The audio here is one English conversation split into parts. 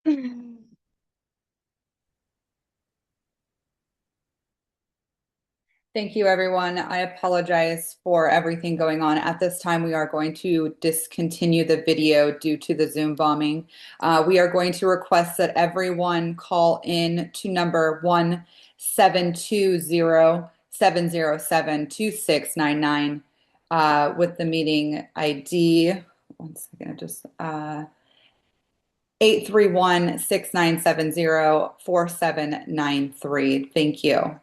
Thank you, everyone. I apologize for everything going on. At this time, we are going to discontinue the video due to the Zoom bombing. We are going to request that everyone call in to number 1-720-707-2699 with the meeting ID. One second, just 831-6970-4793. Thank you.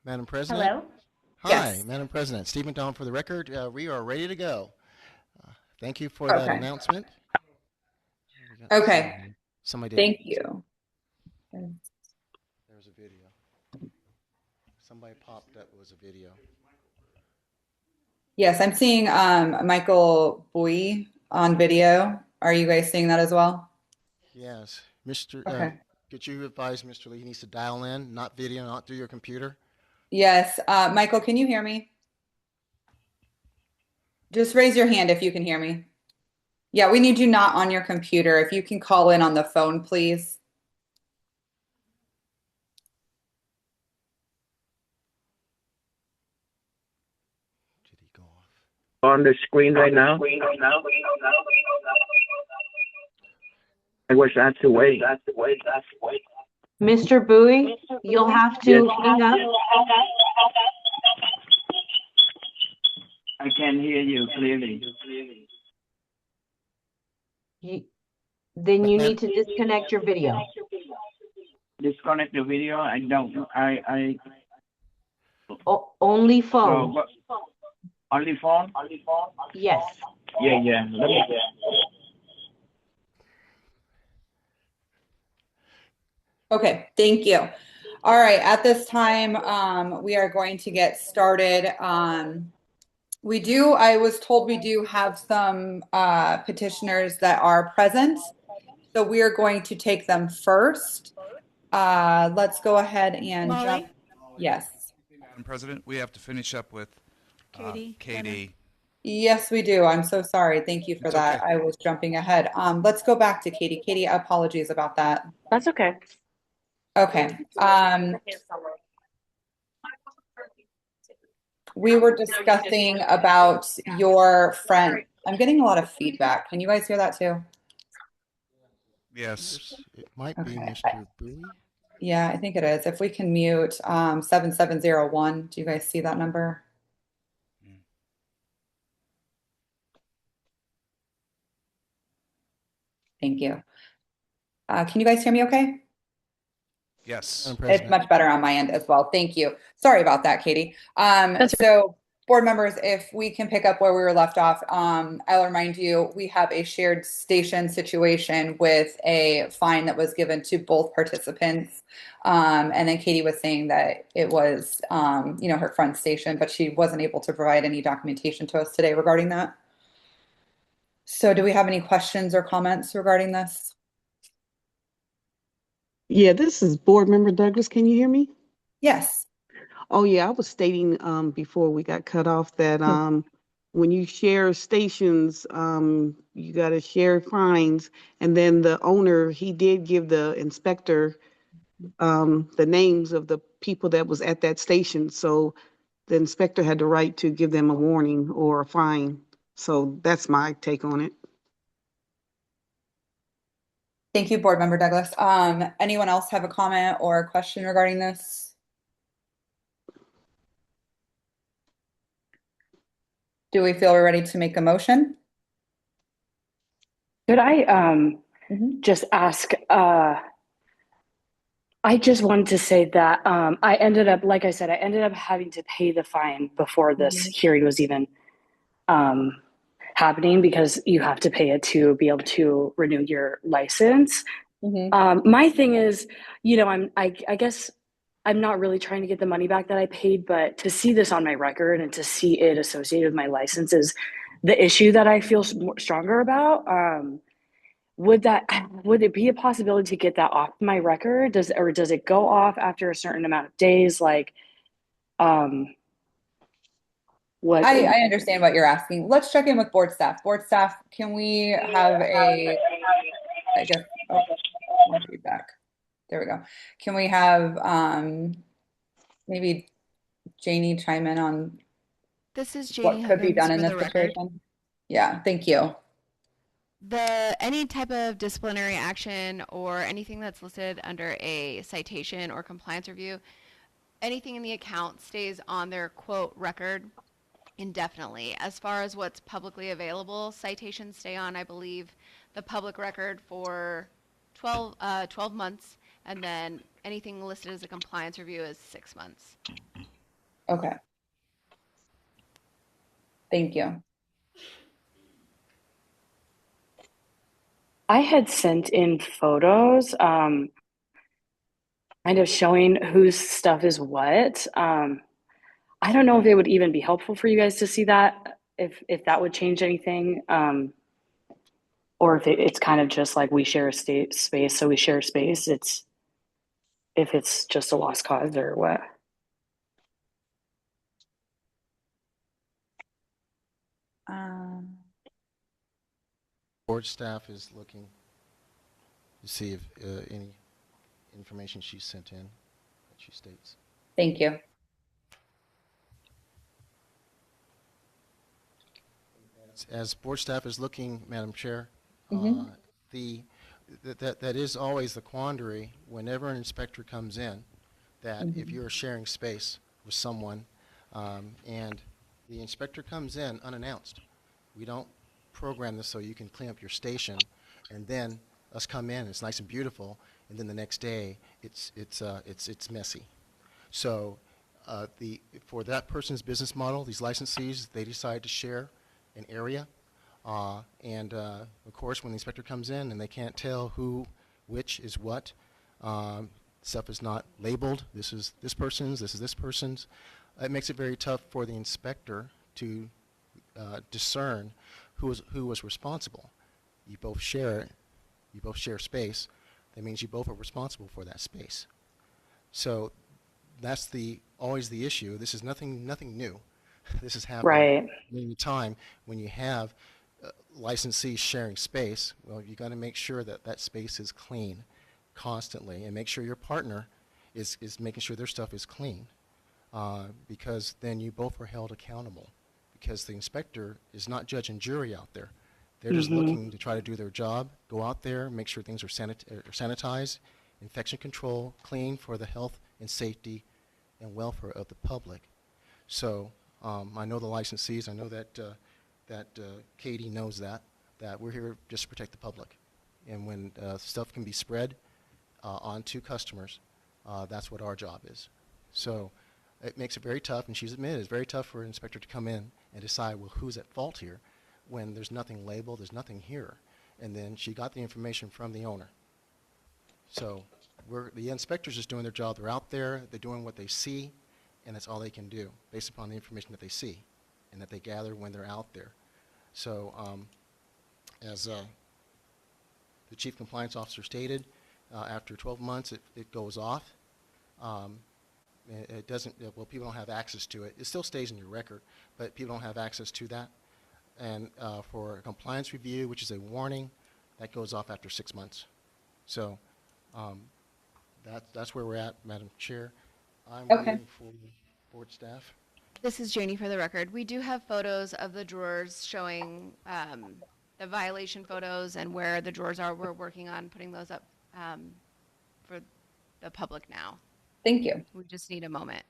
Madam President. Hello? Hi, Yes. Madam President. Steve McDonald for the record. We are ready to go. Thank you for that Okay. announcement. We got Okay. somebody did. Thank you. There was a video. Somebody popped up was a video. Yes, I'm seeing Michael Bowie on video. Are you guys seeing that as well? Yes, Mr. Okay. Could you advise Mr. Lee he needs to dial in, not video, not through your computer? Yes. Michael, can you hear me? Just raise your hand if you can hear me. Yeah, we need you not on your computer. If you can call in on the phone, please. Did he go off? On the screen right now. I wish I had to wait. Mr. Bowie, you'll have Yes. to hang up. I can hear you clearly. Then you need to disconnect your video. Disconnect the video. I don't. Only phone. Only phone? Yes. Yeah. Let me. Okay, thank you. All right, at this time, we are going to get started. I was told we do have some petitioners that are present, so we are going to take them first. Let's go ahead and Molly? jump. Yes. Madam President, we have to finish up with Katie. Yes, we do. I'm so sorry. Thank you for It's that. okay. I was jumping ahead. Let's go back to Katie. Katie, apologies about that. That's okay. Okay. We were discussing about your friend. I'm getting a lot of feedback. Can you guys hear that too? Yes. It might be Okay. Mr. Bowie. Yeah, I think it is. If we can mute 7701, do you guys see that number? Thank you. Can you guys hear me okay? Yes. Madam It's President. much better on my end as well. Thank you. Sorry about that, Katie. So board members, if we can pick up where we were left off, I'll remind you, we have a shared station situation with a fine that was given to both participants. And then Katie was saying that it was, her friend's station, but she wasn't able to provide any documentation to us today regarding that. So do we have any questions or comments regarding this? Yeah, this is Board Member Douglas. Can you hear me? Yes. Oh, yeah, I was stating before we got cut off that when you share stations, you got to share fines. And then the owner, he did give the inspector the names of the people that was at that station. So the inspector had the right to give them a warning or a fine. So that's my take on it. Thank you, Board Member Douglas. Anyone else have a comment or a question regarding this? Do we feel we're ready to make a motion? Could I just ask? I just wanted to say that I ended up, like I said, I ended up having to pay the fine before this hearing was even happening because you have to pay it to be able to renew your license. My thing is, I guess I'm not really trying to get the money back that I paid, but to see this on my record and to see it associated with my license is the issue that I feel stronger about. Would it be a possibility to get that off my record? Does it go off after a certain amount of days? Like, what? I understand what you're asking. Let's check in with board staff. Board staff, can we have more feedback. There we go. Can we have maybe Janie chime in on This is what Janie could be Huggins done in for this the record. situation? Yeah, thank you. Any type of disciplinary action or anything that's listed under a citation or compliance review, anything in the account stays on their quote record indefinitely. As far as what's publicly available, citations stay on, I believe, the public record for 12 months, and then anything listed as a compliance review is 6 months. Okay. Thank you. I had sent in photos, kind of showing whose stuff is what. I don't know if it would even be helpful for you guys to see that, if that would change anything, or if it's kind of just like we share a space, so we share space. If it's just a lost cause or what. Board staff is looking to see if any information she sent in that she states. Thank you. As board staff is looking, Madam Chair, the that is always the quandary whenever an inspector comes in, that if you're sharing space with someone and the inspector comes in unannounced, we don't program this so you can clean up your station and then us come in, it's nice and beautiful, and then the next day it's messy. So for that person's business model, these licensees, they decide to share an area. Of course, when the inspector comes in and they can't tell which is what, stuff is not labeled, this is this person's, this is this person's, it makes it very tough for the inspector to discern who was responsible. You both share space. That means you both are responsible for that space. So that's always the issue. This is nothing new. This has happened Right. many time when you have licensees sharing space. Well, you got to make sure that that space is clean constantly, and make sure your partner is making sure their stuff is clean, because then you both are held accountable. Because the inspector is not judge and jury out there. They're just looking to try to do their job, go out there, make sure things are sanitized, infection control, clean for the health and safety and welfare of the public. So I know the licensees, I know that Katie knows that we're here just to protect the public. And when stuff can be spread onto customers, that's what our job is. So it makes it very tough, and she's admitted it's very tough for an inspector to come in and decide, well, who's at fault here, when there's nothing labeled, there's nothing here. And then she got the information from the owner. So the inspectors just doing their job. They're out there, they're doing what they see, and that's all they can do based upon the information that they see and that they gather when they're out there. So as the chief compliance officer stated, after 12 months it goes off. It doesn't, well, people don't have access to it. It still stays in your record, but people don't have access to that. And for a compliance review, which is a warning, that goes off after 6 months. So that's where we're at, Madam Chair. I'm waiting for board staff. This is Janie for the record. We do have photos of the drawers showing the violation photos and where the drawers are. We're working on putting those up for the public now. Thank you. We just need a moment.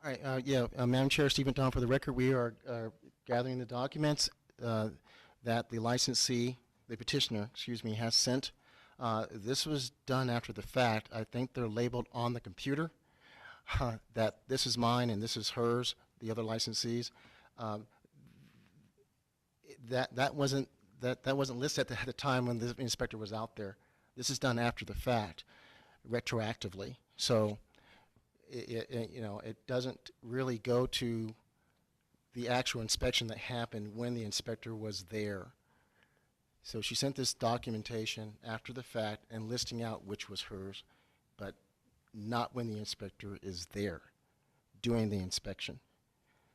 All right, Madam Chair, Stephen Don for the record. We are gathering the documents that the licensee, the petitioner, has sent. This was done after the fact. I think they're labeled on the computer that this is mine and this is hers, the other licensees. That wasn't listed at the time when the inspector was out there. This is done after the fact, retroactively. So it doesn't really go to the actual inspection that happened when the inspector was there. So she sent this documentation after the fact and listing out which was hers, but not when the inspector is there doing the inspection.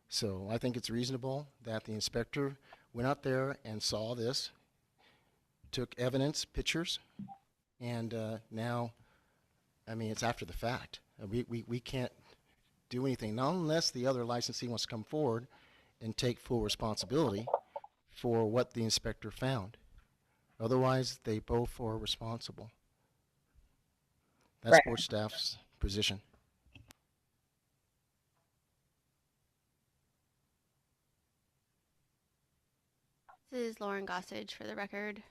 So I think it's reasonable that the inspector went out there and saw this, took evidence, pictures, and now, I mean, it's after the fact. We can't do anything, not unless the other licensee wants to come forward and take full responsibility for what the inspector found. Otherwise, they both are responsible. That's Right. board staff's position. This is Lauren Gossage for the record.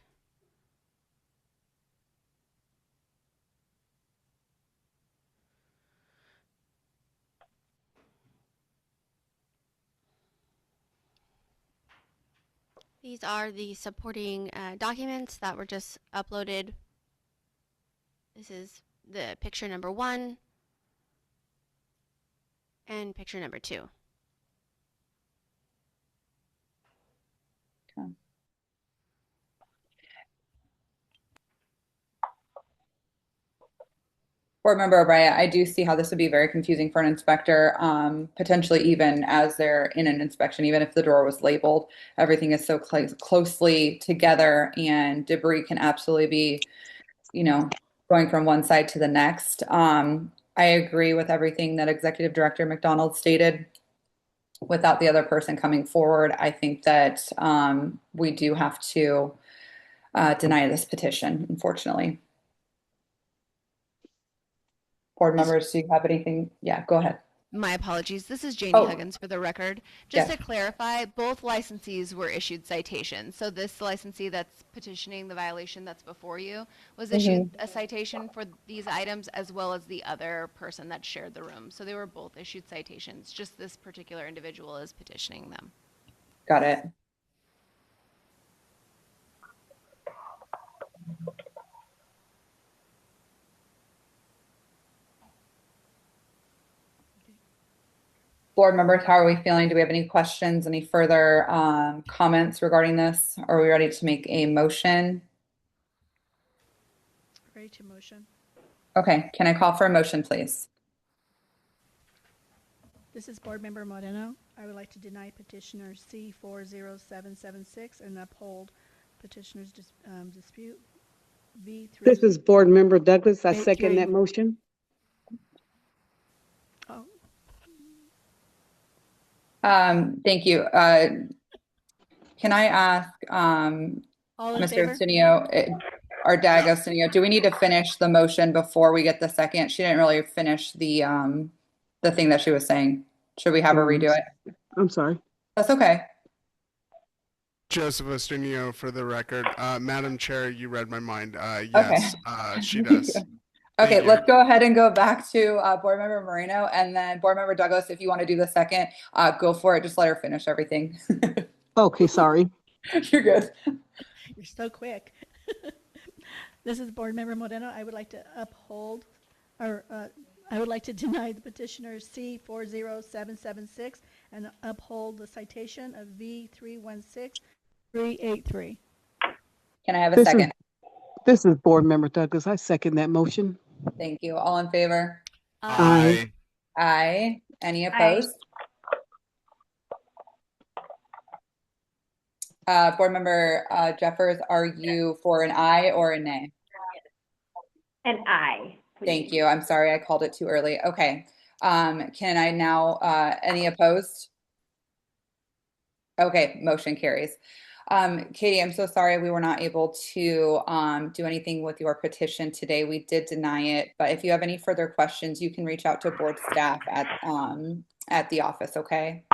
These are the supporting documents that were just uploaded. This is the picture number 1 and picture number 2. Okay. Board Member O'Brien, I do see how this would be very confusing for an inspector, potentially even as they're in an inspection, even if the door was labeled. Everything is so closely together, and debris can absolutely be, going from one side to the next. I agree with everything that Executive Director McDonald stated. Without the other person coming forward, I think that we do have to deny this petition, unfortunately. Board members, do you have anything? Yeah, go ahead. My apologies. This is Jamie Oh. Huggins for the record. Just Yes. to clarify, both licensees were issued citations. So this licensee that's petitioning the violation that's before you was issued a citation for these items, as well as the other person that shared the room. So they were both issued citations. Just this particular individual is petitioning them. Got it. Board members, how are we feeling? Do we have any questions, any further comments regarding this? Are we ready to make a motion? Ready to motion. Okay, can I call for a motion, please? This is Board Member Moreno. I would like to deny petitioner C40776 and uphold petitioner's dispute V3. This is Board Member Douglas. I second 83. that motion. Oh, Thank you. Can I ask all in Mr. favor? Arsenio, or Dag Arsenio, do we need to finish the motion before we get the second? She didn't really finish the thing that she was saying. Should we have her redo it? I'm sorry. That's okay. Joseph Ostrinio for the record. Madam Chair, you read my mind. Yes, she does. Okay, Thank you. let's go ahead and go back to Board Member Moreno, and then Board Member Douglas, if you want to do the second, go for it. Just let her finish everything. Okay, sorry. You're good. You're so quick. This is Board Member Moreno. I would like to uphold, or I would like to deny the petitioner C40776 and uphold the citation of V316383. Can I have a This is- second? This is Board Member Douglas. I second that motion. Thank you. All in favor? Aye. Aye. Any opposed? Board Member Jeffers, are you for an aye or a nay? An aye. Thank you. I'm sorry I called it too early. Okay. Can I now, any opposed? Okay, motion carries. Katie, I'm so sorry we were not able to do anything with your petition today. We did deny it, but if you have any further questions, you can reach out to board staff at the office, okay?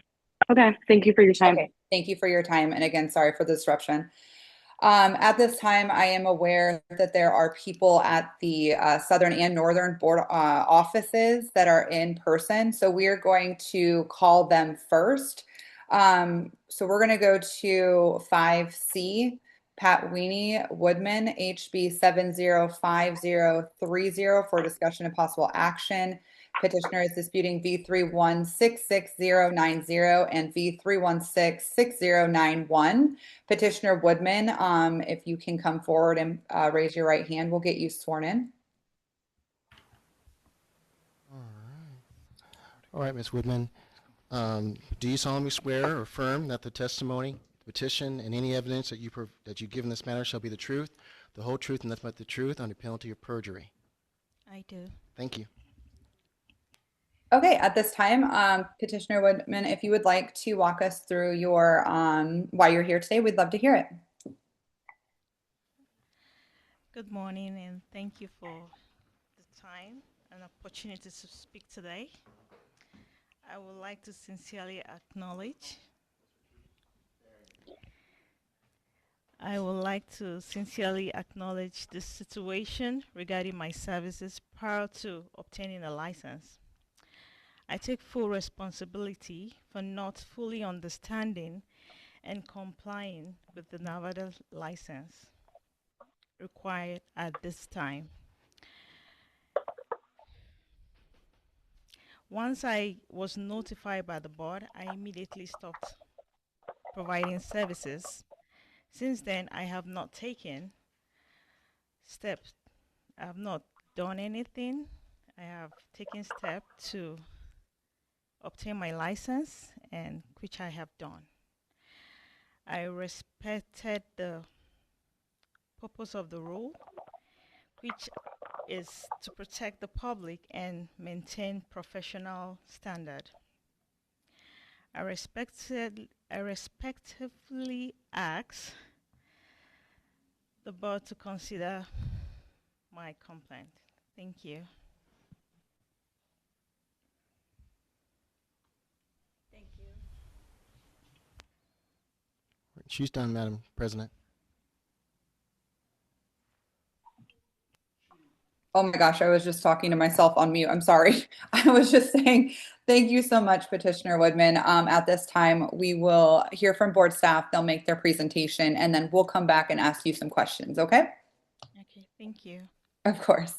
Okay, thank you for your time. Okay, thank you for your time. And again, sorry for the disruption. At this time, I am aware that there are people at the Southern and Northern board offices that are in person. So we are going to call them first. So we're going to go to 5C, Pat Weenie Woodman, HB 705030 for discussion of possible action. Petitioner is disputing V3166090 and V3166091. Petitioner Woodman, if you can come forward and raise your right hand, we'll get you sworn in. All right, Ms. Woodman. Do you solemnly swear or affirm that the testimony, petition, and any evidence that you give in this matter shall be the truth, the whole truth, and nothing but the truth, under penalty of perjury? I do. Thank you. Okay, at this time, Petitioner Woodman, if you would like to walk us through your why you're here today, we'd love to hear it. Good morning, and thank you for the time and opportunity to speak today. I would like to sincerely acknowledge this situation regarding my services prior to obtaining a license. I take full responsibility for not fully understanding and complying with the Nevada license required at this time. Once I was notified by the board, I immediately stopped providing services. Since then, I have not taken steps. I have not done anything I have taken steps to obtain my license, and which I have done. I respected the purpose of the rule, which is to protect the public and maintain professional standard. I respectively ask the board to consider my complaint. Thank you. Thank you. She's done, Madam President. Oh my gosh, I was just talking to myself on mute. I'm sorry. I was just saying thank you so much, Petitioner Woodman. At this time, we will hear from board staff. They'll make their presentation, and then we'll come back and ask you some questions, okay? Okay, thank you. Of course.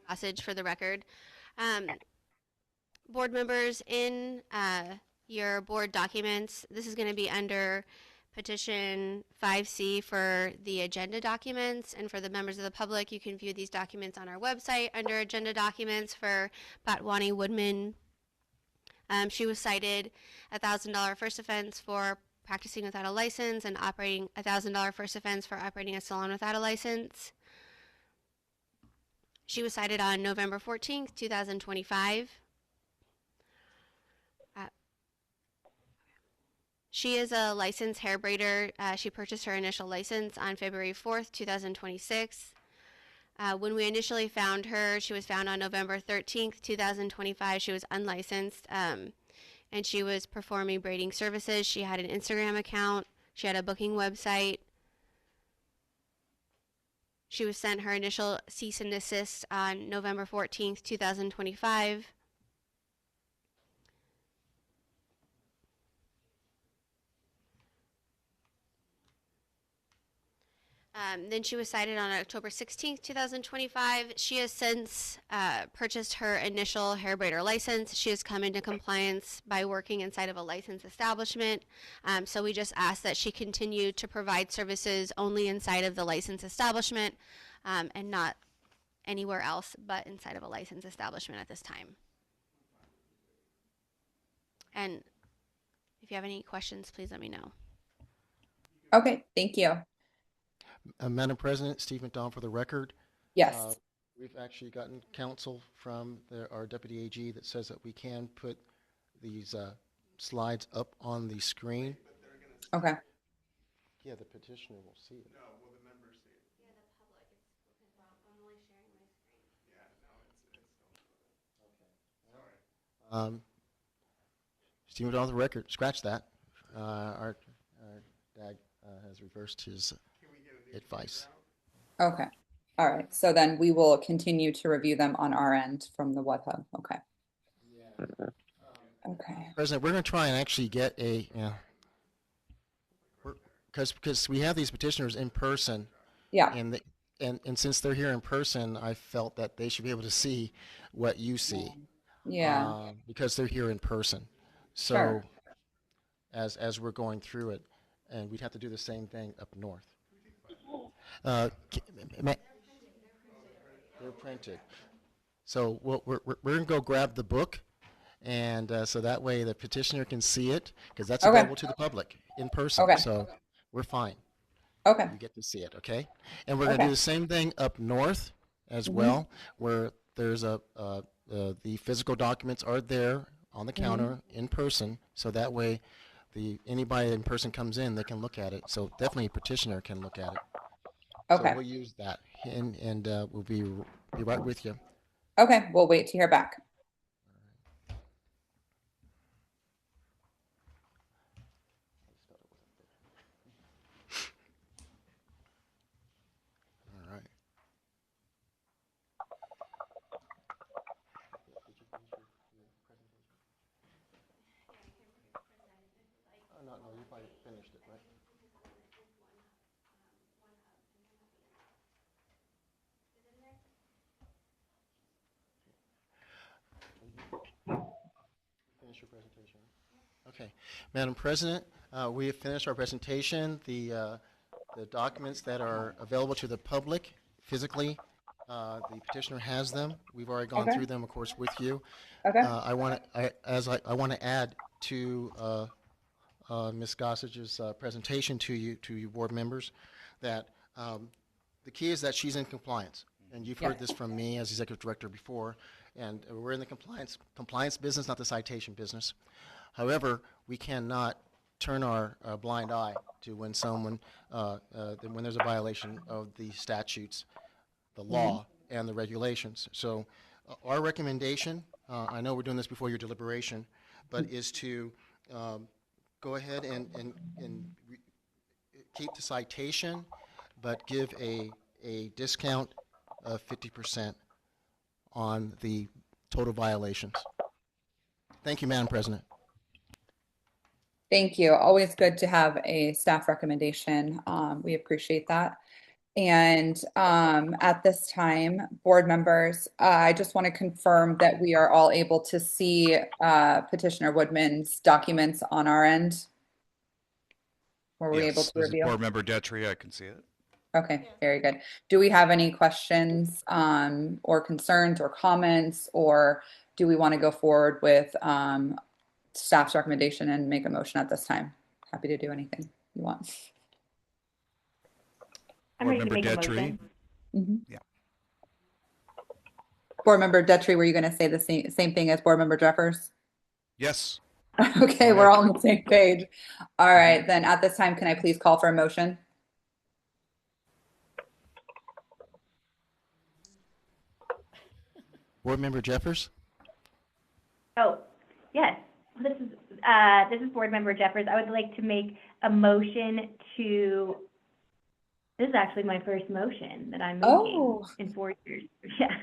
Message for the record. Board members, in your board documents, this is going to be under petition 5C for the agenda documents, and for the members of the public, you can view these documents on our website under agenda documents for Patwani Woodman. She was cited $1,000 first offense for practicing without a license and operating $1,000 first offense for operating a salon without a license. She was cited on November 14th, 2025. She is a licensed hair braider. She purchased her initial license on February 4th, 2026. When we initially found her, she was found on November 13th, 2025. She was unlicensed, and she was performing braiding services. She had an Instagram account. She had a booking website. She was sent her initial cease and desist on November 14th, 2025. Then she was cited on October 16th, 2025. She has since purchased her initial hair braider license. She has come into compliance by working inside of a licensed establishment. So we just ask that she continue to provide services only inside of the licensed establishment and not anywhere else but inside of a licensed establishment at this time. And if you have any questions, please let me know. Okay, thank you. Madam President, Steve McDonald for the record. Yes. We've actually gotten counsel from our Deputy AG that says that we can put these slides up on the screen. Okay. Yeah, the petitioner will see it. No, will the members see it? Yeah, the public. I'm only sharing my screen. Yeah, no, it's okay. Steve McDonald for the record. Scratch that. Our DAG has reversed his advice. Okay. All right. So then we will continue to review them on our end from the web hub. Okay. Okay. President, we're going to try and actually get a, because we have these petitioners in person. Yeah. And since they're here in person, I felt that they should be able to see what you see. Yeah. Because they're here in person. So Sure. as we're going through it, and we'd have to do the same thing up north. They're printed. So we're going to go grab the book, and so that way the petitioner can see it, because that's available to the public in person. Okay. So we're fine. Okay. You get to see it, okay? And we're going to do the same thing up north as well, where there's the physical documents are there on the counter in person, so that way anybody in person comes in, they can look at it. So definitely a petitioner can look at it. Okay. So we'll use that, and we'll be right with you. Okay. We'll wait to hear back. All right. Oh, no, you probably finished it. Finish your presentation. Okay, Madam President, we have finished our presentation. The documents that are available to the public physically, the petitioner has them. We've already gone through them, of course, with you. Okay. I want to add to Ms. Gossage's presentation to you board members that the key is that she's in compliance. And you've heard this from me as executive director before, and we're in the compliance business, not the citation business. However, we cannot turn our blind eye to when when there's a violation of the statutes, the law, and the regulations. So our recommendation, I know we're doing this before your deliberation, but is to go ahead and keep the citation, but give a discount of 50% on the total violations. Thank you, Madam President. Thank you. Always good to have a staff recommendation. We appreciate that. And at this time, board members, I just want to confirm that we are all able to see Petitioner Woodman's documents on our end. Were we able to This review? is Board Member Detry. I can see it. Okay, very good. Do we have any questions or concerns or comments, or do we want to go forward with staff's recommendation and make a motion at this time? Happy to do anything you want. I'm Board ready to Member make a Detry. motion. Yeah. Board Member Detry, were you going to say the same thing as Board Member Jeffers? Yes. Okay, we're all on the same page. All right, then at this time, can I please call for a motion? Board Member Jeffers? Oh, yes. This is Board Member Jeffers. I would like to make a motion to. This is actually my first motion that I'm making in 4 years. Yeah.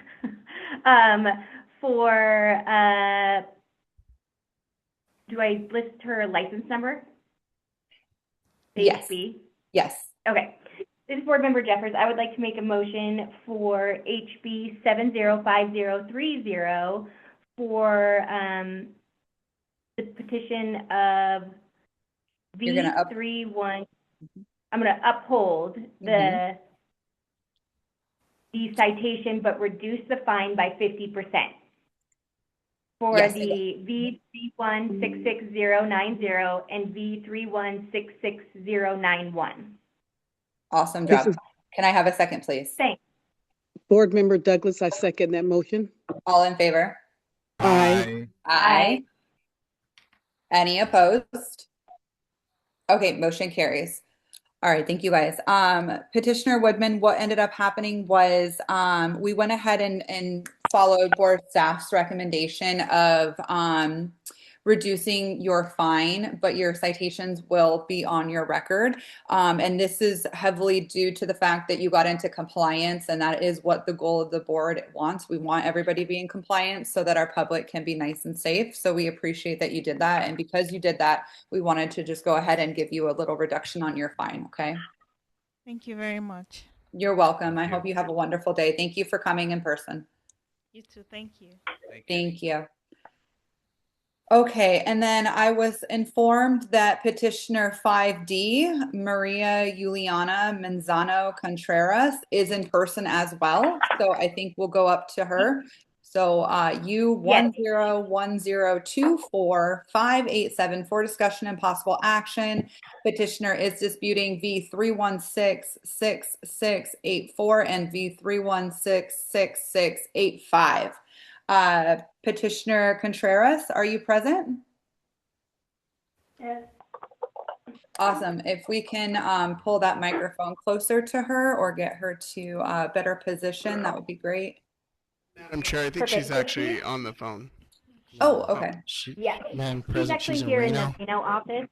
Do I list her license number? Yes. HB? Yes. Okay. This is Board Member Jeffers. I would like to make a motion for HB 705030 for the petition of V31. I'm going to uphold the citation, but reduce the fine by 50%. For the V3166090 and V3166091. Awesome job. Can I have a second, please? Thanks. Board Member Douglas, I second that motion. All in favor? Aye. Aye. Any opposed? Okay, motion carries. All right, thank you guys. Petitioner Woodman, what ended up happening was we went ahead and followed board staff's recommendation of reducing your fine, but your citations will be on your record. And this is heavily due to the fact that you got into compliance, and that is what the goal of the board wants. We want everybody to be in compliance so that our public can be nice and safe. So we appreciate that you did that. And because you did that, we wanted to just go ahead and give you a little reduction on your fine, okay? Thank you very much. You're welcome. I hope you have a wonderful day. Thank you for coming in person. You too. Thank you. Thank you. Okay, and then I was informed that petitioner 5D, Maria Juliana Manzano Contreras, is in person as well. So I think we'll go up to her. So U1010245874 for discussion and possible action. Petitioner is disputing V3166684 and V3166685. Petitioner Contreras, are you present? Yes. Awesome. If we can pull that microphone closer to her or get her to a better position, that would be great. Madam Chair, I think she's actually on the phone. Oh, okay. Yes. Madam She's President, actually she's in here in Reno. the Reno office.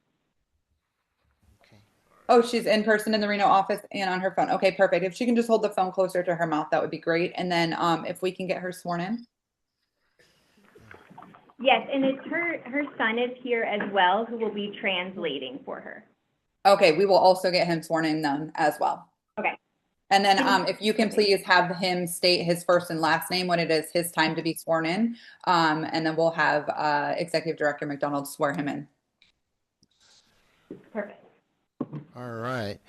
Oh, she's in person in the Reno office and on her phone. Okay, perfect. If she can just hold the phone closer to her mouth, that would be great. And then if we can get her sworn in. Yes, and it's her son is here as well, who will be translating for her. Okay, we will also get him sworn in then as well. Okay. And then Can- if you can please have him state his first and last name when it is his time to be sworn in. And then we'll have Executive Director McDonald swear him in. Perfect. All right.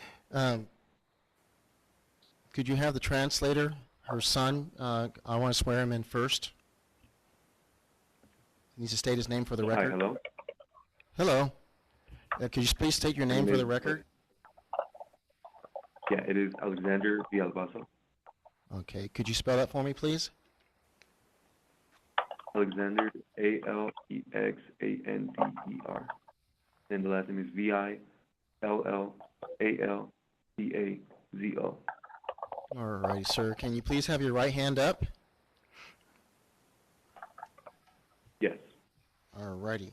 Could you have the translator, her son, I want to swear him in first. He needs to state his name for the record. Hi, hello. Hello. Could you please state your name for the record? Yeah, it is Alexander Villalbazo. Okay. Could you spell that for me, please? Alexander, Alexander. And the last name is Villalbazo. All right, sir. Can you please have your right hand up? Yes. All righty.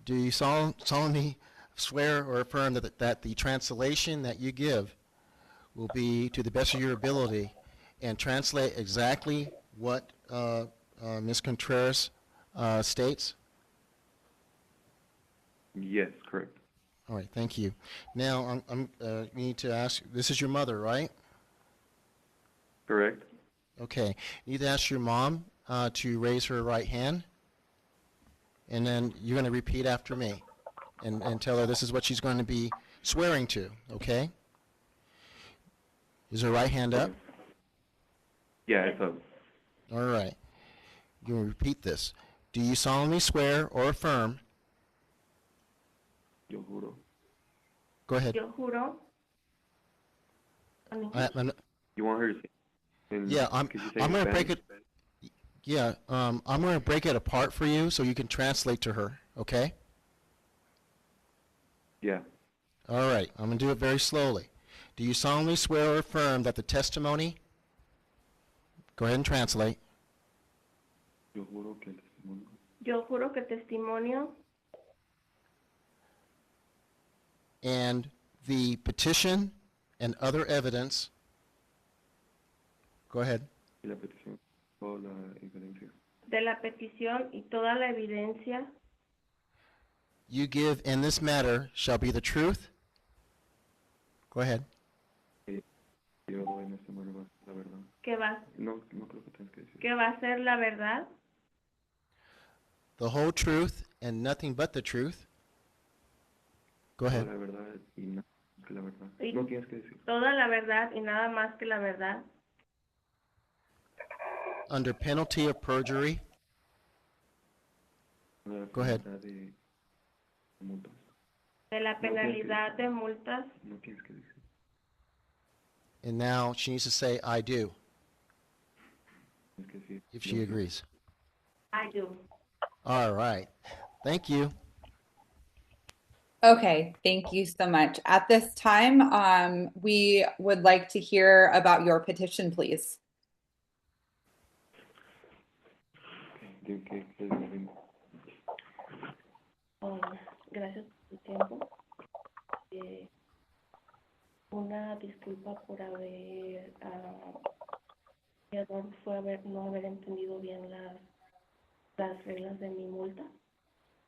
Do you solemnly swear or affirm that the translation that you give will be to the best of your ability and translate exactly what Ms. Contreras states? Yes, correct. All right, thank you. Now, we need to ask, this is your mother, right? Correct. Okay. You need to ask your mom to raise her right hand, and then you're going to repeat after me and tell her this is what she's going to be swearing to, okay? Is her right hand up? Yeah, it's up. All right. You're going to repeat this. Do you solemnly swear or affirm? Yo juro. Go ahead. Yo juro. You want her to say? Yeah, I'm going to break it. Yeah, I'm going to break it apart for you so you can translate to her, okay? Yeah. All right, I'm going to do it very slowly. Do you solemnly swear or affirm that the testimony, go ahead and translate. Yo juro que el testimonio. Yo juro que el testimonio And the petition and other evidence, go ahead. Y la petición, toda la evidencia. de la petición y toda la evidencia You give in this matter shall be the truth. Go ahead. Yo en este momento va a ser la verdad. que va, No creo que tengas que decir. que va a ser la verdad, The whole truth and nothing but the truth. Go ahead. Toda la verdad y nada más que la verdad. Y- No tienes que decir. toda la verdad y nada más que la verdad, Under penalty of perjury. La Go ahead. penalidad de multas. de la penalidad de multas, No tienes que decir. And now she needs to say, I do, Tienes que decir. if she agrees. I do. All right. Thank you. Okay, thank you so much. At this time, we would like to hear about your petition, please. ¿Qué Gracias por tu tiempo. Una disculpa por haber, mi error fue no haber entendido bien las reglas de mi multa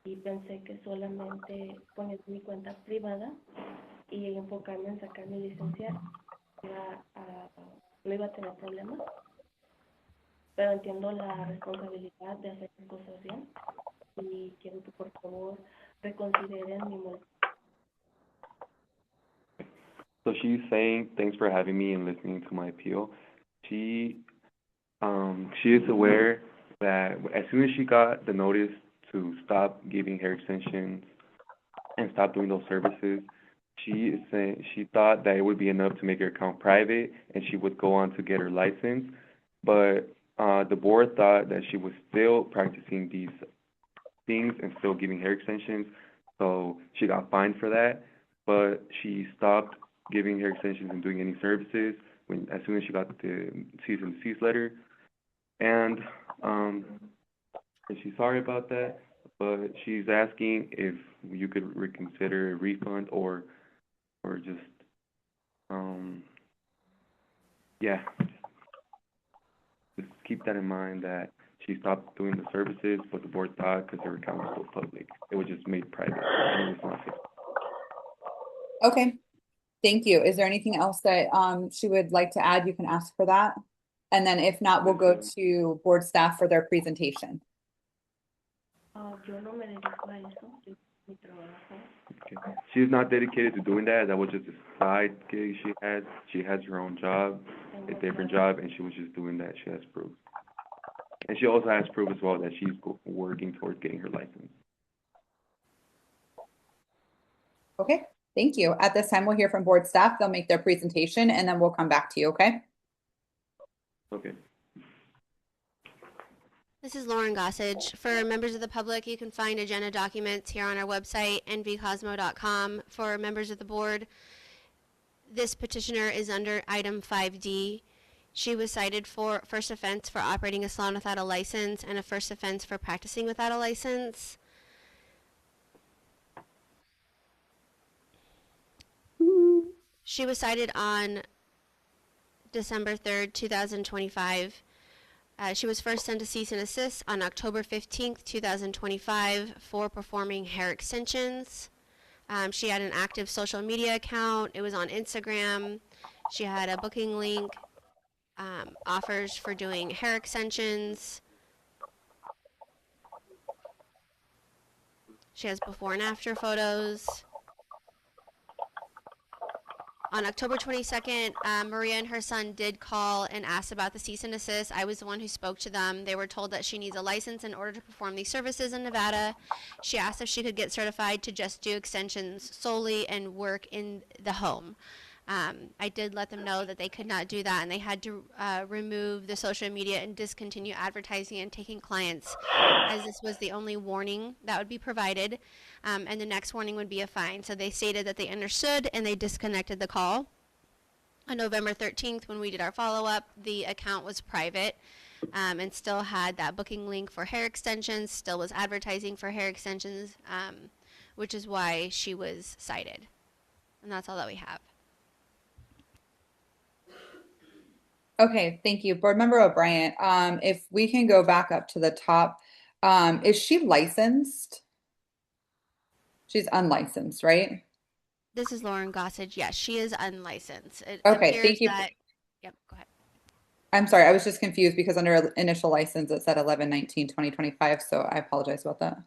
y pensé que solamente poner mi cuenta privada y enfocarme en sacar mi licencia no iba a tener problemas, pero entiendo la responsabilidad de hacer las cosas bien y quiero que por favor reconsideren mi multa. So she's saying, thanks for having me and listening to my appeal. She is aware that as soon as she got the notice to stop giving hair extensions and stop doing those services, she is saying she thought that it would be enough to make her account private and she would go on to get her license. But the board thought that she was still practicing these things and still giving hair extensions, so she got fined for that. But she stopped giving hair extensions and doing any services as soon as she got the cease and desist letter. And she's sorry about that, but she's asking if you could reconsider a refund or just just keep that in mind that she stopped doing the services, but the board thought because her account was still public, it was just made private and it was not fixed. Okay, thank you. Is there anything else that she would like to add? You can ask for that. And then if not, we'll go to board staff for their presentation. Okay. She's not dedicated to doing that. That was just a side gig she had. She has her own job, a different job, and she was just doing that. She has proof. And she also has proof as well that she's working towards getting her license. Okay, thank you. At this time, we'll hear from board staff. They'll make their presentation and then we'll come back to you, okay? Okay. This is Lauren Gossage. For members of the public, you can find agenda documents here on our website, nvcosmo.com. For members of the board, this petitioner is under item 5D. She was cited for first offense for operating a salon without a license and a first offense for practicing without a license. She was cited on December 3rd, 2025. She was first sent to cease and desist on October 15th, 2025 for performing hair extensions. She had an active social media account. It was on Instagram. She had a booking link, offers for doing hair extensions. She has before and after photos. On October 22nd, Maria and her son did call and asked about the cease and desist. I was the one who spoke to them. They were told that she needs a license in order to perform these services in Nevada. She asked if she could get certified to just do extensions solely and work in the home. I did let them know that they could not do that and they had to remove the social media and discontinue advertising and taking clients, as this was the only warning that would be provided, and the next warning would be a fine. So they stated that they understood and they disconnected the call. On November 13th, when we did our follow-up, the account was private and still had that booking link for hair extensions, still was advertising for hair extensions, which is why she was cited. And that's all that we have. Okay, thank you. Board Member O'Brien, if we can go back up to the top, is she licensed? She's unlicensed, right? This is Lauren Gossage. Yes, she is unlicensed. It Okay, appears thank you. that, yep, go ahead. I'm sorry, I was just confused because under initial license it said 11/19/2025, so I apologize about that.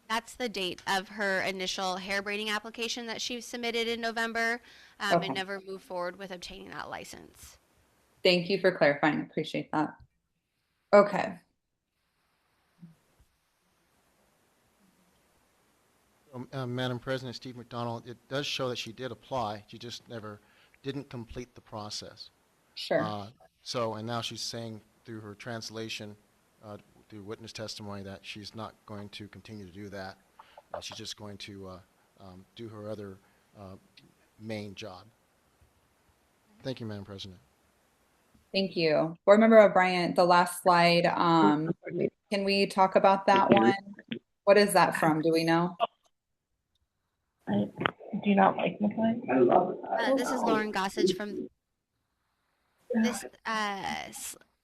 That's the date of her initial hair braiding application that she submitted in November, Okay. and never moved forward with obtaining that license. Thank you for clarifying. I appreciate that. Okay. Madam President, Steve McDonald, it does show that she did apply. She just never didn't complete the process. Sure. And now she's saying through her translation, through witness testimony, that she's not going to continue to do that. She's just going to do her other main job. Thank you, Madam President. Thank you. Board Member O'Brien, the last slide, can we talk about that one? What is that from? Do we know? I do not like McLean. I love it. This is Lauren Gossage from this.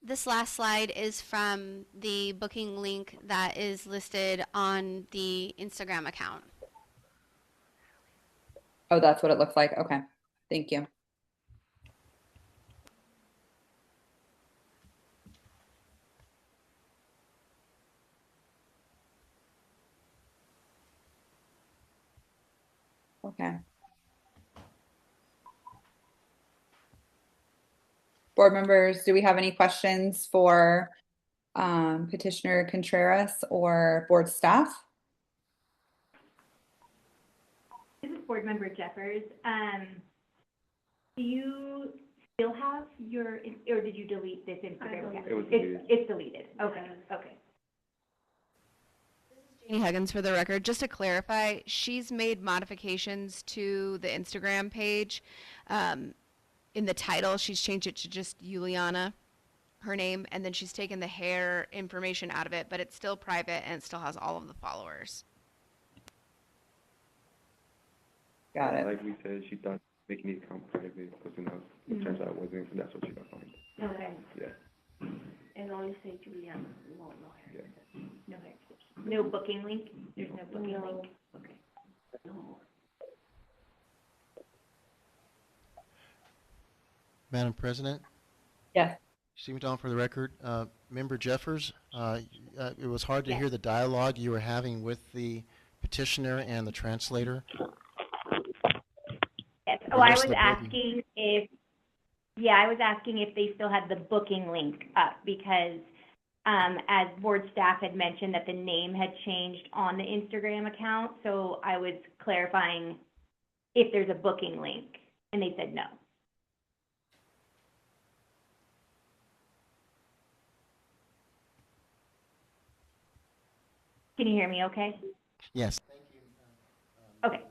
This last slide is from the booking link that is listed on the Instagram account. Oh, that's what it looks like. Okay. Thank you. Okay. Board members, do we have any questions for Petitioner Contreras or board staff? This is Board Member Jeffers. Do you still have your, or did you delete this Instagram account? It's deleted. Okay. Okay. Jeannie Huggins for the record. Just to clarify, she's made modifications to the Instagram page. In the title, she's changed it to just Juliana, her name, and then she's taken the hair information out of it, but it's still private and it still has all of the followers. Got it. Like we said, she thought making the account private was enough. It turns out it wasn't, so that's what she got fined. Okay. Yeah. And only say Juliana, no hair. Yeah. No hair. No booking link? There's no booking link? Okay. No. Madam President, Yes. Stephen Don for the record. Member Jeffers, it was hard to Yes. hear the dialogue you were having with the petitioner and the translator. Yes. The Oh, I rest was of the board- asking if, yeah, I was asking if they still had the booking link up because as board staff had mentioned that the name had changed on the Instagram account, so I was clarifying if there's a booking link, and they said no. Can you hear me okay? Yes. Okay.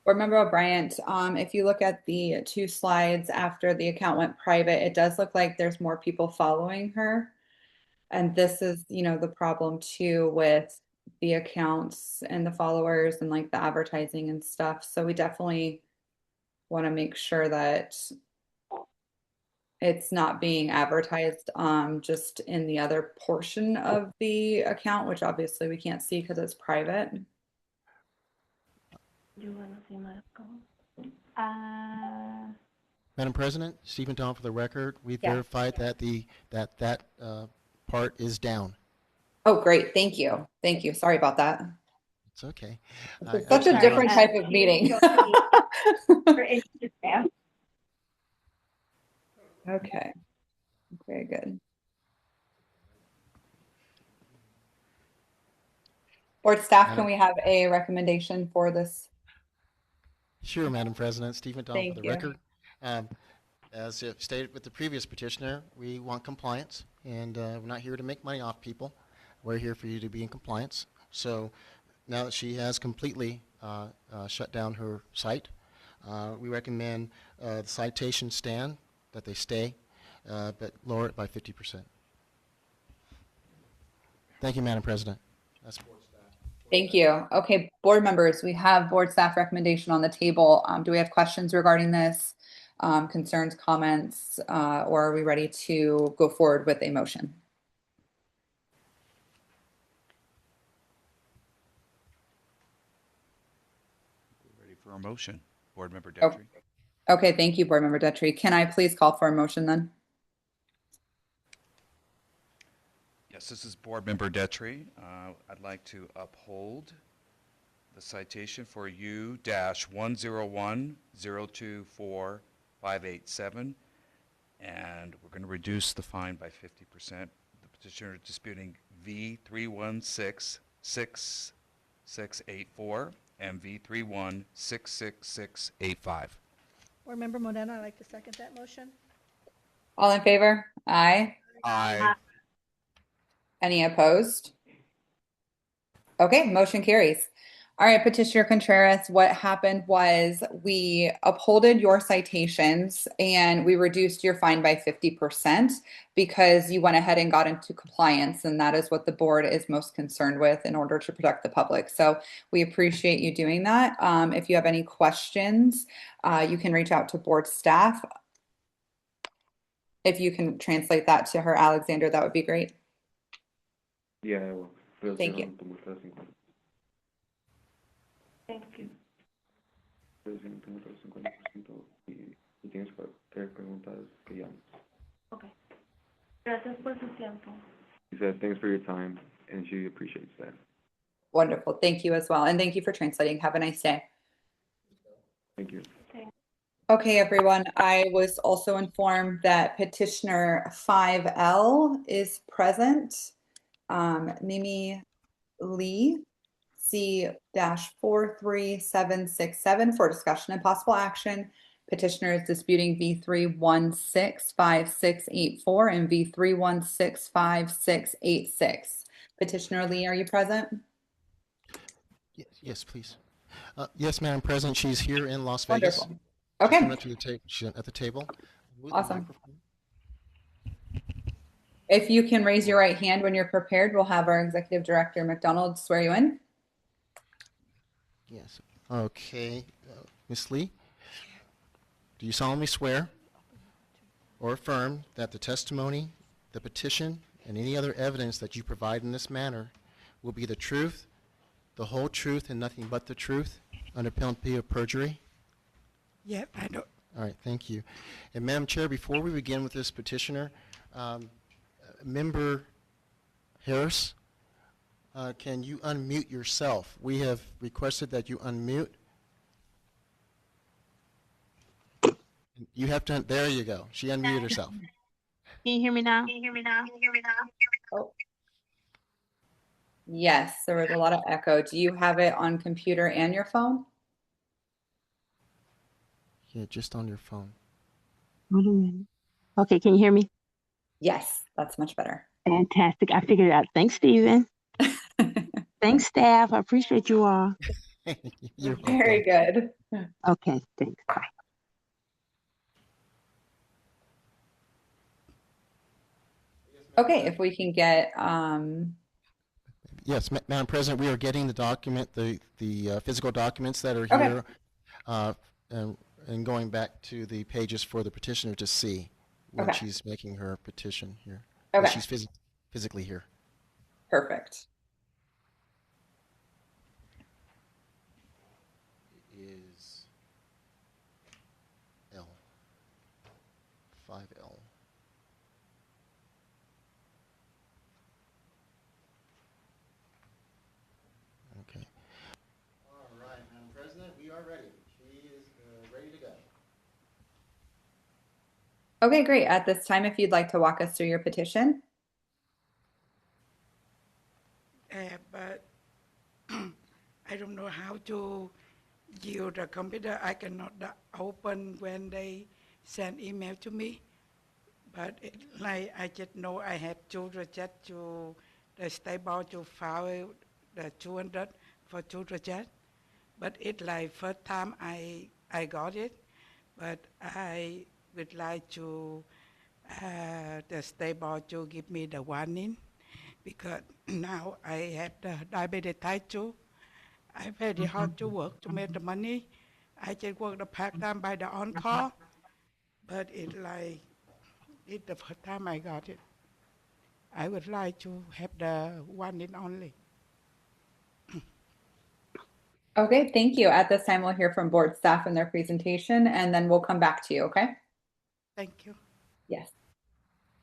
Board Member O'Brien, if you look at the 2 slides after the account went private, it does look like there's more people following her. And this is, the problem too with the accounts and the followers and like the advertising and stuff. So we definitely want to make sure that it's not being advertised just in the other portion of the account, which obviously we can't see because it's private. Do you want to see my account? Madam President, Stephen Don for the record. We've Yeah. verified that that part is down. Oh, great. Thank you. Thank you. Sorry about that. It's okay. It's such a different type of meeting. For Instagram. Okay. Very good. Board staff, can we have a recommendation for this? Sure, Madam President. Stephen Don for Thank the you. record. As stated with the previous petitioner, we want compliance, and we're not here to make money off people. We're here for you to be in compliance. So now that she has completely shut down her site, we recommend the citation stand, that they stay, but lower it by 50%. Thank you, Madam President. That's board staff. Thank you. Okay, board members, we have board staff recommendation on the table. Do we have questions regarding this? Concerns, comments, or are we ready to go forward with a motion? Ready for a motion. Board Member Detry. Okay, thank you, Board Member Detry. Can I please call for a motion then? Yes, this is Board Member Detry. I'd like to uphold the citation for U-101-024-587, and we're going to reduce the fine by 50%. The petitioner is disputing V3166684 and V3166685. Board Member Moreno, I'd like to second that motion. All in favor? Aye. Aye. Any opposed? Okay, motion carries. All right, Petitioner Contreras, what happened was we upholded your citations and we reduced your fine by 50% because you went ahead and got into compliance, and that is what the board is most concerned with in order to protect the public. So we appreciate you doing that. If you have any questions, you can reach out to board staff. If you can translate that to her, Alexander, that would be great. Yeah, I will. Thank you. Thank you. Okay. Gracias por su tiempo. She said thanks for your time, and she appreciates that. Wonderful. Thank you as well. And thank you for translating. Have a nice day. Thank you. Okay, everyone. I was also informed that petitioner 5L is present. Mimi Lee, C-43767 for discussion and possible action. Petitioner is disputing V3165684 and V3165686. Petitioner Lee, are you present? Yes, please. Yes, Madam President, she's here in Las Vegas. Wonderful. Okay. She's at the table. Move the Awesome. microphone. If you can raise your right hand when you're prepared, we'll have our Executive Director McDonald swear you in. Yes. Okay. Ms. Lee? Do you solemnly swear or affirm that the testimony, the petition, and any other evidence that you provide in this manner will be the truth, the whole truth, and nothing but the truth, under penalty of perjury? Yep, I do. All right, thank you. And Madam Chair, before we begin with this petitioner, Member Harris, can you unmute yourself? We have requested that you unmute. You have to, there you go. She unmuted herself. Can you hear me now? Oh. Yes, there was a lot of echo. Do you have it on computer and your phone? Yeah, just on your phone. Okay, can you hear me? Yes, that's much better. Fantastic. I figured it out. Thanks, Stephen. Thanks, staff. I appreciate you all. You're Very welcome. good. Okay, thanks. Bye. Okay, if we can get, Yes, Madam President, we are getting the document, the physical documents that are Okay. here, and going back to the pages for the petitioner to see when Okay. she's making her petition here. Okay. That she's physically here. Perfect. Is L 5L. Okay. All right, Madam President, we are ready. She is ready to go. Okay, great. At this time, if you'd like to walk us through your petition. But I don't know how to use the computer. I cannot open when they send email to me. But like I just know I have to reject to the stable to file the 200 for to reject. But it's like first time I got it, but I would like to the stable to give me the warning because now I have the diabetes type 2. I very hard to work to make the money. I just work the part time by the on call, but it's like it's the first time I got it. I would like to have the one and only. Okay, thank you. At this time, we'll hear from board staff in their presentation, and then we'll come back to you, okay? Thank you. Yes.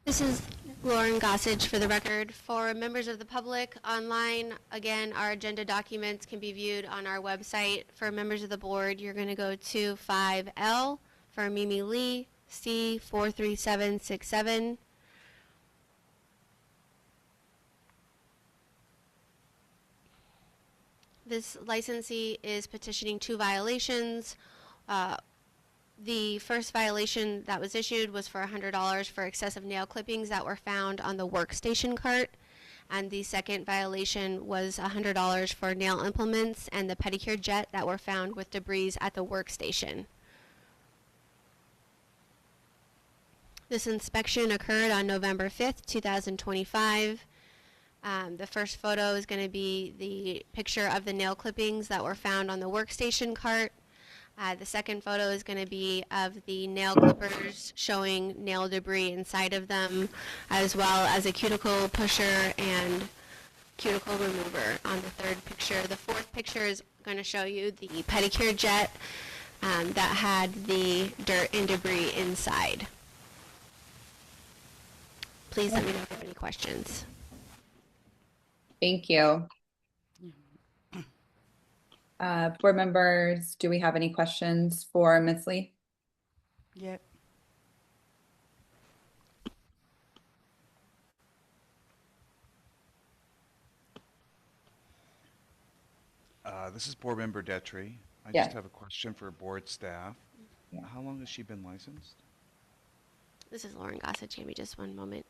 This is Lauren Gossage for the record. For members of the public online, again, our agenda documents can be viewed on our website. For members of the board, you're going to go to 5L for Mimi Lee, C43767. This licensee is petitioning 2 violations. The first violation that was issued was for $100 for excessive nail clippings that were found on the workstation cart. And the second violation was $100 for nail implements and the pedicure jet that were found with debris at the workstation. This inspection occurred on November 5th, 2025. The first photo is going to be the picture of the nail clippings that were found on the workstation cart. The second photo is going to be of the nail clippers showing nail debris inside of them, as well as a cuticle pusher and cuticle remover on the third picture. The fourth picture is going to show you the pedicure jet that had the dirt and debris inside. Please let me know if you have any questions. Thank you. Board members, do we have any questions for Ms. Lee? Yep. This is Board Member Detry. I Yes. just have a question for board staff. Yeah. How long has she been licensed? This is Lauren Gossage. Give me just one moment.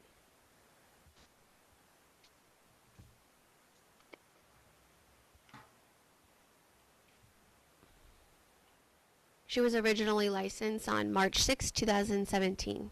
She was originally licensed on March 6, 2017.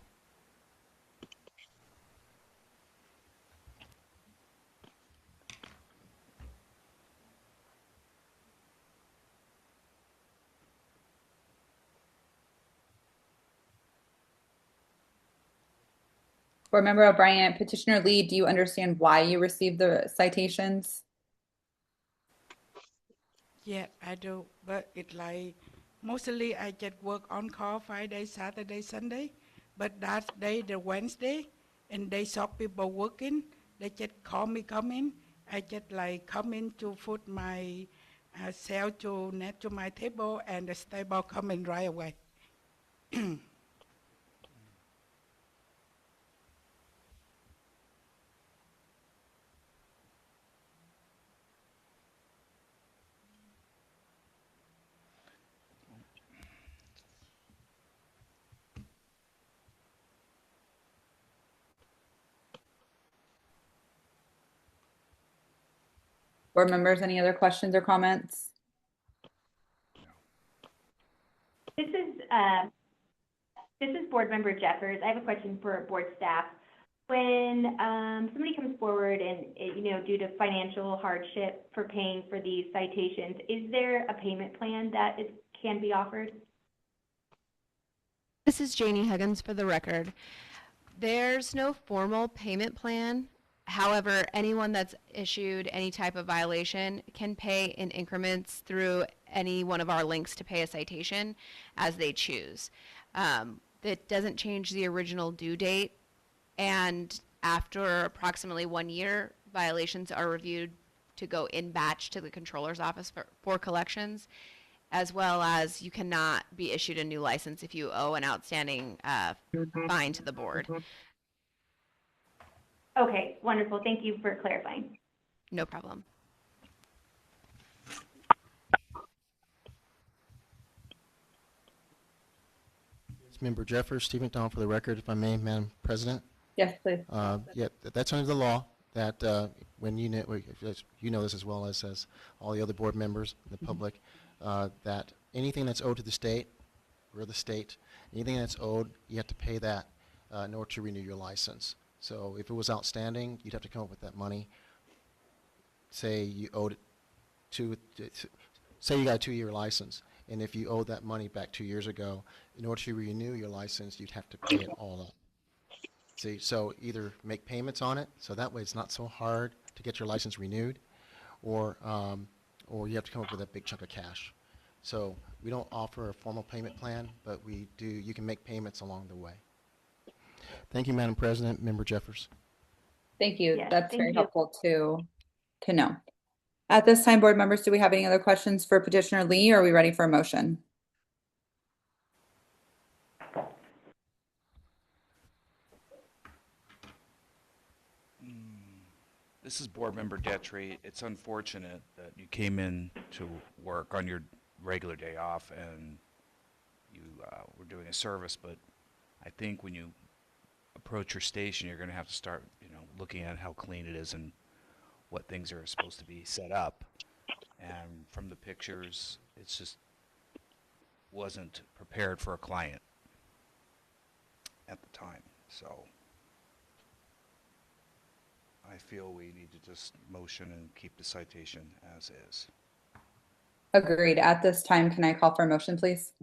Board Member O'Brien, Petitioner Lee, do you understand why you received the citations? Yeah, I do, but it's like mostly I just work on call Friday, Saturday, Sunday, but that day, the Wednesday, and they saw people working, they just call me come in. I just like come in to put my cell to net to my table, and the stable come in right away. Board members, any other questions or comments? This is Board Member Jeffers. I have a question for board staff. When somebody comes forward and, due to financial hardship for paying for these citations, is there a payment plan that can be offered? This is Janie Huggins for the record. There's no formal payment plan. However, anyone that's issued any type of violation can pay in increments through any one of our links to pay a citation as they choose. It doesn't change the original due date, and after approximately 1 year, violations are reviewed to go in batch to the controller's office for collections, as well as you cannot be issued a new license if you owe an outstanding fine to the board. Okay, wonderful. Thank you for clarifying. No problem. Member Jeffers, Steve McDonald for the record, if I may, Madam President. Yes, please. Yeah, that's under the law that when you know this as well as all the other board members, the public, that anything that's owed to the state, or the state, anything that's owed, you have to pay that in order to renew your license. So if it was outstanding, you'd have to come up with that money. Say you owed it say you got a 2-year license, and if you owed that money back 2 years ago, in order to renew your license, you'd have to pay it all up. See, so either make payments on it, so that way it's not so hard to get your license renewed, or you have to come up with a big chunk of cash. So we don't offer a formal payment plan, but you can make payments along the way. Thank you, Madam President. Member Jeffers. Thank you. Yes, That's thank very you. helpful to know. At this time, board members, do we have any other questions for Petitioner Lee, or are we ready for a motion? This is Board Member Detry. It's unfortunate that you came in to work on your regular day off and you were doing a service, but I think when you approach your station, you're going to have to start, looking at how clean it is and what things are supposed to be set up. And from the pictures, it's just wasn't prepared for a client at the time. So I feel we need to just motion and keep the citation as is. Agreed. At this time, can I call for a motion, please?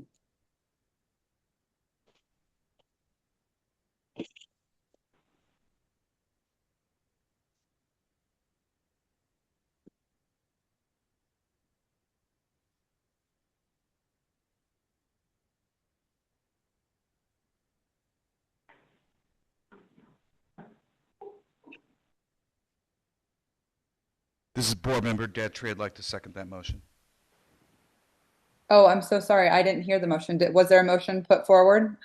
This is Board Member Detry. I'd like to second that motion. Oh, I'm so sorry. I didn't hear the motion. Was there a motion put forward?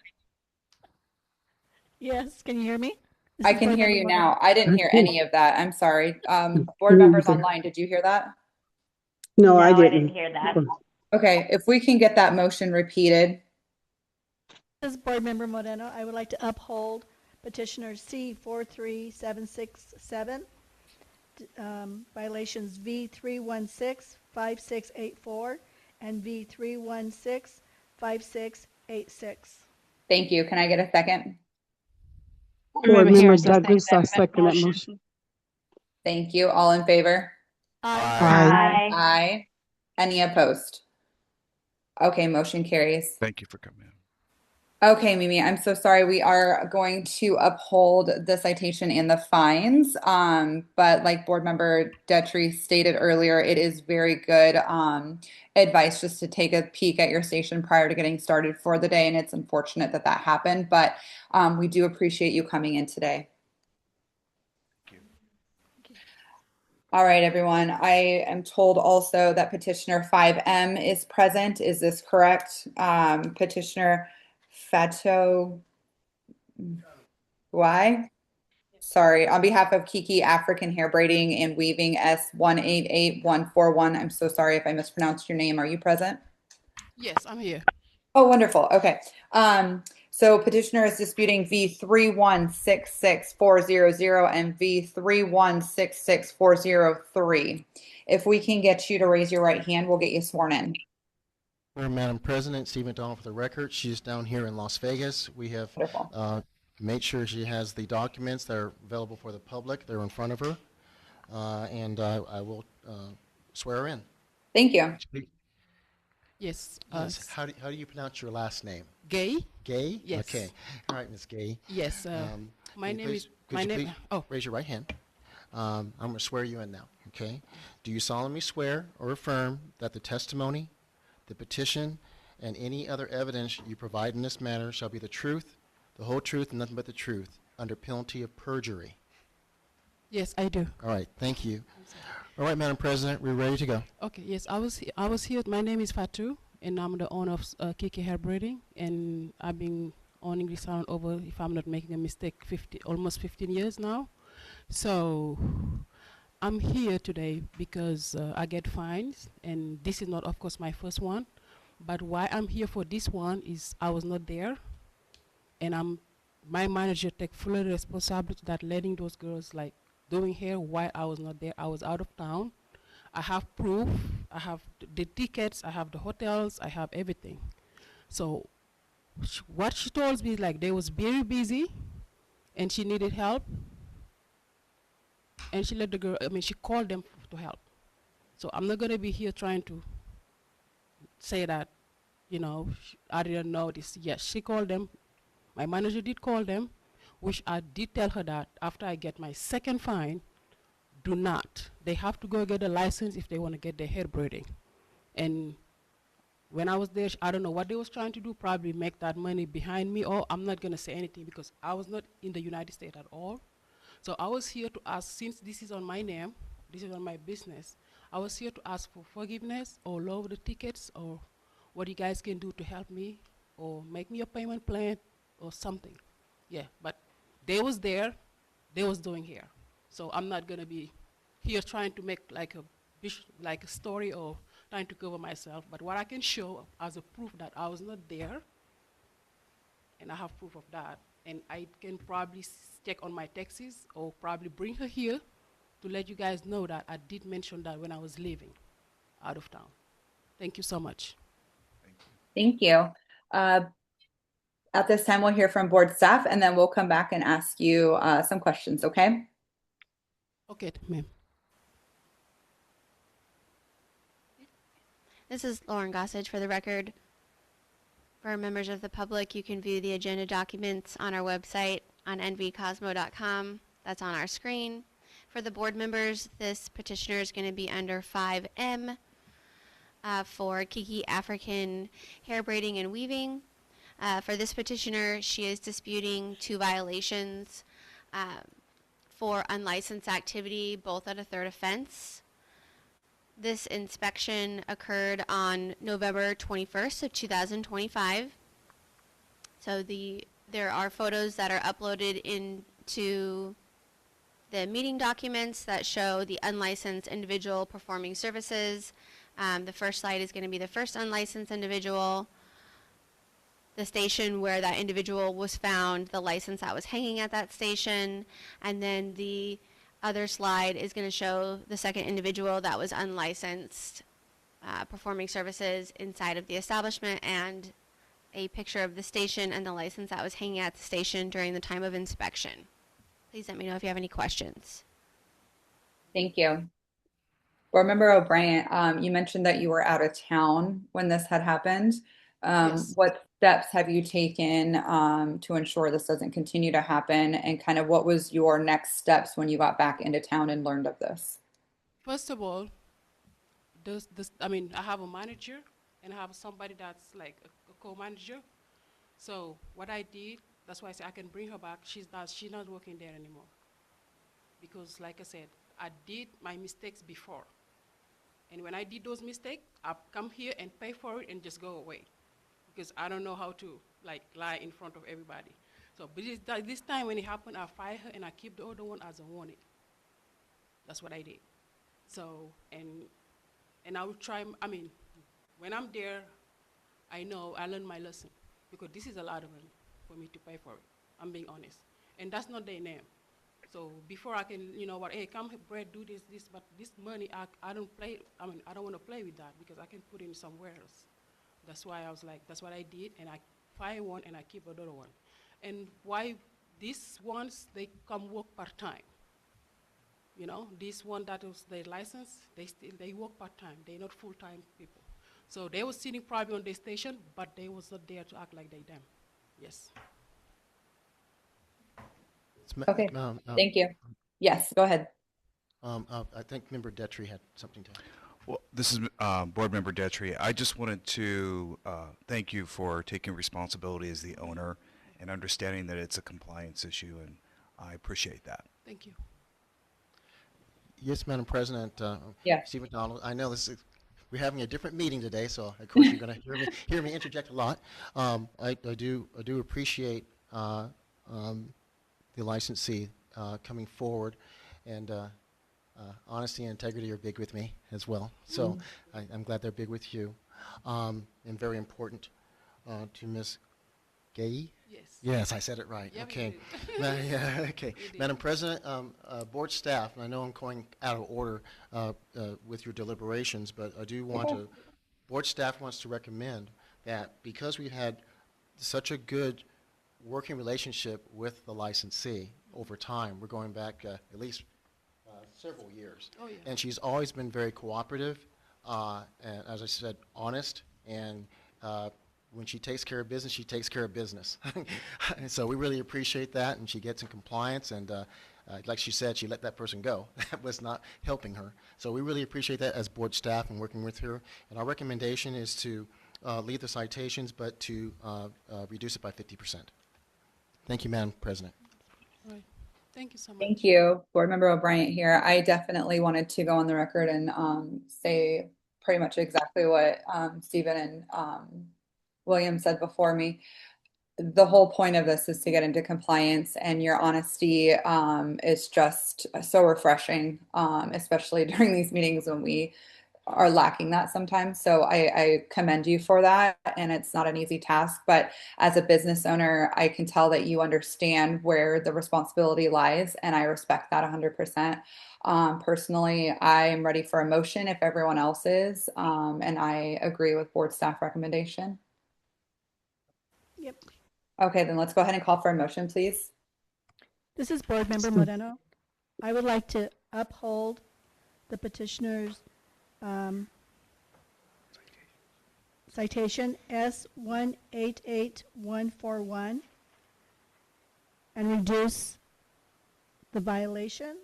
Yes, can you hear me? This I is can Board hear Member you Morgan. now. I didn't hear any of that. I'm sorry. Board members online, did you hear that? No, I No, I didn't. didn't hear that. Okay, if we can get that motion repeated. This is Board Member Moreno. I would like to uphold petitioner C43767, violations V3165684 and V3165686. Thank you. Can I get a second? Board Member Douglas, I second that motion. Thank you. All in favor? Aye. Aye. Aye. Any opposed? Okay, motion carries. Thank you for coming in. Okay, Mimi, I'm so sorry. We are going to uphold the citation and the fines. But like Board Member Detry stated earlier, it is very good advice just to take a peek at your station prior to getting started for the day. And it's unfortunate that that happened, but we do appreciate you coming in today. All right, everyone. I am told also that petitioner 5M is present. Is this correct? Petitioner Fato, why? Sorry, on behalf of Kiki African Hair Braiding and Weaving S188141, I'm so sorry if I mispronounced your name. Are you present? Yes, I'm here. Oh, wonderful. Okay. So petitioner is disputing V3166400 and V3166403. If we can get you to raise your right hand, we'll get you sworn in. Madam President, Steve McDonald for the record. She's down here in Las Vegas. We have made sure she has the documents that are available for the public. They're in front of her. And I will swear her in. Thank you. Yes. Yes. How do you pronounce your last name? Gay. Gay? Yes. Okay. All right, Ms. Gay. Yes. My name is. Raise your right hand. I'm going to swear you in now. Okay. Do you solemnly swear or affirm that the testimony, the petition, and any other evidence you provide in this matter shall be the truth, the whole truth, and nothing but the truth, under penalty of perjury? Yes, I do. All right. Thank you. All right, Madam President, we're ready to go. Okay. Yes, I was here. My name is Fatou, and I'm the owner of Kiki Hair Braiding, and I've been owning this salon over, if I'm not making a mistake, almost 15 years now. So I'm here today because I get fines, and this is not, of course, my first one. But why I'm here for this one is I was not there, and my manager take full responsibility that letting those girls like doing hair while I was not there. I was out of town. I have proof. I have the tickets. I have the hotels. I have everything. So what she told me is like they was very busy, and she needed help. And she let the girl. She called them to help. So I'm not gonna be here trying to say that, I didn't know this. Yes, she called them. My manager did call them, which I did tell her that after I get my second fine, do not. They have to go get a license if they want to get their hair braiding. And when I was there, I don't know what they was trying to do, probably make that money behind me, or I'm not going to say anything because I was not in the United States at all. So I was here to ask, since this is on my name, this is on my business, I was here to ask for forgiveness or lower the tickets or what you guys can do to help me or make me a payment plan or something. Yeah, but they was there, they was doing here. So I'm not gonna be here trying to make like a story or trying to cover myself. But what I can show as a proof that I was not there, and I have proof of that, and I can probably check on my taxes or probably bring her here to let you guys know that I did mention that when I was leaving out of town. Thank you so much. Thank you. At this time, we'll hear from board staff, and then we'll come back and ask you some questions, okay? Okay, ma'am. This is Lauren Gossage for the record. For members of the public, you can view the agenda documents on our website on nvcosmo.com. That's on our screen. For the board members, this petitioner is going to be under 5M for Kiki African Hair Braiding and Weaving. For this petitioner, she is disputing 2 violations for unlicensed activity, both at a third offense. This inspection occurred on November 21st of 2025. So there are photos that are uploaded into the meeting documents that show the unlicensed individual performing services. The first slide is going to be the first unlicensed individual, the station where that individual was found, the license that was hanging at that station, and then the other slide is going to show the second individual that was unlicensed performing services inside of the establishment, and a picture of the station and the license that was hanging at the station during the time of inspection. Please let me know if you have any questions. Thank you. Board Member O'Brien, you mentioned that you were out of town when this had happened. Yes. What's steps have you taken to ensure this doesn't continue to happen? And kind of what was your next steps when you got back into town and learned of this? First of all, I have a manager and I have somebody that's like a co-manager. So what I did, that's why I said I can bring her back. She's not working there anymore. Because like I said, I did my mistakes before. And when I did those mistakes, I come here and pay for it and just go away. Because I don't know how to like lie in front of everybody. So but this time when it happened, I fired her and I keep the other one as a warning. That's what I did. So, and I will try, when I'm there, I know I learned my lesson. Because this is a lot of money for me to pay for it. I'm being honest. And that's not their name. So before I can, hey, come here, Brett, do this, but this money, I don't play, I don't want to play with that because I can put it somewhere else. That's why I was like, that's what I did, and I fire one and I keep another one. And why these ones, they come work part-time. This one that was their license, they work part-time. They're not full-time people. So they were sitting probably on the station, but they was not there to act like they them. Yes. Okay, thank you. Yes, go ahead. I think Member Detry had something to. Well, this is Board Member Detry. I just wanted to thank you for taking responsibility as the owner and understanding that it's a compliance issue, and I appreciate that. Thank you. Yes, Madam President. Yes. Steve McDonald. I know we're having a different meeting today, so of course you're going to hear me interject a lot. I do appreciate the licensee coming forward, and honesty and integrity are big with me as well. So I'm glad they're big with you, and very important to Ms. Gay. Yes. Yes, I said it right. Yeah, okay. Okay. Madam President, board staff, and I know I'm going out of order with your deliberations, but I do want to. Board staff wants to recommend that because we've had such a good working relationship with the licensee over time, we're going back at least several years. Oh, yeah. And she's always been very cooperative, and as I said, honest, and when she takes care of business, she takes care of business. And so we really appreciate that, and she gets in compliance, and like she said, she let that person go. That was not helping her. So we really appreciate that as board staff and working with her. And our recommendation is to leave the citations, but to reduce it by 50%. Thank you, Madam President. All right. Thank you so much. Thank you. Board Member O'Brien here. I definitely wanted to go on the record and say pretty much exactly what Stephen and William said before me. The whole point of this is to get into compliance, and your honesty is just so refreshing, especially during these meetings when we are lacking that sometimes. So I commend you for that. And it's not an easy task, but as a business owner, I can tell that you understand where the responsibility lies, and I respect that 100%. Personally, I am ready for a motion if everyone else is, and I agree with board staff recommendation. Yep. Okay, then let's go ahead and call for a motion, please. This is Board Member Moreno. I would like to uphold the petitioner's citation S188141 and reduce the violation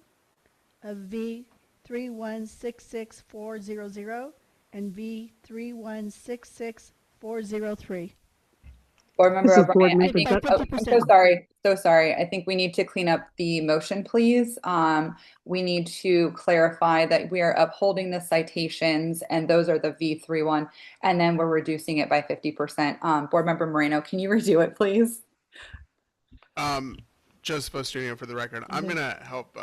of V3166400 and V3166403. Board Member O'Brien, I think, By I'm so sorry. I think we need to clean up the motion, please. We need to clarify that we are upholding the citations, and those are the V31, and then we're reducing it by 50%. Board Member Moreno, can you redo it, please? Joseph Ostrino for the record. I'm going to help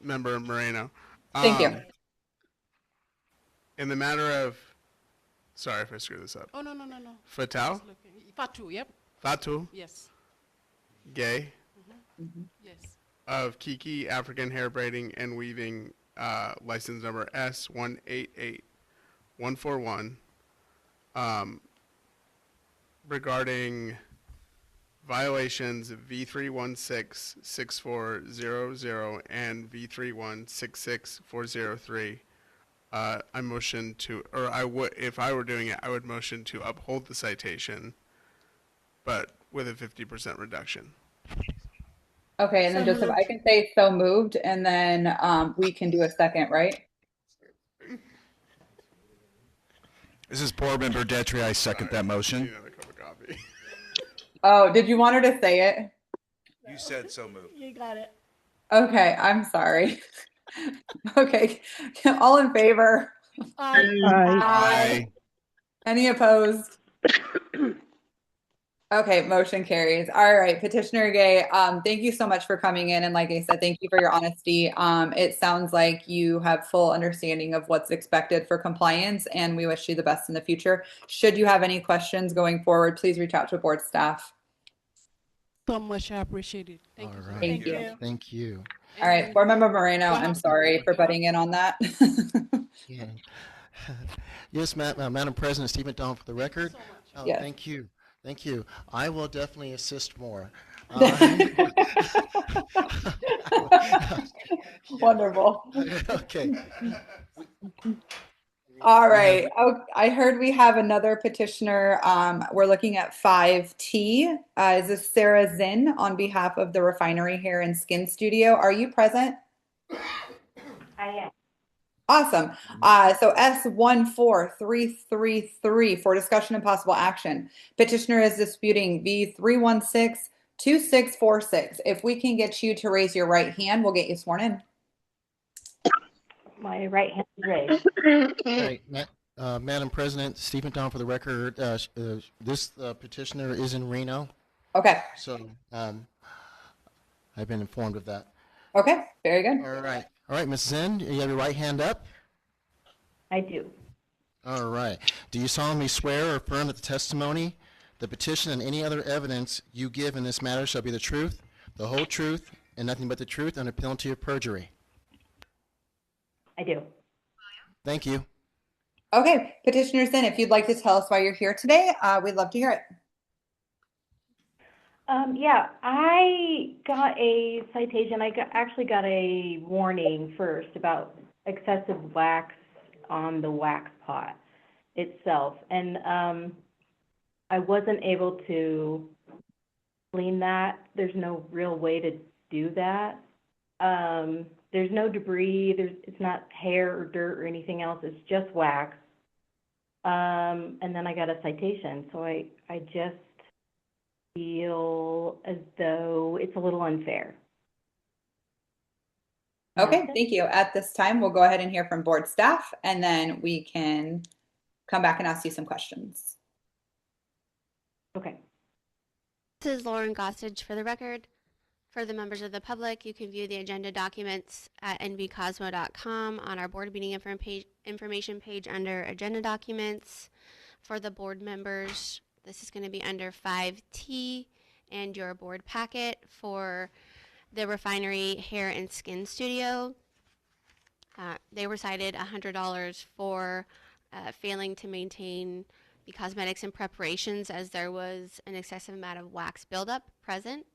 Member Moreno. Thank you. In the matter of, sorry if I screwed this up. Oh, no. Fatal? Fatu, yep. Fatu? Yes. Gay? Yes. Of Kiki African Hair Braiding and Weaving, license number S188141, regarding violations of V3166400 and V3166403. I motion to, or I would, if I were doing it, I would motion to uphold the citation but with a 50% reduction. Okay, and then So Joseph, I moved. can say so moved, and then we can do a second, right? This is Board Member Detry. I second that motion. Need another cup of coffee. Oh, did you want her to say it? You said so moved. You got it. Okay, I'm sorry. Okay, all in favor? Aye. Aye. Aye. Any opposed? Okay, motion carries. All right, Petitioner Gay, thank you so much for coming in. And like I said, thank you for your honesty. It sounds like you have full understanding of what's expected for compliance, and we wish you the best in the future. Should you have any questions going forward, please reach out to board staff. So much, I appreciate it. Thank you so much. Thank you. Thank you. All right, Board Member Moreno, What I'm happened? sorry for butting in on that. Yeah. Yes, Madam President, Steve McDonald for the record. Oh, Yes. thank you. Thank you. I will definitely assist more. Wonderful. Okay. All right. Oh, I heard we have another petitioner. We're looking at 5T. Is this Sarah Zinn on behalf of the refinery hair and skin studio? Are you present? I am. Awesome. So S14333 for discussion and possible action. Petitioner is disputing V3162646. If we can get you to raise your right hand, we'll get you sworn in. My right hand is raised. Right. Madam President, Steve McDonald for the record. This petitioner is in Reno. Okay. So I've been informed of that. Okay. Very good. All right. All right, Ms. Zinn, you have your right hand up? I do. All right. Do you solemnly swear or affirm that the testimony, the petition, and any other evidence you give in this matter shall be the truth, the whole truth, and nothing but the truth under penalty of perjury? I do. Thank you. Okay. Petitioner Zinn, if you'd like to tell us why you're here today, we'd love to hear it. Yeah, I got a citation. Actually got a warning first about excessive wax on the wax pot itself. And I wasn't able to clean that. There's no real way to do that. There's no debris. It's not hair or dirt or anything else. It's just wax. And then I got a citation. So I just feel as though it's a little unfair. Okay, thank you. At this time, we'll go ahead and hear from board staff, and then we can come back and ask you some questions. Okay. This is Lauren Gossage for the record. For the members of the public, you can view the agenda documents at nbcosmo.com on our board meeting information page under agenda documents. For the board members, this is going to be under 5T and your board packet for the refinery hair and skin studio. They were cited $100 for failing to maintain the cosmetics and preparations as there was an excessive amount of wax buildup present.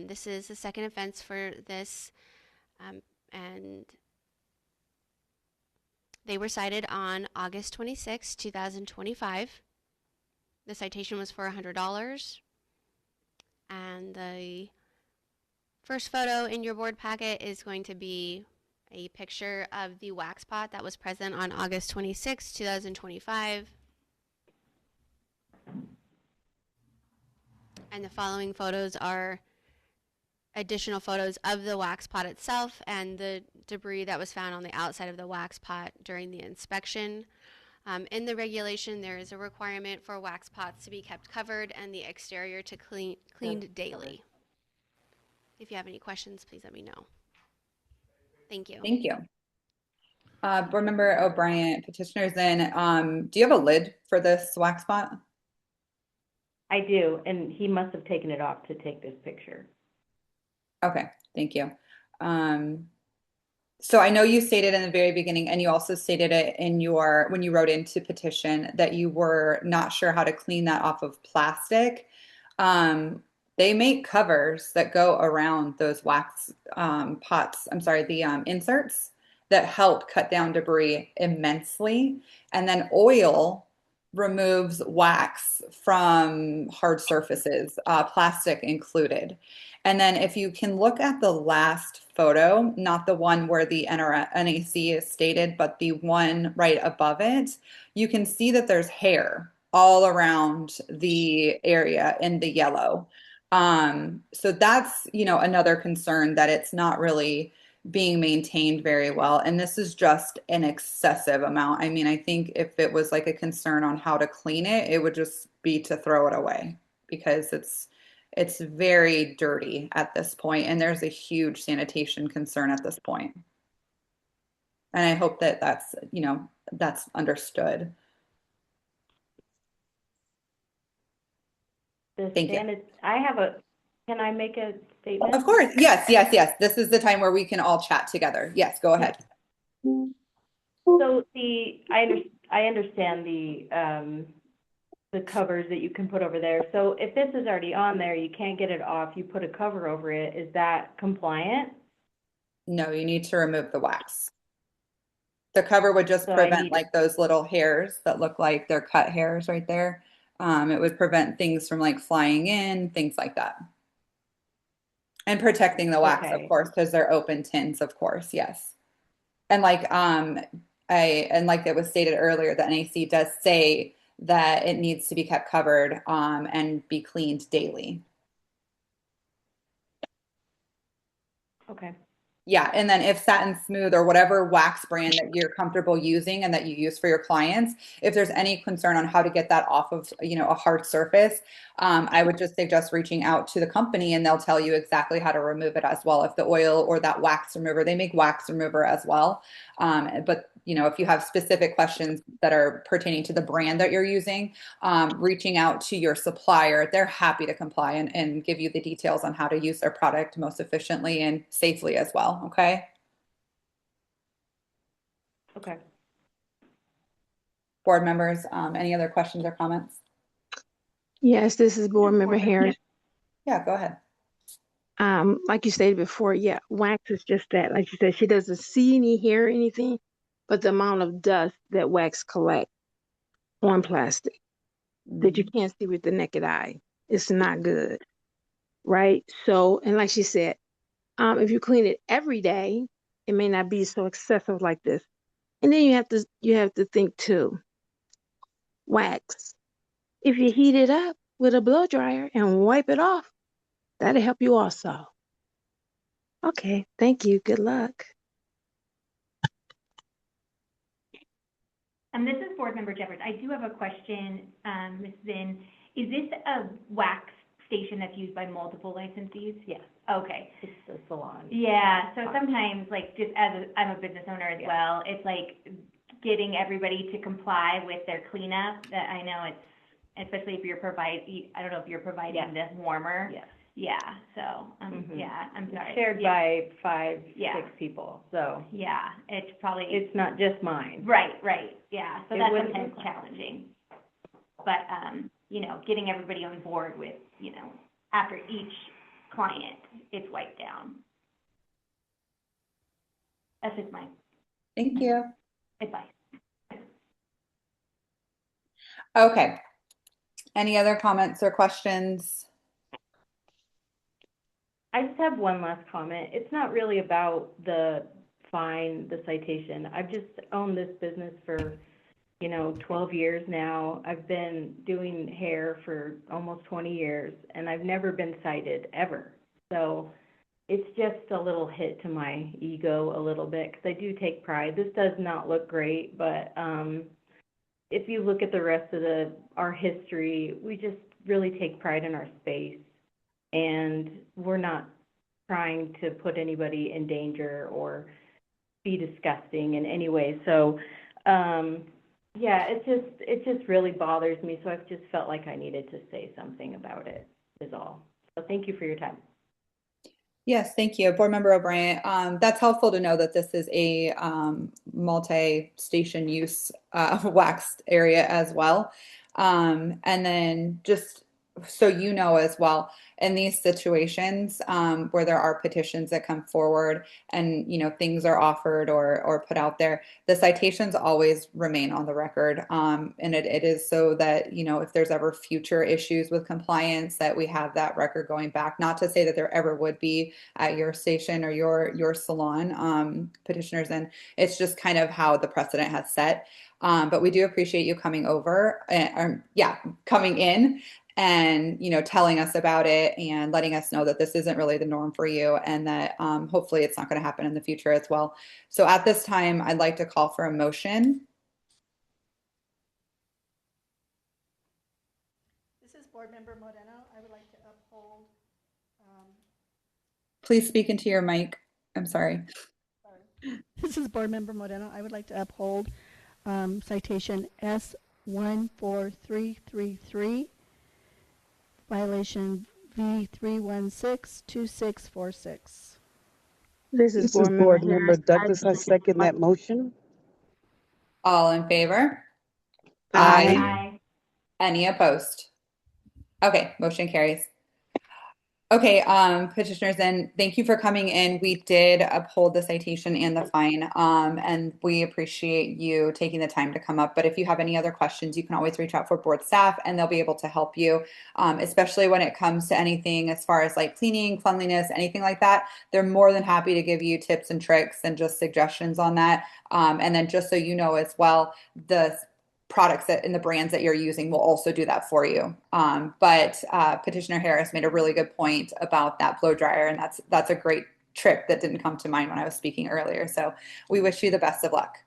This is the second offense for this, and they were cited on August 26, 2025. The citation was for $100, and the first photo in your board packet is going to be a picture of the wax pot that was present on August 26, 2025. And the following photos are additional photos of the wax pot itself and the debris that was found on the outside of the wax pot during the inspection. In the regulation, there is a requirement for wax pots to be kept covered and the exterior to cleaned daily. If you have any questions, please let me know. Thank you. Thank you. Board Member O'Brien, petitioners in, do you have a lid for this wax pot? I do, and he must have taken it off to take this picture. Okay, thank you. So I know you stated in the very beginning, and you also stated it in your, when you wrote into petition, that you were not sure how to clean that off of plastic. They make covers that go around those wax pots, I'm sorry, the inserts that help cut down debris immensely. And then oil removes wax from hard surfaces, plastic included. And then if you can look at the last photo, not the one where the NAC is stated, but the one right above it, you can see that there's hair all around the area in the yellow. So that's, another concern that it's not really being maintained very well. And this is just an excessive amount. I mean, I think if it was like a concern on how to clean it, it would just be to throw it away because it's very dirty at this point, and there's a huge sanitation concern at this point. And I hope that that's understood. Thank you. Can I make a statement? Of course. Yes. This is the time where we can all chat together. Yes, go ahead. So I understand the covers that you can put over there. So if this is already on there, you can't get it off, you put a cover over it, is that compliant? No, you need to remove the wax. The cover would just prevent like those little hairs that look like they're cut hairs right there. It would prevent things from like flying in, things like that. And protecting the wax, of course, because they're open tins, of course, yes. And like it was stated earlier, the NAC does say that it needs to be kept covered and be cleaned daily. Okay. Yeah, and then if Satin Smooth or whatever wax brand that you're comfortable using and that you use for your clients, if there's any concern on how to get that off of, a hard surface, I would just suggest reaching out to the company and they'll tell you exactly how to remove it as well. If the oil or that wax remover, they make wax remover as well. But if you have specific questions that are pertaining to the brand that you're using, reaching out to your supplier, they're happy to comply and give you the details on how to use their product most efficiently and safely as well. Okay. Okay. Board members, any other questions or comments? Yes, this is Board Member Harris. Yeah, go ahead. Like you stated before, yeah, wax is just that. Like you said, she doesn't see any hair or anything, but the amount of dust that wax collects on plastic that you can't see with the naked eye, it's not good, right? So, and like she said, if you clean it every day, it may not be so excessive like this. And then you have to think too, wax. If you heat it up with a blow dryer and wipe it off, that'll help you also. Okay, thank you. Good luck. This is Board Member Jeffers. I do have a question, Ms. Zinn. Is this a wax station that's used by multiple licensees? Yes. Okay. It's a salon. Yeah, so sometimes, like, just I'm a business owner as well, it's like getting everybody to comply with their cleanup. That I know it's, especially if you're I don't know if you're providing the warmer. Yes. Yeah, so, yeah, I'm sorry. It's shared by 5, 6 people, so. Yeah, it's probably. It's not just mine. Right, yeah, so It that's wouldn't sometimes look like challenging. But, getting everybody on board with, after each client, it's wiped down. That's just my Thank you. advice. Okay. Any other comments or questions? I just have one last comment. It's not really about the fine, the citation. I've just owned this business for, 12 years now. I've been doing hair for almost 20 years, and I've never been cited, ever. So it's just a little hit to my ego a little bit, because I do take pride. This does not look great, but if you look at the rest of our history, we just really take pride in our space. And we're not trying to put anybody in danger or be disgusting in any way. So, yeah, it just really bothers me. So I've just felt like I needed to say something about it, is all. So thank you for your time. Yes, thank you. Board Member O'Brien. That's helpful to know that this is a multi-station use waxed area as well. And then just so you know as well, in these situations where there are petitions that come forward and things are offered or put out there, the citations always remain on the record, and it is so that if there's ever future issues with compliance, that we have that record going back. Not to say that there ever would be at your station or your salon, petitioners, and it's just kind of how the precedent has set. But we do appreciate you coming over, coming in and telling us about it and letting us know that this isn't really the norm for you, and that hopefully it's not going to happen in the future as well. So at this time, I'd like to call for a motion. This is Board Member Moreno. I would like to uphold. Please speak into your mic. I'm sorry. This is Board Member Moreno. I would like to uphold citation S14333, violation V3162646. This is Board Member Douglas. I second that motion. All in favor? Aye. Any opposed? Okay, motion carries. Okay, petitioners, then thank you for coming in. We did uphold the citation and the fine, and we appreciate you taking the time to come up. But if you have any other questions, you can always reach out for board staff, and they'll be able to help you, especially when it comes to anything as far as like cleaning, cleanliness, anything like that. They're more than happy to give you tips and tricks and just suggestions on that. And then just so you know as well, the products that and the brands that you're using will also do that for you. But Petitioner Harris made a really good point about that blow dryer, and that's a great trick that didn't come to mind when I was speaking earlier. So we wish you the best of luck.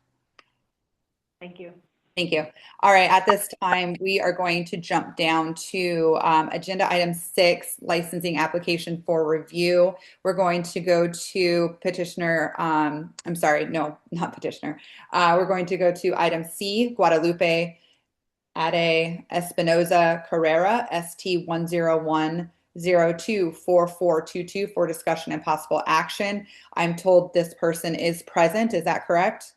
Thank you. Thank you. All right, at this time, we are going to jump down to agenda item 6, licensing application for review. We're going to go to petitioner, I'm sorry, no, not petitioner. We're going to go to item C, Guadalupe Ade Espinoza Carrera, ST 101024422 for discussion and possible action. I'm told this person is present. Is that correct?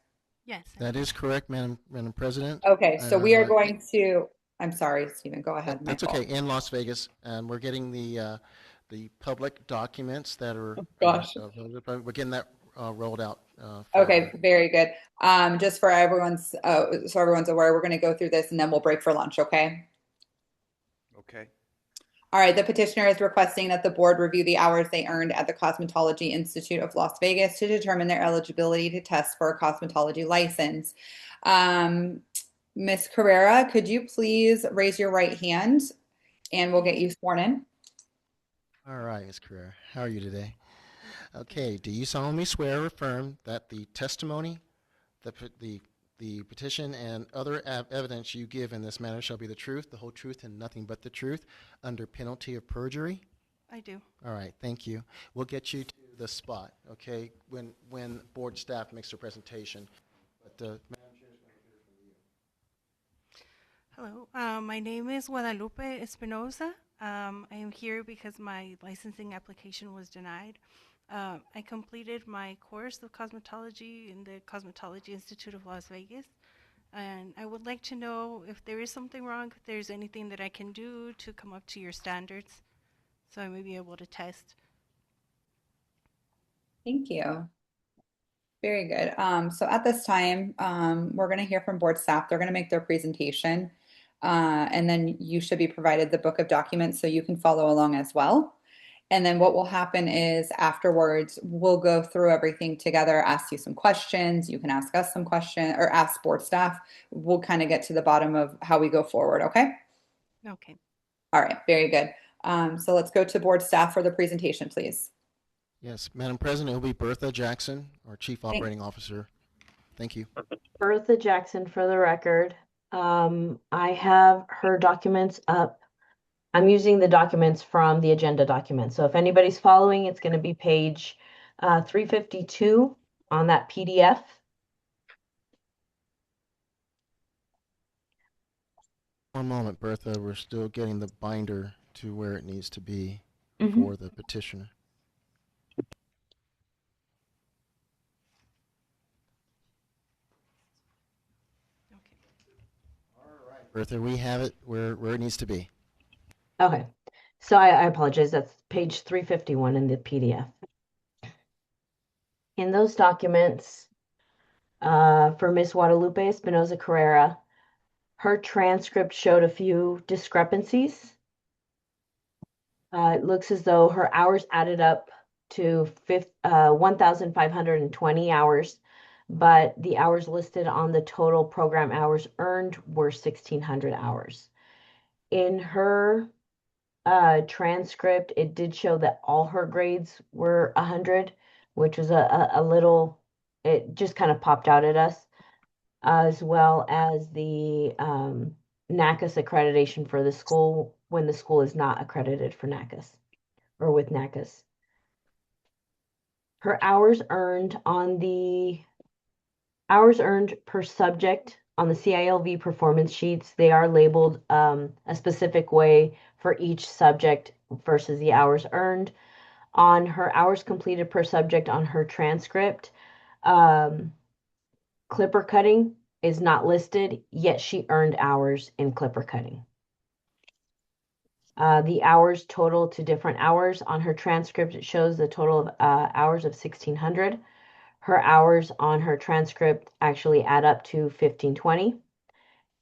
Yes. That is correct, Madam President. Okay, so we are going to, I'm sorry, Stephen, go ahead. That's okay. In Las Vegas, and we're getting the public documents that are. Gosh. We're getting that rolled out. Okay, very good. Just for everyone's, so everyone's aware, we're going to go through this and then we'll break for lunch. Okay. Okay. All right, the petitioner is requesting that the board review the hours they earned at the Cosmetology Institute of Las Vegas to determine their eligibility to test for a cosmetology license. Ms. Carrera, could you please raise your right hand and we'll get you sworn in? All right, Ms. Carrera, how are you today? Okay, do you solemnly swear or affirm that the testimony, the petition, and other evidence you give in this matter shall be the truth, the whole truth, and nothing but the truth, under penalty of perjury? I do. All right, thank you. We'll get you to the spot, okay, when board staff makes their presentation. But Madam Chair is going to hear from you. Hello, my name is Guadalupe Espinoza. I am here because my licensing application was denied. I completed my course of cosmetology in the Cosmetology Institute of Las Vegas, and I would like to know if there is something wrong, if there's anything that I can do to come up to your standards, so I may be able to test. Thank you. Very good. So at this time, we're going to hear from board staff. They're going to make their presentation, and then you should be provided the book of documents so you can follow along as well. And then what will happen is afterwards, we'll go through everything together, ask you some questions. You can ask us some questions or ask board staff. We'll kind of get to the bottom of how we go forward, okay? Okay. All right, very good. So let's go to board staff for the presentation, please. Yes, Madam President, it will be Bertha Jackson, our Chief Operating Officer. Thank you. Bertha Jackson for the record. I have her documents up. I'm using the documents from the agenda document. So if anybody's following, it's going to be page 352 on that PDF. One moment, Bertha. We're still getting the binder to where it needs to be for the petitioner. Okay. All right, Bertha, we have it where it needs to be. Okay. So I apologize. That's page 351 in the PDF. In those documents, for Miss Guadalupe Espinoza Carrera, her transcript showed a few discrepancies. It looks as though her hours added up to 1,520 hours, but the hours listed on the total program hours earned were 1,600 hours. In her transcript, it did show that all her grades were 100, which was a little, it just kind of popped out at us, as well as the NACAS accreditation for the school when the school is not accredited for NACAS or with NACAS. Her hours earned on the hours earned per subject on the CILV performance sheets, they are labeled a specific way for each subject versus the hours earned. On her hours completed per subject on her transcript, clipper cutting is not listed, yet she earned hours in clipper cutting. The hours total to different hours on her transcript, it shows the total of hours of 1,600. Her hours on her transcript actually add up to 1,520.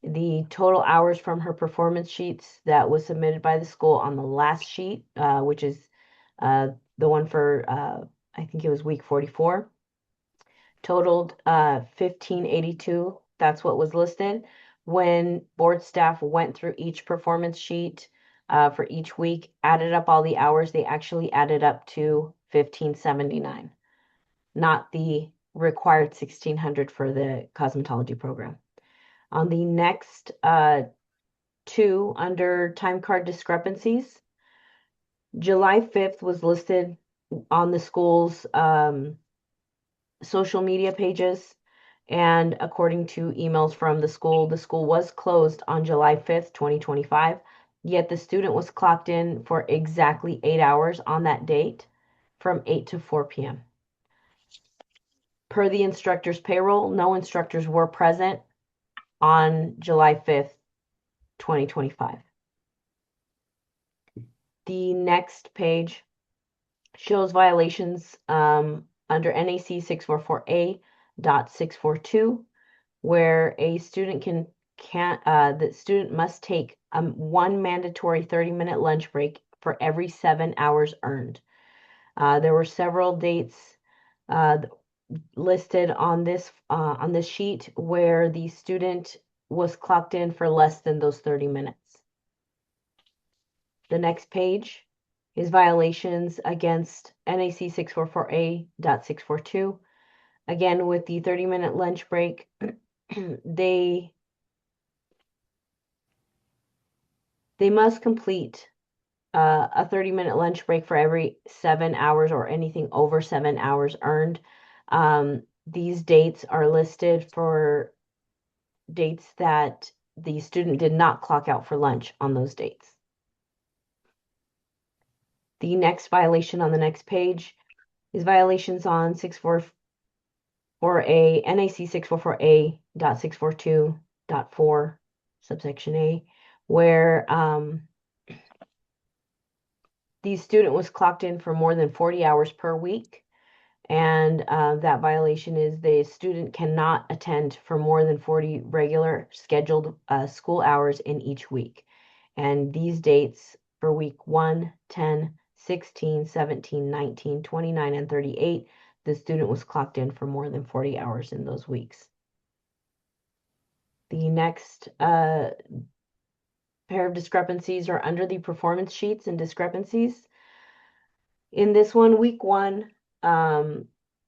The total hours from her performance sheets that was submitted by the school on the last sheet, which is the one for, I think it was week 44, totaled 1,582. That's what was listed. When board staff went through each performance sheet for each week, added up all the hours, they actually added up to 1,579, not the required 1,600 for the cosmetology program. On the next two, under time card discrepancies, July 5th was listed on the school's social media pages. And according to emails from the school was closed on July 5th, 2025. Yet the student was clocked in for exactly 8 hours on that date from 8 to 4 p.m. Per the instructor's payroll, no instructors were present on July 5th, 2025. The next page shows violations under NAC 644A.642, where a student the student must take one mandatory 30-minute lunch break for every 7 hours earned. There were several dates listed on this sheet where the student was clocked in for less than those 30 minutes. The next page is violations against NAC 644A.642. Again, with the 30-minute lunch break, they must complete a 30-minute lunch break for every 7 hours or anything over 7 hours earned. These dates are listed for dates that the student did not clock out for lunch on those dates. The next violation on the next page is violations on 644A, NAC 644A.642.4, subsection A, where the student was clocked in for more than 40 hours per week. And that violation is the student cannot attend for more than 40 regular scheduled school hours in each week. And these dates for week 1, 10, 16, 17, 19, 29, and 38, the student was clocked in for more than 40 hours in those weeks. The next pair of discrepancies are under the performance sheets and discrepancies. In this one, week 1,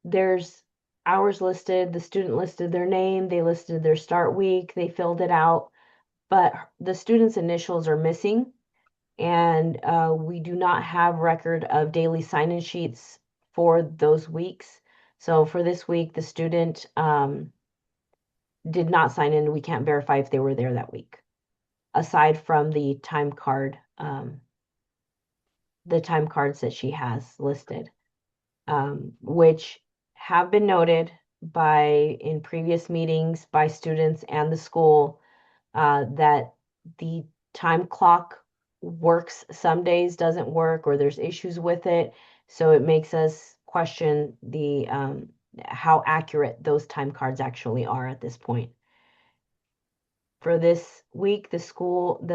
there's hours listed, the student listed their name, they listed their start week, they filled it out, but the student's initials are missing. And we do not have record of daily sign-in sheets for those weeks. So for this week, the student did not sign in. We can't verify if they were there that week, aside from the time cards that she has listed, which have been noted in previous meetings by students and the school that the time clock works some days, doesn't work, or there's issues with it. So it makes us question the how accurate those time cards actually are at this point. For this week, the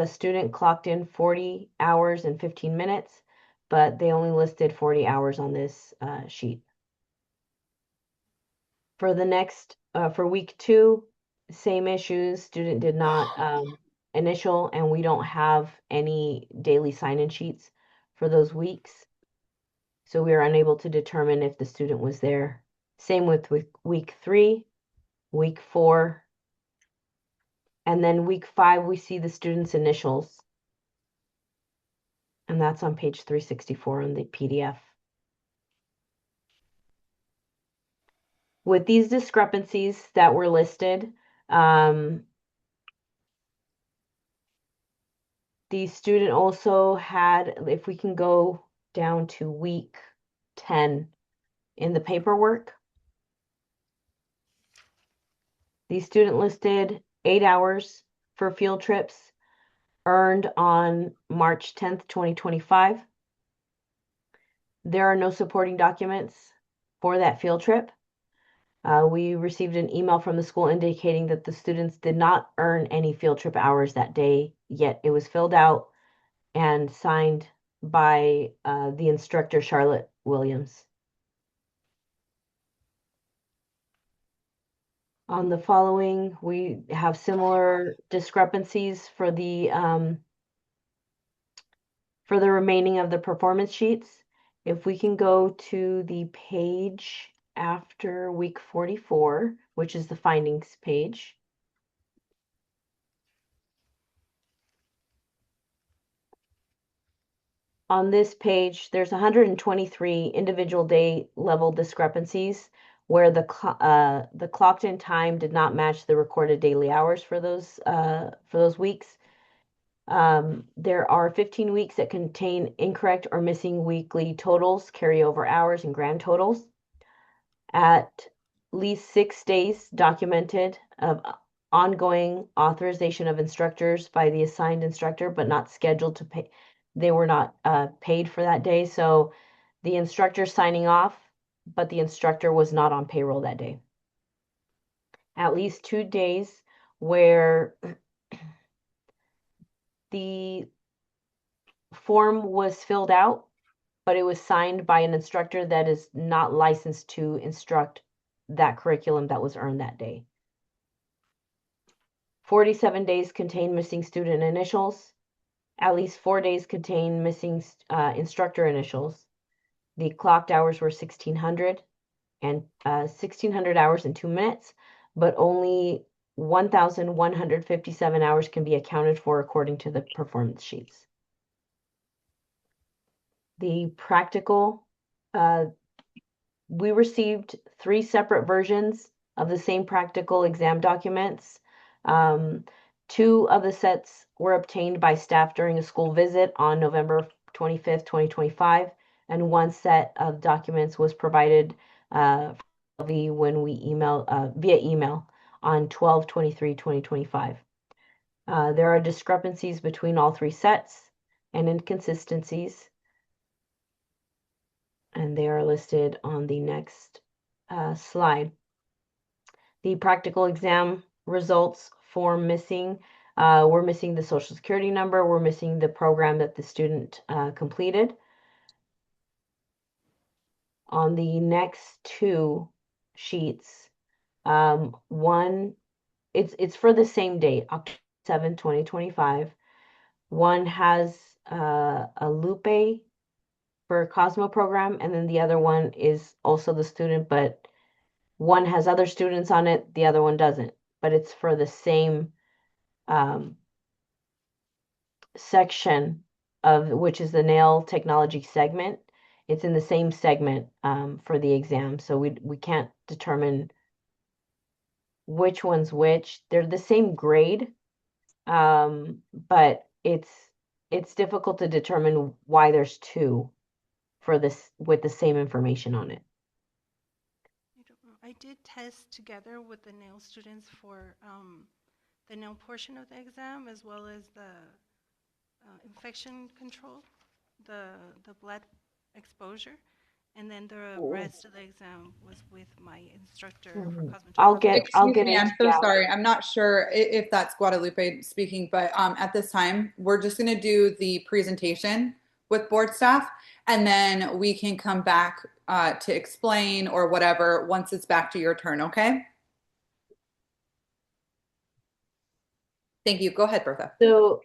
student clocked in 40 hours and 15 minutes, but they only listed 40 hours on this sheet. For the next, for week 2, same issues. Student did not initial, and we don't have any daily sign-in sheets for those weeks. So we are unable to determine if the student was there. Same with week 3, week 4, and then week 5, we see the student's initials. And that's on page 364 on the PDF. With these discrepancies that were listed, the student also had, if we can go down to week 10 in the paperwork, the student listed 8 hours for field trips earned on March 10th, 2025. There are no supporting documents for that field trip. We received an email from the school indicating that the students did not earn any field trip hours that day, yet it was filled out and signed by the instructor, Charlotte Williams. On the following, we have similar discrepancies for the remaining of the performance sheets. If we can go to the page after week 44, which is the findings page. On this page, there's 123 individual day level discrepancies where the clocked in time did not match the recorded daily hours for those weeks. There are 15 weeks that contain incorrect or missing weekly totals, carryover hours, and grand totals. At least 6 days documented of ongoing authorization of instructors by the assigned instructor, but not scheduled to pay. They were not paid for that day. So the instructor signing off, but the instructor was not on payroll that day. At least 2 days where the form was filled out, but it was signed by an instructor that is not licensed to instruct that curriculum that was earned that day. 47 days contain missing student initials. At least 4 days contain missing instructor initials. The clocked hours were 1,600 and 1,600 hours and 2 minutes, but only 1,157 hours can be accounted for according to the performance sheets. The practical, we received 3 separate versions of the same practical exam documents. 2 of the sets were obtained by staff during a school visit on November 25th, 2025, and 1 set of documents was provided when we via email on 12/23/2025. There are discrepancies between all 3 sets and inconsistencies, and they are listed on the next slide. The practical exam results form missing. We're missing the social security number. We're missing the program that the student completed. On the next 2 sheets, one, it's for the same date, October 7, 2025. One has a Lupe for Cosmo program, and then the other one is also the student, but one has other students on it, the other one doesn't, but it's for the same section of which is the nail technology segment. It's in the same segment for the exam, so we can't determine which one's which. They're the same grade, but it's difficult to determine why there's 2 for this with the same information on it. I don't know. I did test together with the nail students for the nail portion of the exam as well as the infection control, the blood exposure, and then the Ooh. rest of the exam was with my instructor for I'll cosmetology. I'll Excuse get me, I'm into so that. sorry. I'm not sure if that's Guadalupe speaking, but at this time, we're just going to do the presentation with board staff, and then we can come back to explain or whatever once it's back to your turn, okay? Thank you. Go ahead, Bertha. So,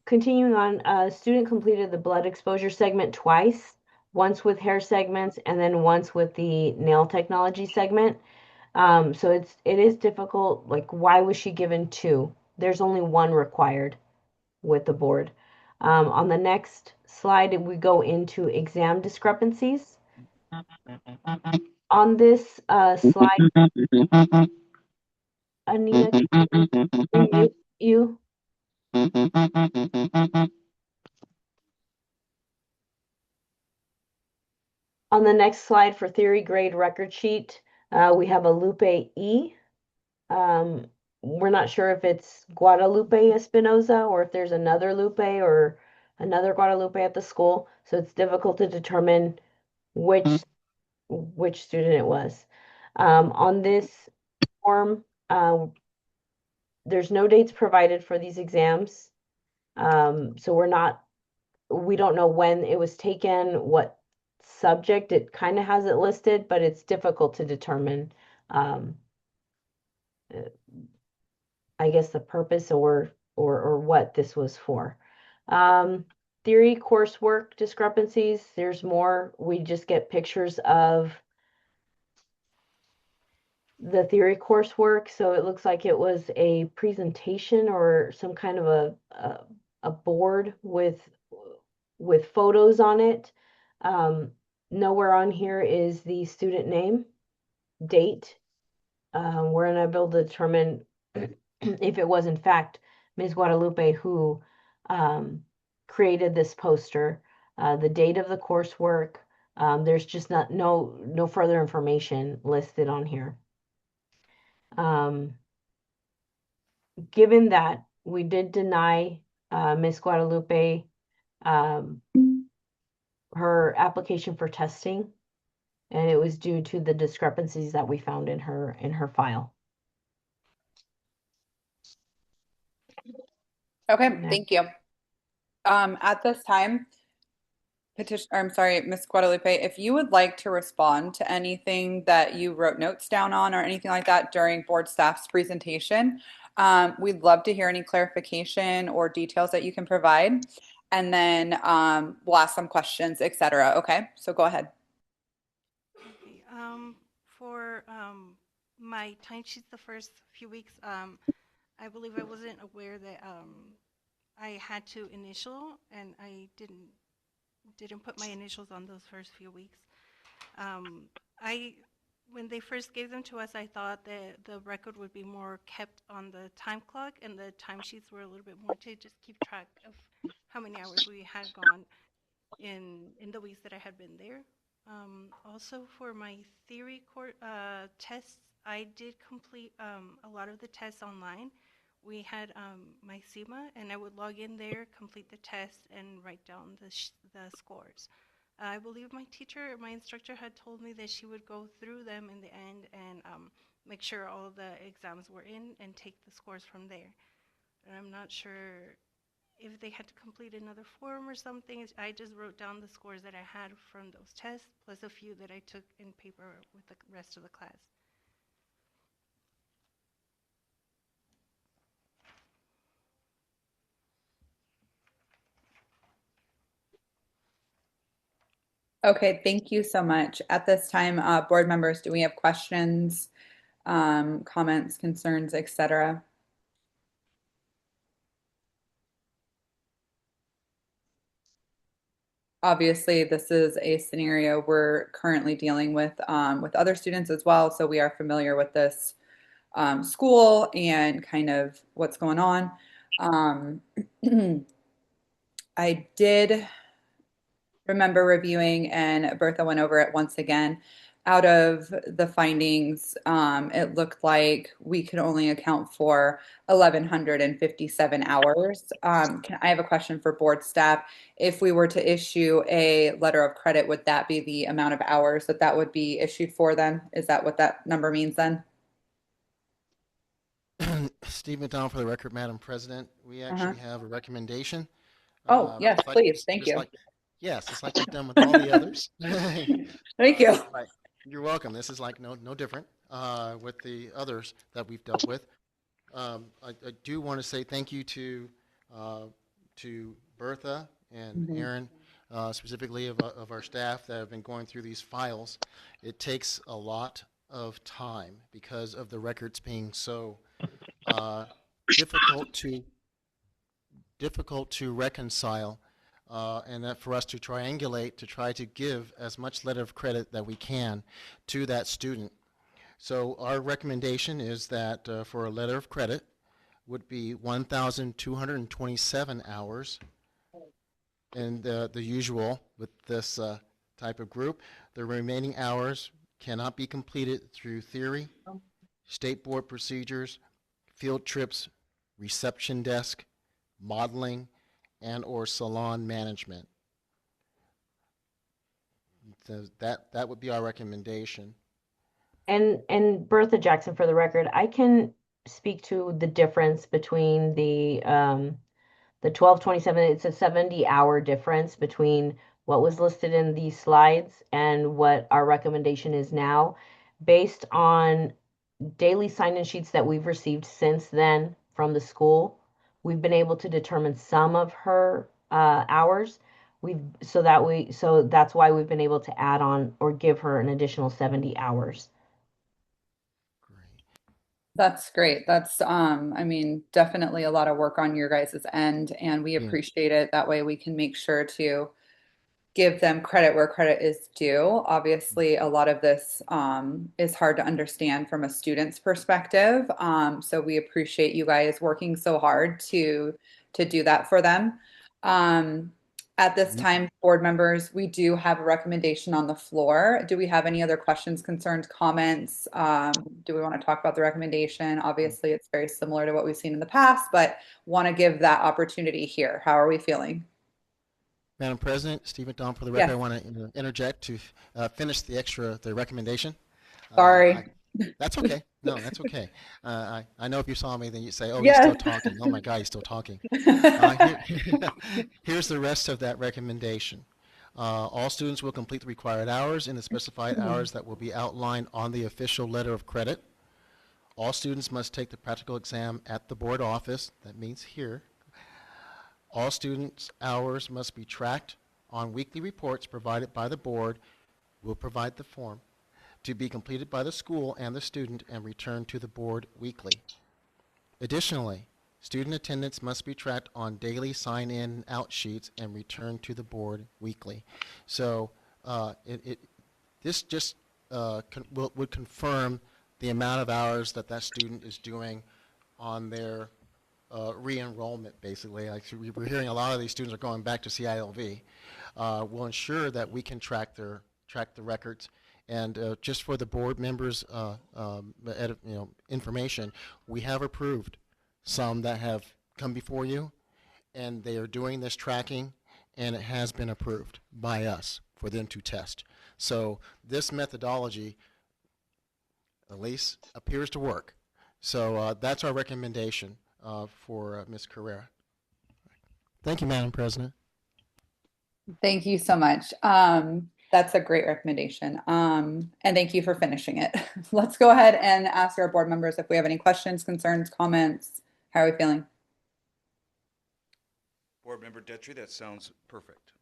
continuing on, student completed the blood exposure segment twice, once with hair segments and then once with the nail technology segment. So it is difficult. Like, why was she given two? There's only one required with the board. On the next slide, we go into exam discrepancies. On this slide, Anita, can you mute you? On the next slide for theory grade record sheet, we have a Lupe E. We're not sure if it's Guadalupe Espinoza or if there's another Lupe or another Guadalupe at the school. So it's difficult to determine which student it was. On this form, there's no dates provided for these exams. So we don't know when it was taken, what subject. It kind of has it listed, but it's difficult to determine, I guess, the purpose or what this was for. Theory coursework discrepancies, there's more. We just get pictures of the theory coursework. So it looks like it was a presentation or some kind of a board with photos on it. Nowhere on here is the student name, date. We're unable to determine if it was in fact Ms. Guadalupe who created this poster, the date of the coursework. There's just no further information listed on here. Given that we did deny Ms. Guadalupe her application for testing, and it was due to the discrepancies that we found in her file. Okay, thank you. At this time, Miss Guadalupe, if you would like to respond to anything that you wrote notes down on or anything like that during board staff's presentation, we'd love to hear any clarification or details that you can provide. And then we'll ask some questions, etc. Okay, so go ahead. Okay. For my timesheets the first few weeks, I believe I wasn't aware that I had to initial, and I didn't put my initials on those first few weeks. When they first gave them to us, I thought that the record would be more kept on the time clock, and the timesheets were a little bit more to just keep track of how many hours we had gone in the weeks that I had been there. Also, for my theory tests, I did complete a lot of the tests online. We had my SEMA, and I would log in there, complete the test, and write down the scores. I believe my instructor had told me that she would go through them in the end and make sure all the exams were in and take the scores from there. And I'm not sure if they had to complete another form or something. I just wrote down the scores that I had from those tests, plus a few that I took in paper with the rest of the class. Okay, thank you so much. At this time, board members, do we have questions, comments, concerns, etc.? Obviously, this is a scenario we're currently dealing with other students as well, so we are familiar with this school and kind of what's going on. I did remember reviewing, and Bertha went over it once again. out of the findings, it looked like we could only account for 1,157 hours. I have a question for board staff. If we were to issue a letter of credit, would that be the amount of hours that that would be issued for then? Is that what that number means then? Steve McDonald for the record, Madam President. We actually have a recommendation. Oh, yes, please. Thank you. Yes, it's like we've done with all the others. Thank you. Right. You're welcome. This is like no different with the others that we've dealt with. I do want to say thank you to Bertha and Aaron, specifically of our staff that have been going through these files. It takes a lot of time because of the records being so difficult to reconcile, and that for us to triangulate to try to give as much letter of credit that we can to that student. So our recommendation is that for a letter of credit would be 1,227 hours, and the usual with this type of group. The remaining hours cannot be completed through theory, state board procedures, field trips, reception desk, modeling, and or salon management. That would be our recommendation. And Bertha Jackson, for the record, I can speak to the difference between the 1227. It's a 70-hour difference between what was listed in these slides and what our recommendation is now, based on daily sign-in sheets that we've received since then from the school. We've been able to determine some of her hours. So that's why we've been able to add on or give her an additional 70 hours. That's great. That's, I mean, definitely a lot of work on your guys' end, and we appreciate it. That way we can make sure to give them credit where credit is due. Obviously, a lot of this is hard to understand from a student's perspective. So we appreciate you guys working so hard to do that for them. At this time, board members, we do have a recommendation on the floor. Do we have any other questions, concerns, comments? Do we want to talk about the recommendation? Obviously, it's very similar to what we've seen in the past, but want to give that opportunity here. How are we feeling? Madam President, Steve McDonald for the record. I want to interject to finish the recommendation. Sorry. That's okay. No, that's okay. I know if you saw me, then you'd say, oh, he's still talking. Oh, my God, he's still talking. Here's the rest of that recommendation. All students will complete the required hours in the specified hours that will be outlined on the official letter of credit. All students must take the practical exam at the board office. That means here. All students' hours must be tracked on weekly reports provided by the board. We'll provide the form to be completed by the school and the student and returned to the board weekly. Additionally, student attendance must be tracked on daily sign-in and out sheets and returned to the board weekly. So this just would confirm the amount of hours that student is doing on their re-enrollment, basically. Like we're hearing a lot of these students are going back to CILV. We'll ensure that we can track the records. And just for the board members' information, we have approved some that have come before you, and they are doing this tracking, and it has been approved by us for them to test. So this methodology, at least, appears to work. So that's our recommendation for Ms. Carrera. Thank you, Madam President. Thank you so much. That's a great recommendation. And thank you for finishing it. Let's go ahead and ask our board members if we have any questions, concerns, comments. How are we feeling? Board Member Detry, that sounds perfect.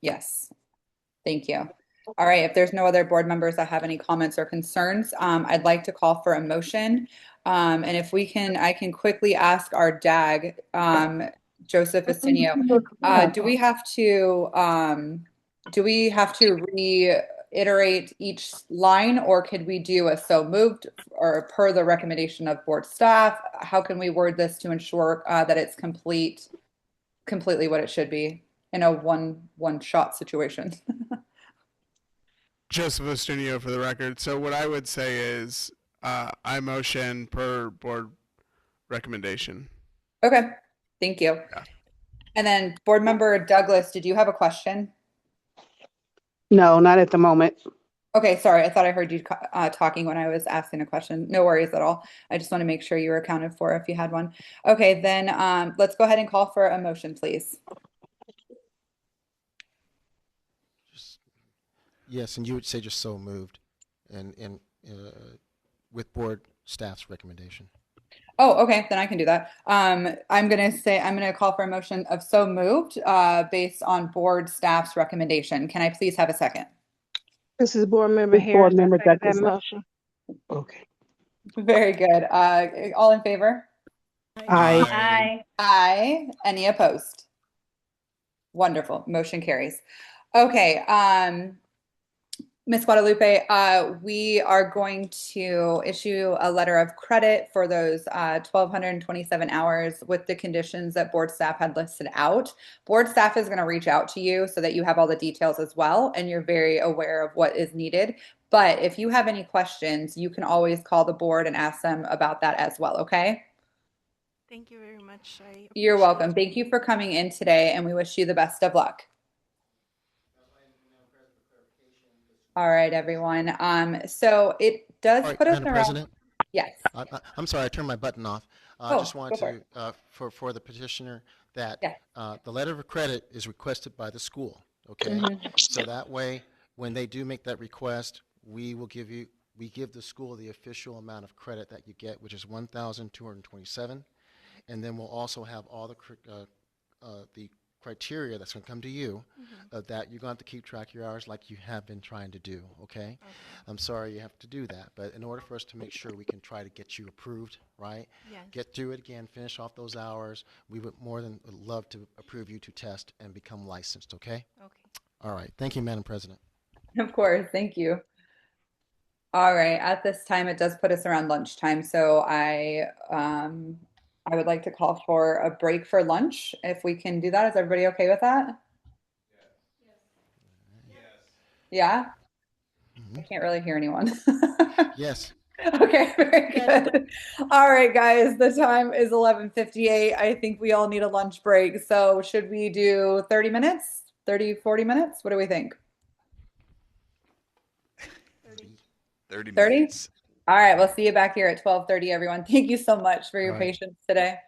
Yes. Thank you. All right. If there's no other board members that have any comments or concerns, I'd like to call for a motion. And if we can, I can quickly ask our DAG, Joseph Estinio, do we have to reiterate each line, or could we do a so moved or per the recommendation of board staff? How can we word this to ensure that it's completely what it should be in a one shot situation? Joseph Ostrinio for the record. So what I would say is I motion per board recommendation. Okay, thank you. Yeah. And then Board Member Douglas, did you have a question? No, not at the moment. Okay, sorry, I thought I heard you talking when I was asking a question. No worries at all. I just want to make sure you were accounted for if you had one. Okay, then let's go ahead and call for a motion, please. Yes, and you would say just so moved, and with board staff's recommendation. Oh, okay, then I can do that. I'm gonna call for a motion of so moved based on board staff's recommendation. Can I please have a second? This is Board Member Harris. I second that motion. Okay. Very good. All in favor? Aye. Aye. Aye. Any opposed? Wonderful. Motion carries. Okay. Ms. Guadalupe, we are going to issue a letter of credit for those 1,227 hours with the conditions that board staff had listed out. Board staff is going to reach out to you so that you have all the details as well, and you're very aware of what is needed. But if you have any questions, you can always call the board and ask them about that as well, okay? Thank you very much. You're welcome. Thank you for coming in today, and we wish you the best of luck. All right, everyone. So it does put us Madam around. President? Yes. I'm sorry, I turned my button off. I just wanted to, for the petitioner, that the letter of credit is requested by the school, okay? So that way, when they do make that request, we give the school the official amount of credit that you get, which is 1,227. And then we'll also have all the criteria that's going to come to you that you're going to have to keep track of your hours like you have been trying to do, okay? I'm sorry you have to do that, but in order for us to make sure we can try to get you approved, right? Yes. Get through it again, finish off those hours. We would more than love to approve you to test and become licensed, okay? Okay. All right. Thank you, Madam President. Of course. Thank you. All right. At this time, it does put us around lunchtime, so I would like to call for a break for lunch if we can do that. Is everybody okay with that? Yeah? I can't really hear anyone. Yes. Okay, very good. All right, guys, the time is 11:58. I think we all need a lunch break. So should we do 30 minutes? 30, 40 minutes? What do we think? 30 30? minutes. All right, we'll see you back here at 12:30, everyone. Thank you so much for your patience today.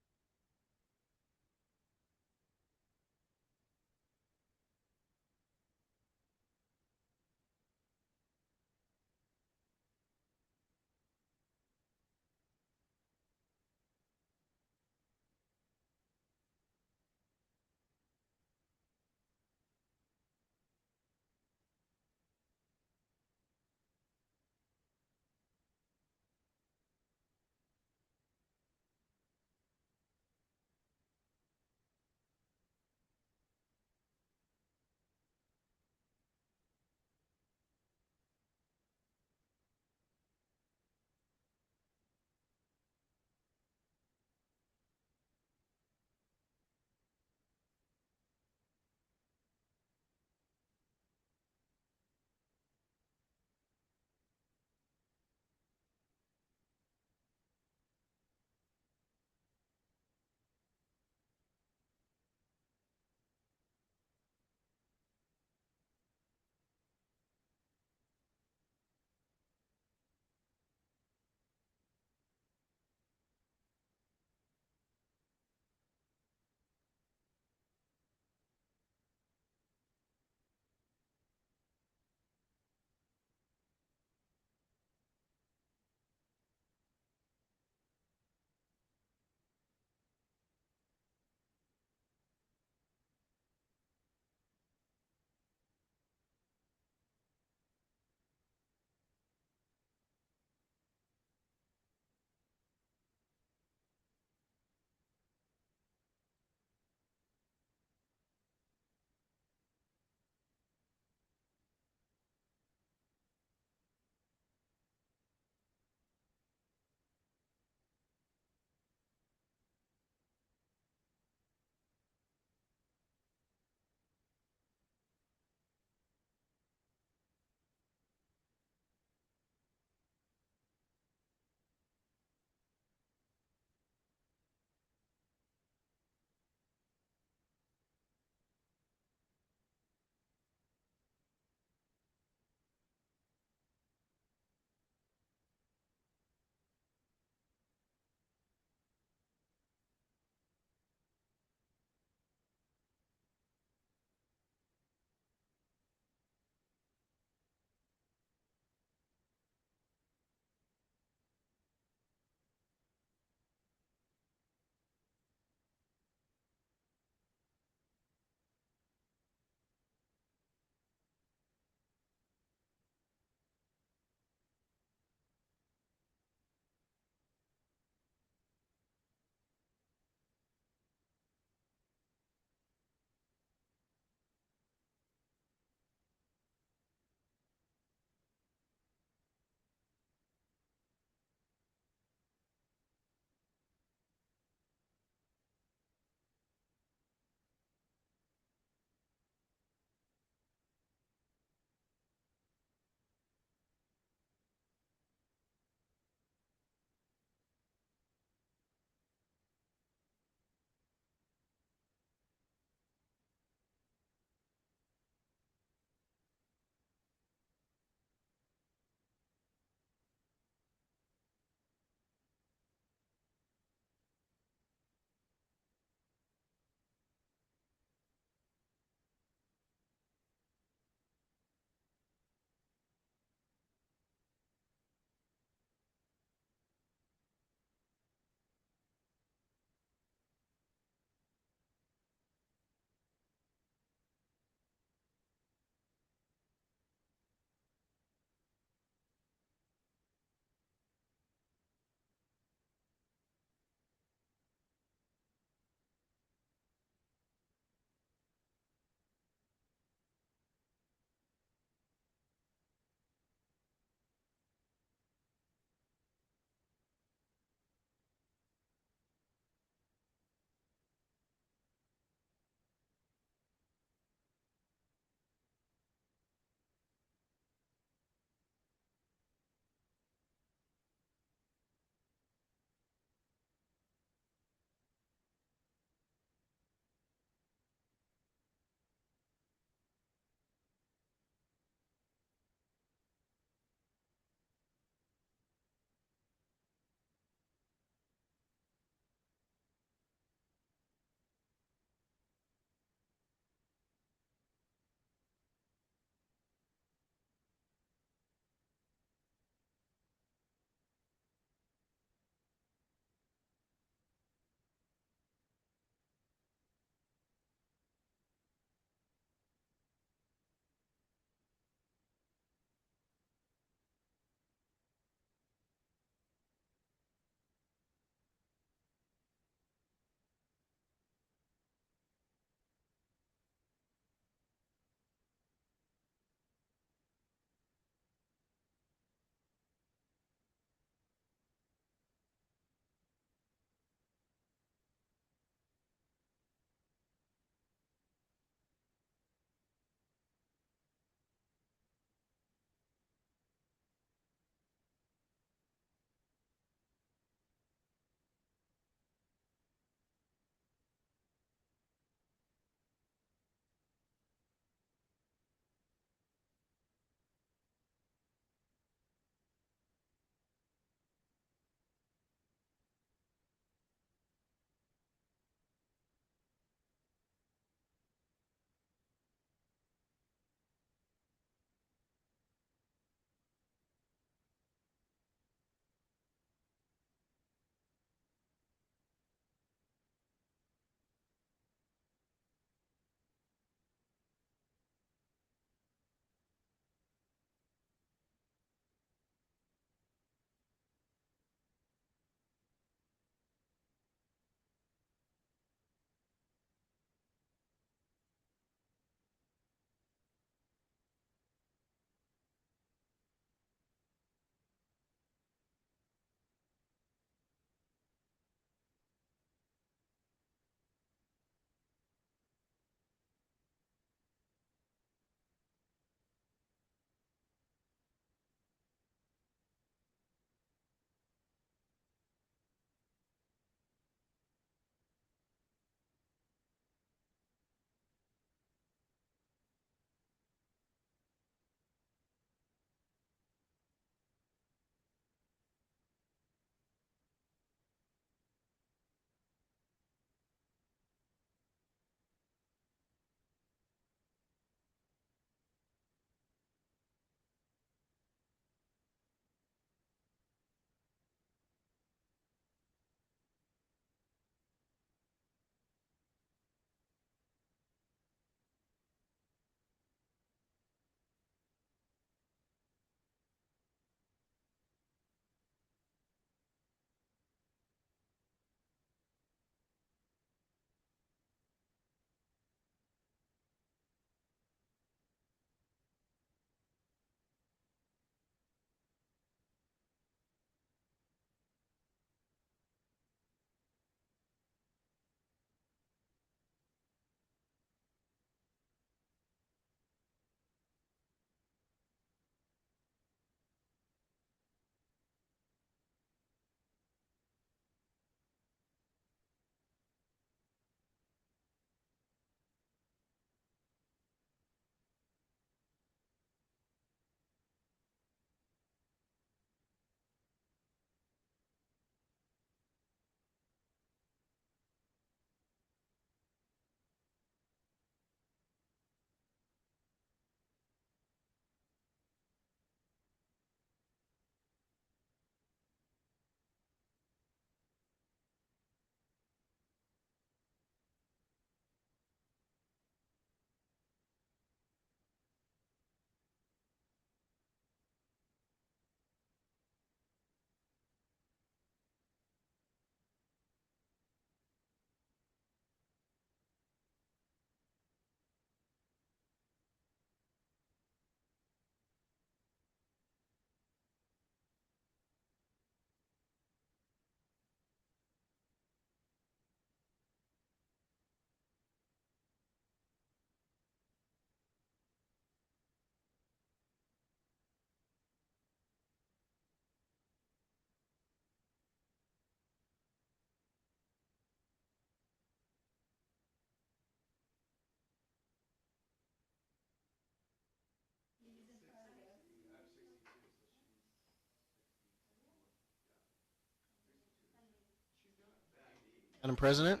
Madam President?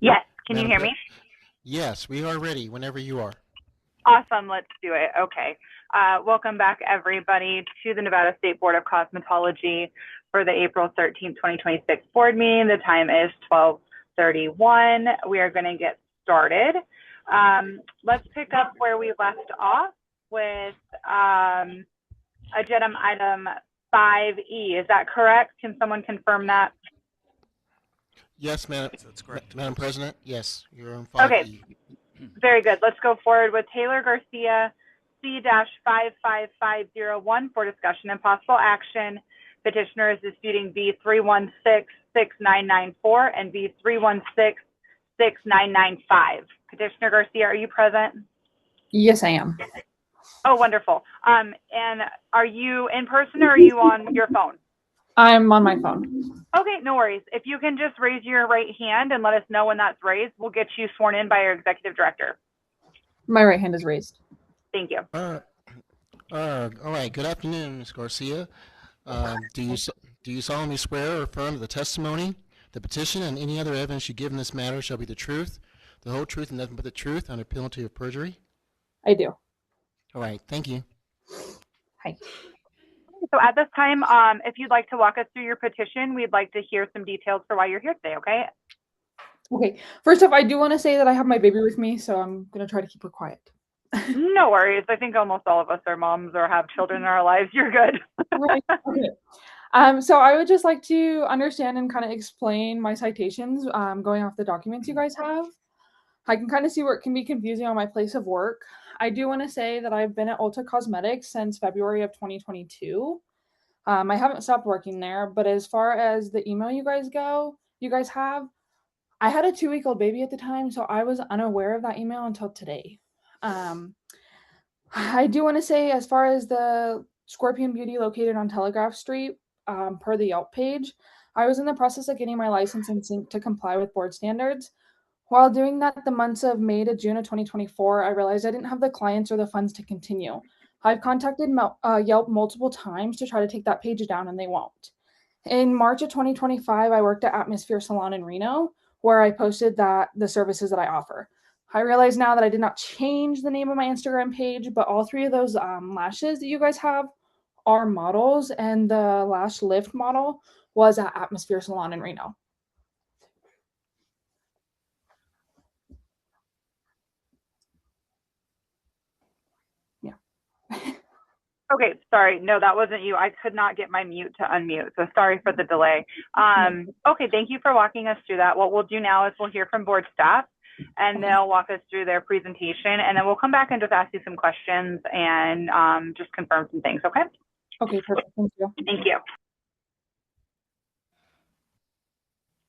Yes, can you Madam hear me? Yes, we are ready whenever you are. Awesome, let's do it. Okay. Welcome back, everybody, to the Nevada State Board of Cosmetology for the April 13th, 2026 board meeting. The time is 12:31. We are going to get started. Let's pick up where we left off with agenda item 5E. Is that correct? Can someone confirm that? Yes, Madam. That's correct. Madam President, yes, you're on 5E. Okay, very good. Let's go forward with Taylor Garcia, C-55501 for discussion and possible action. Petitioner is disputing B3166994 and B3166995. Petitioner Garcia, are you present? Yes, I am. Oh, wonderful. And are you in person or are you on your phone? I'm on my phone. Okay, no worries. If you can just raise your right hand and let us know when that's raised, we'll get you sworn in by our executive director. My right hand is raised. Thank you. All right. Good afternoon, Ms. Garcia. Do you solemnly swear or affirm that the testimony, the petition, and any other evidence you give in this matter shall be the truth, the whole truth, and nothing but the truth, under penalty of perjury? I do. All right. Thank you. Hi. So at this time, if you'd like to walk us through your petition, we'd like to hear some details for why you're here today, okay? Okay. First off, I do want to say that I have my baby with me, so I'm going to try to keep her quiet. No worries. I think almost all of us are moms or have children in our lives. You're good. Right. Okay. So I would just like to understand and kind of explain my citations going off the documents you guys have. I can kind of see where it can be confusing on my place of work. I do want to say that I've been at Ulta Cosmetics since February of 2022. I haven't stopped working there, but as far as the email you guys have, I had a 2-week-old baby at the time, so I was unaware of that email until today. I do want to say, as far as the Scorpion Beauty located on Telegraph Street, per the Yelp page, I was in the process of getting my license in sync to comply with board standards. While doing that the months of May to June of 2024, I realized I didn't have the clients or the funds to continue. I've contacted Yelp multiple times to try to take that page down, and they won't. In March of 2025, I worked at Atmosphere Salon in Reno, where I posted the services that I offer. I realize now that I did not change the name of my Instagram page, but all 3 of those lashes that you guys have are models, and the lash lift model was at Atmosphere Salon in Reno. Okay, sorry. No, that wasn't you. I could not get my mute to unmute, so sorry for the delay. Okay, thank you for walking us through that. What we'll do now is we'll hear from board staff, and they'll walk us through their presentation, and then we'll come back and just ask you some questions and just confirm some things, okay? Okay, perfect. Thank you. Thank you.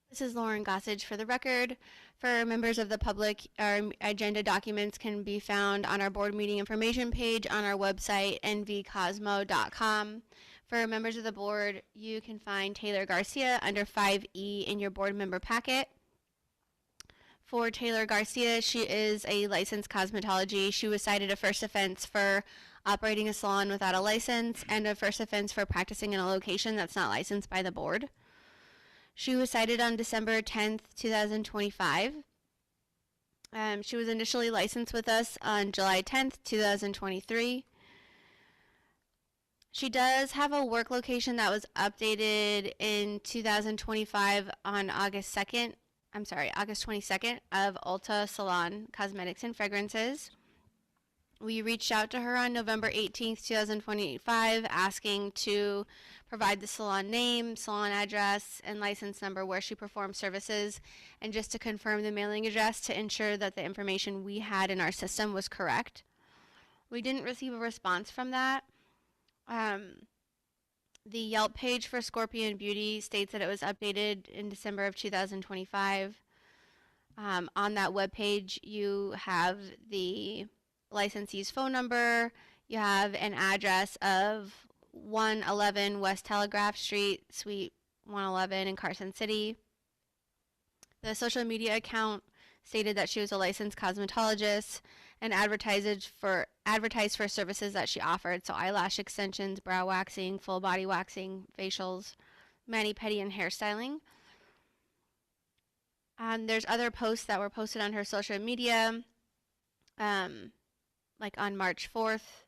This is Lauren Gossage for the record. For members of the public, our agenda documents can be found on our board meeting information page on our website, nvcosmo.com. For members of the board, you can find Taylor Garcia under 5E in your board member packet. For Taylor Garcia, she is a licensed cosmetology. She was cited a first offense for operating a salon without a license and a first offense for practicing in a location that's not licensed by the board. She was cited on December 10th, 2025. She was initially licensed with us on July 10th, 2023. She does have a work location that was updated in 2025 on August 22nd of Ulta Salon Cosmetics and Fragrances. We reached out to her on November 18th, 2025, asking to provide the salon name, salon address, and license number where she performs services, and just to confirm the mailing address to ensure that the information we had in our system was correct. We didn't receive a response from that. The Yelp page for Scorpion Beauty states that it was updated in December of 2025. On that webpage, you have the licensee's phone number, you have an address of 111 West Telegraph Street, Suite 111 in Carson City. The social media account stated that she was a licensed cosmetologist, and advertise for services that she offered. So eyelash extensions, brow waxing, full body waxing, facials, mani-pedi, and hairstyling. There's other posts that were posted on her social media, like on March 4th,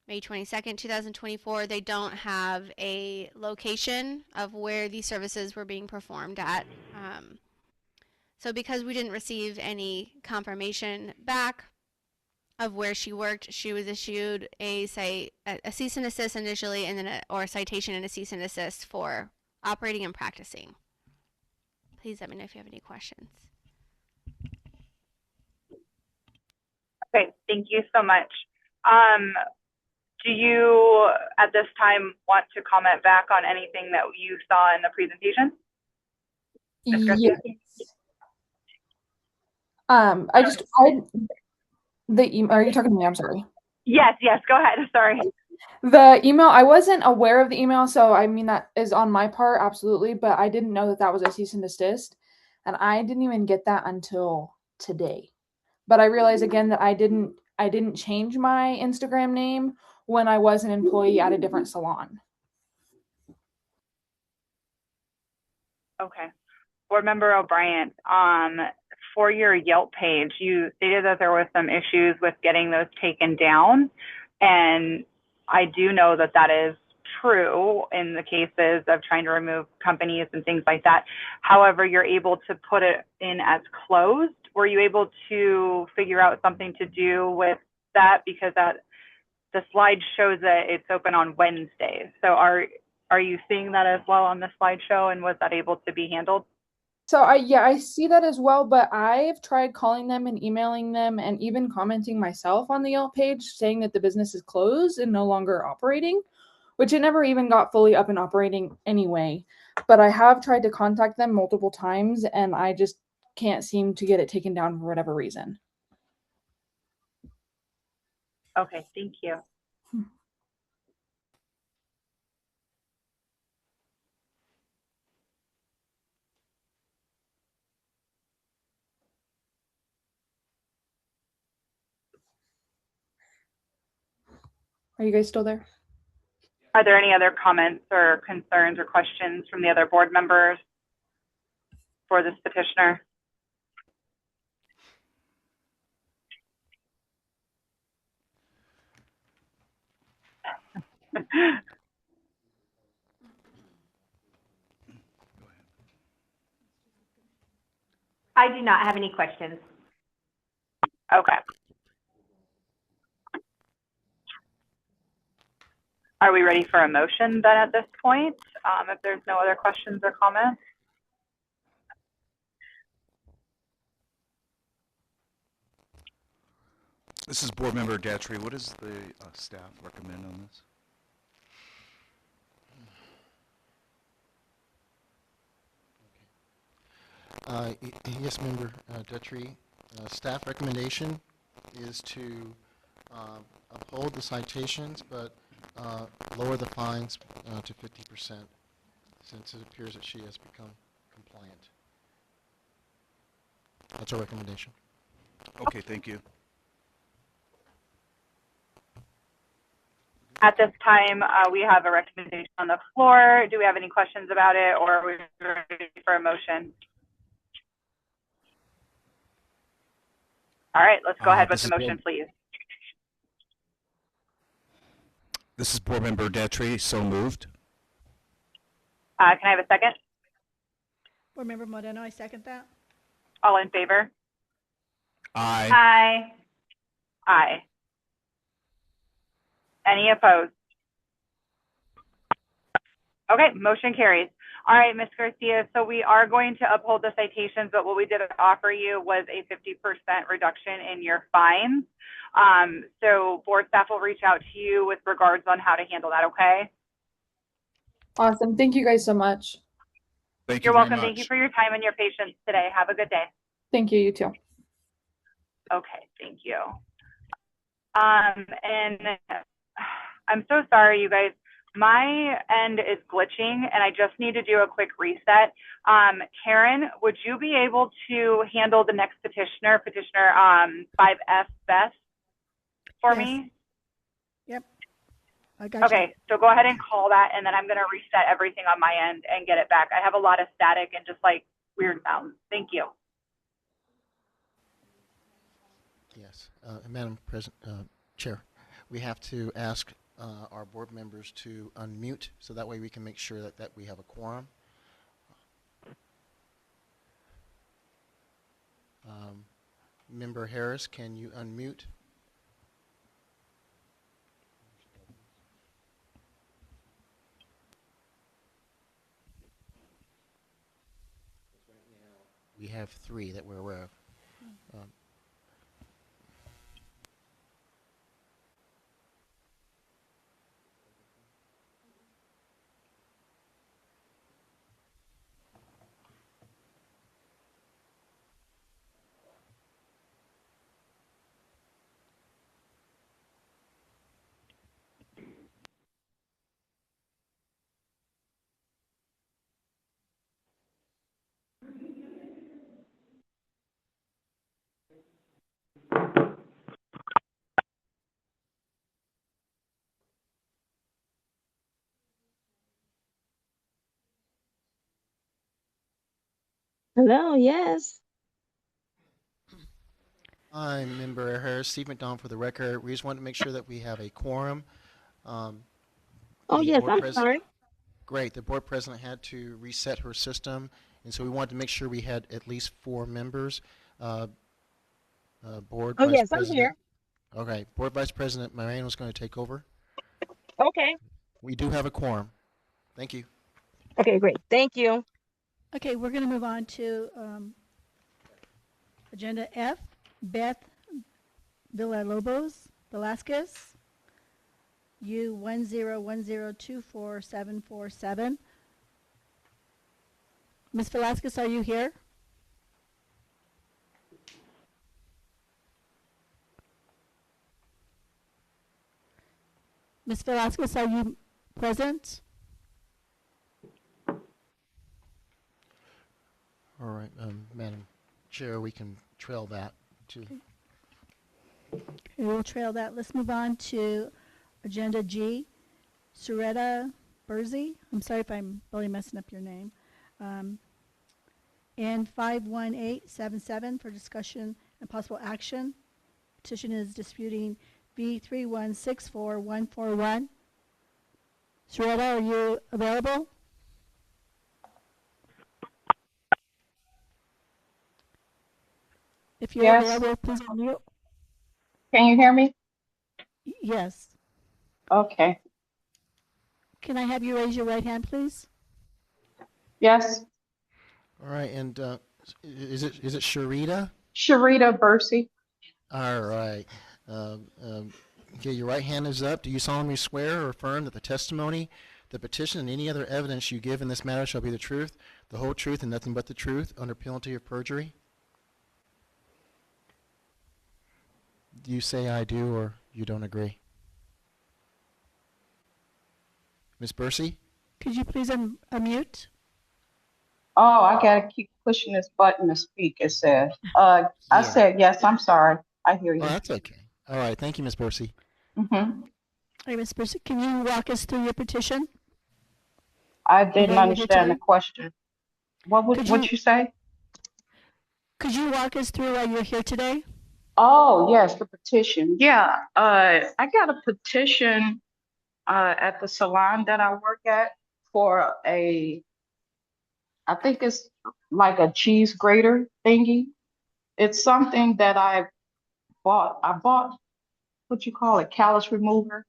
May 22nd, 2024. They don't have a location of where these services were being performed at. So because we didn't receive any confirmation back of where she worked, she was issued a cease and desist initially, and then a citation and a cease and desist for operating and practicing. Please let me know if you have any questions. Okay, thank you so much. Do you, at this time, want to comment back on anything that you saw in the presentation? Yes. The email, are you talking to me? I'm sorry. Yes, go ahead. Sorry. The email, I wasn't aware of the email, so I mean, that is on my part, absolutely, but I didn't know that that was a cease and desist, and I didn't even get that until today. But I realized again that I didn't change my Instagram name when I was an employee at a different salon. Okay. Board Member O'Brien, for your Yelp page, you stated that there were some issues with getting those taken down, and I do know that that is true in the cases of trying to remove companies and things like that. However, you're able to put it in as closed. Were you able to figure out something to do with that? Because the slide shows that it's open on Wednesdays. So are you seeing that as well on the slideshow, and was that able to be handled? So I see that as well, but I've tried calling them and emailing them and even commenting myself on the Yelp page saying that the business is closed and no longer operating, which it never even got fully up and operating anyway. But I have tried to contact them multiple times and I just can't seem to get it taken down for whatever reason. Okay, thank you. Are you guys still there? Are there any other comments or concerns or questions from the other board members for this petitioner? I do not have any questions. Okay. Are we ready for a motion then at this point? If there's no other questions or comments? This is Board Member Datry. What does the staff recommend on this? Yes, Member Detry. Staff recommendation is to uphold the citations, but lower the fines to 50%, since it appears that she has become compliant. That's our recommendation. Okay, thank you. At this time, we have a recommendation on the floor. Do we have any questions about it, or are we ready for a motion? All right, let's go ahead with the motion, please. This is Board Member Datry. So moved. Can I have a second? Board Member Moreno, I second that. All in favor? Aye. Aye. Aye. Any opposed? Okay, motion carries. All right, Ms. Garcia, so we are going to uphold the citations, but what we did offer you was a 50% reduction in your fines. So board staff will reach out to you with regards on how to handle that, okay? Awesome. Thank you guys so much. Thank you. You're welcome. Very much. Thank you for your time and your patience today. Have a good day. Thank you, you too. Okay, thank you. And I'm so sorry, you guys. My end is glitching and I just need to do a quick reset. Karen, would you be able to handle the next petitioner, 5F Best for me? Yep. I got Okay, so go ahead and call that, and then I'm going to reset everything on my end and get it back. I have a lot of static and just like weird sounds. Thank you. Yes, Madam Chair, we have to ask our board members to unmute, so that way we can make sure that we have a quorum. Member Harris, can you unmute? We have 3 that we're aware of. Hello, yes. Hi, Member Harris, Steve McDonald for the record. We just wanted to make sure that we have a quorum. Oh, yes, I'm sorry. Great. The board president had to reset her system, and so we wanted to make sure we had at least 4 members. Board Oh, Vice yes, I'm President. here. Okay. Board Vice President Moran was going to take over. Okay. We do have a quorum. Thank you. Okay, great. Thank you. Okay, we're going to move on to Agenda F, Beth Villalobos Velasquez, U1010244747. Ms. Velasquez, are you here? Ms. Velasquez, are you present? All right, Madam Chair, we can trail that too. Okay, we'll trail that. Let's move on to Agenda G, Soretta Burzy. I'm sorry if I'm really messing up your name. And 51877 for discussion and possible action. Petition is disputing V3164141. Soretta, are you available? If you're available, please unmute. Can you hear me? Yes. Okay. Can I have you raise your right hand, please? Yes. All right, and is it Sharita? Sharita Bursey. All right. Okay, your right hand is up. Do you solemnly swear or affirm that the testimony, the petition, and any other evidence you give in this matter shall be the truth, the whole truth, and nothing but the truth, under penalty of perjury? Do you say I do, or you don't agree? Ms. Bursey? Could you please unmute? Oh, I gotta keep pushing this button to speak, it says. I said yes, I'm sorry. I hear you. Oh, that's okay. All right, thank you, Ms. Bursey. Mm-hmm. Hey, Ms. Bursey, can you walk us through your petition? I didn't understand the question. What'd you say? Could you walk us through why you're here today? Oh, yes, the petition. Yeah, I got a petition at the salon that I work at for I think it's like a cheese grater thingy. It's something that I bought. I bought what you call it, callus remover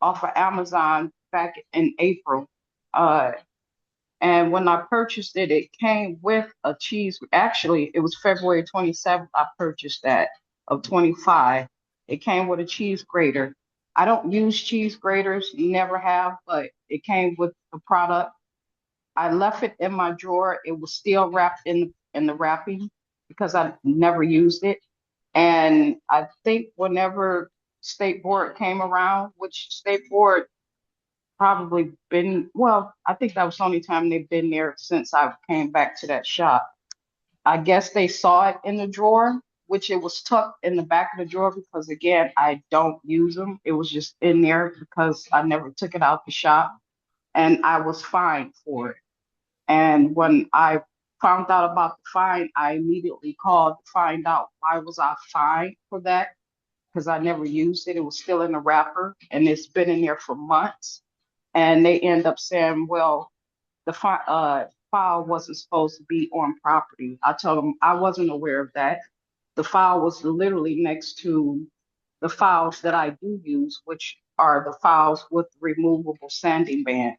off of Amazon back in April. And when I purchased it, it came with a cheese. Actually, it was February 27th. I purchased that of 25. It came with a cheese grater. I don't use cheese graters, never have, but it came with the product. I left it in my drawer. It was still wrapped in the wrapping because I never used it. And I think whenever State Board came around, which State Board probably been, well, I think that was the only time they've been there since I came back to that shop. I guess they saw it in the drawer, which it was tucked in the back of the drawer because again, I don't use them. It was just in there because I never took it out the shop and I was fined for it. And when I found out about the fine, I immediately called to find out why was I fined for that because I never used it. It was still in the wrapper and it's been in there for months. And they end up saying, well, the file wasn't supposed to be on property. I told them I wasn't aware of that. The file was literally next to the files that I do use, which are the files with removable sanding band.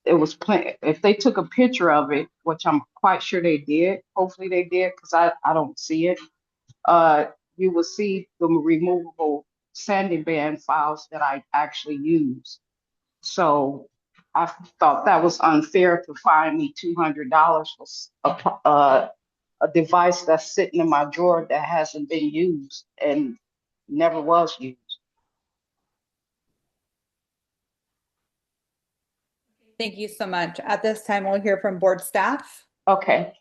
It was plenty. If they took a picture of it, which I'm quite sure they did, hopefully they did, because I don't see it. You will see the removable sanding band files that I actually use. So I thought that was unfair to fine me $200 for a device that's sitting in my drawer that hasn't been used and never was used. Thank you so much. At this time, we'll hear from board staff. Okay.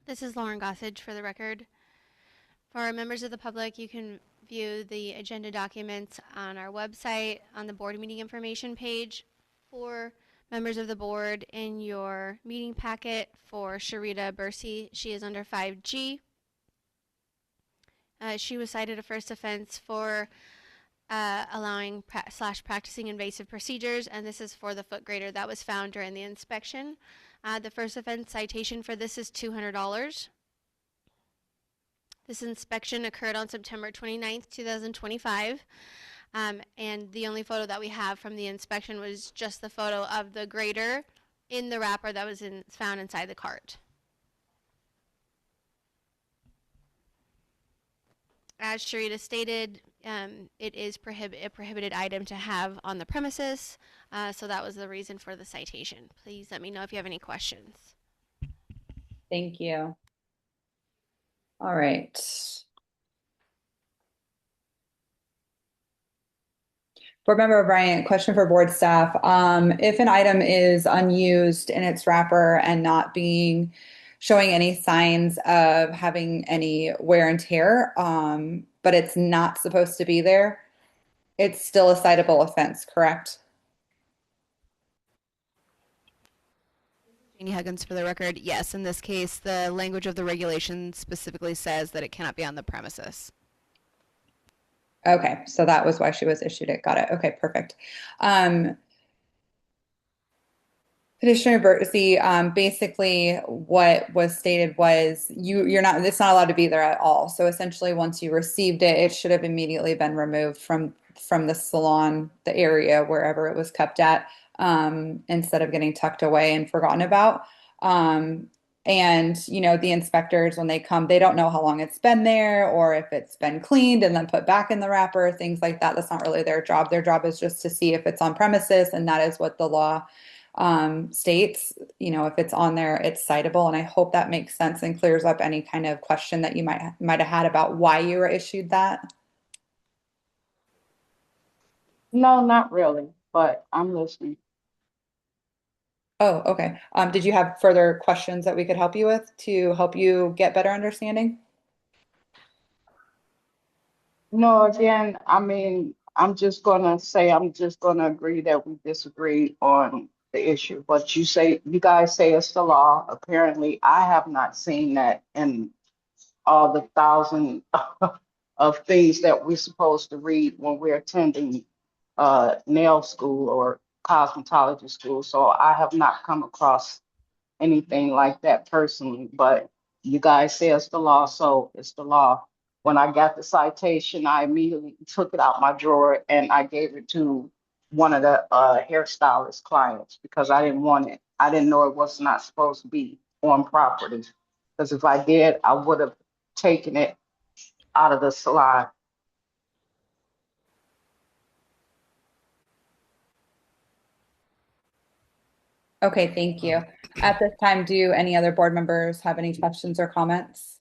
This is Lauren Gossage for the record. For our members of the public, you can view the agenda documents on our website on the board meeting information page. For members of the board, in your meeting packet for Sharita Bursey, she is under 5G. She was cited a first offense for allowing / practicing invasive procedures, and this is for the foot grader that was found during the inspection. The first offense citation for this is $200. This inspection occurred on September 29th, 2025, and the only photo that we have from the inspection was just the photo of the grader in the wrapper that was found inside the cart. As Sharita stated, it is a prohibited item to have on the premises, so that was the reason for the citation. Please let me know if you have any questions. Thank you. All right. Board Member Bryant, question for board staff. If an item is unused in its wrapper and not showing any signs of having any wear and tear, but it's not supposed to be there, it's still a citable offense, correct? Jeannie Huggins for the record. Yes, in this case, the language of the regulation specifically says that it cannot be on the premises. Okay, so that was why she was issued it. Got it. Okay, perfect. Petitioner Bursey, basically what was stated was it's not allowed to be there at all. So essentially once you received it, it should have immediately been removed from the salon, the area, wherever it was kept at, instead of getting tucked away and forgotten about. And, the inspectors, when they come, they don't know how long it's been there or if it's been cleaned and then put back in the wrapper, things like that. That's not really their job. Their job is just to see if it's on premises, and that is what the law states. If it's on there, it's citable. And I hope that makes sense and clears up any kind of question that you might have had about why you were issued that. No, not really, but I'm listening. Oh, okay. Did you have further questions that we could help you with to help you get better understanding? No, again, I mean, I'm just gonna agree that we disagree on the issue. But you guys say it's the law. Apparently, I have not seen that in all the thousand of things that we're supposed to read when we're attending nail school or cosmetology school. So I have not come across anything like that personally, but you guys say it's the law, so it's the law. When I got the citation, I immediately took it out my drawer and I gave it to one of the hairstylist clients because I didn't want it. I didn't know it was not supposed to be on property. Because if I did, I would have taken it out of the salon. Okay, thank you. At this time, do any other board members have any questions or comments?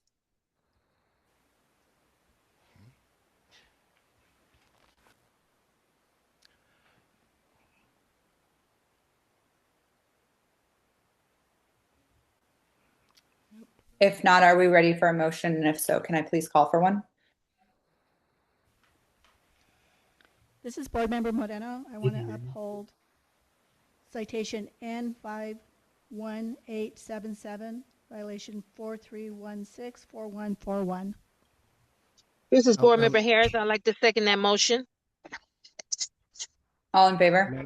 If not, are we ready for a motion? And if so, can I please call for one? This is Board Member Moreno. I want to uphold citation N51877, violation 43164141. This is Board Member Harris. I'd like to second that motion. All in favor?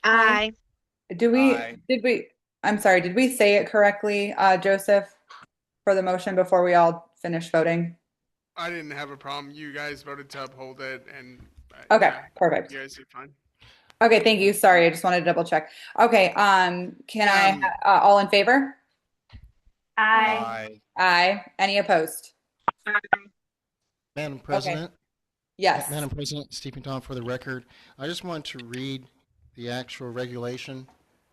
Aye. I'm sorry, did we say it correctly, Joseph, for the motion before we all finish voting? I didn't have a problem. You guys voted to uphold it, and Okay, yeah, perfect. you guys did fine. Okay, thank you. Sorry, I just wanted to double check. Okay, can I, all in favor? Aye. Aye. Any opposed? Madam President? Yes. Madam President, Stephen Tom for the record. I just want to read the actual regulation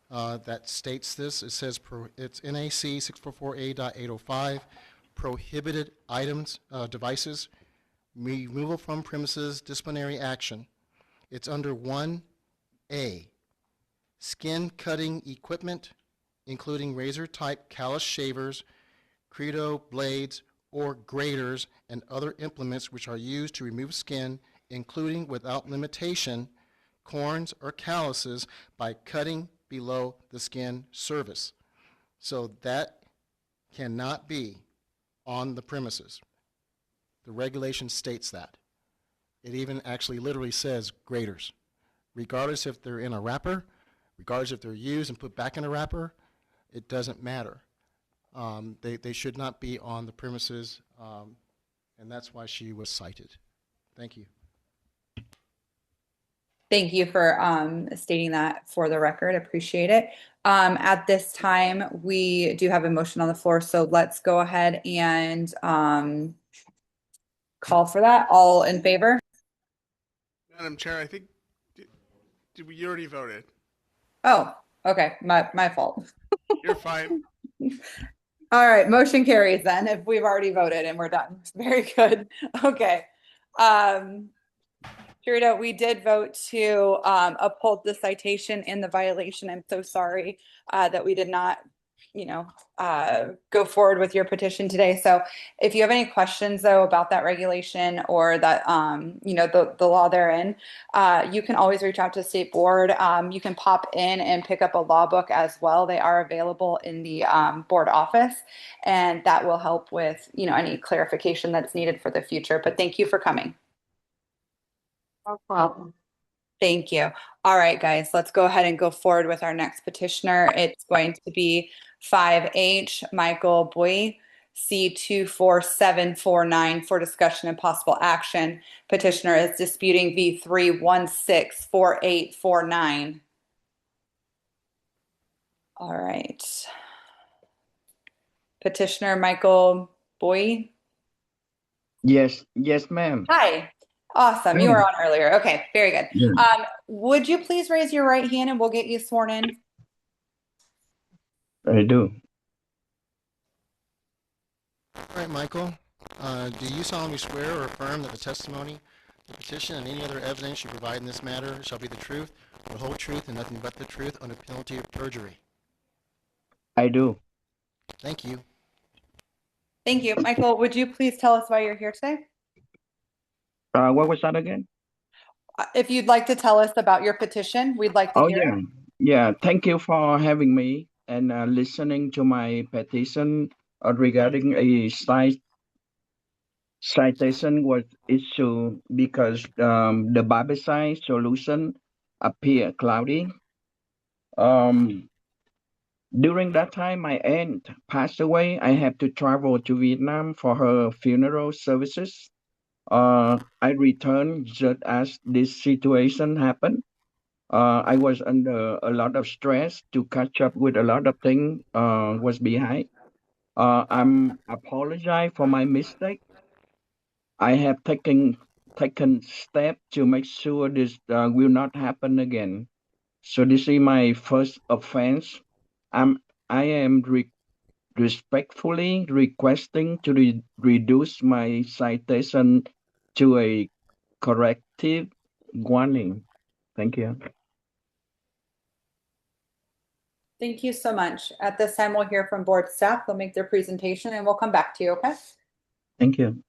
that states this. It says it's NAC 644A.805, prohibited items, devices, removal from premises, disciplinary action. It's under 1A, skin cutting equipment, including razor-type callus shavers, credo blades, or graters, and other implements which are used to remove skin, including without limitation, corns or calluses by cutting below the skin surface. So that cannot be on the premises. The regulation states that. It even actually literally says graters. Regardless if they're in a wrapper, regardless if they're used and put back in a wrapper, it doesn't matter. They should not be on the premises, and that's why she was cited. Thank you. Thank you for stating that for the record. Appreciate it. At this time, we do have a motion on the floor, so let's go ahead and call for that. All in favor? Madam Chair, I think we already voted. Oh, okay. My fault. You're fine. All right, motion carries then if we've already voted and we're done. Very good. Okay. Sharita, we did vote to uphold the citation and the violation. I'm so sorry that we did not, go forward with your petition today. So if you have any questions though about that regulation or that, the law therein, you can always reach out to State Board. You can pop in and pick up a law book as well. They are available in the board office, and that will help with, any clarification that's needed for the future. But thank you for coming. No problem. Thank you. All right, guys, let's go ahead and go forward with our next petitioner. It's going to be 5H Michael Boy, C24749 for discussion and possible action. Petitioner is disputing V3164849. All right. Petitioner Michael Boy. Yes, ma'am. Hi. Awesome. You were on earlier. Okay, very good. Yeah. Would you please raise your right hand and we'll get you sworn in? I do. All right, Michael. Do you solemnly swear or affirm that the testimony, the petition, and any other evidence you provide in this matter shall be the truth, the whole truth, and nothing but the truth under penalty of perjury? I do. Thank you. Thank you. Michael, would you please tell us why you're here today? What was that again? If you'd like to tell us about your petition, we'd like to hear it. Yeah. Thank you for having me and listening to my petition regarding a citation was issued because the barbicide solution appeared cloudy. During that time, my aunt passed away. I had to travel to Vietnam for her funeral services. I returned just as this situation happened. I was under a lot of stress to catch up with a lot of things was behind. I'm apologize for my mistake. I have taken steps to make sure this will not happen again. So this is my first offense. I am respectfully requesting to reduce my citation to a corrective warning. Thank you. Thank you so much. At this time, we'll hear from board staff. They'll make their presentation and we'll come back to you, okay? Thank you.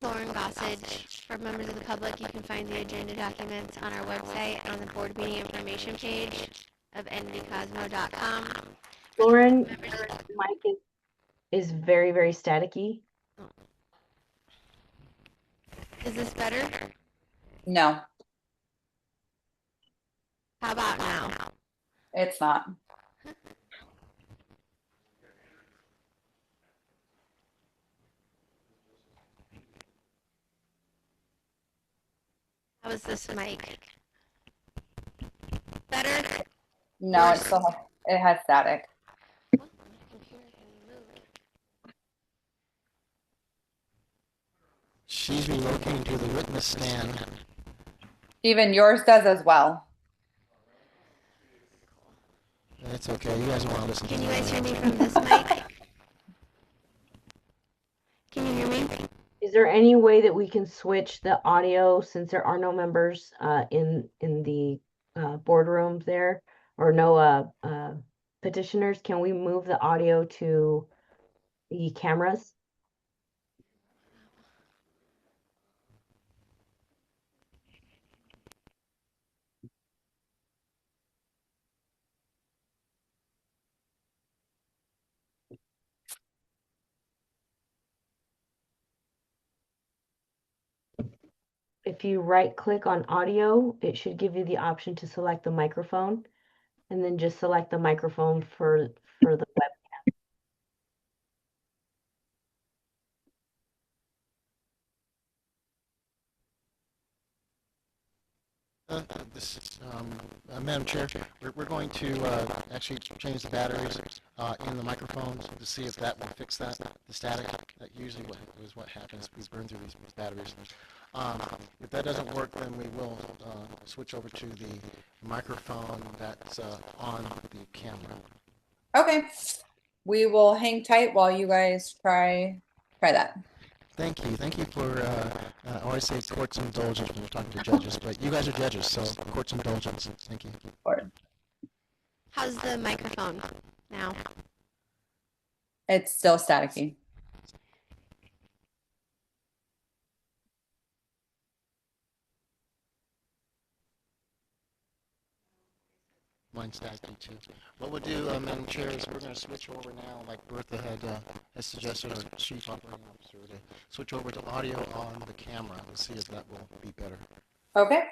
Lauren Gossage. For members of the public, you can find the agenda documents on our website on the board meeting information page of nvcosmo.com. Lauren, your mic is very, very staticky. Is this better? No, How about now? it's not. How is this mic? Better? No, it has static. She's relocating to the witness stand. Even yours does as well. It's okay. You guys want to listen to Can you me. guys hear me from this mic? Can you hear me? Is there any way that we can switch the audio since there are no members in the boardroom there, or no petitioners? Can we move the audio to the cameras? If you right click on audio, it should give you the option to select the microphone, and then just select the microphone for the web. Madam Chair, we're going to actually change the batteries in the microphones to see if that will fix that, the static. That usually is what happens. We burn through these batteries. If that doesn't work, then we will switch over to the microphone that's on the camera. Okay. We will hang tight while you guys try that. Thank you. Thank you for, I always say court's indulgence when we're talking to judges, but you guys are judges, so court's indulgence. Thank you. How's the microphone now? It's still staticky. Mine's staticky too. What we'll do, Madam Chair, is we're going to switch over now, like Bertha has suggested, our chief operating officer, to switch over to audio on the camera and see if that will be better. Okay.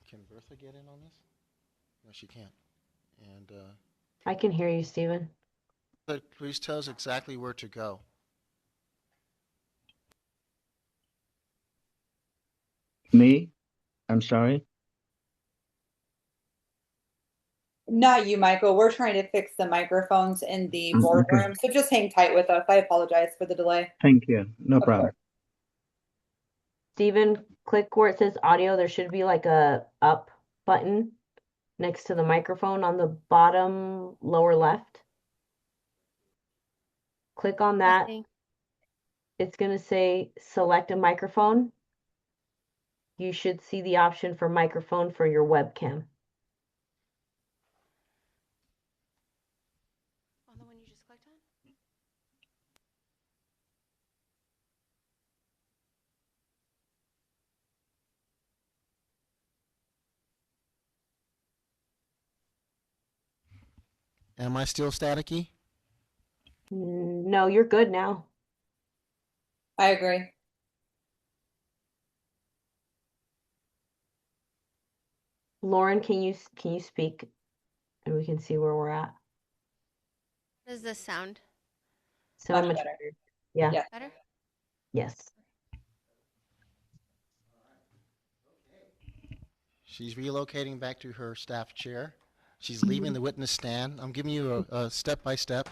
Can Bertha get in on this? No, she can't. And I can hear you, Stephen. please tell us exactly where to go. Me? I'm sorry. Not you, Michael. We're trying to fix the microphones in the Okay. boardroom, so just hang tight with us. I apologize for the delay. Thank you. No problem. Stephen, click where it says audio. There should be like a up button next to the microphone on the bottom lower left. Click on that. It's going to say select a microphone. You should see the option for microphone for your webcam. On the one you just clicked on? Am I still staticky? No, you're good now. I agree. Lauren, can you speak and we can see where we're at? Does this sound So Much much better. better. Yeah. Yes. better? Yes. She's relocating back to her staff chair. She's leaving the witness stand. I'm giving you a step by step.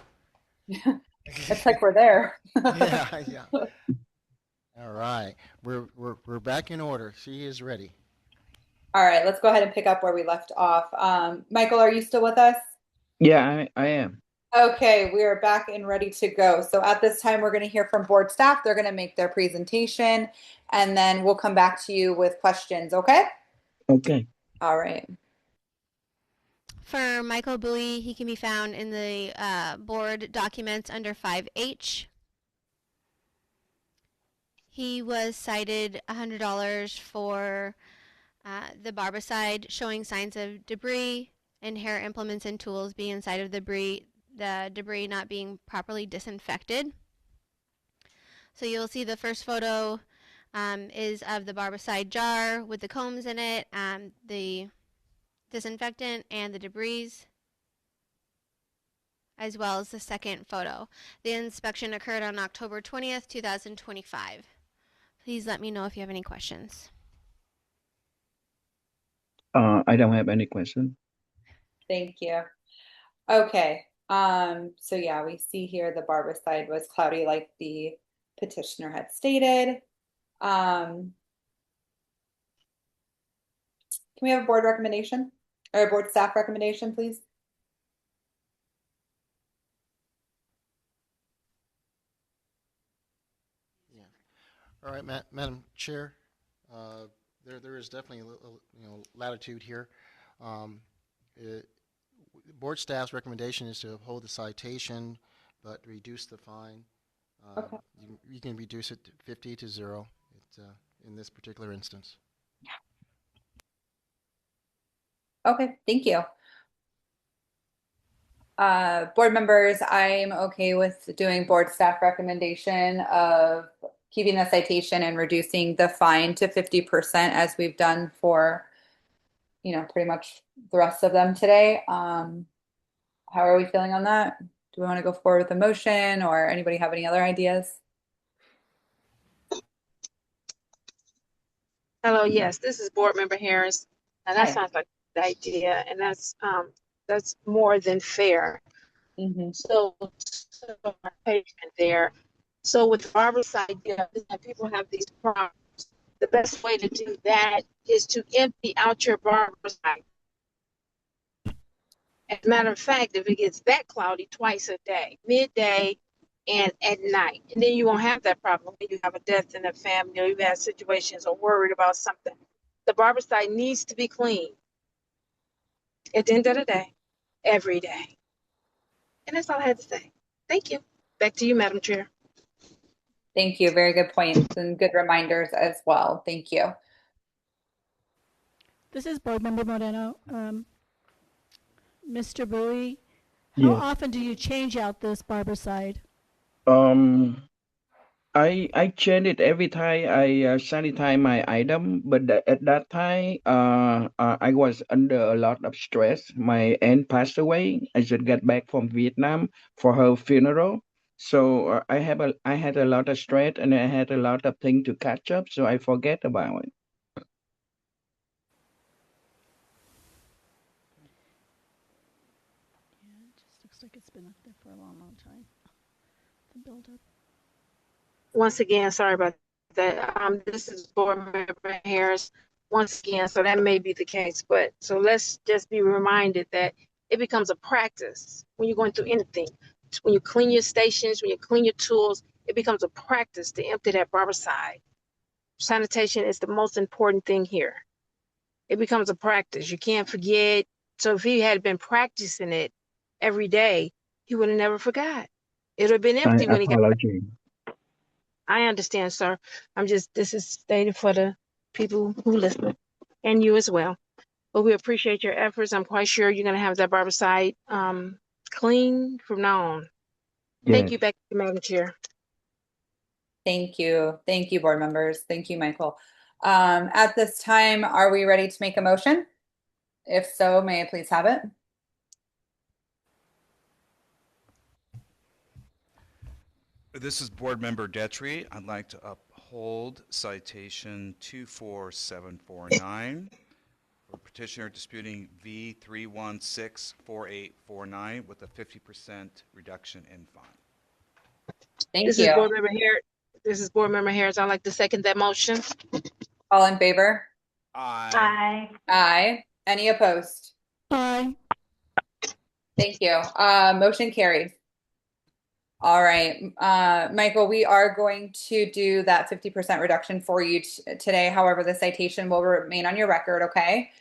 It's like we're there. Yeah, yeah. All right, we're back in order. She is ready. All right, let's go ahead and pick up where we left off. Michael, are you still with us? Yeah, I am. Okay, we are back and ready to go. So at this time, we're going to hear from board staff. They're going to make their presentation, and then we'll come back to you with questions, okay? Okay. All right. For Michael Bowie, he can be found in the board documents under 5H. He was cited $100 for the barbicide showing signs of debris and hair implements and tools being inside of the debris not being properly disinfected. So you'll see the first photo is of the barbicide jar with the combs in it, the disinfectant and the debris, as well as the second photo. The inspection occurred on October 20th, 2025. Please let me know if you have any questions. I don't have any question. Thank you. Okay. So yeah, we see here the barbicide was cloudy like the petitioner had stated. Can we have a board recommendation or a board staff recommendation, please? Yeah. All right, Madam Chair. There is definitely latitude here. Board staff's recommendation is to uphold the citation, but reduce the fine. Okay. You can reduce it to 50 to 0 in this particular instance. Okay, thank you. Board members, I'm okay with doing board staff recommendation of keeping the citation and reducing the fine to 50% as we've done for, pretty much the rest of them today. How are we feeling on that? Do we want to go forward with a motion or anybody have any other ideas? Hello, yes, this is Board Member Harris, and that Hi. sounds like a good idea, and that's more than fair. So my patient there. So with barbicide, people have these problems. The best way to do that is to empty out your barbicide. As a matter of fact, if it gets that cloudy, twice a day, midday and at night, and then you won't have that problem when you have a death in the family or you've had situations or worried about something. The barbicide needs to be clean at the end of the day, every day. And that's all I had to say. Thank you. Back to you, Madam Chair. Thank you. Very good points and good reminders as well. Thank you. This is Board Member Moreno. Mr. Bowie, how Yes. often do you change out this barbicide? I change it every time I sanitize my item, but at that time, I was under a lot of stress. My aunt passed away. I just got back from Vietnam for her funeral, so I had a lot of stress and I had a lot of things to catch up, so I forget about it. Yeah, it just looks like it's been up there for a long, long time. The buildup. Once again, sorry about that. This is Board Member Harris. Once again, so that may be the case, but so let's just be reminded that it becomes a practice when you're going through anything. When you clean your stations, when you clean your tools, it becomes a practice to empty that barbicide. Sanitation is the most important thing here. It becomes a practice. You can't forget. So if he had been practicing it every day, he would have never forgot. It would have been I empty when he got back. apologize. I understand, sir. This is stated for the people who listen and you as well. But we appreciate your efforts. I'm quite sure you're going to have that barbicide clean from now on. Thank Yes. you, back to you, Madam Chair. Thank you. Thank you, board members. Thank you, Michael. At this time, are we ready to make a motion? If so, may I please have it? This is Board Member Detry. I'd like to uphold citation 24749 for petitioner disputing V3164849 with a 50% reduction in fine. Thank This you. is Board Member Harris. This is Board Member Harris. I'd like to second that motion. All in favor? Aye. Aye. Any opposed? Aye. Thank you. Motion carries. All right, Michael, we are going to do that 50% reduction for you today. However, the citation will remain on your record, okay?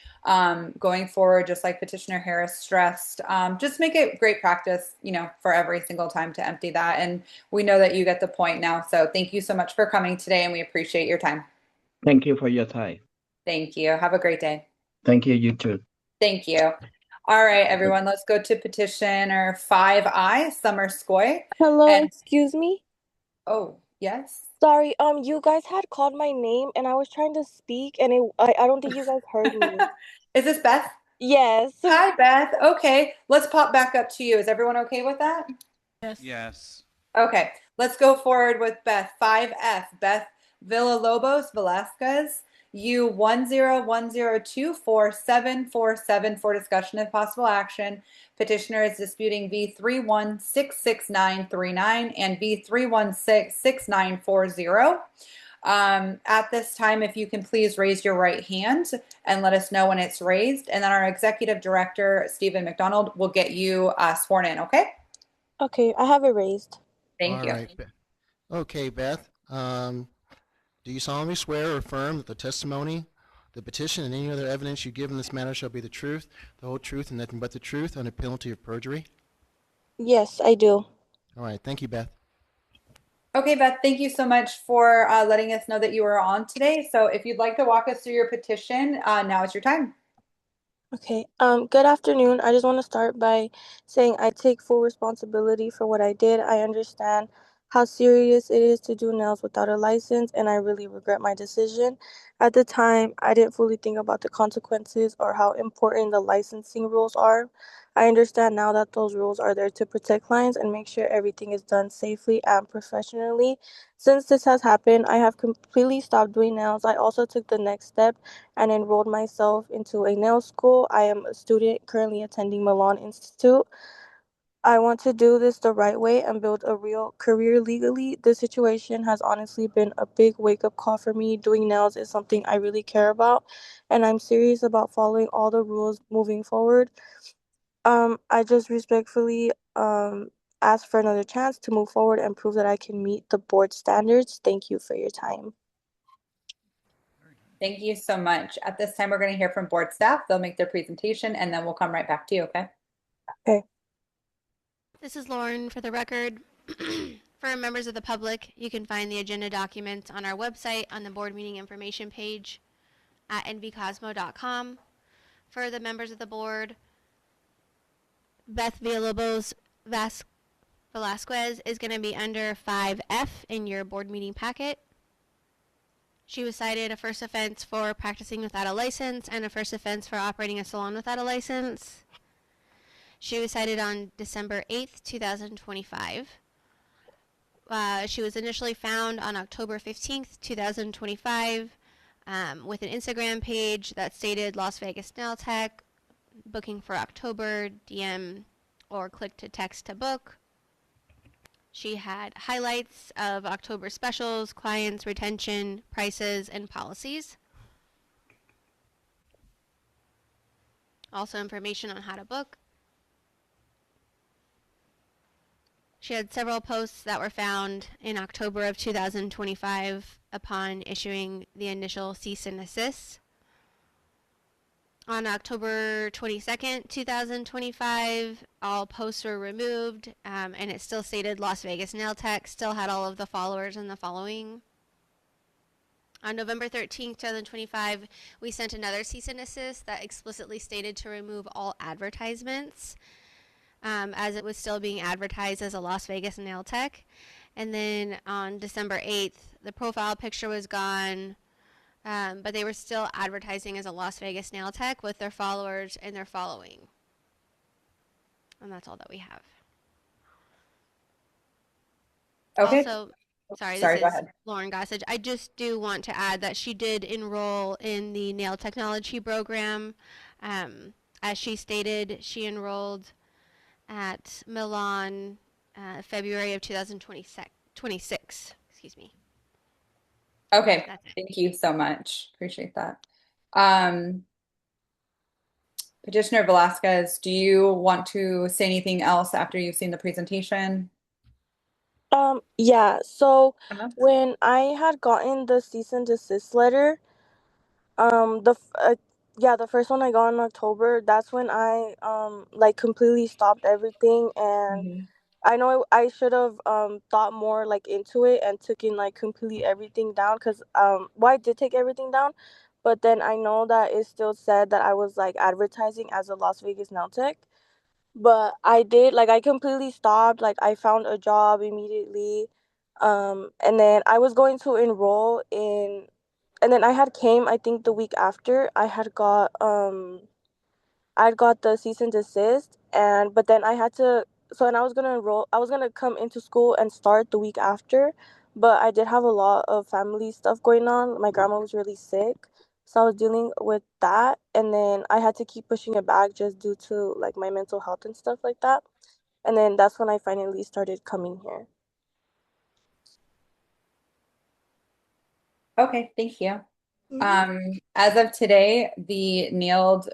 Going forward, just like Petitioner Harris stressed, just make it great practice, you know, for every single time to empty that. And we know that you get the point now. So thank you so much for coming today, and we appreciate your time. Thank you for your time. Thank you. Have a great day. Thank you, you too. Thank you. All right, everyone, let's go to petitioner 5I, Summer Skoy. Hello, And excuse me. oh, yes. Sorry, you guys had called my name and I was trying to speak and I don't think you guys heard me. Is this Beth? Yes. Hi, Beth. Okay, let's pop back up to you. Is everyone okay with that? Yes. Yes. Okay, let's go forward with Beth. 5F, Beth Villalobos Velasquez, U1010247447 for discussion and possible action. Petitioner is disputing V3166939 and V3166940. At this time, if you can please raise your right hand and let us know when it's raised, and then our executive director, Stephen McDonald, will get you sworn in, okay? Okay, I have it raised. Thank you. All right. Okay, Beth. Do you solemnly swear or affirm that the testimony, the petition, and any other evidence you give in this matter shall be the truth, the whole truth, and nothing but the truth, under penalty of perjury? Yes, I do. All right. Thank you, Beth. Okay, Beth, thank you so much for letting us know that you were on today. So if you'd like to walk us through your petition, now is your time. Okay, good afternoon. I just want to start by saying I take full responsibility for what I did. I understand how serious it is to do nails without a license, and I really regret my decision. At the time, I didn't fully think about the consequences or how important the licensing rules are. I understand now that those rules are there to protect clients and make sure everything is done safely and professionally. Since this has happened, I have completely stopped doing nails. I also took the next step and enrolled myself into a nail school. I am a student currently attending Milan Institute. I want to do this the right way and build a real career legally. This situation has honestly been a big wake-up call for me. Doing nails is something I really care about, and I'm serious about following all the rules moving forward. I just respectfully ask for another chance to move forward and prove that I can meet the board standards. Thank you for your time. Thank you so much. At this time, we're going to hear from board staff. They'll make their presentation, and then we'll come right back to you, okay? Okay. This is Lauren for the record. For members of the public, you can find the agenda documents on our website on the board meeting information page at nvcosmo.com. For the members of the board, Beth Villalobos Velasquez is going to be under 5F in your board meeting packet. She was cited a first offense for practicing without a license and a first offense for operating a salon without a license. She was cited on December 8th, 2025. She was initially found on October 15th, 2025 with an Instagram page that stated Las Vegas Nail Tech, booking for October, DM or click to text to book. She had highlights of October specials, clients, retention, prices, and policies. Also information on how to book. She had several posts that were found in October of 2025 upon issuing the initial cease and desist. On October 22nd, 2025, all posts were removed, and it still stated Las Vegas Nail Tech, still had all of the followers and the following. On November 13th, 2025, we sent another cease and desist that explicitly stated to remove all advertisements, as it was still being advertised as a Las Vegas Nail Tech. And then on December 8th, the profile picture was gone. but they were still advertising as a Las Vegas nail tech with their followers and their following. And that's all that we have. Okay. Also, sorry, Sorry, this go is ahead. Lauren Gossage. I just do want to add that she did enroll in the nail technology program. As she stated, she enrolled at Milan February of 2026. Excuse me. Okay, That's it. thank you so much. Appreciate that. Um, Petitioner Velasquez, do you want to say anything else after you've seen the presentation? Yeah, so Uh-huh. when I had gotten the cease and desist letter, the first one I got in October, that's when I like completely stopped everything. And Mhm. I know I should have thought more like into it and taken like completely everything down, because well, I did take everything down, but then I know that it still said that I was like advertising as a Las Vegas nail tech. But I did, like, I completely stopped. Like, I found a job immediately. And then I was going to enroll in, and then I had came, I think the week after, I'd got the cease and desist. And but then I had to, so and I was gonna come into school and start the week after, but I did have a lot of family stuff going on. My grandma was really sick, so I was dealing with that, and then I had to keep pushing it back just due to like my mental health and stuff like that. And then that's when I finally started coming here. Okay, thank you. As of today, the Nailed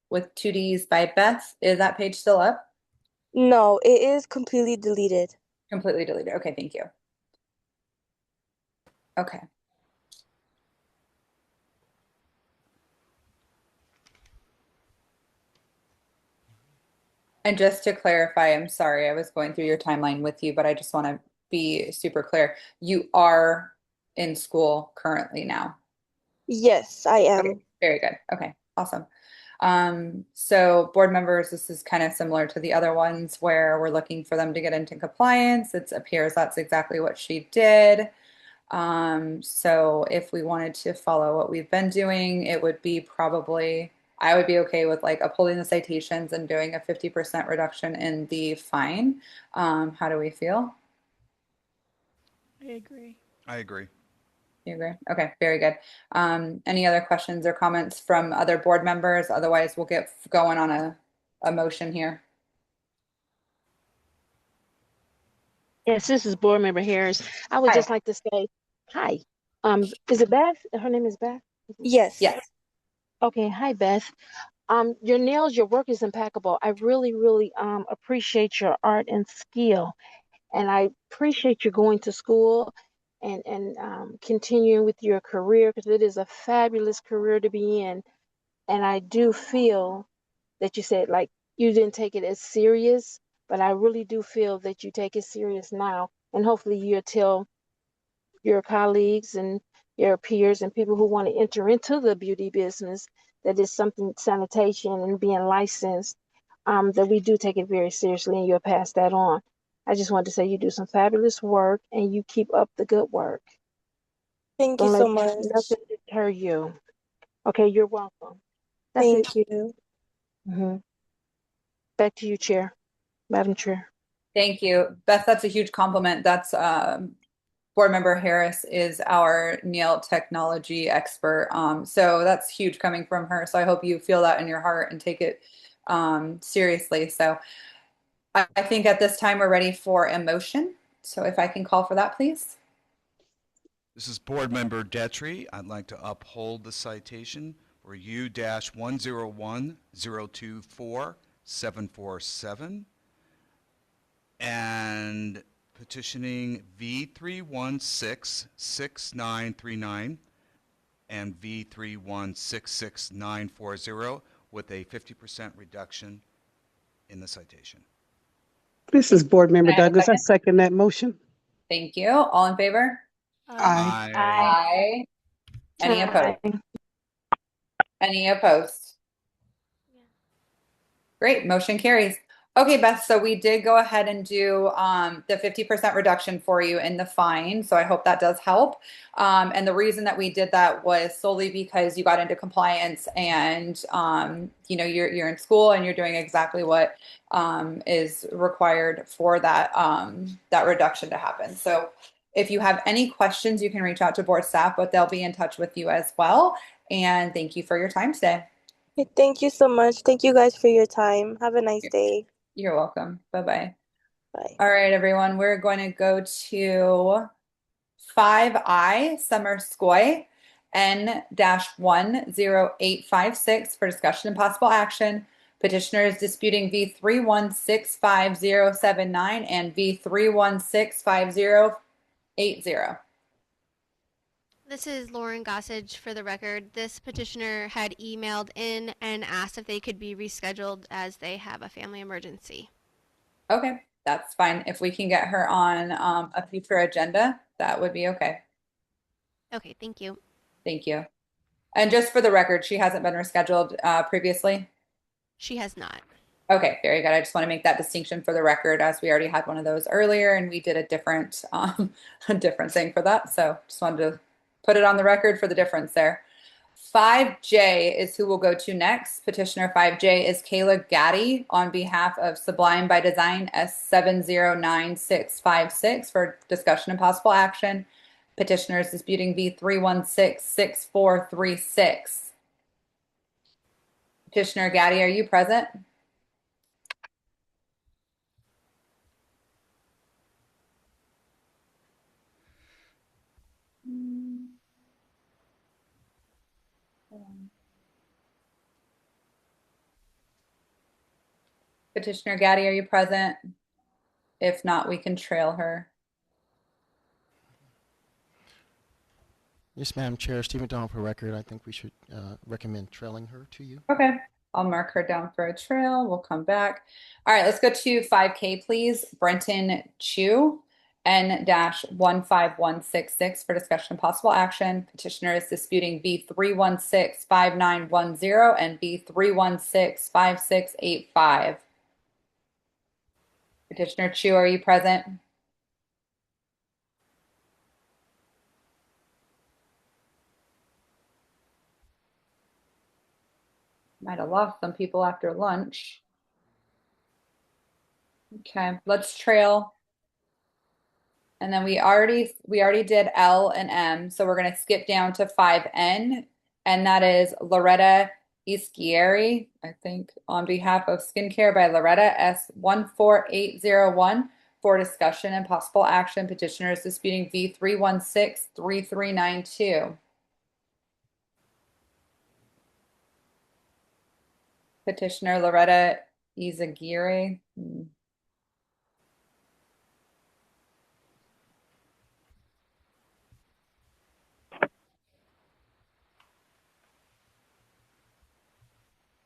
with 2Ds by Beth, is that page still up? No, it is completely deleted. Completely deleted. Okay, thank you. Okay. And just to clarify, I'm sorry, I was going through your timeline with you, but I just want to be super clear. You are in school currently now. Yes, I Okay, am. very good. Okay, awesome. So board members, this is kind of similar to the other ones where we're looking for them to get into compliance. It appears that's exactly what she did. So if we wanted to follow what we've been doing, it would be probably, I would be okay with like upholding the citations and doing a 50% reduction in the fine. How do we feel? I agree. I agree. You agree? Okay, very good. Any other questions or comments from other board members? Otherwise, we'll get going on a motion here. Yes, this is Board Member Harris. I would Hi. just like to say hi. Is it Beth? Her name is Beth? Yes. Yes. Okay, hi Beth. Your nails, your work is impeccable. I really, really appreciate your art and skill. And I appreciate you going to school and continuing with your career, because it is a fabulous career to be in. And I do feel that you said like you didn't take it as serious, but I really do feel that you take it serious now. And hopefully you'll tell your colleagues and your peers and people who want to enter into the beauty business that is something sanitation and being licensed, that we do take it very seriously, and you'll pass that on. I just wanted to say you do some fabulous work and you keep up the good work. Thank you Don't so let much. nothing deter you. Okay, you're welcome. That's it. Thank you. Back to you, Madam Chair. Thank you. Beth, that's a huge compliment. That's Board Member Harris is our nail technology expert. So that's huge coming from her. So I hope you feel that in your heart and take it seriously. So I think at this time we're ready for a motion. So if I can call for that, please. This is Board Member Detry. I'd like to uphold the citation for U-101024747 and petitioning V3166939 and V3166940 with a 50% reduction in the citation. This is Board Member May I have a Douglas. I second? second that motion. Thank you. All in favor? Aye. Aye. Any opposed? Any opposed? Great, motion carries. Okay, Beth, so we did go ahead and do the 50% reduction for you in the fine. So I hope that does help. And the reason that we did that was solely because you got into compliance and you know, you're in school and you're doing exactly what is required for that that reduction to happen. So if you have any questions, you can reach out to board staff, but they'll be in touch with you as well. And thank you for your time today. Okay, thank you so much. Thank you guys for your time. Have a nice day. You're welcome. Bye-bye. Bye. All right, everyone, we're going to go to 5I, Summer Skoy, N-10856 for discussion and possible action. Petitioner is disputing V3165079 and V3165080. This is Lauren Gossage for the record. This petitioner had emailed in and asked if they could be rescheduled as they have a family emergency. Okay, that's fine. If we can get her on a future agenda, that would be okay. Okay, thank you. Thank you. And just for the record, she hasn't been rescheduled previously? She has not. Okay, very good. I just want to make that distinction for the record, as we already had one of those earlier, and we did a different thing for that. So just wanted to put it on the record for the difference there. 5J is who we'll go to next. Petitioner 5J is Kayla Gaddy on behalf of Sublime by Design S709656 for discussion and possible action. Petitioner is disputing V3166436. Petitioner Gaddy, are you present? Petitioner Gaddy, are you present? If not, we can trail her. Yes, Madam Chair, Stephen Don for record. I think we should recommend trailing her to you. Okay, I'll mark her down for a trail. We'll come back. All right, let's go to 5K, please. Brenton Chu, N-15166 for discussion and possible action. Petitioner is disputing B3165910 and B3165685. Petitioner Chu, are you present? Might have lost some people after lunch. Okay, let's trail. And then we already did L and M, so we're going to skip down to 5N, and that is Loretta Ischieri, I think, on behalf of Skincare by Loretta, S14801, for discussion and possible action. Petitioner is disputing V3163392. Petitioner Loretta Ischieri.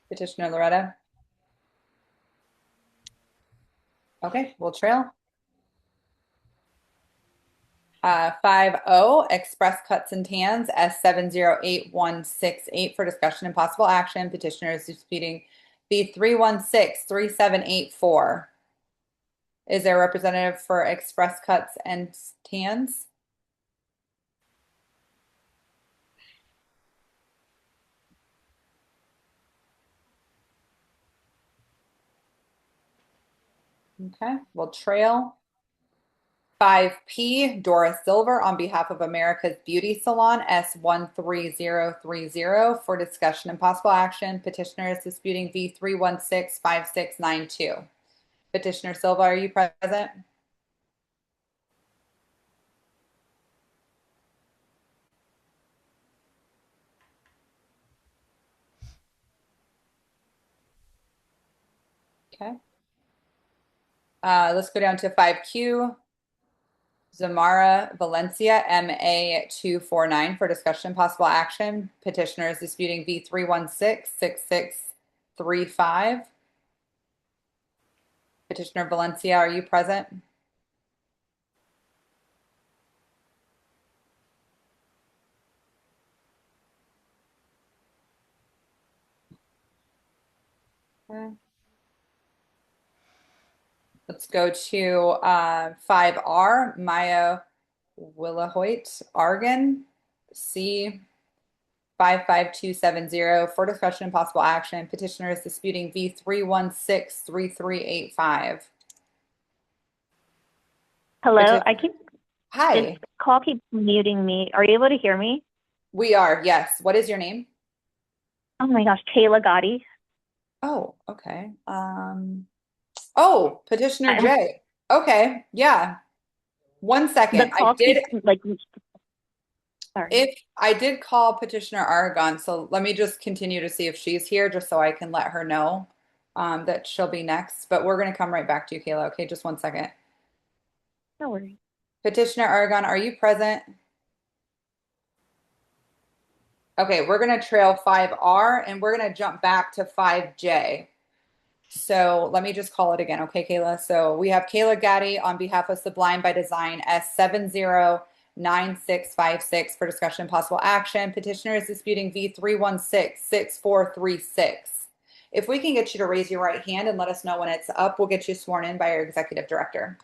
Petitioner Loretta. Okay, we'll trail. 5O, Express Cuts and Tans, S708168 for discussion and possible action. Petitioner is disputing B3163784. Is there a representative for Express Cuts and Tans? Okay, we'll trail. 5P, Dora Silver on behalf of America's Beauty Salon, S13030 for discussion and possible action. Petitioner is disputing V3165692. Petitioner Silva, are you present? Okay. Let's go down to 5Q. Zamara Valencia, MA249 for discussion and possible action. Petitioner is disputing V3166635. Petitioner Valencia, are you present? Okay. Let's go to 5R, Maya Willahoit, Argon, C 55270 for discussion and possible action. Petitioner is disputing V3163385. Hello, I keep, Hi. this call keeps muting me. Are you able to hear me? We are, yes. What is your name? Oh my gosh, Kayla Gotti. Oh, okay. Oh, Petitioner J. Okay, yeah. 1 second. The call keeps like, sorry. If I did call Petitioner Aragon, so let me just continue to see if she's here, just so I can let her know that she'll be next. But we're going to come right back to you, Kayla. Okay, just 1 second. No worries. Petitioner Aragon, are you present? Okay, we're going to trail 5R and we're going to jump back to 5J. So let me just call it again, okay, Kayla? So we have Kayla Gaddy on behalf of Sublime by Design S709656 for discussion and possible action. Petitioner is disputing V3166436. If we can get you to raise your right hand and let us know when it's up, we'll get you sworn in by our executive director.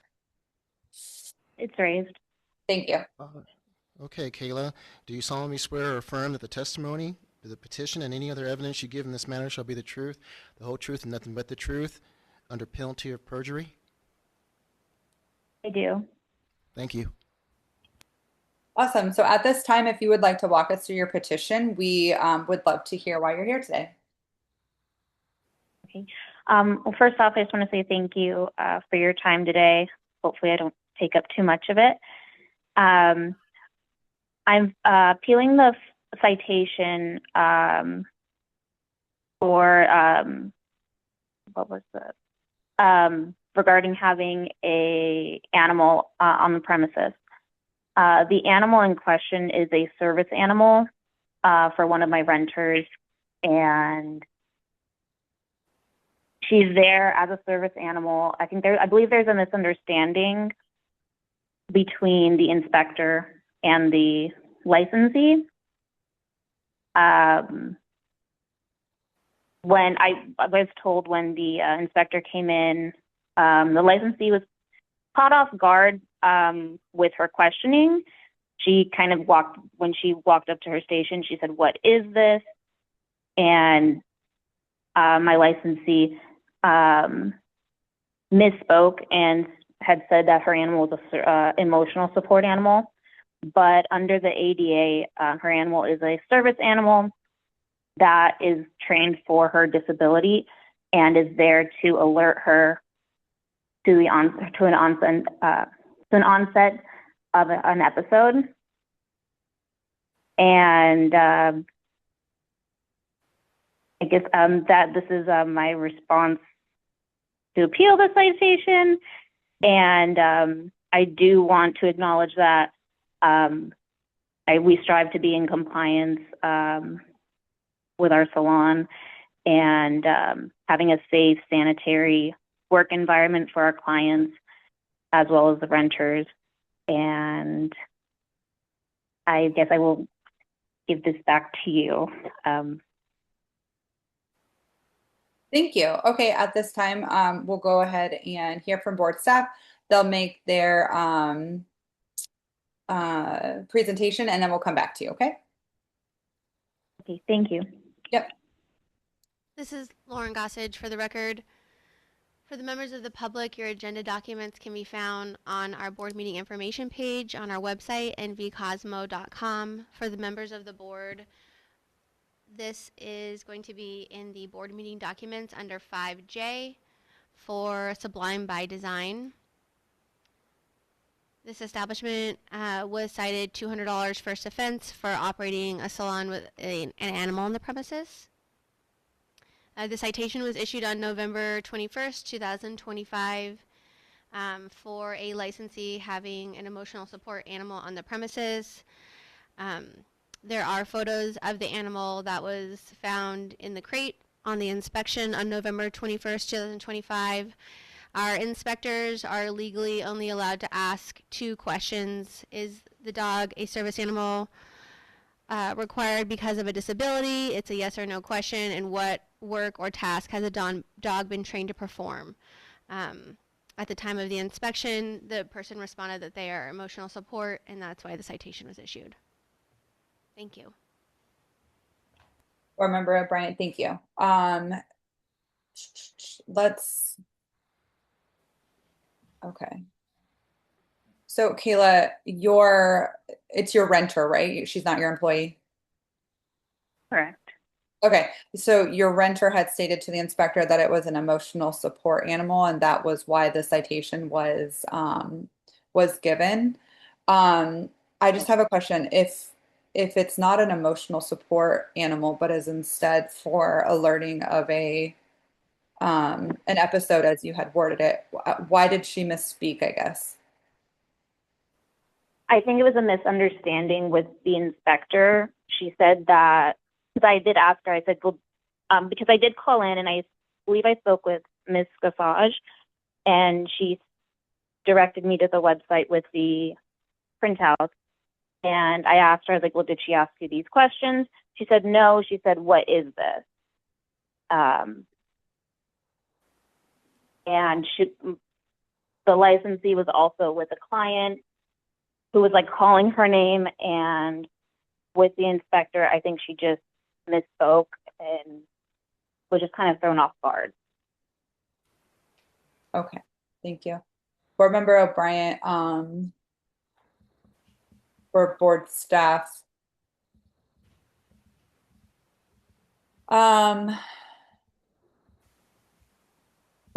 It's raised. Thank you. Okay, Kayla, do you solemnly swear or affirm that the testimony, the petition, and any other evidence you give in this matter shall be the truth, the whole truth, and nothing but the truth, under penalty of perjury? I do. Thank you. Awesome. So at this time, if you would like to walk us through your petition, we would love to hear why you're here today. Okay. Well, first off, I just want to say thank you for your time today. Hopefully I don't take up too much of it. I'm appealing the citation for what was the regarding having a animal on the premises. The animal in question is a service animal for one of my renters, and she's there as a service animal. I believe there's a misunderstanding between the inspector and the licensee. When I was told when the inspector came in, the licensee was caught off guard with her questioning. She kind of when she walked up to her station, she said, "What is this?" And my licensee misspoke and had said that her animal was a emotional support animal. But under the ADA, her animal is a service animal that is trained for her disability and is there to alert her to an onset of an episode. And I guess that this is my response to appeal the citation. And I do want to acknowledge that we strive to be in compliance with our salon and having a safe, sanitary work environment for our clients as well as the renters. And I guess I will give this back to you. Thank you. Okay, at this time, we'll go ahead and hear from board staff. They'll make their presentation and then we'll come back to you, okay? Okay, thank you. Yep. This is Lauren Gossage for the record. For the members of the public, your agenda documents can be found on our board meeting information page on our website, nvcosmo.com. For the members of the board, this is going to be in the board meeting documents under 5J for Sublime by Design. This establishment was cited $200 first offense for operating a salon with an animal on the premises. The citation was issued on November 21st, 2025 for a licensee having an emotional support animal on the premises. There are photos of the animal that was found in the crate on the inspection on November 21st, 2025. Our inspectors are legally only allowed to ask 2 questions. Is the dog a service animal required because of a disability? It's a yes or no question. And what work or task has a dog been trained to perform? At the time of the inspection, the person responded that they are emotional support, and that's why the citation was issued. Thank you. Board Member O'Brien, thank you. Okay. So Kayla, it's your renter, right? She's not your employee? Correct. Okay, so your renter had stated to the inspector that it was an emotional support animal, and that was why the citation was given. I just have a question. If it's not an emotional support animal, but is instead for alerting of an episode as you had worded it, why did she misspeak, I guess? I think it was a misunderstanding with the inspector. She said that, because I did ask her, I said, well, because I did call in and I believe I spoke with Ms. Gaffage, and she directed me to the website with the printout. And I asked her, I was like, well, did she ask you these questions? She said, no. She said, what is this? And the licensee was also with a client who was like calling her name, and with the inspector, I think she just misspoke and was just kind of thrown off guard. Okay, thank you. Board Member O'Brien, for board staff. Who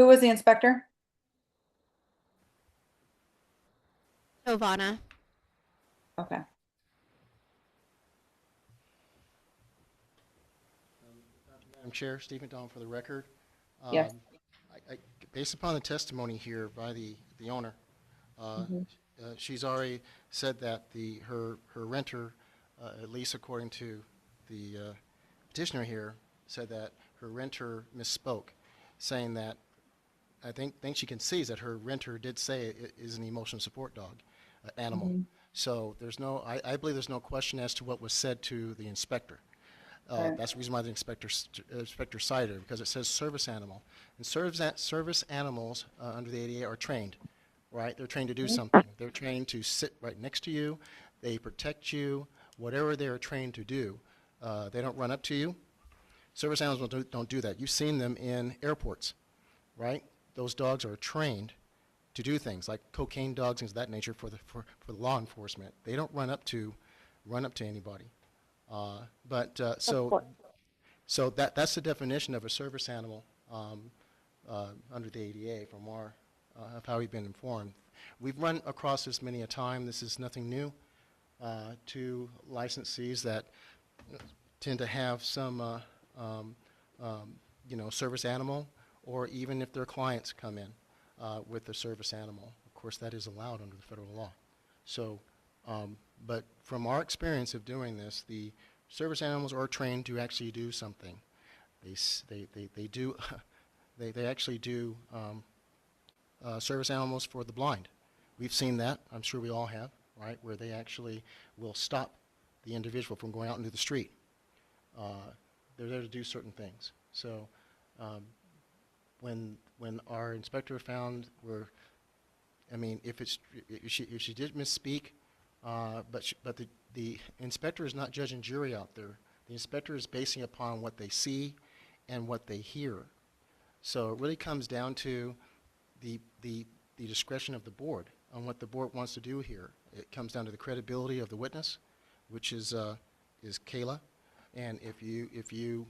was the inspector? Giovanna. Okay. Madam Chair, Stephen Don for the record. Yes. Based upon the testimony here by the owner, she's already said that her renter, at least according to the petitioner here, said that her renter misspoke, saying that I think she can see is that her renter did say it is an emotional support dog, animal. So I believe there's no question as to what was said to the inspector. That's the reason why the inspector cited her, because it says service animal. And service animals under the ADA are trained, right? They're trained to do something. They're trained to sit right next to you. They protect you, whatever they're trained to do. They don't run up to you. Service animals don't do that. You've seen them in airports, right? Those dogs are trained to do things like cocaine dogs, things of that nature for the law enforcement. They don't run up to anybody. So that's the definition of a service animal under the ADA from of how we've been informed. We've run across this many a time. This is nothing new to licensees that tend to have some service animal, or even if their clients come in with a service animal. Of course, that is allowed under the federal law. So. But from our experience of doing this, the service animals are trained to actually do something. They actually do service animals for the blind. We've seen that. I'm sure we all have, right? Where they actually will stop the individual from going out into the street. They're there to do certain things. So when our inspector found if she did misspeak. But the inspector is not judge and jury out there. The inspector is basing upon what they see and what they hear. So it really comes down to the discretion of the board on what the board wants to do here. It comes down to the credibility of the witness, which is Kayla. And if you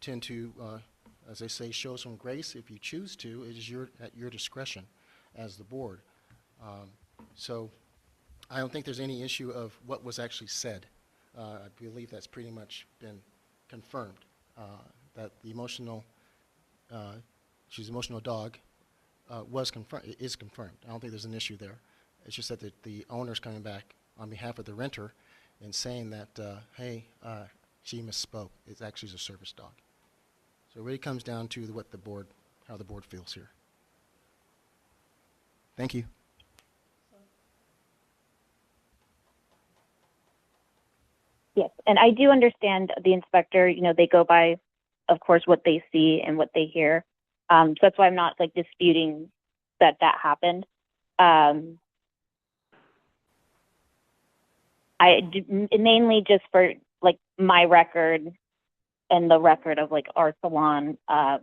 tend to, as they say, show some grace, if you choose to, it is at your discretion as the board. So I don't think there's any issue of what was actually said. I believe that's pretty much been confirmed, that the she's an emotional dog is confirmed. I don't think there's an issue there. It's just that the owner's coming back on behalf of the renter and saying that, hey, she misspoke. It actually is a service dog. So it really comes down to how the board feels here. Thank you. Yes, and I do understand the inspector, they go by, of course, what they see and what they hear. So that's why I'm not disputing that happened. Mainly just for like my record and the record of like our salon, I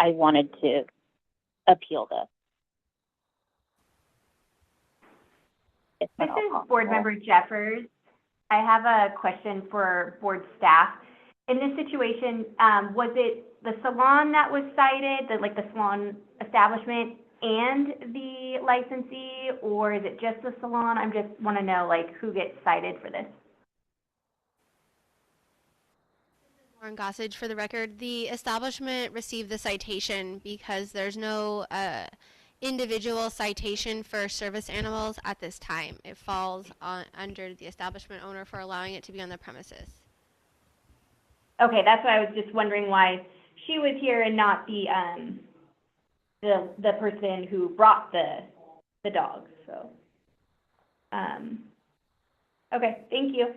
wanted to appeal this. This is Board Member Jeffers. I have a question for board staff. In this situation, was it the salon that was cited, the salon establishment and the licensee, or is it just the salon? I just want to know like who gets cited for this. Lauren Gossage for the record. The establishment received the citation because there's no individual citation for service animals at this time. It falls under the establishment owner for allowing it to be on the premises. Okay, that's why I was just wondering why she was here and not the person who brought the dog. So, okay, thank you.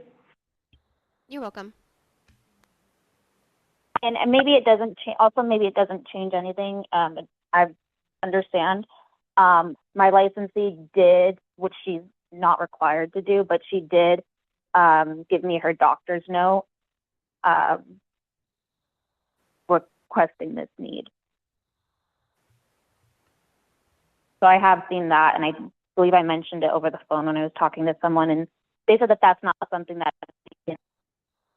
You're welcome. And maybe it doesn't change. Also, maybe it doesn't change anything. I understand. My licensee did, which she's not required to do, but she did give me her doctor's note requesting this need. So I have seen that, and I believe I mentioned it over the phone when I was talking to someone, and they said that that's not something that we can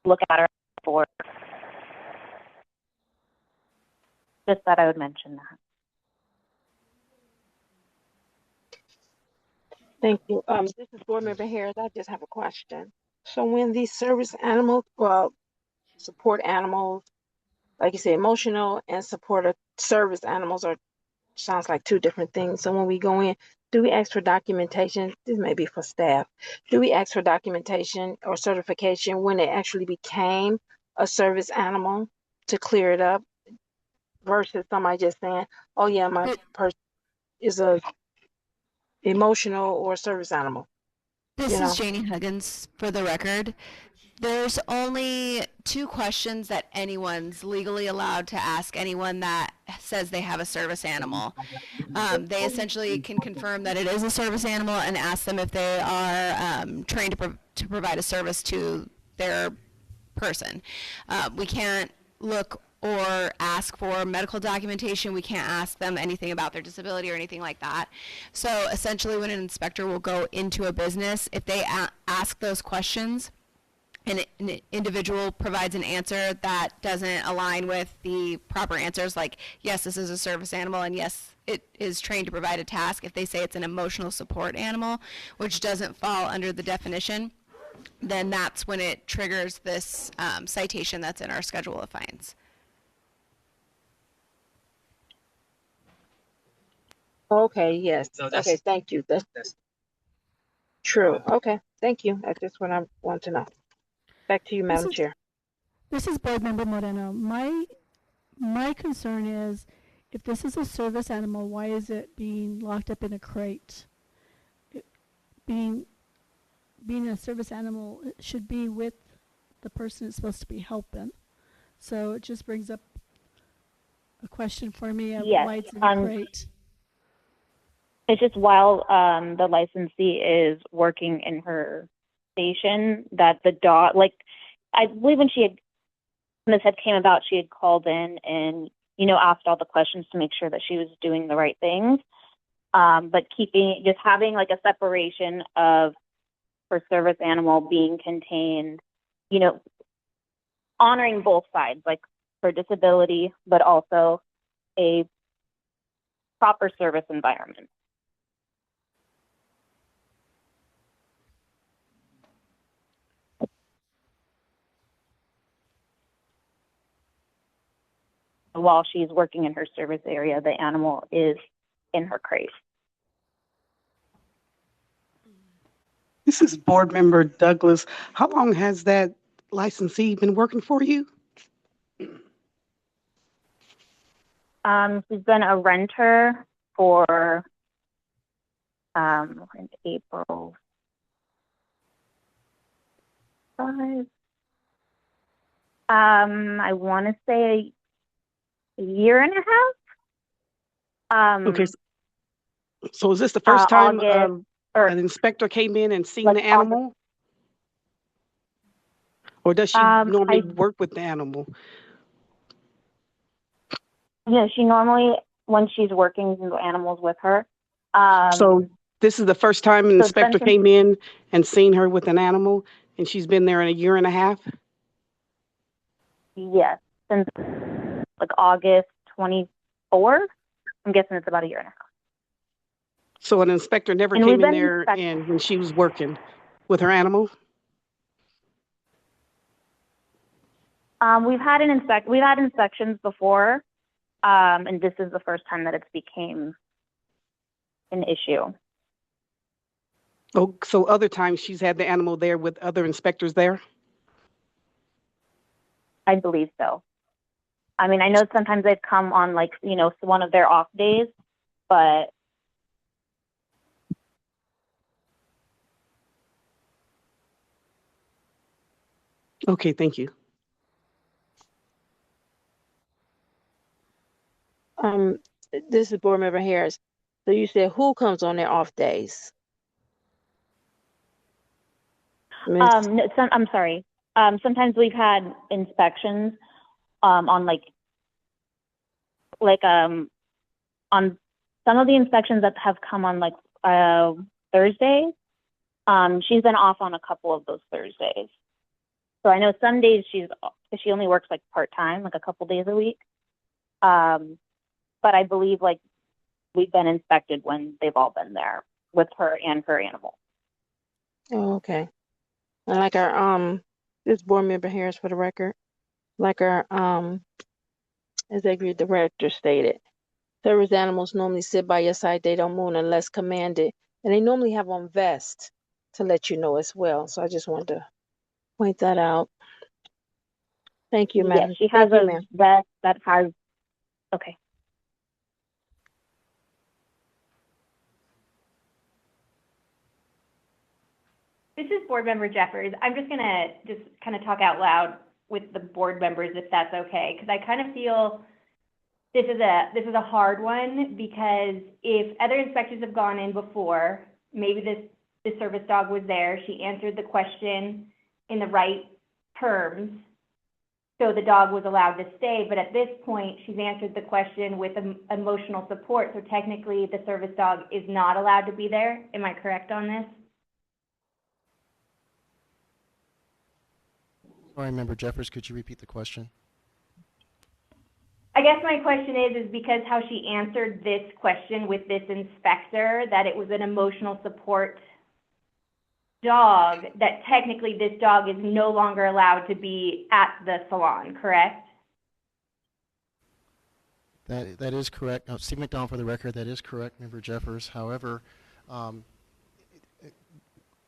look at or for. Just that I would mention that. Thank you. This is Board Member Harris. I just have a question. So when these service animals, well, support animals, like you say, emotional and support service animals sounds like two different things. So when we go in, do we ask for documentation? This may be for staff. Do we ask for documentation or certification when it actually became a service animal to clear it up versus somebody just saying, oh yeah, my person is a emotional or service animal? This is Janie Huggins for the record. There's only 2 questions that anyone's legally allowed to ask anyone that says they have a service animal. They essentially can confirm that it is a service animal and ask them if they are trained to provide a service to their person. We can't look or ask for medical documentation. We can't ask them anything about their disability or anything like that. So essentially when an inspector will go into a business, if they ask those questions, and an individual provides an answer that doesn't align with the proper answers, like, yes, this is a service animal, and yes, it is trained to provide a task. If they say it's an emotional support animal, which doesn't fall under the definition, then that's when it triggers this citation that's in our schedule of fines. Okay, yes. Okay, thank you. That's true. Okay, thank you. That's just what I want to know. Back to you, Madam Chair. This is Board Member Moreno. My concern is, if this is a service animal, why is it being locked up in a crate? Being a service animal, it should be with the person it's supposed to be helping. So it just brings up a question for me of why it's in a crate. It's just while the licensee is working in her station, that the dog, like, I believe when this had came about, she had called in and, asked all the questions to make sure that she was doing the right things. But just having like a separation of her service animal being contained, honoring both sides, like her disability, but also a proper service environment. While she's working in her service area, the animal is in her crate. This is Board Member Douglas. How long has that licensee been working for you? She's been a renter for April 5. I want to say a year and a half. Okay. So is this the first time August, or an inspector came in and seen like the August. animal? Or does she normally work with the animal? She normally, when she's working the animals with her. So this is the first time an So it's been inspector came in and seen her with an animal, and she's been there in a year and a half? yes, since like August 24. I'm guessing it's about a year and a half. So an inspector never And came we've in been there and when she was working with her animal? We've had inspections before, and this is the first time that it's became an issue. Oh, so other times she's had the animal there with other inspectors there? I believe so. I mean, I know sometimes they've come on like, one of their off days, but Okay, thank you. This is Board Member Harris. So you said who comes on their off days? no, I'm sorry. Sometimes we've had inspections on on some of the inspections that have come on Thursdays. She's been off on a couple of those Thursdays. So I know some days she only works like part-time, like a couple days a week. But I believe like we've been inspected when they've all been there with her and her animal. Oh, okay. And like our this Board Member Harris for the record, like our executive director stated, service animals normally sit by your side. They don't move unless commanded, and they normally have on vests to let you know as well. So I just wanted to point that out. Thank you, Madam. Yes, she has Thank you, a ma'am. vest that has, okay. This is Board Member Jeffers. I'm just gonna kind of talk out loud with the board members if that's okay, because I kind of feel this is a hard one, because if other inspectors have gone in before, maybe this service dog was there, she answered the question in the right terms, so the dog was allowed to stay. But at this point, she's answered the question with emotional support, so technically the service dog is not allowed to be there. Am I correct on this? Sorry, Member Jeffers, could you repeat the question? I guess my question is because how she answered this question with this inspector, that it was an emotional support dog, that technically this dog is no longer allowed to be at the salon, correct? That is correct. Steve McDonald, for the record, that is correct, Member Jeffers. However,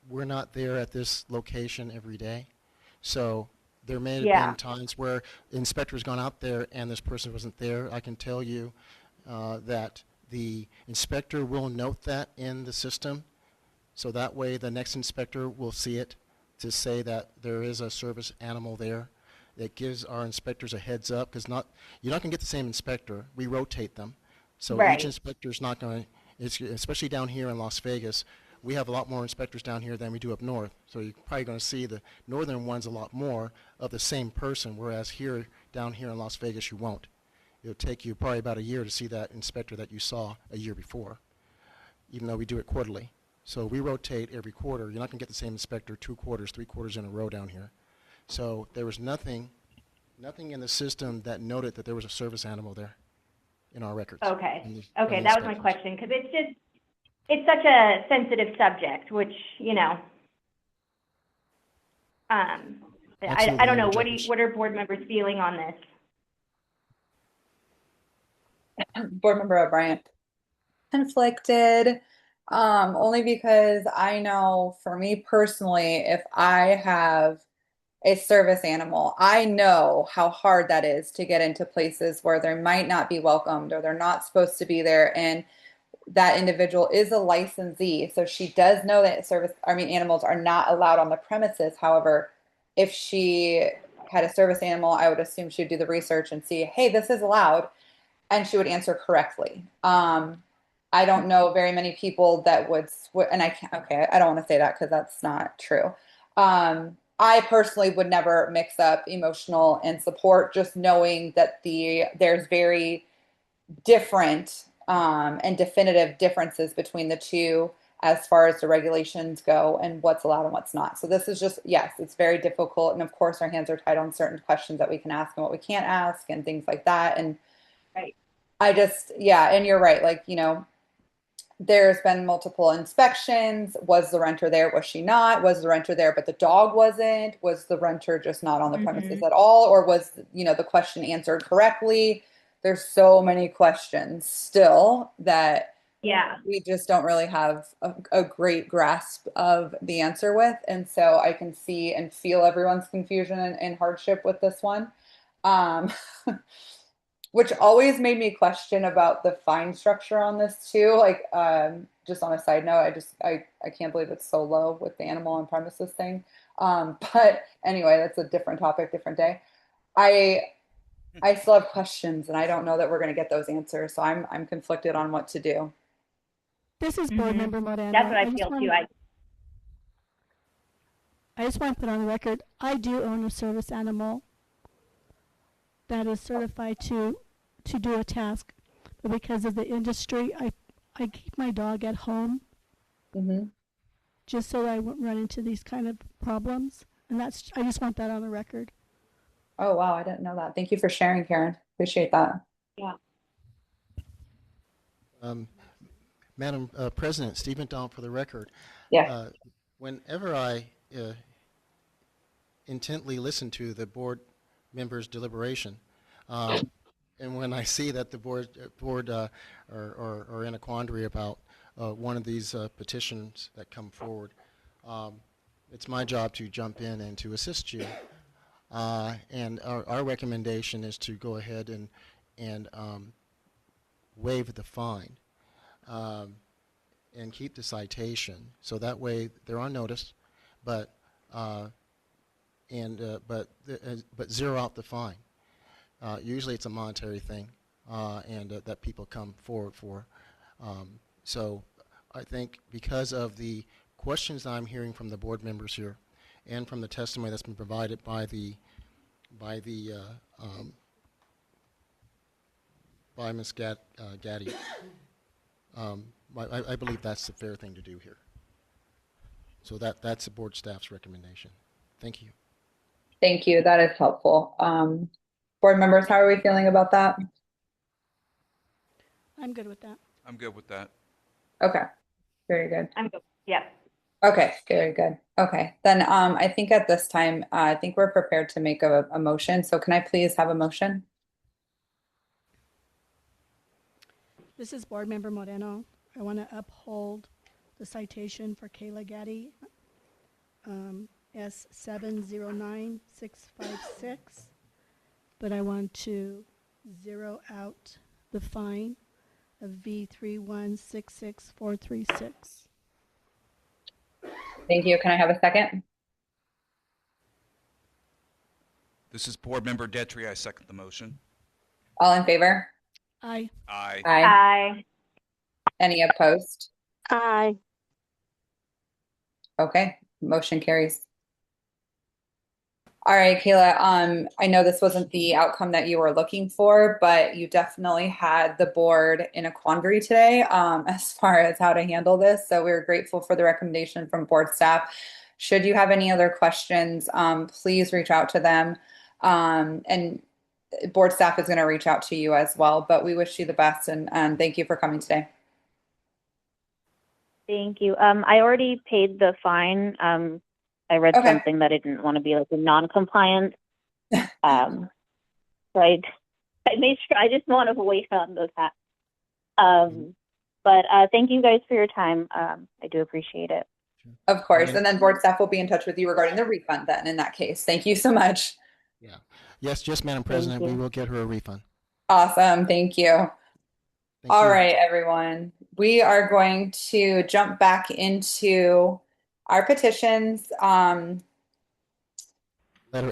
we're not there at this location every day. So there may have been times where the inspector's gone out there and this person wasn't there. I can tell you that the inspector will note that in the system, so that way the next inspector will see it to say that there is a service animal there. That gives our inspectors a heads up, because you're not going to get the same inspector. We rotate them. So each inspector is not going to, especially down here in Las Vegas, we have a lot more inspectors down here than we do up north. So you're probably going to see the northern ones a lot more of the same person, whereas down here in Las Vegas, you won't. It'll take you probably about a year to see that inspector that you saw a year before, even though we do it quarterly. So we rotate every quarter. You're not going to get the same inspector 2 quarters, 3 quarters in a row down here. So there was nothing in the system that noted that there was a service animal there in our records. Okay. Okay, that was my question, because it's such a sensitive subject, which, I don't know. What are board members feeling on this? Board Member O'Brien. Conflicted, only because I know for me personally, if I have a service animal, I know how hard that is to get into places where they might not be welcomed or they're not supposed to be there. And that individual is a licensee, so she does know that animals are not allowed on the premises. However, if she had a service animal, I would assume she'd do the research and see, hey, this is allowed, and she would answer correctly. I don't know very many people that would, and I can't, okay, I don't want to say that because that's not true. I personally would never mix up emotional and support, just knowing that there's very different and definitive differences between the two as far as the regulations go and what's allowed and what's not. So this is just, yes, it's very difficult. And of course, our hands are tied on certain questions that we can ask and what we can't ask and things like that. And Right. I just, yeah, and you're right. Like, there's been multiple inspections. Was the renter there? Was she not? Was the renter there, but the dog wasn't? Was the renter just not on the premises at all? Or was, the question answered correctly? There's so many questions still that Yeah. we just don't really have a great grasp of the answer with. And so I can see and feel everyone's confusion and hardship with this one. Um, which always made me question about the fine structure on this too. Like, just on a side note, I can't believe it's so low with the animal on premises thing. But anyway, that's a different topic, different day. I still have questions, and I don't know that we're going to get those answers. So I'm conflicted on what to do. This is Board Member Moreno. That's what I feel too. I just want to put on the record, I do own a service animal that is certified to do a task, but because of the industry, I keep my dog at home, just so that I won't run into these kind of problems, and I just want that on the record. Oh wow, I didn't know that. Thank you for sharing, Karen. Appreciate that. Yeah. Madam President, Steve McDonald for the record. Yeah. Whenever I intently listen to the board members' deliberation, and when I see that the board are in a quandary about one of these petitions that come forward, it's my job to jump in and to assist you. And our recommendation is to go ahead and waive the fine and keep the citation, so that way they're on notice, but zero out the fine. Usually it's a monetary thing, and that people come forward for. So I think because of the questions that I'm hearing from the board members here, and from the testimony that's been provided by Ms. Gaddy, I believe that's the fair thing to do here. So that's the board staff's recommendation. Thank you. Thank you. That is helpful. Board members, how are we feeling about that? I'm good with that. I'm good with that. Okay. Very good. I'm good. Yeah. Okay, very good. Okay, then I think at this time, I think we're prepared to make a motion. So can I please have a motion? This is Board Member Moreno. I want to uphold the citation for Kayla Gaddy, S709656, but I want to zero out the fine of V3166436. Thank you. Can I have a second? This is Board Member Detry. I second the motion. All in favor? Aye. Aye. Aye. Aye. Any opposed? Aye. Okay, motion carries. All right, Kayla, I know this wasn't the outcome that you were looking for, but you definitely had the board in a quandary today as far as how to handle this. So we're grateful for the recommendation from board staff. Should you have any other questions, please reach out to them. And board staff is going to reach out to you as well, but we wish you the best and thank you for coming today. Thank you. I already paid the fine. I read something that I didn't want to be like a non-compliant. So I made sure, I just want to wait on those hats. But thank you guys for your time. I do appreciate it. Of course. And then board staff will be in touch with you regarding the refund then in that case. Thank you so much. Yeah. Yes, Madam President, we will get her a refund. Awesome. Thank you. All right, everyone. We are going to jump back into our petitions. Letter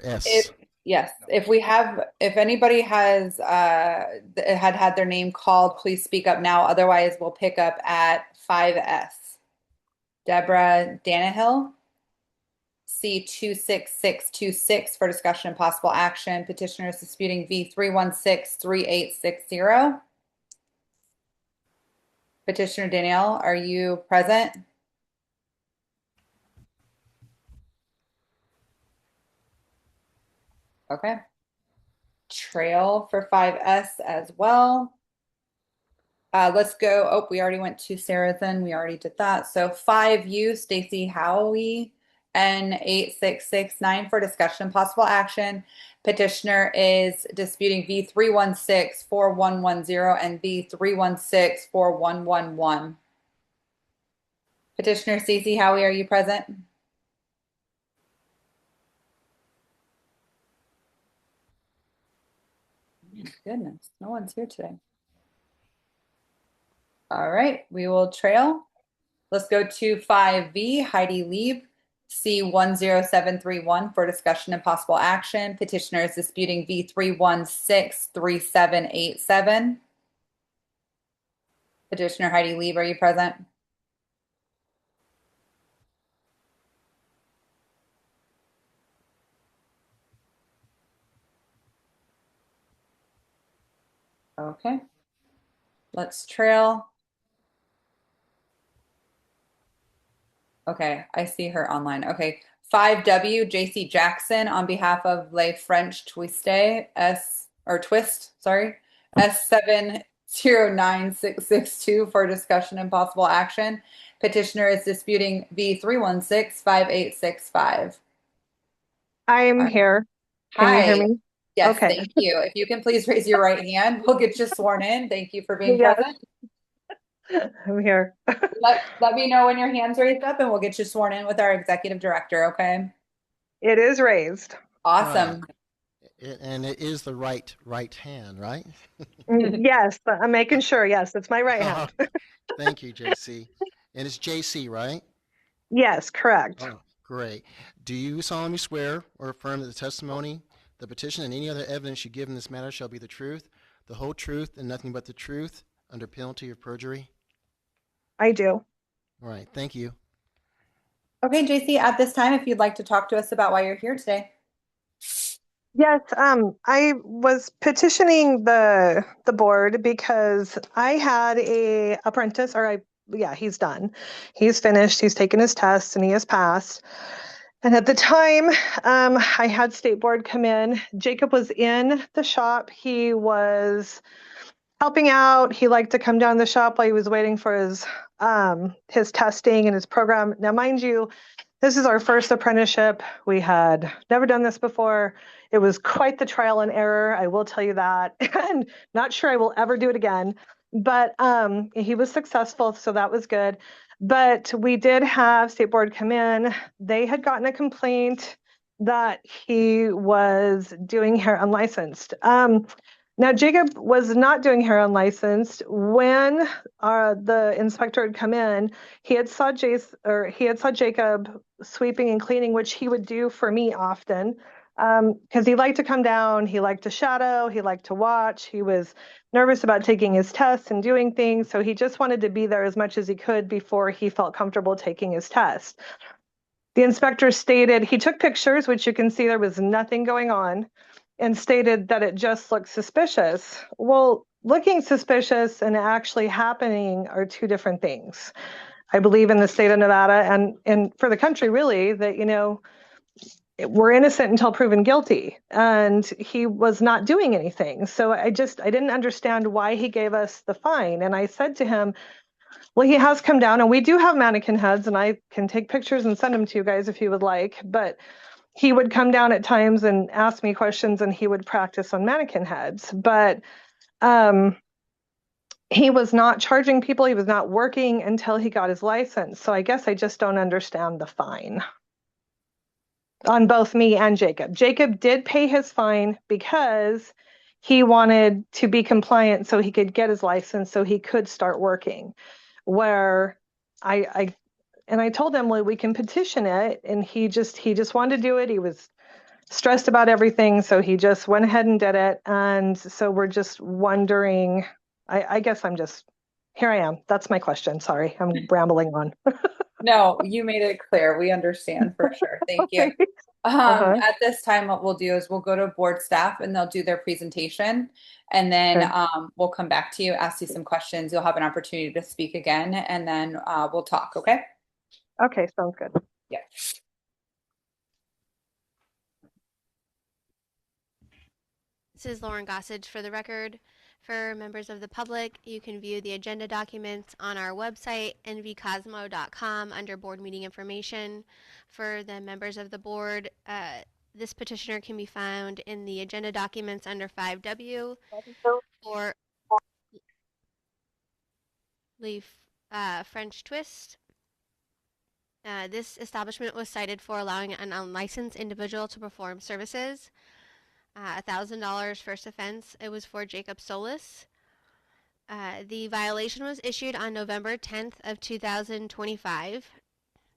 S. Yes, if anybody has had their name called, please speak up now. Otherwise, we'll pick up at 5S. Deborah Danahill, C26626 for discussion and possible action. Petitioner is disputing V3163860. Petitioner Danielle, are you present? Okay. Trail for 5S as well. Let's go. Oh, we already went to Sarah then. We already did that. So 5U, Stacy Howie, N8669 for discussion possible action. Petitioner is disputing V3164110 and V3164111. Petitioner Stacy Howie, are you present? Goodness, no one's here today. All right, we will trail. Let's go to 5V, Heidi Lieb, C10731 for discussion and possible action. Petitioner is disputing V3163787. Petitioner Heidi Lieb, are you present? Okay. Let's trail. Okay, I see her online. Okay, 5W, JC Jackson on behalf of Les French Twist, sorry, S709662 for discussion and possible action. Petitioner is disputing V3165865. I'm here. Can you hear Hi. me? Yes, Okay. thank you. If you can please raise your right hand, we'll get you sworn in. Thank you for being Yes. present. I'm here. Let me know when your hand's raised up and we'll get you sworn in with our executive director, okay? It is raised. Awesome. And it is the right hand, right? Yes, but I'm making sure. Yes, it's my right hand. Thank you, JC. And it's JC, right? Yes, correct. Oh, great. Do you solemnly swear or affirm that the testimony, the petition, and any other evidence you give in this matter shall be the truth, the whole truth, and nothing but the truth, under penalty of perjury? I do. All right. Thank you. Okay, JC, at this time, if you'd like to talk to us about why you're here today. Yes, I was petitioning the board because I had a apprentice, he's done. He's finished, he's taken his tests and he has passed. And at the time, I had state board come in. Jacob was in the shop. He was helping out. He liked to come down the shop while he was waiting for his testing and his program. Now, mind you, this is our first apprenticeship. We had never done this before. It was quite the trial and error, I will tell you that, and not sure I will ever do it again. But he was successful, so that was good. But we did have state board come in. They had gotten a complaint that he was doing hair unlicensed. Now, Jacob was not doing hair unlicensed. When the inspector had come in, he had saw Jacob sweeping and cleaning, which he would do for me often, because he liked to come down, he liked to shadow, he liked to watch. He was nervous about taking his tests and doing things, so he just wanted to be there as much as he could before he felt comfortable taking his test. The inspector stated he took pictures, which you can see there was nothing going on, and stated that it just looked suspicious. Well, looking suspicious and actually happening are two different things. I believe in the state of Nevada and for the country really that, we're innocent until proven guilty, and he was not doing anything. So I didn't understand why he gave us the fine. And I said to him, well, he has come down and we do have mannequin heads and I can take pictures and send them to you guys if you would like, but he would come down at times and ask me questions and he would practice on mannequin heads. But he was not charging people. He was not working until he got his license. So I guess I just don't understand the fine on both me and Jacob. Jacob did pay his fine because he wanted to be compliant so he could get his license so he could start working. Where I told him, well, we can petition it, and he just wanted to do it. He was stressed about everything. So he just went ahead and did it. And so we're just wondering, I guess here I am. That's my question. Sorry, I'm rambling on. No, you made it clear. We understand for sure. Thank you. Okay. Uh-huh. At this time, what we'll do is we'll go to board staff and they'll do their presentation. And then Okay. we'll come back to you, ask you some questions. You'll have an opportunity to speak again, and then we'll talk, okay? Okay, sounds good. Yeah. This is Lauren Gossage for the record. For members of the public, you can view the agenda documents on our website, nvcosmo.com, under board meeting information. For the members of the board, this petitioner can be found in the agenda documents under 5W or Leaf French Twist. This establishment was cited for allowing an unlicensed individual to perform services. $1,000 first offense. It was for Jacob Solis. The violation was issued on November 10th of 2025.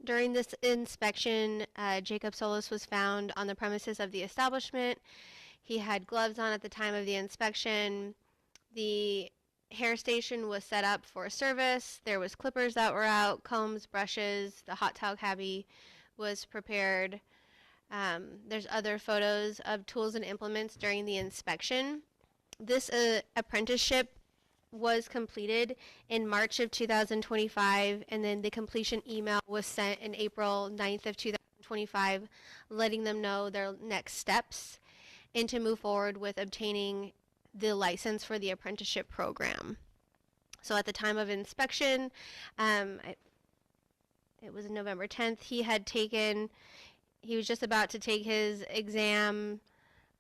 During this inspection, Jacob Solis was found on the premises of the establishment. He had gloves on at the time of the inspection. The hair station was set up for service. There was clippers that were out, combs, brushes. The hot towel cabbie was prepared. There's other photos of tools and implements during the inspection. This apprenticeship was completed in March of 2025, and then the completion email was sent in April 9th of 2025, letting them know their next steps and to move forward with obtaining the license for the apprenticeship program. So at the time of inspection, it was November 10th, he was just about to take his exam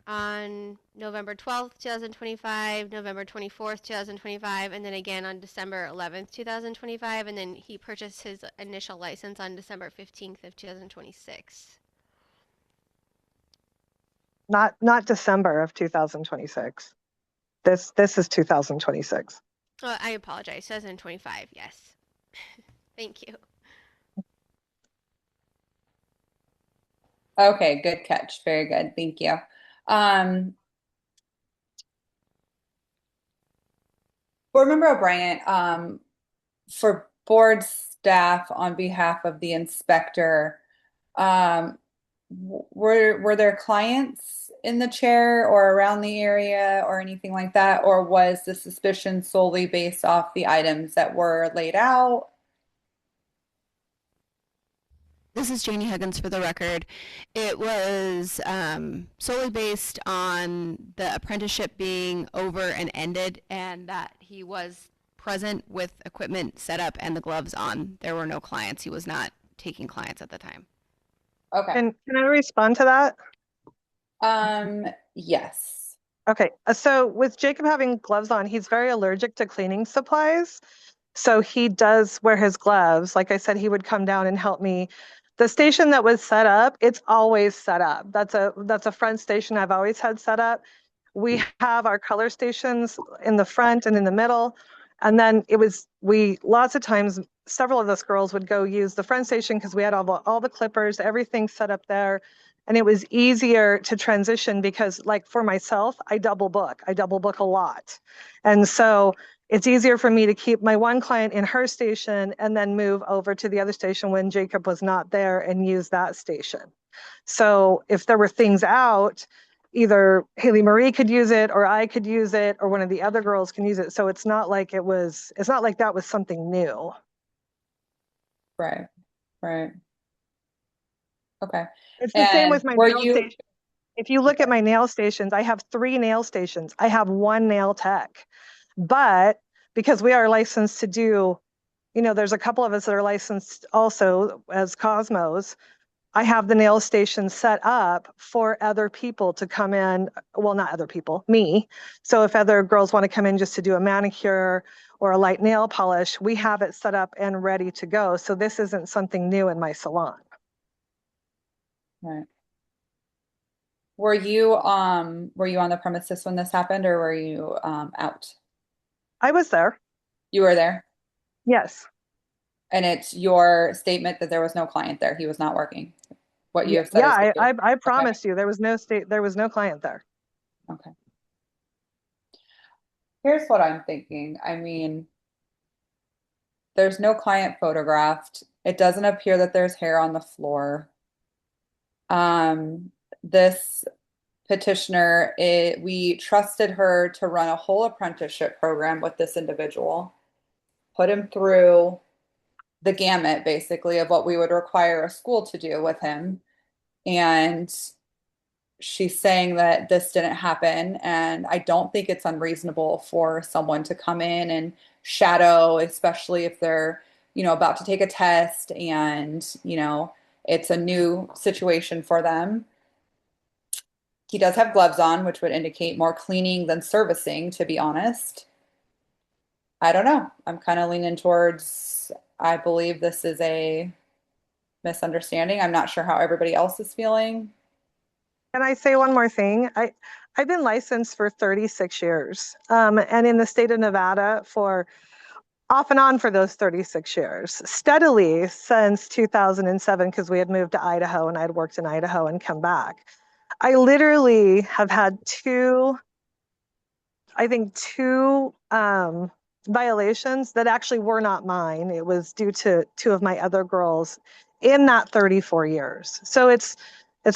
on November 12th, 2025, November 24th, 2025, and then again on December 11th, 2025, and then he purchased his initial license on December 15th of 2026. Not December of 2026. This is 2026. Oh, I apologize. 2025, yes. Thank you. Okay, good catch. Very good. Thank you. Board Member O'Brien, for board staff on behalf of the inspector, were there clients in the chair or around the area or anything like that? Or was the suspicion solely based off the items that were laid out? This is Janie Huggins for the record. It was solely based on the apprenticeship being over and ended, and that he was present with equipment set up and the gloves on. There were no clients. He was not taking clients at the time. Okay. Can I respond to that? Yes. Okay. So with Jacob having gloves on, he's very allergic to cleaning supplies. So he does wear his gloves. Like I said, he would come down and help me. The station that was set up, it's always set up. That's a front station I've always had set up. We have our color stations in the front and in the middle. And then lots of times, several of us girls would go use the front station because we had all the clippers, everything set up there. And it was easier to transition because, like, for myself, I double book a lot. And so it's easier for me to keep my one client in her station and then move over to the other station when Jacob was not there and use that station. So if there were things out, either Haley Marie could use it or I could use it or one of the other girls can use it. So it's not like that was something new. Right. Okay. It's the same with my nail station. If you look at my nail stations, I have 3 nail stations. I have 1 nail tech. But because we are licensed to do, there's a couple of us that are licensed also as Cosmos. I have the nail station set up for other people to come in. Well, not other people, me. So if other girls want to come in just to do a manicure or a light nail polish, we have it set up and ready to go. So this isn't something new in my salon. Right. Were you on the premises when this happened, or were you out? I was there. You were there? Yes. And it's your statement that there was no client there. He was not working. what you have said Yeah, is what you I okay. promised you there was no client there. Okay. Here's what I'm thinking. I mean, there's no client photographed. It doesn't appear that there's hair on the floor. This petitioner, we trusted her to run a whole apprenticeship program with this individual, put him through the gamut, basically, of what we would require a school to do with him. And she's saying that this didn't happen. And I don't think it's unreasonable for someone to come in and shadow, especially if they're, about to take a test and, it's a new situation for them. He does have gloves on, which would indicate more cleaning than servicing, to be honest. I don't know. I'm kind of leaning towards, I believe this is a misunderstanding. I'm not sure how everybody else is feeling. Can I say one more thing? I've been licensed for 36 years, and in the state of Nevada for off and on for those 36 years, steadily since 2007, because we had moved to Idaho and I'd worked in Idaho and come back. I literally have had two violations that actually were not mine. It was due to two of my other girls in that 34 years. So it's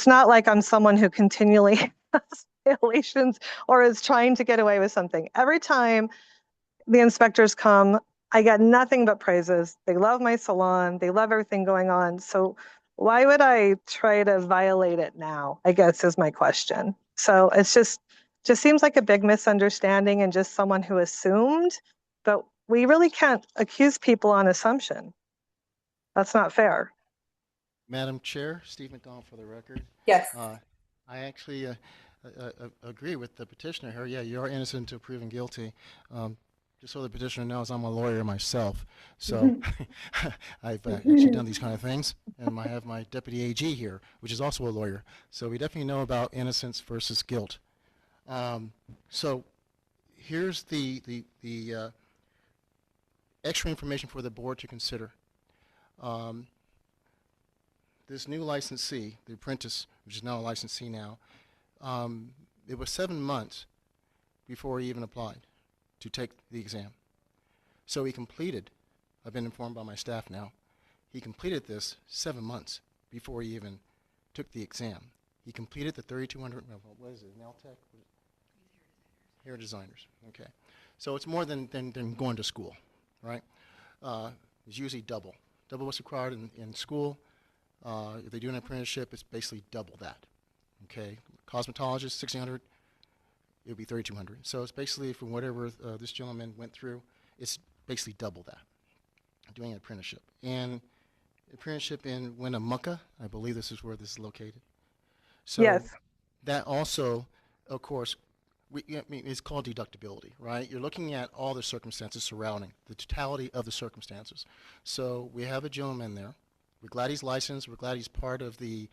not like I'm someone who continually has violations or is trying to get away with something. Every time the inspectors come, I get nothing but praises. They love my salon. They love everything going on. So why would I try to violate it now, I guess is my question. So it's just seems like a big misunderstanding and just someone who assumed, but we really can't accuse people on assumption. That's not fair. Madam Chair, Steve McDonald for the record. Yes. I actually agree with the petitioner here. Yeah, you are innocent until proven guilty. Just so the petitioner knows, I'm a lawyer myself. So I've actually done these kind of things. And I have my deputy AG here, which is also a lawyer. So we definitely know about innocence versus guilt. So here's the extra information for the board to consider. This new licensee, the apprentice, which is now a licensee now, it was 7 months before he even applied to take the exam. So he completed, I've been informed by my staff now, he completed this 7 months before he even took the exam. He completed the 3,200, what is it, Naltech? Hair designers, okay. So it's more than going to school, right? It's usually double what's required in school. If they do an apprenticeship, it's basically double that, okay? Cosmetologist, 1,600, it would be 3,200. So it's basically from whatever this gentleman went through, it's basically double that, doing an apprenticeship. And apprenticeship in Winnemucca, I believe this is where this is located. So yes. That also, of course, it's called deductibility, right? You're looking at all the circumstances surrounding, the totality of the circumstances. So we have a gentleman there. We're glad he's licensed. We're glad he's part of the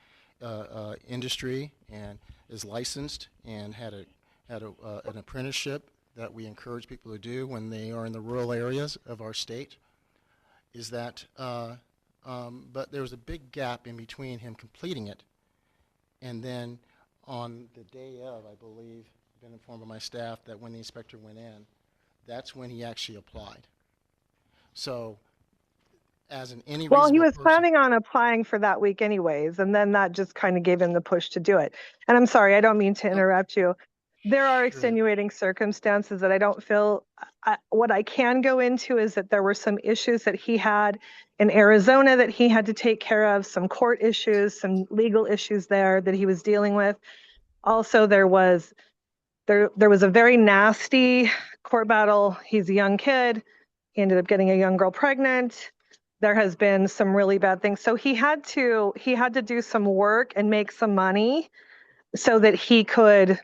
industry and is licensed and had an apprenticeship that we encourage people to do when they are in the rural areas of our state. Is that, but there was a big gap in between him completing it and then on the day of, I believe, been informed by my staff that when the inspector went in, that's when he actually applied. So, as in any well, he was person, planning on applying for that week anyways, and then that just kind of gave him the push to do it. And I'm sorry, I don't mean to interrupt you. There are extenuating circumstances that I don't feel. What I can go into is that there were some issues that he had in Arizona that he had to take care of, some court issues, some legal issues there that he was dealing with. Also, there was a very nasty court battle. He's a young kid. He ended up getting a young girl pregnant. There has been some really bad things. So he had to do some work and make some money so that he could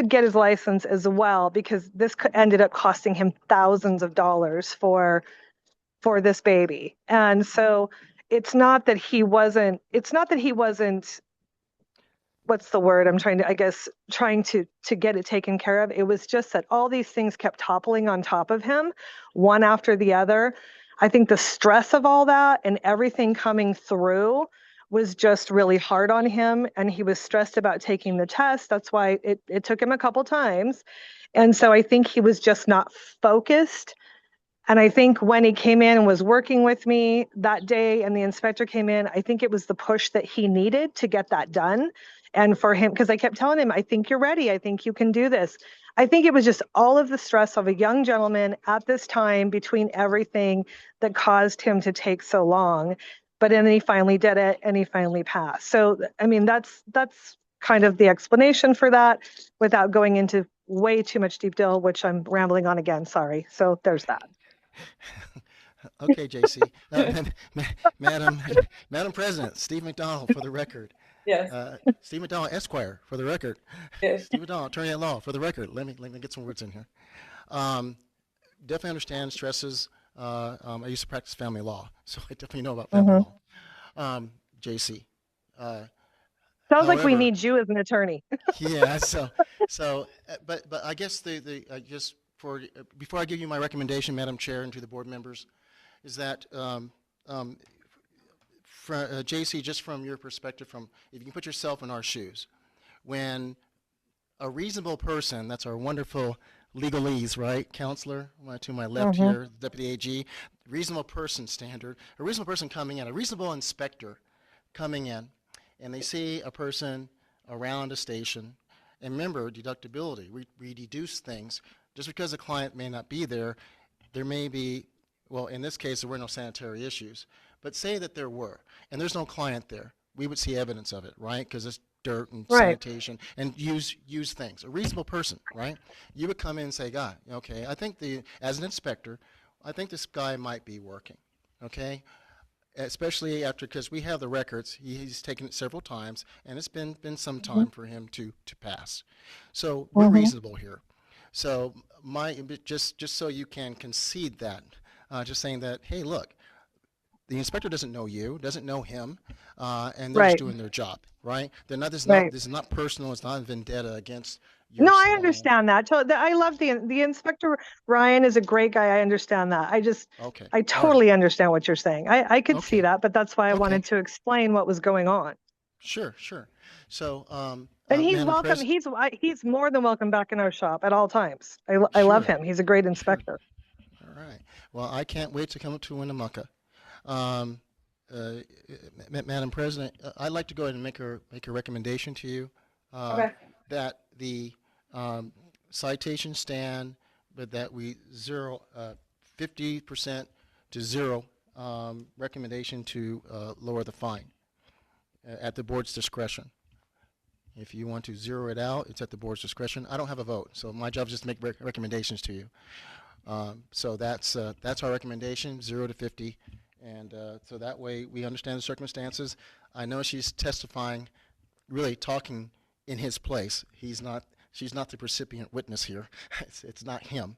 get his license as well, because this ended up costing him thousands of dollars for this baby. And so it's not that he wasn't what's the word I'm trying to get it taken care of. It was just that all these things kept toppling on top of him, one after the other. I think the stress of all that and everything coming through was just really hard on him, and he was stressed about taking the test. That's why it took him a couple times. And so I think he was just not focused. And I think when he came in and was working with me that day and the inspector came in, I think it was the push that he needed to get that done. And for him, because I kept telling him, I think you're ready. I think you can do this. I think it was just all of the stress of a young gentleman at this time between everything that caused him to take so long. But then he finally did it and he finally passed. So, I mean, that's kind of the explanation for that without going into way too much deep detail, which I'm rambling on again. Sorry. So there's that. Okay, JC. Madam, Madam President, Steve McDonald, for the record. Yes. Steve McDonald, Esquire, for the record. Yes. Steve McDonald, attorney at law, for the record. Let me get some words in here. Definitely understand stresses. I used to practice family law, so I definitely know about family law. JC. Sounds like we However, need you as an attorney. yeah. But I guess just for before I give you my recommendation, Madam Chair, and to the board members, is that JC, just from your perspective, if you can put yourself in our shoes, when a reasonable person, that's our wonderful legalese, right, counselor, to my left here, Deputy AG, reasonable person standard, a reasonable person coming in, a reasonable inspector coming in, and they see a person around a station, and remember, deductibility, we deduce things. Just because a client may not be there, there may be, well, in this case, there were no sanitary issues, but say that there were, and there's no client there, we would see evidence of it, right, because it's dirt and sanitation, and use things. A reasonable person, right? You would come in and say, God, okay, I think as an inspector, I think this guy might be working, okay? Especially after, because we have the records, he's taken it several times, and it's been some time for him to pass. So we're reasonable here. So just so you can concede that, just saying that, hey, look, the inspector doesn't know you, doesn't know him, and they're just doing their job, right? This is not personal. It's not a vendetta against your No, I understand that. I love the inspector. Ryan is a great guy. I understand that. I totally understand what you're saying. I could see that, but that's why I wanted to explain what was going on. Sure. So, and he's welcome. He's more than welcome back in our shop at all times. I love him. He's a great inspector. All right. Well, I can't wait to come up to Winnemucca. Madam President, I'd like to go ahead and make a recommendation to you that the citation stand, but that we 50% to zero recommendation to lower the fine at the board's discretion. If you want to zero it out, it's at the board's discretion. I don't have a vote, so my job is just to make recommendations to you. So that's our recommendation, 0 to 50. And so that way we understand the circumstances. I know she's testifying, really talking in his place. She's not the recipient witness here. It's not him,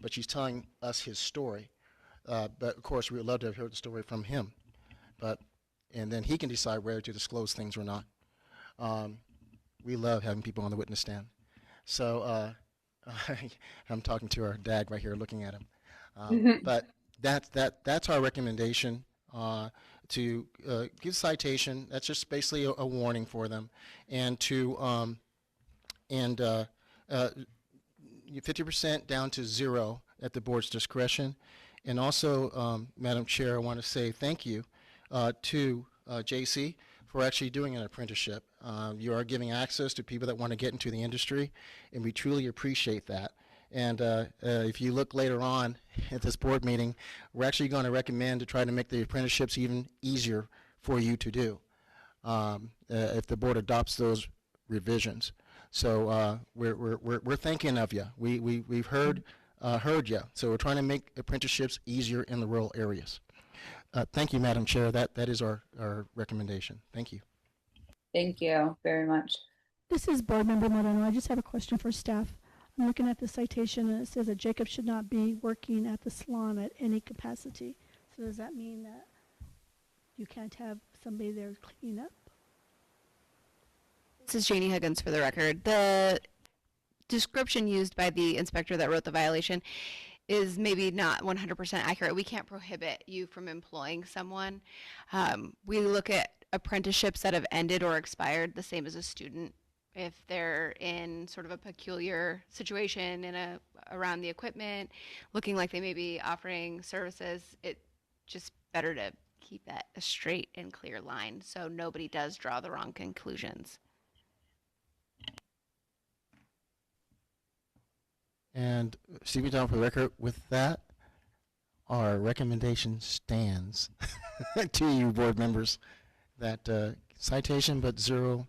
but she's telling us his story. But of course, we would love to have heard the story from him. And then he can decide whether to disclose things or not. We love having people on the witness stand. So I'm talking to our dad right here, looking at him. But that's our recommendation, to give citation. That's just basically a warning for them, and to 50% down to 0 at the board's discretion. And also, Madam Chair, I want to say thank you to JC for actually doing an apprenticeship. You are giving access to people that want to get into the industry, and we truly appreciate that. And if you look later on at this board meeting, we're actually going to recommend to try to make the apprenticeships even easier for you to do if the board adopts those revisions. So we're thinking of you. We've heard you. So we're trying to make apprenticeships easier in the rural areas. Thank you, Madam Chair. That is our recommendation. Thank you. Thank you very much. This is Board Member Moreno. I just have a question for staff. I'm looking at the citation, and it says that Jacob should not be working at the salon at any capacity. So does that mean that you can't have somebody there cleaning up? This is Janie Huggins for the record. The description used by the inspector that wrote the violation is maybe not 100% accurate. We can't prohibit you from employing someone. We look at apprenticeships that have ended or expired, the same as a student. If they're in sort of a peculiar situation around the equipment, looking like they may be offering services, it just better to keep that a straight and clear line so nobody does draw the wrong conclusions. And CB down for the record, with that, our recommendation stands to you, board members, that citation but zero,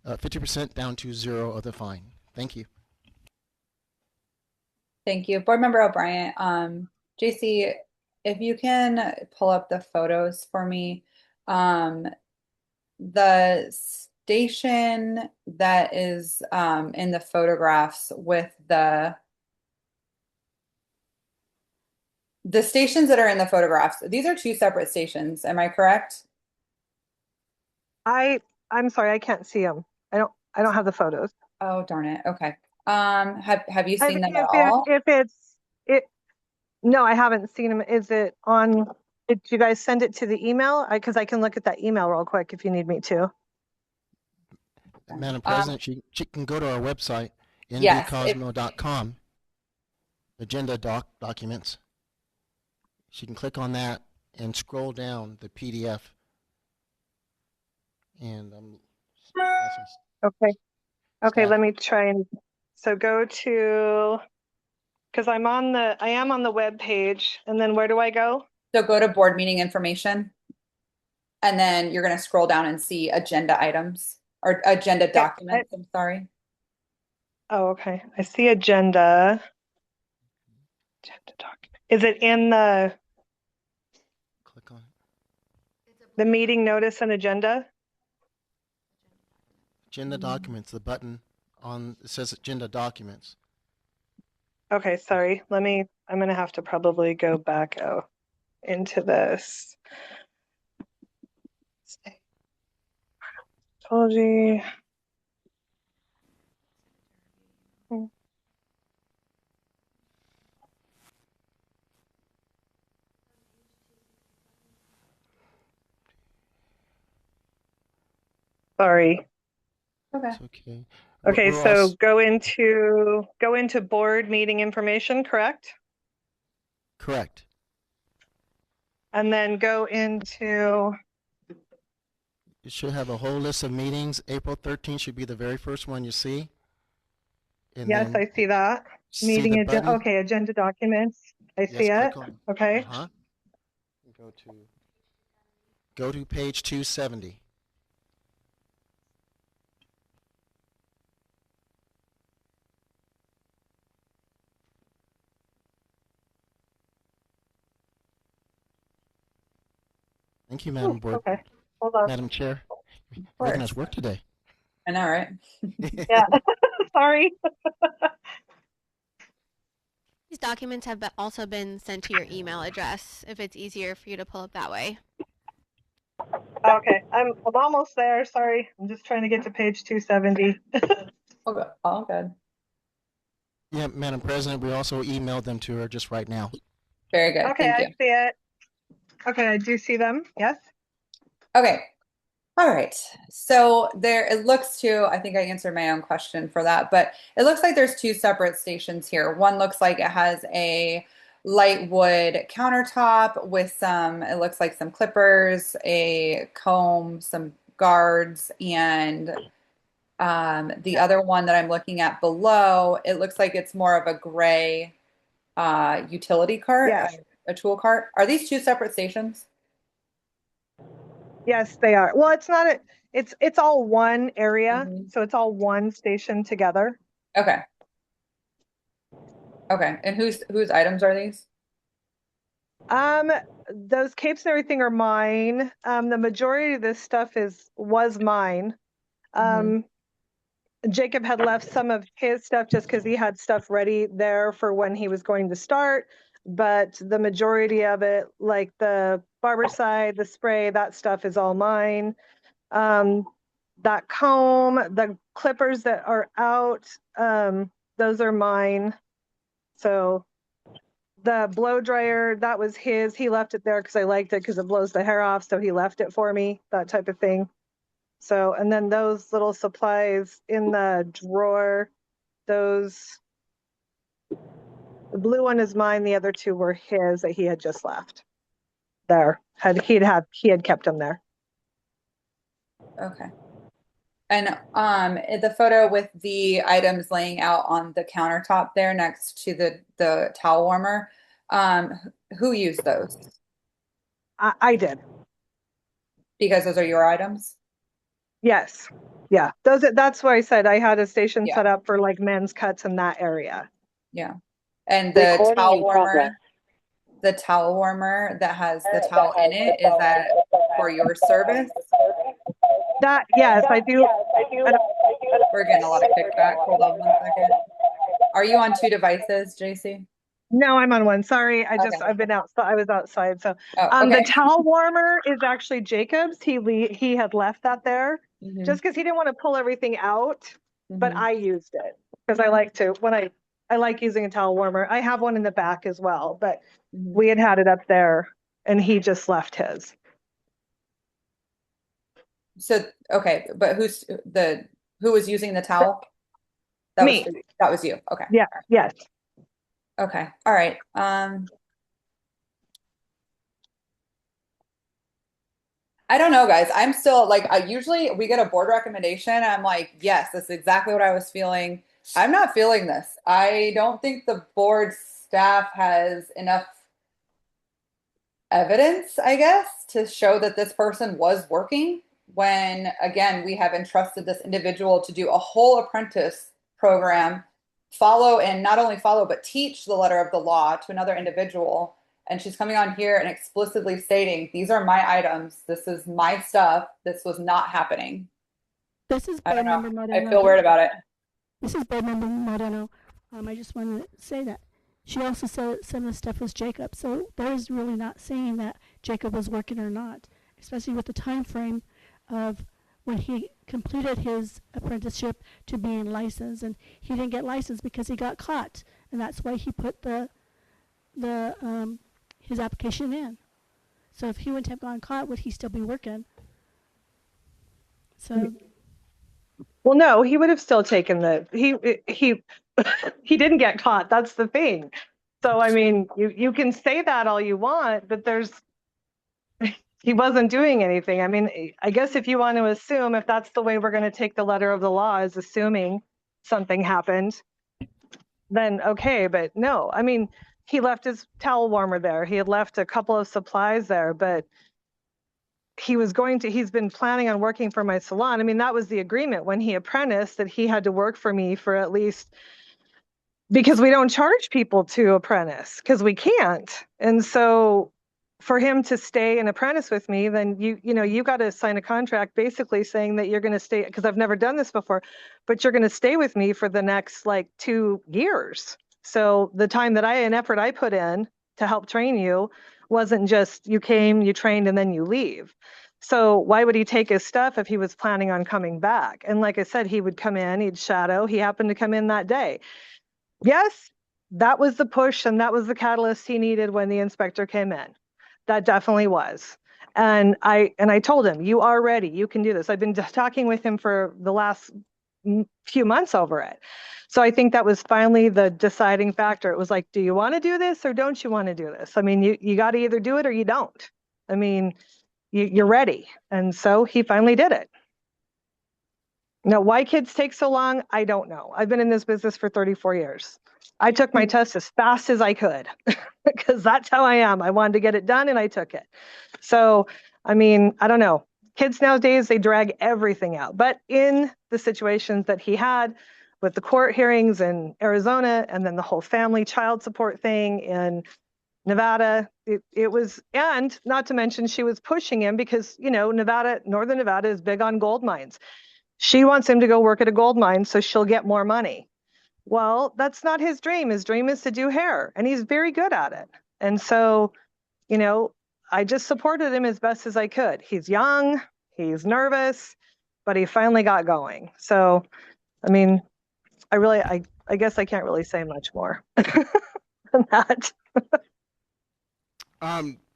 50% down to zero of the fine. Thank you. Thank you. Board Member O'Brien. JC, if you can pull up the photos for me. The station that is in the photographs with the stations that are in the photographs, these are two separate stations. Am I correct? I'm sorry, I can't see them. I don't have the photos. Oh, darn it. Okay. Have you seen them at all? No, I haven't seen them. Is it on, did you guys send it to the email? Because I can look at that email real quick if you need me to. Madam President, she can go to our website, Yes, nbcosmo.com, agenda documents. She can click on that and scroll down the PDF. And Okay. Okay, let me try and, so go to, because I am on the web page, and then where do I go? So go to board meeting information, and then you're going to scroll down and see agenda items or agenda documents. I'm sorry. Oh, okay. I see agenda. Agenda document. Is it in the? Click on it. The meeting notice and agenda? Agenda documents, the button on, it says agenda documents. Okay, sorry. I'm going to have to probably go back into this. Apology. Sorry. Okay. It's okay. Okay, We're so also, go into board meeting information, correct? correct. And then go into, You should have a whole list of meetings. April 13th should be the very first one you see. And yes, then I see that. see Meeting the agenda, button. okay, agenda documents. I see Yes, it. click on. Okay. Go to page 270. Thank you, Madam Board. Okay, hold on. Madam Chair, you're making us work today. I know, right? Yeah, sorry. These documents have also been sent to your email address if it's easier for you to pull up that way. Okay, I'm almost there. Sorry, I'm just trying to get to page 270. Okay, all good. Yeah, Madam President, we also emailed them to her just right now. Very good. Okay, Thank I you. see it. Okay, I do see them. Yes. Okay. All right. So it looks to, I think I answered my own question for that, but it looks like there's two separate stations here. One looks like it has a light wood countertop with it looks like some clippers, a comb, some guards, and the other one that I'm looking at below, it looks like it's more of a gray utility cart, Yes. a tool cart. Are these two separate stations? Yes, they are. Well, it's not it's all one area, so it's all one station together. Okay. Okay. And whose items are these? Those capes and everything are mine. The majority of this stuff was mine. Jacob had left some of his stuff just because he had stuff ready there for when he was going to start. But the majority of it, like the Barbicide, the spray, that stuff is all mine. That comb, the clippers that are out, those are mine. So The blow dryer, that was his. He left it there because I liked it because it blows the hair off. So he left it for me, that type of thing. So, and then those little supplies in the drawer, those, the blue one is mine. The other two were his that he had just left there. He had kept them there. Okay. And the photo with the items laying out on the countertop there next to the towel warmer, who used those? I did. Because those are your items? Yes. Yeah. That's why I said I had a station set up for like men's cuts in that area. Yeah. And the towel warmer that has the towel in it, is that for your service? That, yes, I do. We're getting a lot of kickback. Hold on 1 second. Are you on 2 devices, JC? No, I'm on one. Sorry. I've been outside. I was outside. So, okay. The towel warmer is actually Jacob's. He had left that there just because he didn't want to pull everything out, but I used it because I like to, I like using a towel warmer. I have one in the back as well, but we had it up there and he just left his. So, okay, but who was using the towel? Me. That was you. Okay. Yeah. Yes. Okay. All right. I don't know, guys. I'm still like, usually we get a board recommendation. I'm like, yes, that's exactly what I was feeling. I'm not feeling this. I don't think the board staff has enough evidence, I guess, to show that this person was working when, again, we have entrusted this individual to do a whole apprentice program, follow and not only follow, but teach the letter of the law to another individual. And she's coming on here and explicitly stating, these are my items. This is my stuff. This was not happening. This is I don't know. Moreno. I feel weird about it. This is Board Member Moreno. I just want to say that. She also said some of the stuff was Jacob. So there is really not saying that Jacob was working or not, especially with the time frame of when he completed his apprenticeship to being licensed. And he didn't get licensed because he got caught. And that's why he put his application in. So if he wouldn't have gone caught, would he still be working? So. Well, no, he would have still taken he he didn't get caught. That's the thing. So, I mean, you can say that all you want, but he wasn't doing anything. I mean, I guess if you want to assume, if that's the way we're going to take the letter of the law, is assuming something happened, then okay. But no, I mean, he left his towel warmer there. He had left a couple of supplies there, but he's been planning on working for my salon. I mean, that was the agreement when he apprenticed, that he had to work for me for at least, because we don't charge people to apprentice because we can't. And so for him to stay and apprentice with me, then you got to sign a contract basically saying that you're going to stay, because I've never done this before, but you're going to stay with me for the next like 2 years. So the time and effort I put in to help train you wasn't just you came, you trained, and then you leave. So why would he take his stuff if he was planning on coming back? And like I said, he would come in, he'd shadow. He happened to come in that day. Yes, that was the push and that was the catalyst he needed when the inspector came in. That definitely was. And I told him, you are ready. You can do this. I've been talking with him for the last few months over it. So I think that was finally the deciding factor. It was like, do you want to do this or don't you want to do this? I mean, you got to either do it or you don't. I mean, you're ready. And so he finally did it. Now, why kids take so long, I don't know. I've been in this business for 34 years. I took my test as fast as I could because that's how I am. I wanted to get it done and I took it. So, I mean, I don't know. Kids nowadays, they drag everything out. But in the situations that he had with the court hearings in Arizona and then the whole family child support thing in Nevada, it was, and not to mention she was pushing him because, Northern Nevada is big on gold mines. She wants him to go work at a gold mine so she'll get more money. Well, that's not his dream. His dream is to do hair, and he's very good at it. And so, I just supported him as best as I could. He's young, he's nervous, but he finally got going. So, I mean, I guess I can't really say much more than that.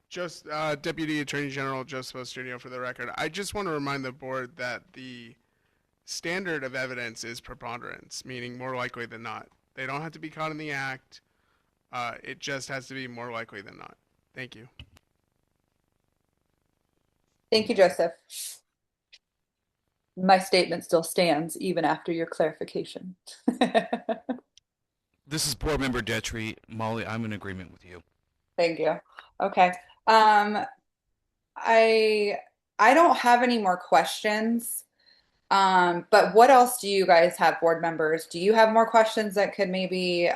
Just Deputy Attorney General Joseph Ostrino for the record. I just want to remind the board that the standard of evidence is preponderance, meaning more likely than not. They don't have to be caught in the act. It just has to be more likely than not. Thank you. Thank you, Joseph. My statement still stands even after your clarification. This is Board Member Detry. Molly, I'm in agreement with you. Thank you. Okay. I don't have any more questions. But what else do you guys have, board members? Do you have more questions that could maybe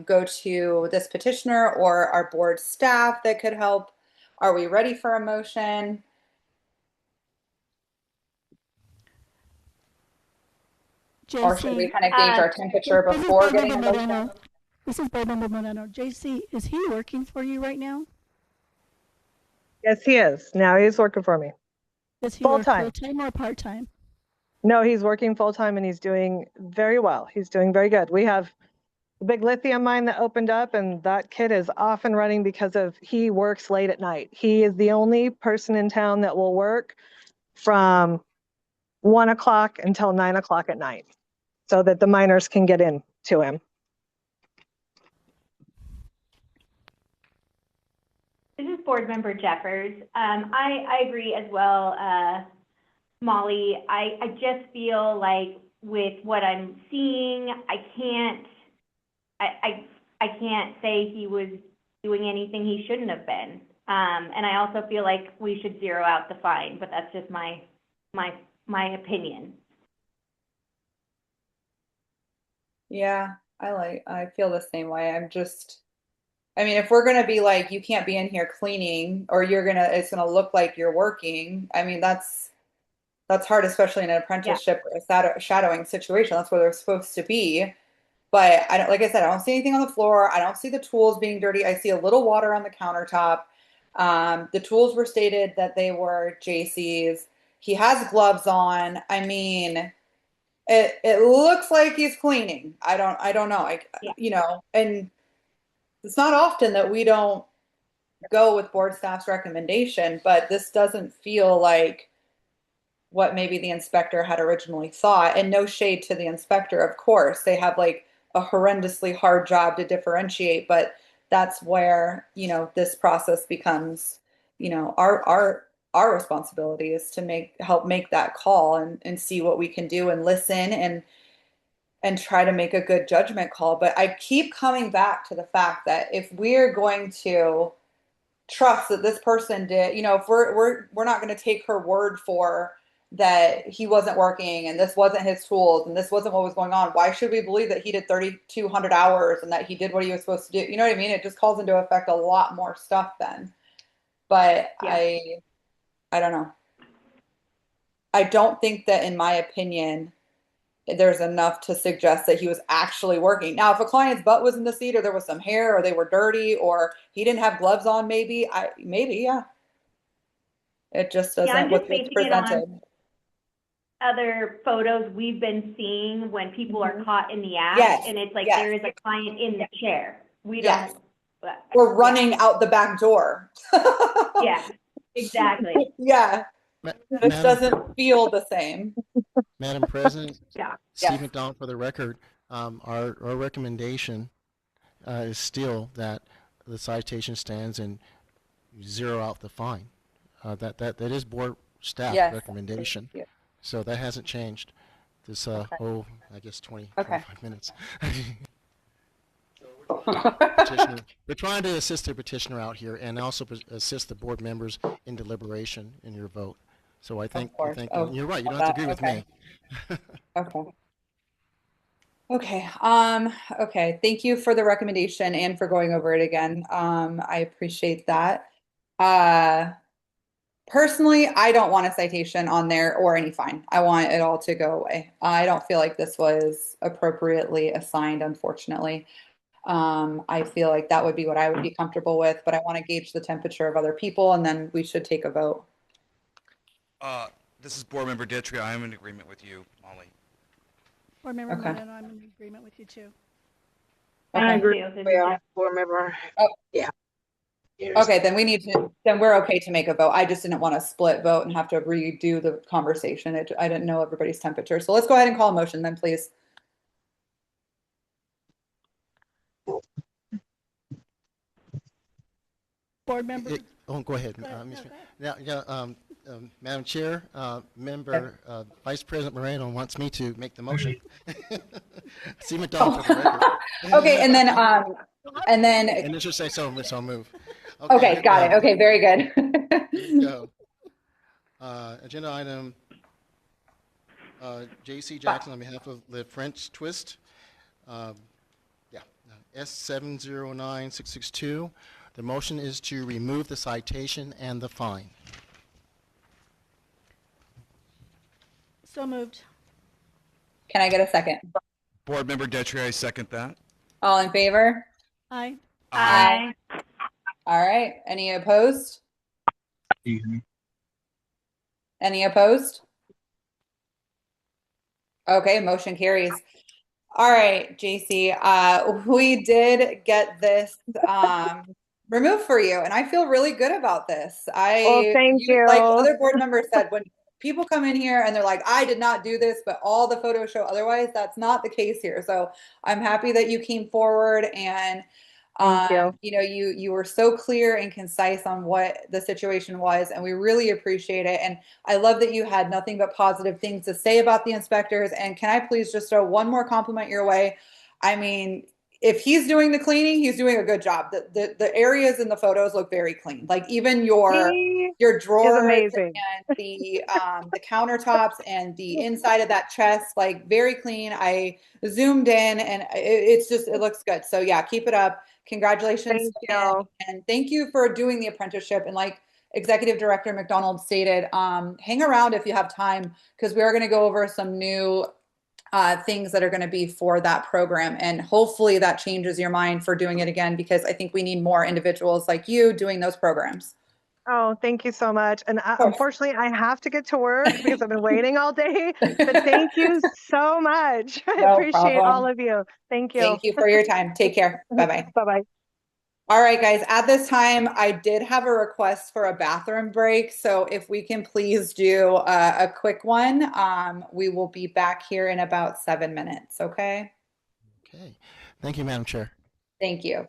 go to this petitioner or our board staff that could help? Are we ready for a motion? Or should we kind of gauge our temperature before getting a motion? This is Board Member Moreno. JC, is he working for you right now? Yes, he is. Now he's working for me. Does he Full time. work full-time or part-time? No, he's working full time and he's doing very well. He's doing very good. We have the big lithium mine that opened up, and that kid is off and running because he works late at night. He is the only person in town that will work from 1 o'clock until 9 o'clock at night so that the miners can get in to him. This is Board Member Jeffers. I agree as well, Molly. I just feel like with what I'm seeing, I can't say he was doing anything he shouldn't have been. And I also feel like we should zero out the fine, but that's just my opinion. Yeah, I feel the same way. I mean, if we're gonna be like, you can't be in here cleaning, or it's gonna look like you're working. I mean, that's hard, especially in an apprenticeship or a shadowing situation. That's where they're supposed to be. But like I said, I don't see anything on the floor. I don't see the tools being dirty. I see a little water on the countertop. The tools were stated that they were JC's. He has gloves on. I mean, it looks like he's cleaning. I don't know. And it's not often that we don't go with board staff's recommendation, but this doesn't feel like what maybe the inspector had originally thought. And no shade to the inspector, of course. They have like a horrendously hard job to differentiate, but that's where, this process becomes, our responsibility is to help make that call and see what we can do and listen and try to make a good judgment call. But I keep coming back to the fact that if we're going to trust that this person did, if we're not going to take her word for that he wasn't working and this wasn't his tools and this wasn't what was going on, why should we believe that he did 3,200 hours and that he did what he was supposed to do? You know what I mean? It just calls into effect a lot more stuff then. But yeah. I don't know. I don't think that, in my opinion, there's enough to suggest that he was actually working. Now, if a client's butt was in the seat or there was some hair or they were dirty or he didn't have gloves on, maybe, yeah. It just doesn't, I'm just what's presented. Other photos we've been seeing when people are caught in the act, yes. and it's like yes. there is a client in the chair. We yes. don't. We're running out the back door. Yeah, exactly. Yeah. This doesn't feel the same. Madam President, yeah. Steve yes. McDonald for the record, our recommendation is still that the citation stands and zero out the fine. That is board staff yes. recommendation. Yes. So that hasn't changed this I guess 25 minutes. We're trying to assist the petitioner out here and also assist the board members in deliberation in your vote. So I think you're right. You don't have to agree with me. Okay. Okay. Okay. Thank you for the recommendation and for going over it again. I appreciate that. Personally, I don't want a citation on there or any fine. I want it all to go away. I don't feel like this was appropriately assigned, unfortunately. I feel like that would be what I would be comfortable with, but I want to gauge the temperature of other people, and then we should take a vote. This is Board Member Ditry. I am in agreement with you, Molly. Board Member Moreno, I'm in agreement with you too. I Okay. agree. Too. This is Well, Jeff. board member. Oh, Yeah. Here's okay, then we're okay to make a vote. I just didn't want to split vote and have to redo the conversation. I didn't know everybody's temperature. So let's go ahead and call a motion then, please. Board member. Oh, go ahead. Go ahead. Ms. No, go ahead. Now, Madam Chair, member Vice President Moreno wants me to make the motion. See McDonald for the record. Okay, and then And then she'll say so I'll move. okay, got it. Okay, very good. Here we go. Agenda item J.C. Jackson on behalf of the French Twist. S709662. The motion is to remove the citation and the fine. So moved. Can I get a second? Board Member Detry, I second that. All in favor? Aye. Aye. All right. Any opposed? Any opposed? Okay, motion carries. All right, JC, we did get this removed for you, and I feel really good about this. Well, thank you. Like other board members said, when people come in here and they're like, I did not do this, but all the photos show otherwise, that's not the case here. So I'm happy that you came forward and Thank you. you were so clear and concise on what the situation was, and we really appreciate it. And I love that you had nothing but positive things to say about the inspectors. And can I please just throw one more compliment your way? I mean, if he's doing the cleaning, he's doing a good job. The areas in the photos look very clean. Like even your He is drawers amazing. and the countertops and the inside of that chest, like very clean. I zoomed in and it's just, it looks good. So yeah, keep it up. Congratulations Thank to him, you. and thank you for doing the apprenticeship. And like Executive Director McDonald stated, hang around if you have time, because we are going to go over some new things that are going to be for that program. And hopefully that changes your mind for doing it again, because I think we need more individuals like you doing those programs. Oh, thank you so much. And Of course. unfortunately, I have to get to work because I've been waiting all day. But thank you so much. I No appreciate all problem. of you. Thank you. Thank you for your time. Take care. Bye-bye. Bye-bye. All right, guys, at this time, I did have a request for a bathroom break. So if we can please do a quick one, we will be back here in about 7 minutes, okay? Okay. Thank you, Madam Chair. Thank you.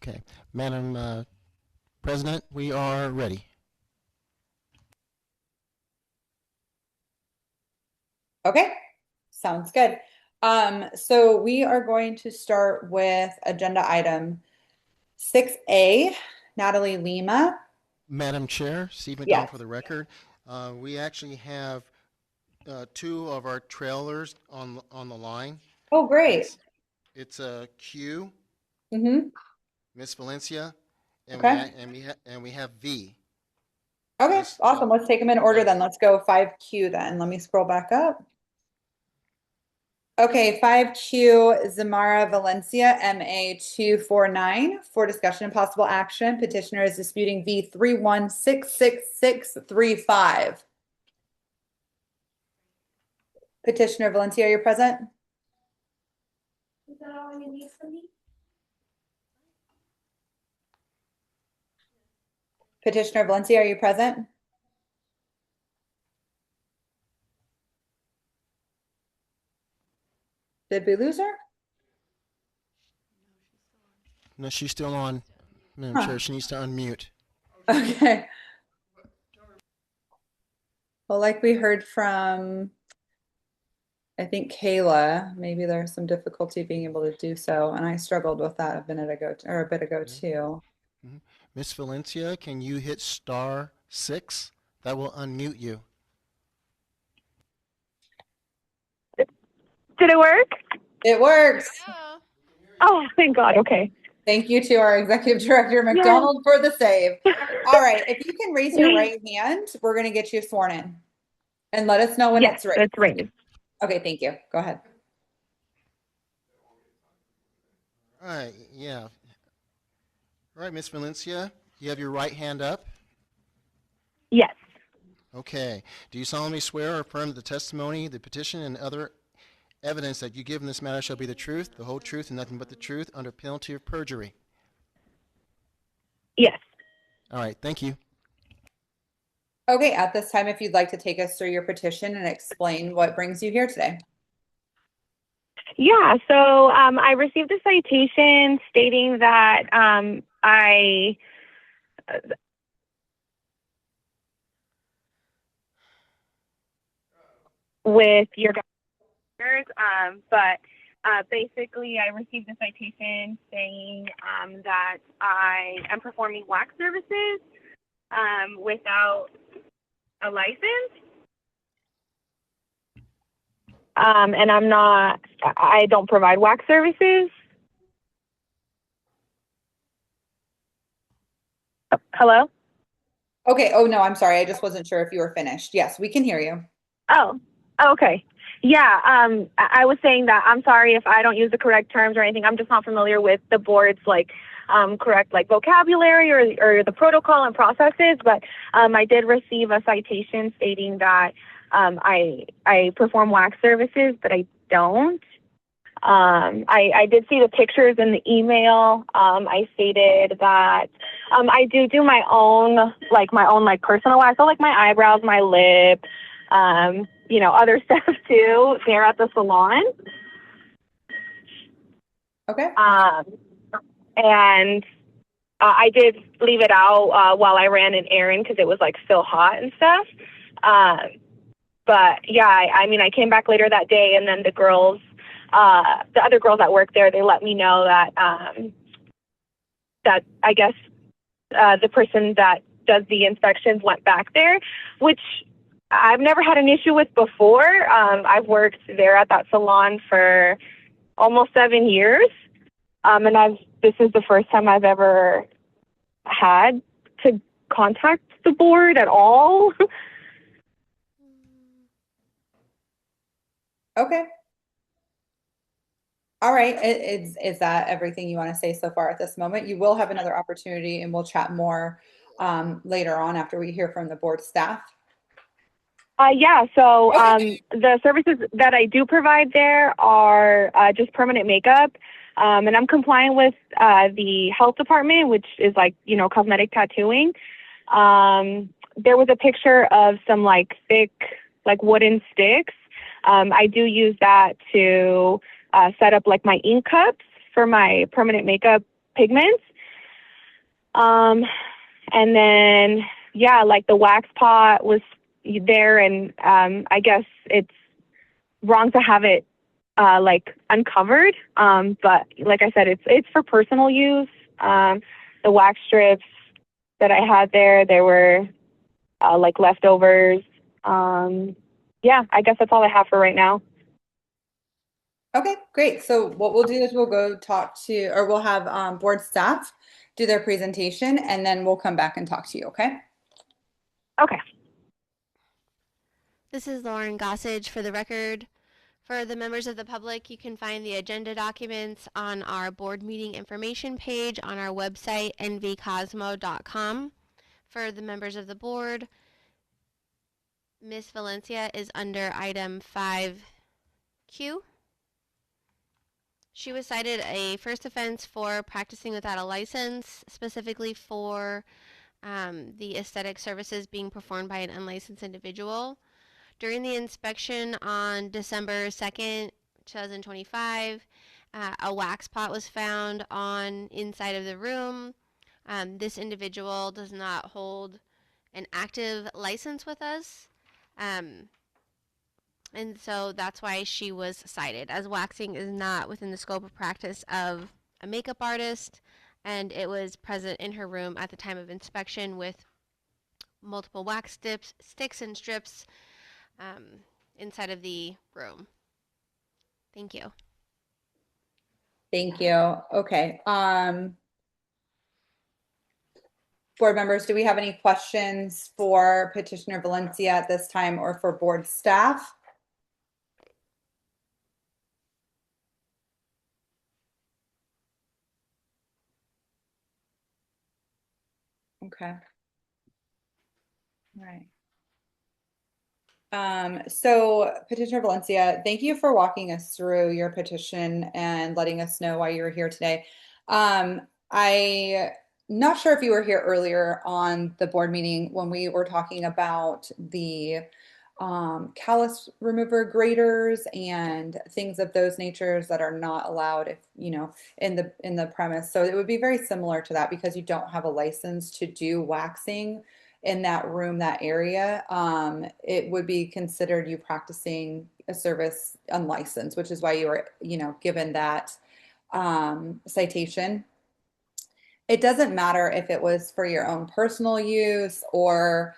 Okay, Madam President, we are ready. Okay, sounds good. So we are going to start with agenda item 6A, Natalie Lima. Madam Chair, Steve McDonald Yes. for the record. We actually have two of our trailers on the line. Oh, great. It's a Q, Mm-hmm. Miss Valencia, and Okay. we have V. Okay, awesome. Let's take them in order then. Let's go 5Q then. Let me scroll back up. Okay, 5Q, Zamara Valencia, MA 249, for discussion and possible action. Petitioner is disputing V316665. Petitioner Valencia, are you present? Is that all you need from me? Petitioner Valencia, are you present? Did we lose her? No, she's still on. Madam Huh. Chair, she needs to unmute. Okay. Well, like we heard from, I think, Kayla, maybe there's some difficulty being able to do so, and I struggled with that a minute ago, or a bit ago too. Miss Valencia, can you hit *6? That will unmute you. Did it work? It works. Oh, thank God. Okay. Thank you to our Executive Director McDonald for the save. All right, if you can raise your right hand, we're going to get you sworn in. And let us know when Yes, it's ready. it's raised. Okay, thank you. Go ahead. All right, yeah. All right, Miss Valencia, you have your right hand up? Yes. Okay. Do you solemnly swear or affirm that the testimony, the petition, and other evidence that you give in this matter shall be the truth, the whole truth, and nothing but the truth, under penalty of perjury? Yes. All right, thank you. Okay, at this time, if you'd like to take us through your petition and explain what brings you here today. Yeah, so I received a citation stating that with your governors, but basically I received a citation saying that I am performing wax services without a license. And I don't provide wax services. Hello? Okay, oh no, I'm sorry. I just wasn't sure if you were finished. Yes, we can hear you. Oh, okay. Yeah, I was saying that I'm sorry if I don't use the correct terms or anything. I'm just not familiar with the board's correct vocabulary or the protocol and processes, but I did receive a citation stating that I perform wax services, but I don't. I did see the pictures in the email. I stated that I do my own personal wax, so like my eyebrows, my lip, other stuff too there at the salon. Okay. And I did leave it out while I ran an errand because it was still hot and stuff. But yeah, I came back later that day, and then the other girls that work there, they let me know that that I guess the person that does the inspections went back there, which I've never had an issue with before. I've worked there at that salon for almost 7 years, and this is the first time I've ever had to contact the board at all. Okay. All right. Is that everything you want to say so far at this moment? You will have another opportunity, and we'll chat more later on after we hear from the board staff. Yeah, so the services that I do provide there are just permanent makeup, and I'm compliant with the health department, which is cosmetic tattooing. There was a picture of some thick wooden sticks. I do use that to set up my ink cups for my permanent makeup pigments. And then the wax pot was there, and I guess it's wrong to have it uncovered, but like I said, it's for personal use. The wax strips that I had there, they were leftovers. Yeah, I guess that's all I have for right now. Okay, great. So what we'll do is we'll go we'll have board staff do their presentation, and then we'll come back and talk to you, okay? Okay. This is Lauren Gossage for the record. For the members of the public, you can find the agenda documents on our board meeting information page on our website, nvcosmo.com. For the members of the board, Miss Valencia is under item 5Q. She was cited a first offense for practicing without a license, specifically for the aesthetic services being performed by an unlicensed individual. During the inspection on December 2nd, 2025, a wax pot was found on inside of the room. This individual does not hold an active license with us. And so that's why she was cited, as waxing is not within the scope of practice of a makeup artist, and it was present in her room at the time of inspection with multiple wax sticks and strips inside of the room. Thank you. Thank you. Okay. Board members, do we have any questions for Petitioner Valencia at this time or for board staff? Okay. All right. So Petitioner Valencia, thank you for walking us through your petition and letting us know why you were here today. I'm not sure if you were here earlier on the board meeting when we were talking about the callus remover graders and things of those natures that are not allowed if in the premise. So it would be very similar to that because you don't have a license to do waxing in that room, that area. It would be considered you practicing a service unlicensed, which is why you were given that citation. It doesn't matter if it was for your own personal use or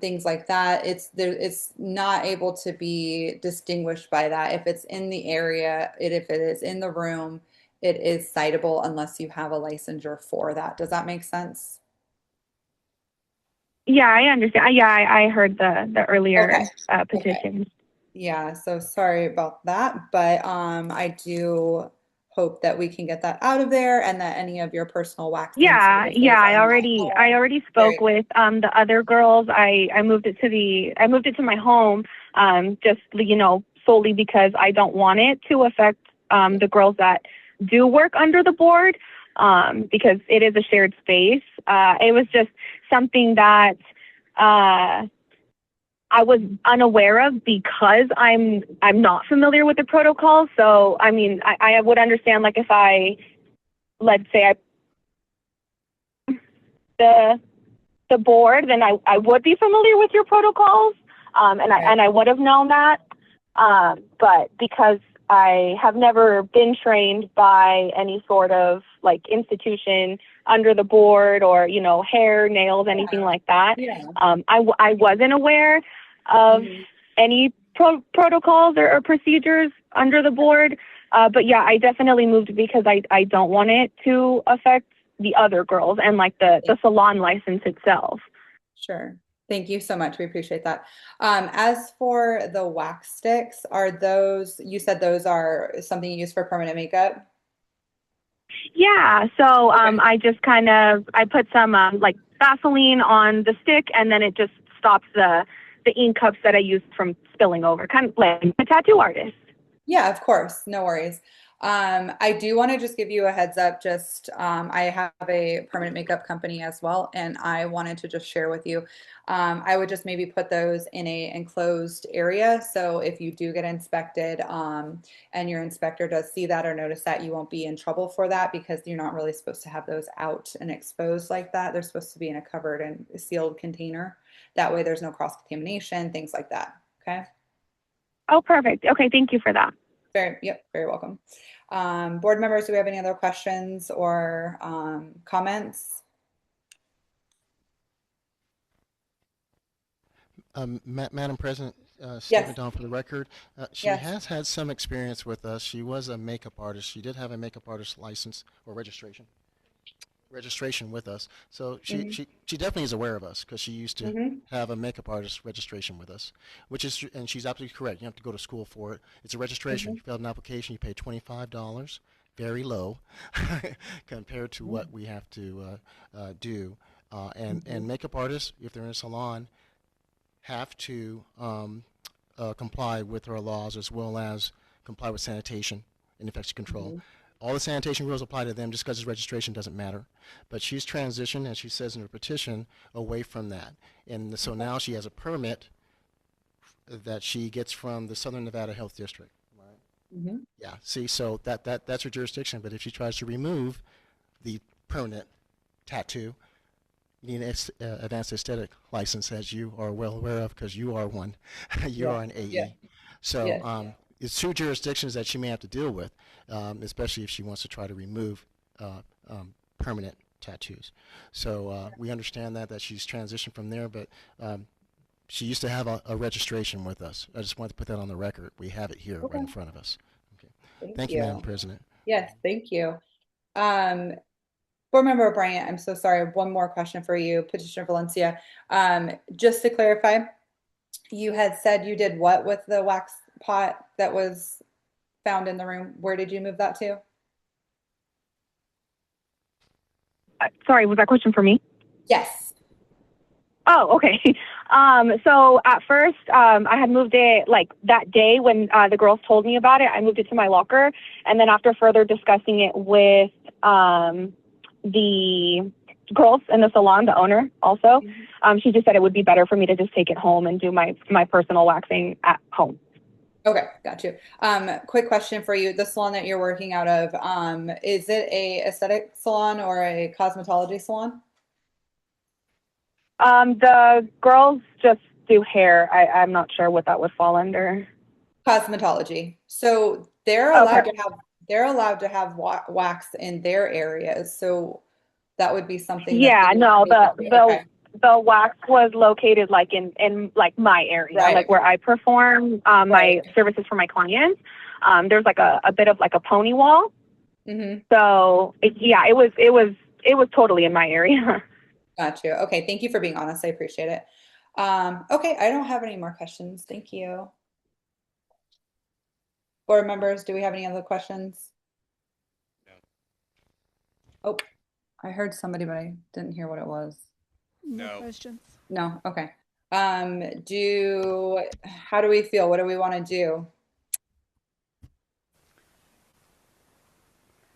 things like that. It's not able to be distinguished by that. If it's in the area, if it is in the room, it is citable unless you have a licensure for that. Does that make sense? Yeah, I understand. Yeah, I heard the earlier Okay. petition. Okay. Yeah, so sorry about that, but I do hope that we can get that out of there and that any of your personal waxing Yeah, services I are not already spoke with the other girls. I moved it to my home just solely because I don't want it to affect the girls that do work under the board because it is a shared space. It was just something that I was unaware of because I'm not familiar with the protocol. So I mean, I would understand like if let's say the board, then I would be familiar with your protocols, and I would have known that. But because I have never been trained by any sort of like institution under the board or hair, nails, anything like that, I wasn't aware of any protocols or procedures under the board. But yeah, I definitely moved because I don't want it to affect the other girls and like the salon license itself. Sure. Thank you so much. We appreciate that. As for the wax sticks, you said those are something you use for permanent makeup? Yeah, so I just I put some like Vaseline on the stick and then it just stops the ink cups that I used from spilling over, kind of like a tattoo artist. Yeah, of course. No worries. I do want to just give you a heads up. I have a permanent makeup company as well, and I wanted to just share with you. I would just maybe put those in a enclosed area. So if you do get inspected, and your inspector does see that or notice that, you won't be in trouble for that because you're not really supposed to have those out and exposed like that. They're supposed to be in a covered and sealed container. That way there's no cross-contamination, things like that. Okay. Oh, perfect. Okay, thank you for that. Very welcome. Board members, do we have any other questions or comments? Madam President, Stephen Don for the record. She Yes. has had some experience with us. She was a makeup artist. She did have a makeup artist license or registration. registration with us. So Mhm. she definitely is aware of us because she used to Mhm. have a makeup artist registration with us, which is, and she's absolutely correct. You have to go to school for it. It's a registration. Mhm. You fill out an application, you pay $25, very low compared to what we have to do. And makeup artists, if they're in a salon, have to comply with our laws as well as comply with sanitation and infection control. All the sanitation rules apply to them. Just because it's registration doesn't matter. But she's transitioned, as she says in her petition, away from that. And so now she has a permit that she gets from the Southern Nevada Health District. Mhm. Yeah, see, so that's her jurisdiction. But if she tries to remove the permanent tattoo, you need an advanced aesthetic license, as you are well aware of, because you are one. You Yeah. are an AE. Yeah. So Yes. it's two jurisdictions that she may have to deal with, especially if she wants to try to remove permanent tattoos. So we understand that she's transitioned from there, but she used to have a registration with us. I just wanted to put that on the record. We have it here right in front of us. Okay. Thank You, Madam you. President. Yes, thank you. Um, Board Member Bryant, I'm so sorry. One more question for you, Petitioner Valencia. Just to clarify, you had said you did what with the wax pot that was found in the room? Where did you move that to? Sorry, was that question for me? Yes. Oh, okay. So at first, I had moved it like that day when the girls told me about it. I moved it to my locker, and then after further discussing it with the girls in the salon, the owner also, she just said it would be better for me to just take it home and do my personal waxing at home. Okay, got you. Quick question for you. The salon that you're working out of, is it a aesthetic salon or a cosmetology salon? The girls just do hair. I'm not sure what that would fall under. Cosmetology. So they're allowed to have wax in their areas. So that would be something that Yeah, they would no, be able to do. Okay. the wax was located like in like my area, Right. like where I perform my services for my clients. There's like a bit of like a pony wall. So it was totally in my area. Got you. Okay, thank you for being honest. I appreciate it. Okay, I don't have any more questions. Thank you. Board members, do we have any other questions? Oh, I heard somebody, but I didn't hear what it was. No questions. No, okay. How do we feel? What do we want to do?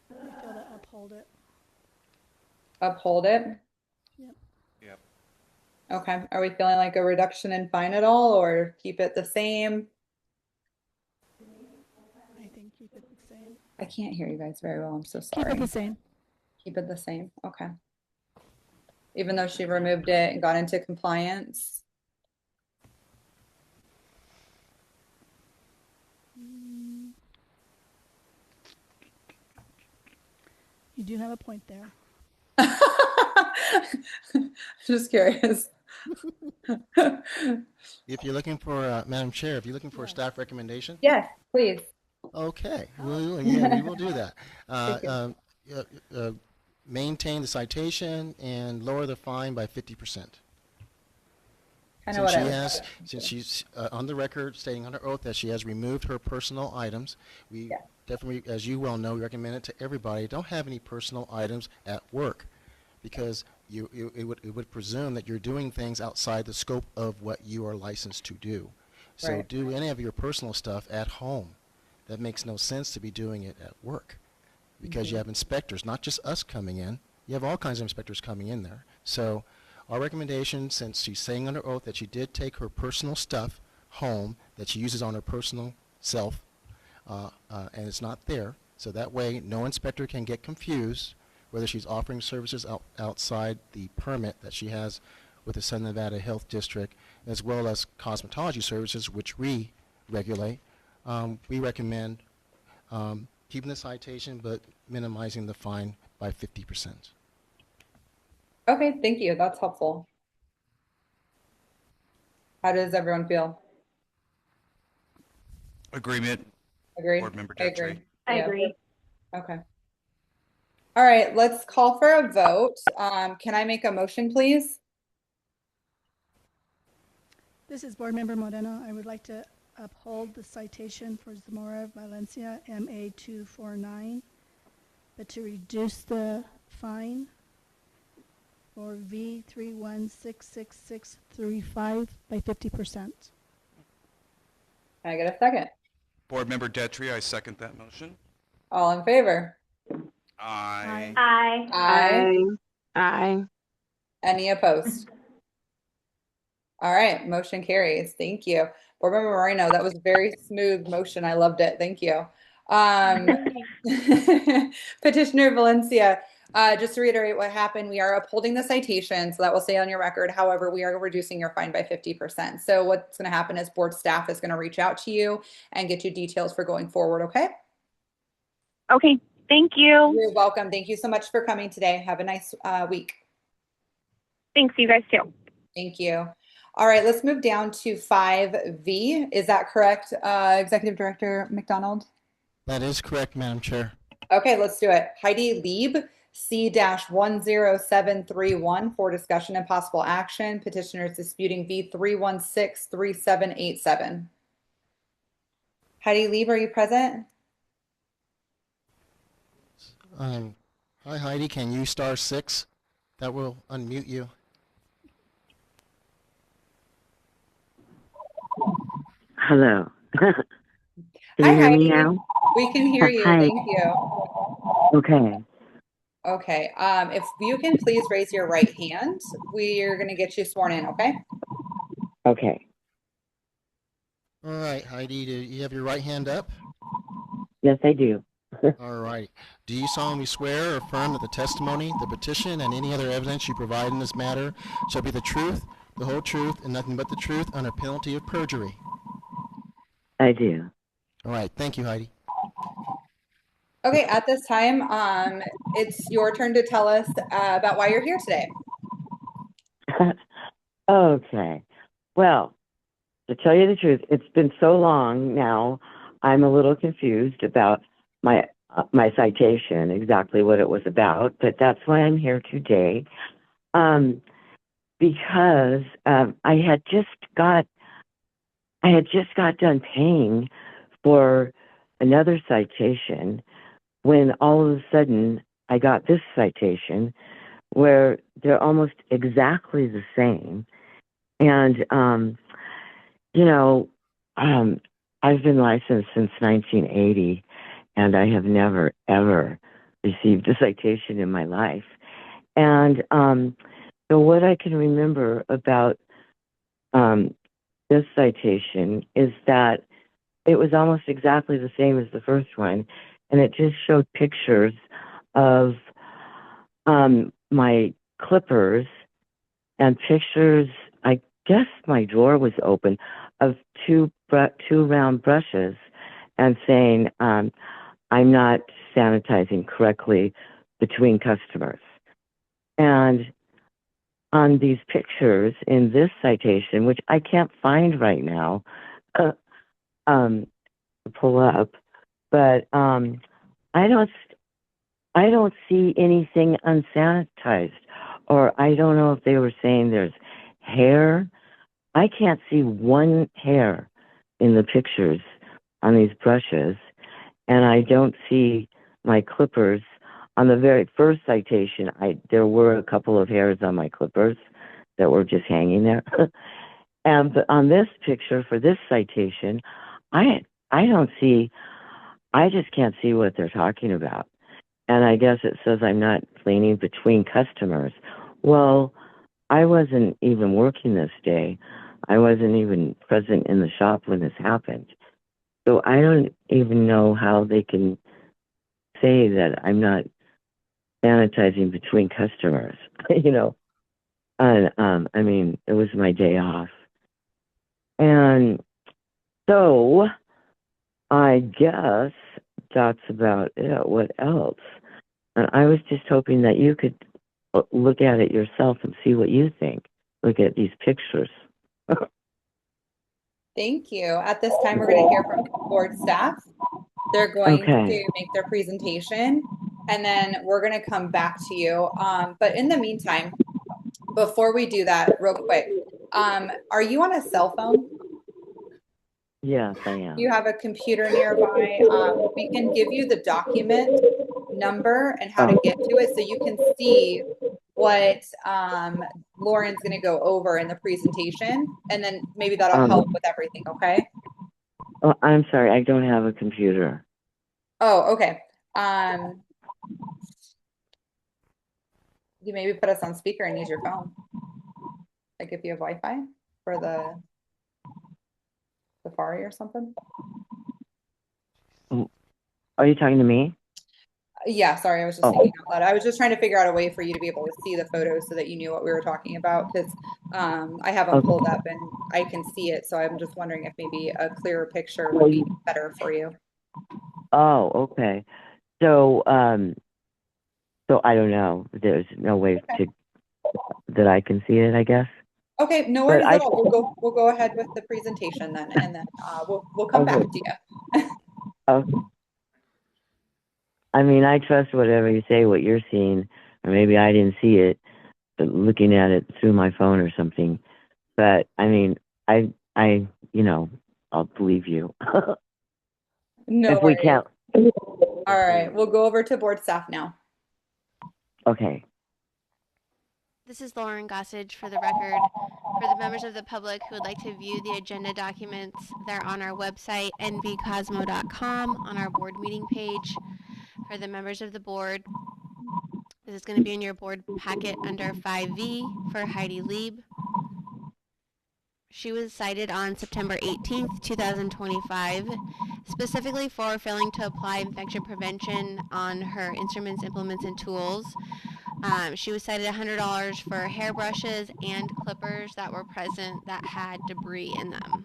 We feel to uphold it. Uphold it? Yep. Okay. Are we feeling like a reduction in fine at all or keep it the same? I think keep it the same. I can't hear you guys very well. I'm so sorry. Keep it the same. Keep it the same. Okay. Even though she removed it and got into compliance? You do have a point there. Just curious. If you're looking for, Madam Chair, if you're looking for a staff recommendation? Yes, please. Okay, we will do that. Maintain the citation and lower the fine by 50%. Since she's on the record stating under oath that she has removed her personal items, we definitely, as you well know, recommend it to everybody. Don't have any personal items at work, because it would presume that you're doing things outside the scope of what you are licensed to do. So do any of your personal stuff at home. That makes no sense to be doing it at work, because you have inspectors, not just us coming in. You have all kinds of inspectors coming in there. So our recommendation, since she's saying under oath that she did take her personal stuff home, that she uses on her personal self, and it's not there, so that way no inspector can get confused whether she's offering services outside the permit that she has with the Southern Nevada Health District, as well as cosmetology services, which we regulate. We recommend keeping the citation but minimizing the fine by 50%. Okay, thank you. That's helpful. How does everyone feel? Agreement. Agreed? Board Member I Detry. agree. I agree. Okay. All right, let's call for a vote. Can I make a motion, please? This is Board Member Moreno. I would like to uphold the citation for Zamora Valencia MA 249, but to reduce the fine for V3166635 by 50%. Can I get a second? Board Member Detry, I second that motion. All in favor? Aye. Aye. Aye. Aye. Any opposed? All right, motion carries. Thank you. Board Member Moreno, that was a very smooth motion. I loved it. Thank you. Petitioner Valencia, just to reiterate what happened, we are upholding the citation, so that will stay on your record. However, we are reducing your fine by 50%. So what's going to happen is board staff is going to reach out to you and get you details for going forward, okay? Okay, thank you. You're welcome. Thank you so much for coming today. Have a nice week. Thanks, you guys too. Thank you. All right, let's move down to 5V. Is that correct, Executive Director McDonald? That is correct, Madam Chair. Okay, let's do it. Heidi Lieb, C-10731 for discussion and possible action. Petitioners disputing V3163787. Heidi Lieb, are you present? Hi, Heidi. Can you *6? That will unmute you. Hello. Can Hi, you hear me Heidi. now? We can hear you. Hi. Thank you. Okay. Okay. If you can please raise your right hand, we're going to get you sworn in, okay? Okay. All right, Heidi, do you have your right hand up? Yes, I do. All right. Do you solemnly swear or affirm that the testimony, the petition, and any other evidence you provide in this matter shall be the truth, the whole truth, and nothing but the truth under penalty of perjury? I do. All right. Thank you, Heidi. Okay, at this time, it's your turn to tell us about why you're here today. Okay. Well, to tell you the truth, it's been so long now, I'm a little confused about my citation, exactly what it was about, but that's why I'm here today. Because I had just got done paying for another citation when all of a sudden I got this citation where they're almost exactly the same. And, I've been licensed since 1980, and I have never, ever received a citation in my life. And so what I can remember about this citation is that it was almost exactly the same as the first one, and it just showed pictures of my clippers and pictures. I guess my drawer was open of two round brushes, and saying I'm not sanitizing correctly between customers. And on these pictures in this citation, which I can't find right now, pull up, but I don't see anything unsanitized, or I don't know if they were saying there's hair. I can't see one hair in the pictures on these brushes, and I don't see my clippers. On the very first citation, there were a couple of hairs on my clippers that were just hanging there. But on this picture for this citation, I just can't see what they're talking about. And I guess it says I'm not cleaning between customers. Well, I wasn't even working this day. I wasn't even present in the shop when this happened. So I don't even know how they can say that I'm not sanitizing between customers, And I mean, it was my day off. And so I guess that's about it. What else? And I was just hoping that you could look at it yourself and see what you think. Look at these pictures. Thank you. At this time, we're going to hear from board staff. They're going Okay. to make their presentation. and then we're going to come back to you. But in the meantime, before we do that, real quick, are you on a cell phone? Yes, I am. You have a computer nearby. We can give you the document number and how to get to it so you can see what Lauren's going to go over in the presentation, and then maybe that'll help with everything, okay? Oh, I'm sorry, I don't have a computer. Oh, okay. You maybe put us on speaker and use your phone. Like if you have Wi-Fi for the Safari or something. Are you talking to me? Yeah, sorry, I was just thinking out loud. I was just trying to figure out a way for you to be able to see the photos so that you knew what we were talking about, because I have them pulled up and I can see it. So I'm just wondering if maybe a clearer picture would be better for you. Oh, okay. So, so I don't know. There's no way to that I can see it, I guess. Okay, no worries at all. We'll go ahead with the presentation then, and then we'll come back to you. Okay. I mean, I trust whatever you say, what you're seeing, or maybe I didn't see it, but looking at it through my phone or something. But I mean, you know, I'll believe you. No if we worries. can't. All right, we'll go over to board staff now. Okay. This is Lauren Gossage for the record. For the members of the public who would like to view the agenda documents, they're on our website, nbcosmo.com, on our board meeting page. For the members of the board, this is going to be in your board packet under 5V for Heidi Lieb. She was cited on September 18th, 2025, specifically for failing to apply infection prevention on her instruments, implements, and tools. She was cited $100 for hairbrushes and clippers that were present that had debris in them.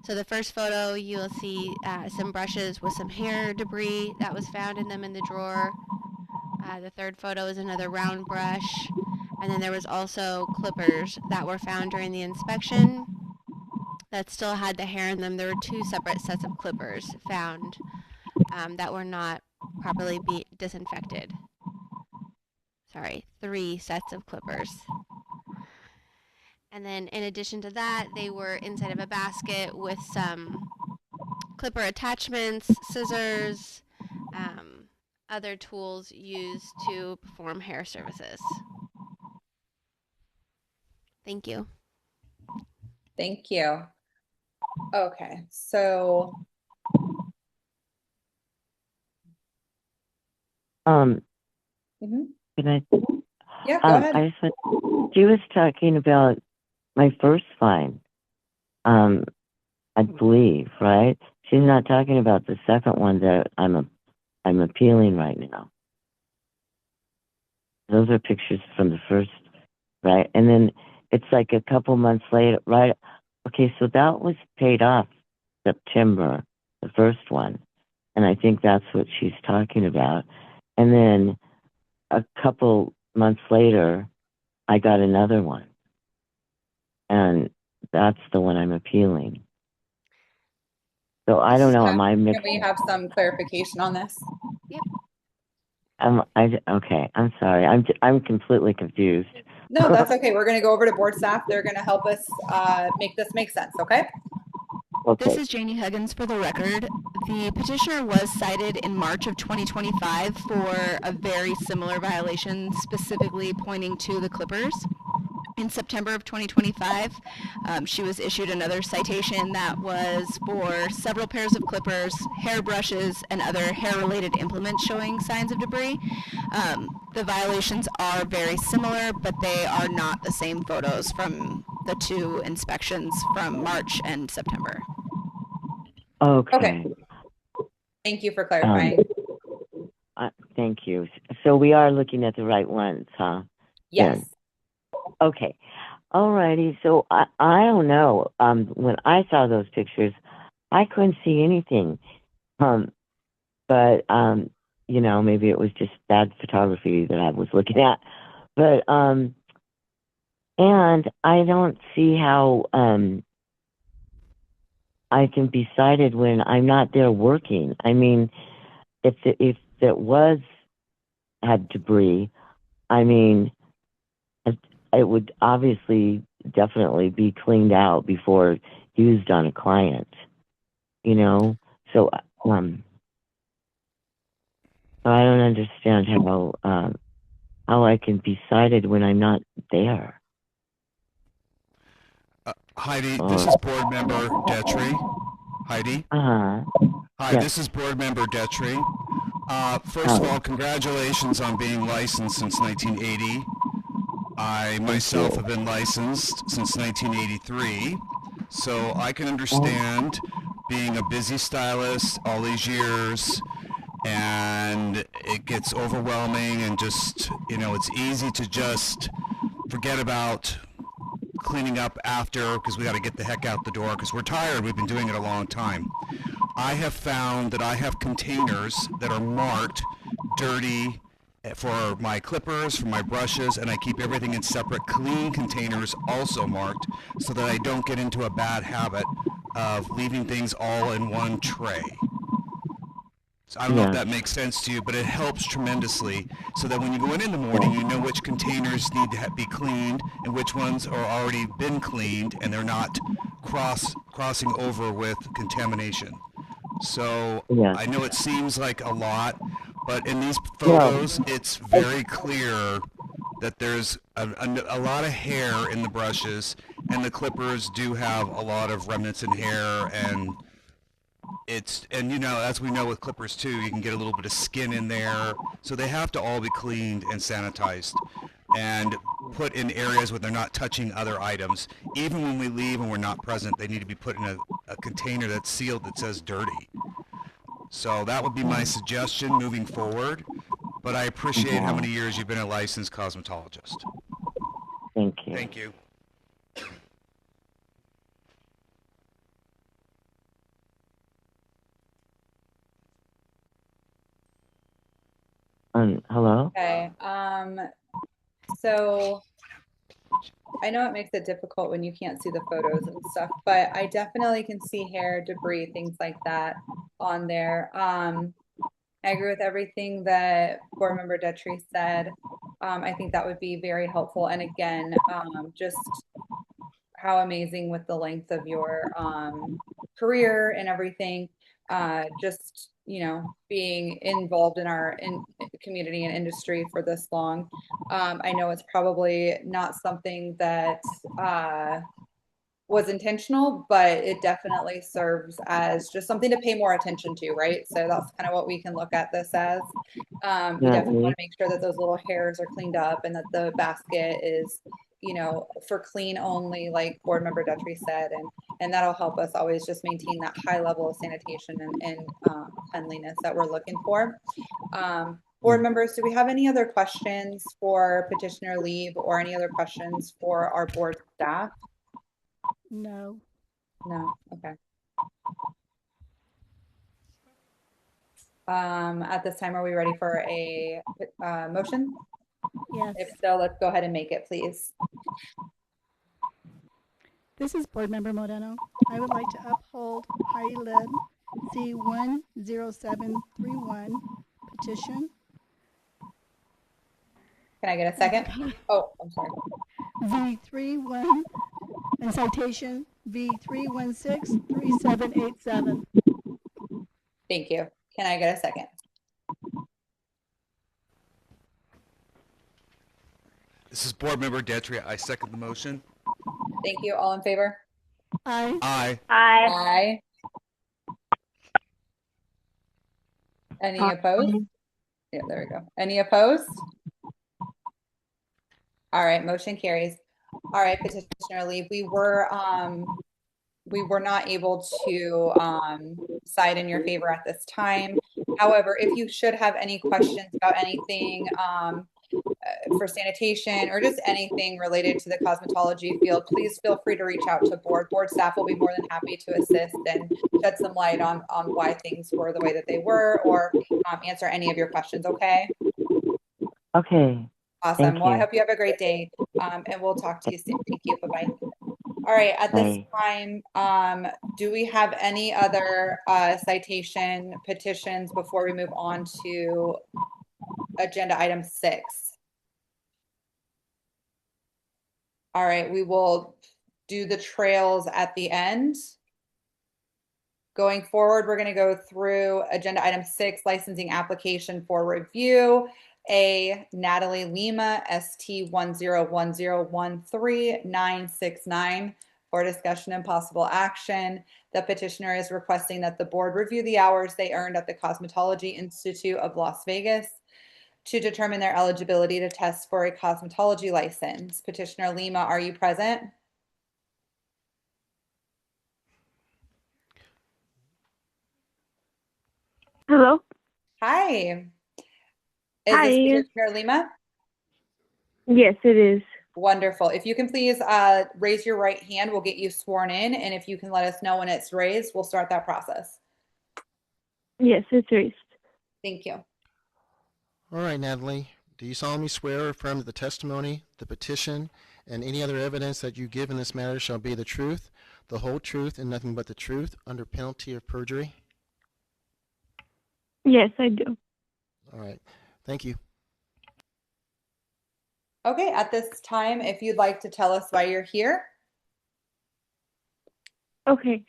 So the first photo, you'll see some brushes with some hair debris that was found in them in the drawer. The third photo is another round brush. And then there was also clippers that were found during the inspection that still had the hair in them. There were two separate sets of clippers found that were not properly disinfected. Sorry, 3 sets of clippers. And then in addition to that, they were inside of a basket with some clipper attachments, scissors, other tools used to perform hair services. Thank you. Thank you. Okay, so Can I? Yeah, go ahead. I just went, she was talking about my first fine, I believe, right? She's not talking about the second one that I'm appealing right now. Those are pictures from the first, right? And then it's like a couple months later, right? Okay, so that was paid off September, the first one. And I think that's what she's talking about. And then a couple months later, I got another one. And that's the one I'm appealing. So I don't know, am I Can mixed? we have some clarification on this? Yep. Okay, I'm sorry. I'm completely confused. No, that's okay. We're going to go over to board staff. They're going to help us make this make sense, okay? This is Janie Huggins for the record. The petitioner was cited in March of 2025 for a very similar violation, specifically pointing to the clippers. In September of 2025, she was issued another citation that was for several pairs of clippers, hairbrushes, and other hair-related implements showing signs of debris. The violations are very similar, but they are not the same photos from the 2 inspections from March and September. Okay. Thank you for clarifying. Thank you. So we are looking at the right ones, huh? Yes. Then. Okay. Alrighty. So I don't know. When I saw those pictures, I couldn't see anything. But you know, maybe it was just bad photography that I was looking at. But and I don't see how I can be cited when I'm not there working. I mean, if it was had debris, I mean, it would obviously definitely be cleaned out before used on a client, you know? So, I don't understand how I can be cited when I'm not there. Heidi, this is Board Member Detry. Heidi? Uh-huh. Hi, Yes. this is Board Member Detry. First of all, congratulations on being licensed since 1980. I myself have been licensed since 1983, so I can understand being a busy stylist all these years, and it gets overwhelming and just, you know, it's easy to just forget about cleaning up after because we got to get the heck out the door because we're tired. We've been doing it a long time. I have found that I have containers that are marked dirty for my clippers, for my brushes, and I keep everything in separate clean containers also marked so that I don't get into a bad habit of leaving things all in one tray. So I don't know if that makes sense to you, but it helps tremendously so that when you go in the morning, you know which containers need to be cleaned and which ones are already been cleaned and they're not crossing over with contamination. So I know it seems like a lot, but in these photos, it's very clear that there's a lot of hair in the brushes, and the clippers do have a lot of remnants in hair, and you know, as we know with clippers too, you can get a little bit of skin in there, so they have to all be cleaned and sanitized and put in areas where they're not touching other items. Even when we leave and we're not present, they need to be put in a container that's sealed that says dirty. So that would be my suggestion moving forward, but I appreciate how many years you've been a licensed cosmetologist. Thank you. Thank you. Hello? Okay. So I know it makes it difficult when you can't see the photos and stuff, but I definitely can see hair, debris, things like that on there. I agree with everything that Board Member Detry said. I think that would be very helpful. And again, just how amazing with the length of your career and everything. Just, you know, being involved in our community and industry for this long. I know it's probably not something that was intentional, but it definitely serves as just something to pay more attention to, right? So that's kind of what we can look at this as. We definitely want to make sure that those little hairs are cleaned up and that the basket is, you know, for clean only, like Board Member Detry said, and that'll help us always just maintain that high level of sanitation and cleanliness that we're looking for. Board members, do we have any other questions for petitioner leave or any other questions for our board staff? No. No, okay. At this time, are we ready for a motion? Yes. If so, let's go ahead and make it, please. This is Board Member Moreno. I would like to uphold Heidi Led C10731 petition. Can I get a second? Oh, I'm sorry. V31 and citation V3163787. Thank you. Can I get a second? This is Board Member Detry. I second the motion. Thank you. All in favor? Aye. Aye. Aye. Any opposed? Yeah, there we go. Any opposed? All right, motion carries. All right, petitioner leave. We were not able to cite in your favor at this time. However, if you should have any questions about anything for sanitation or just anything related to the cosmetology field, please feel free to reach out to board. Board staff will be more than happy to assist and shed some light on why things were the way that they were, or answer any of your questions, okay? Okay. Awesome. Well, I hope you have a great day, and we'll talk to you soon. Thank you. Bye-bye. All right, at this time, do we have any other citation petitions before we move on to agenda item 6. All right, we will do the trails at the end. Going forward, we're going to go through agenda item 6, licensing application for review. A, Natalie Lima, ST 101013969, for discussion and possible action. The petitioner is requesting that the board review the hours they earned at the Cosmetology Institute of Las Vegas to determine their eligibility to test for a cosmetology license. Petitioner Lima, are you present? Hello. Hi. Is Hi. this Petitioner Lima? Yes, it is. Wonderful. If you can please raise your right hand, we'll get you sworn in. And if you can let us know when it's raised, we'll start that process. Yes, it's raised. Thank you. All right, Natalie, do you solemnly swear or affirm that the testimony, the petition, and any other evidence that you give in this matter shall be the truth, the whole truth, and nothing but the truth, under penalty of perjury? Yes, I do. All right. Thank you. Okay, at this time, if you'd like to tell us why you're here. Okay.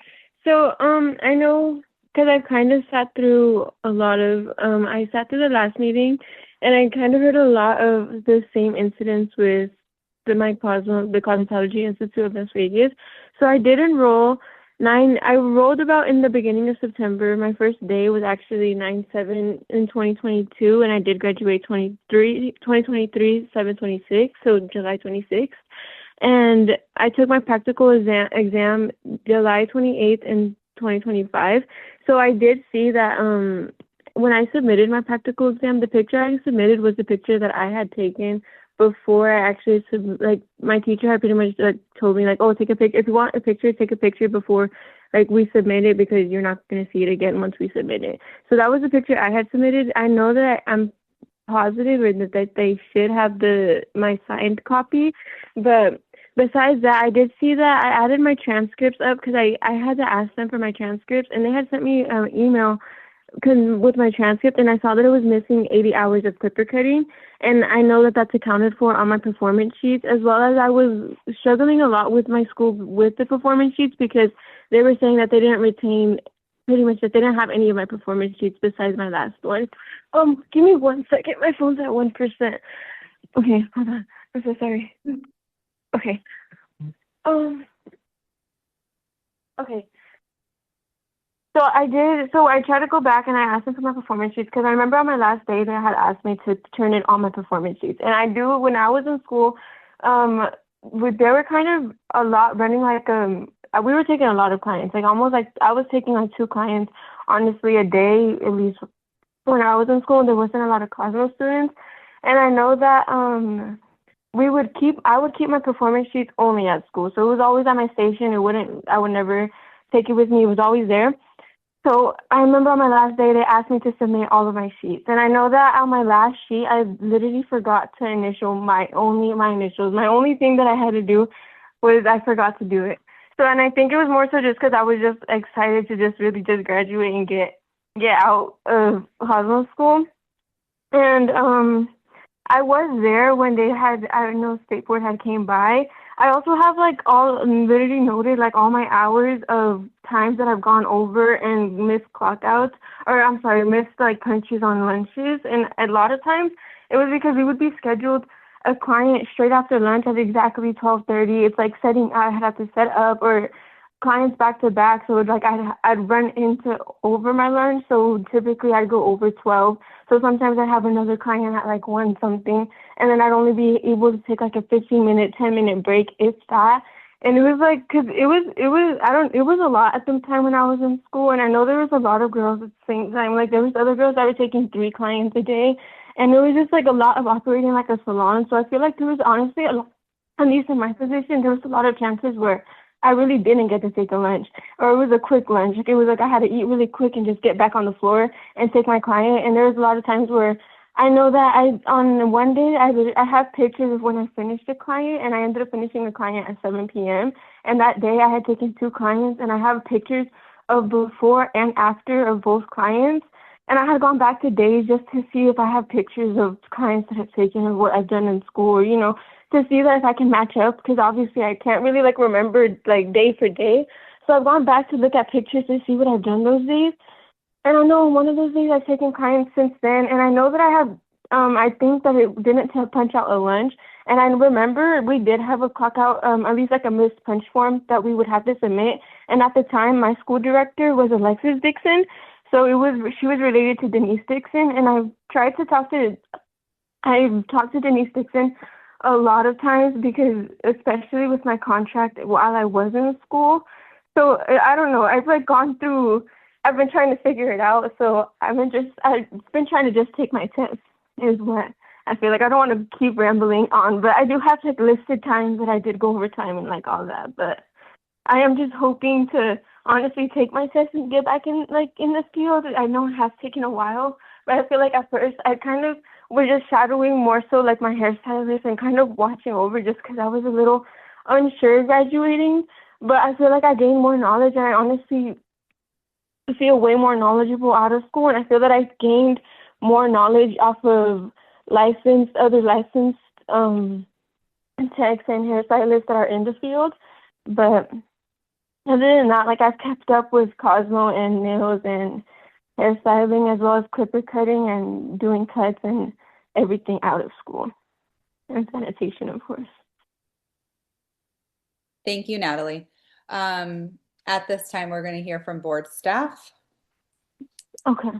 So, I know because I've kind of sat through a lot of, I sat through the last meeting and I kind of heard a lot of the same incidents with the Cosmetology Institute of Las Vegas. So I did enroll. I enrolled about in the beginning of September. My first day was actually 9/7 in 2022, and I did graduate 2023 7/26, so July 26th. And I took my practical exam July 28th in 2025. So I did see that when I submitted my practical exam, the picture I submitted was the picture that I had taken before I actually my teacher had pretty much told me oh, take a picture. If you want a picture, take a picture before we submit it, because you're not going to see it again once we submit it. So that was the picture I had submitted. I know that I'm positive that they should have my signed copy, but besides that, I did see that I added my transcripts up because I had to ask them for my transcripts, and they had sent me an email with my transcript, and I saw that it was missing 80 hours of clipper cutting, and I know that that's accounted for on my performance sheets, as well as I was struggling a lot with my school with the performance sheets because they were saying that they didn't retain, pretty much that they didn't have any of my performance sheets besides my last one. Give me 1 second. My phone's at 1%. Okay, hold on. I'm so sorry. Okay. Okay. So I tried to go back and I asked them for my performance sheets because I remember on my last day they had asked me to turn in all my performance sheets. And I do, when I was in school, they were kind of a lot running we were taking a lot of clients, almost I was taking 2 clients, honestly, a day, at least when I was in school, and there wasn't a lot of Cosmo students. And I know that, I would keep my performance sheets only at school. So it was always at my station. I would never take it with me. It was always there. So I remember on my last day, they asked me to submit all of my sheets. And I know that on my last sheet, I literally forgot to initial my initials. My only thing that I had to do was I forgot to do it. So, and I think it was more so just because I was just excited to just really just graduate and get out of Cosmo school. And I was there when they had, I don't know, State Board had came by. I also have literally noted all my hours of times that I've gone over and missed missed punches on lunches. And a lot of times it was because we would be scheduled a client straight after lunch at exactly 12:30. It's I had to set up, or clients back to back. So it's I'd run into over my lunch. So typically I'd go over 12. So sometimes I'd have another client at 1 something, and then I'd only be able to take a 15-minute, 10-minute break, if that. And it was cause it was a lot at the time when I was in school. And I know there was a lot of girls at the same time. There was other girls that were taking 3 clients a day. And it was just a lot of operating like a salon. So I feel there was honestly a lot, at least in my position, there was a lot of chances where I really didn't get to take a lunch, or it was a quick lunch. It was I had to eat really quick and just get back on the floor and take my client. And there was a lot of times where I know that on one day, I have pictures of when I finished a client, and I ended up finishing the client at 7 p.m. And that day I had taken 2 clients, and I have pictures of before and after of both clients. And I had gone back to days just to see if I have pictures of clients that I've taken or what I've done in school, or, to see that if I can match up, because obviously I can't really like remember like day for day. So I've gone back to look at pictures to see what I've done those days. And I know one of those days I've taken clients since then, and I know that I have, I think that it didn't punch out a lunch. And I remember we did have a clock out, at least like a missed punch form that we would have to submit. And at the time, my school director was Alexis Dixon. So she was related to Denise Dixon. And I've talked to Denise Dixon a lot of times because, especially with my contract while I was in school. So I don't know. I've been trying to figure it out. So I've been trying to just take my test is what I feel like. I don't want to keep rambling on, but I do have like listed times that I did go overtime and like all that. But I am just hoping to honestly take my test and get back in this field. I know it has taken a while, but I feel like at first I kind of was just shadowing more so like my hairstylist and kind of watching over just because I was a little unsure graduating. But I feel like I gained more knowledge, and I honestly feel way more knowledgeable out of school. And I feel that I gained more knowledge off of other licensed techs and hairstylists that are in the field. But other than that, like I've kept up with Cosmo and nails and hairstyling as well as clipper cutting and doing cuts and everything out of school. And sanitation, of course. Thank you, Natalie. At this time, we're going to hear from board staff. Okay.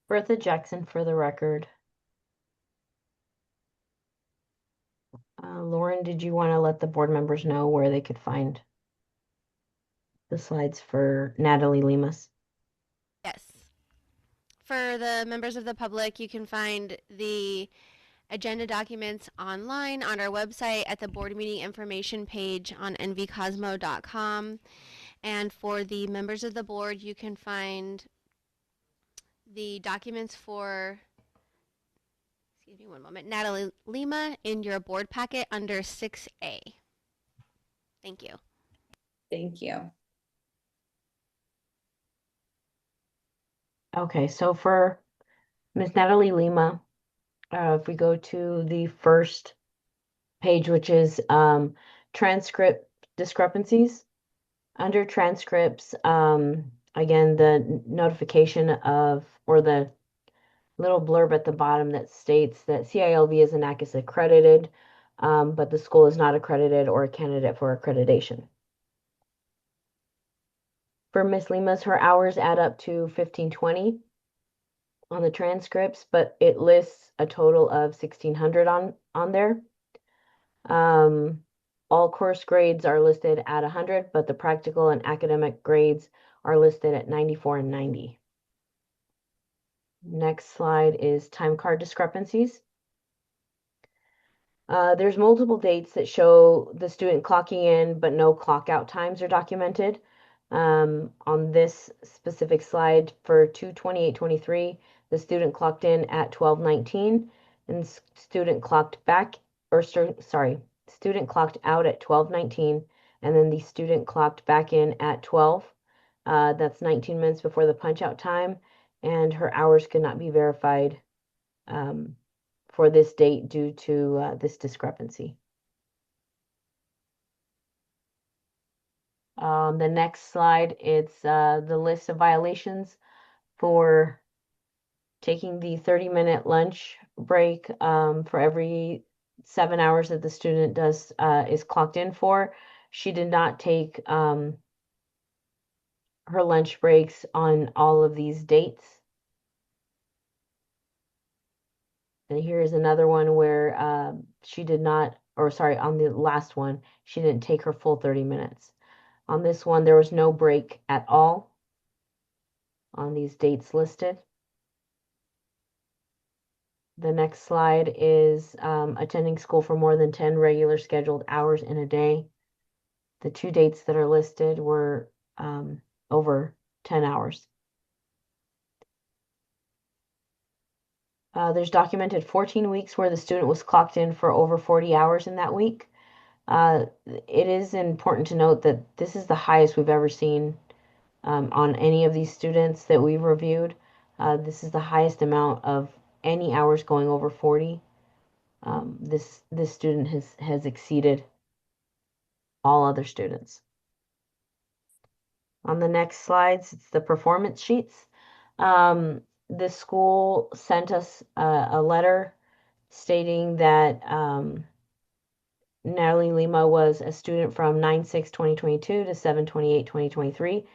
Bertha Jackson for the record. Lauren, did you want to let the board members know where they could find the slides for Natalie Lemus? Yes. For the members of the public, you can find the agenda documents online on our website at the board meeting information page on nvcosmo.com. And for the members of the board, you can find the documents for, excuse me one moment, Natalie Lima in your board packet under 6A. Thank you. Thank you. Okay, so for Ms. Natalie Lima, if we go to the first page, which is transcript discrepancies. Under transcripts, again, the notification of, or the little blurb at the bottom that states that CILB is ANACIS accredited, but the school is not accredited or a candidate for accreditation. For Ms. Lima's, her hours add up to 1520 on the transcripts, but it lists a total of 1600 on there. All course grades are listed at 100, but the practical and academic grades are listed at 94 and 90. Next slide is time card discrepancies. There's multiple dates that show the student clocking in, but no clock out times are documented. On this specific slide for 2/28/23, the student clocked in at 12:19 and student clocked back, or student clocked out at 12:19, and then the student clocked back in at 12. That's 19 minutes before the punch out time, and her hours could not be verified for this date due to this discrepancy. The next slide, it's the list of violations for taking the 30-minute lunch break for every 7 hours that the student is clocked in for. She did not take her lunch breaks on all of these dates. And here's another one where she did not, or sorry, on the last one, she didn't take her full 30 minutes. On this one, there was no break at all on these dates listed. The next slide is attending school for more than 10 regular scheduled hours in a day. The two dates that are listed were over 10 hours. There's documented 14 weeks where the student was clocked in for over 40 hours in that week. It is important to note that this is the highest we've ever seen on any of these students that we've reviewed. This is the highest amount of any hours going over 40. This student has exceeded all other students. On the next slides, it's the performance sheets. The school sent us a letter stating that Natalie Lima was a student from 9/6/2022 to 7/28/2023.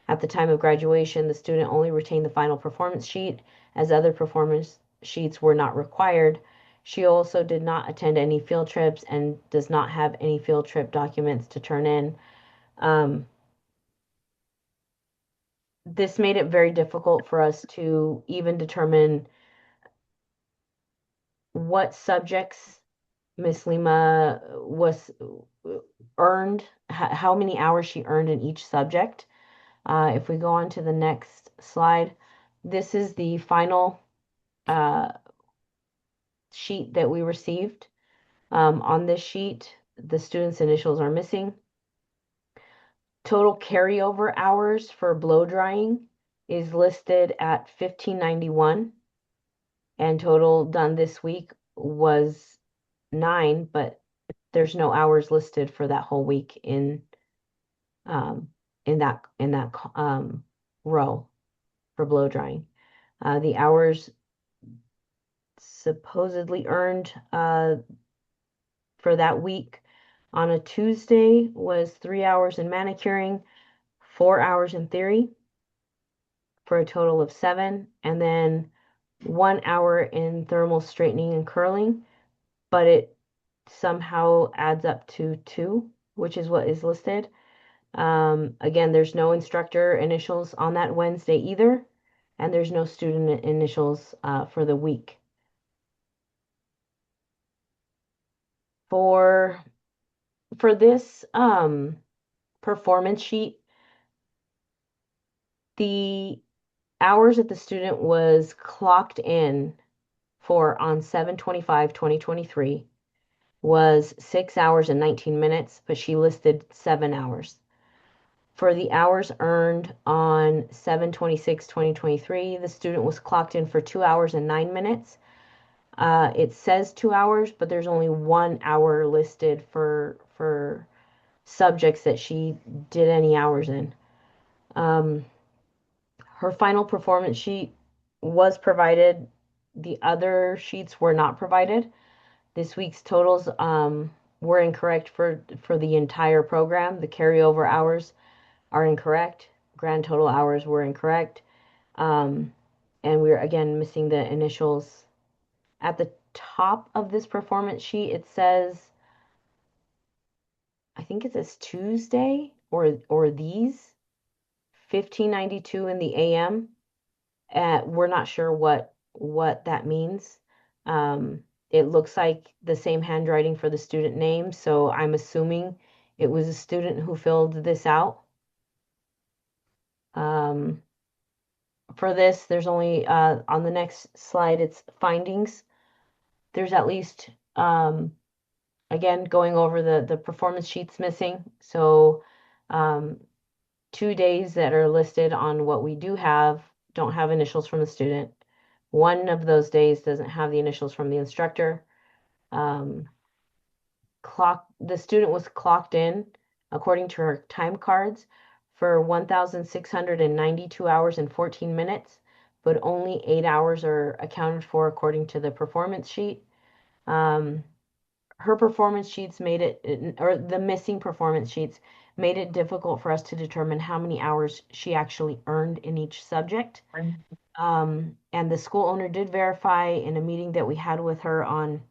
At the time of graduation, the student only retained the final performance sheet, as other performance sheets were not required. She also did not attend any field trips and does not have any field trip documents to turn in. This made it very difficult for us to even determine what subjects Miss Lima was earned, how many hours she earned in each subject. If we go on to the next slide, this is the final sheet that we received. On this sheet, the student's initials are missing. Total carryover hours for blow drying is listed at 1591, and total done this week was 9, but there's no hours listed for that whole week in that row for blow drying. The hours supposedly earned for that week on a Tuesday was 3 hours in manicuring, 4 hours in theory, for a total of 7, and then 1 hour in thermal straightening and curling, but it somehow adds up to 2, which is what is listed. Again, there's no instructor initials on that Wednesday either, and there's no student initials for the week. For this performance sheet, the hours that the student was clocked in for on 7/25/2023 was 6 hours and 19 minutes, but she listed 7 hours. For the hours earned on 7/26/2023, the student was clocked in for 2 hours and 9 minutes. It says 2 hours, but there's only 1 hour listed for subjects that she did any hours in. Her final performance sheet was provided. The other sheets were not provided. This week's totals were incorrect for the entire program. The carryover hours are incorrect. Grand total hours were incorrect. And we're again missing the initials. At the top of this performance sheet, it says, I think it says Tuesday or these 1592 in the AM. We're not sure what that means. It looks like the same handwriting for the student name, so I'm assuming it was a student who filled this out. For this, there's only on the next slide, it's findings. There's at least again going over the performance sheets missing. So 2 days that are listed on what we do have don't have initials from the student. One of those days doesn't have the initials from the instructor. The student was clocked in according to her time cards for 1,692 hours and 14 minutes, but only 8 hours are accounted for according to the performance sheet. Her performance sheets made it, or the missing performance sheets made it difficult for us to determine how many hours she actually earned in each subject. And the school owner did verify in a meeting that we had with her on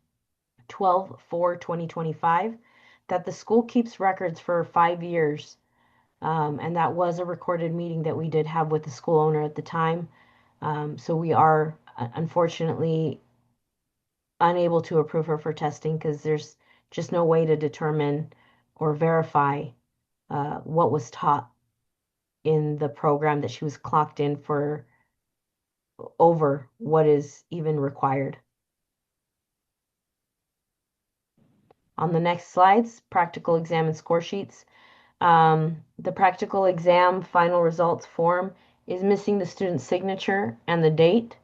12/4/2025 that the school keeps records for 5 years. And that was a recorded meeting that we did have with the school owner at the time. So we are unfortunately unable to approve her for testing because there's just no way to determine or verify what was taught in the program that she was clocked in for over what is even required. On the next slides, practical exam and score sheets. The practical exam final results form is missing the student's signature and the date.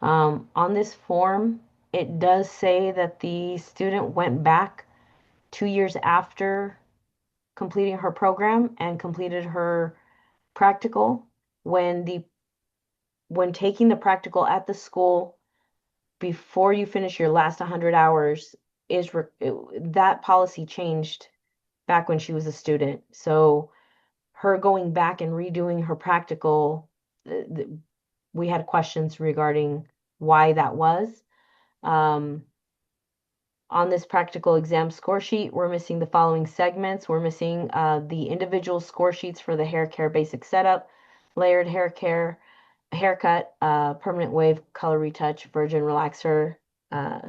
On this form, it does say that the student went back 2 years after completing her program and completed her practical. When taking the practical at the school before you finish your last 100 hours that policy changed back when she was a student. So her going back and redoing her practical, we had questions regarding why that was. On this practical exam score sheet, we're missing the following segments. We're missing the individual score sheets for the hair care basic setup, layered hair care, haircut, permanent wave, color retouch, virgin relaxer,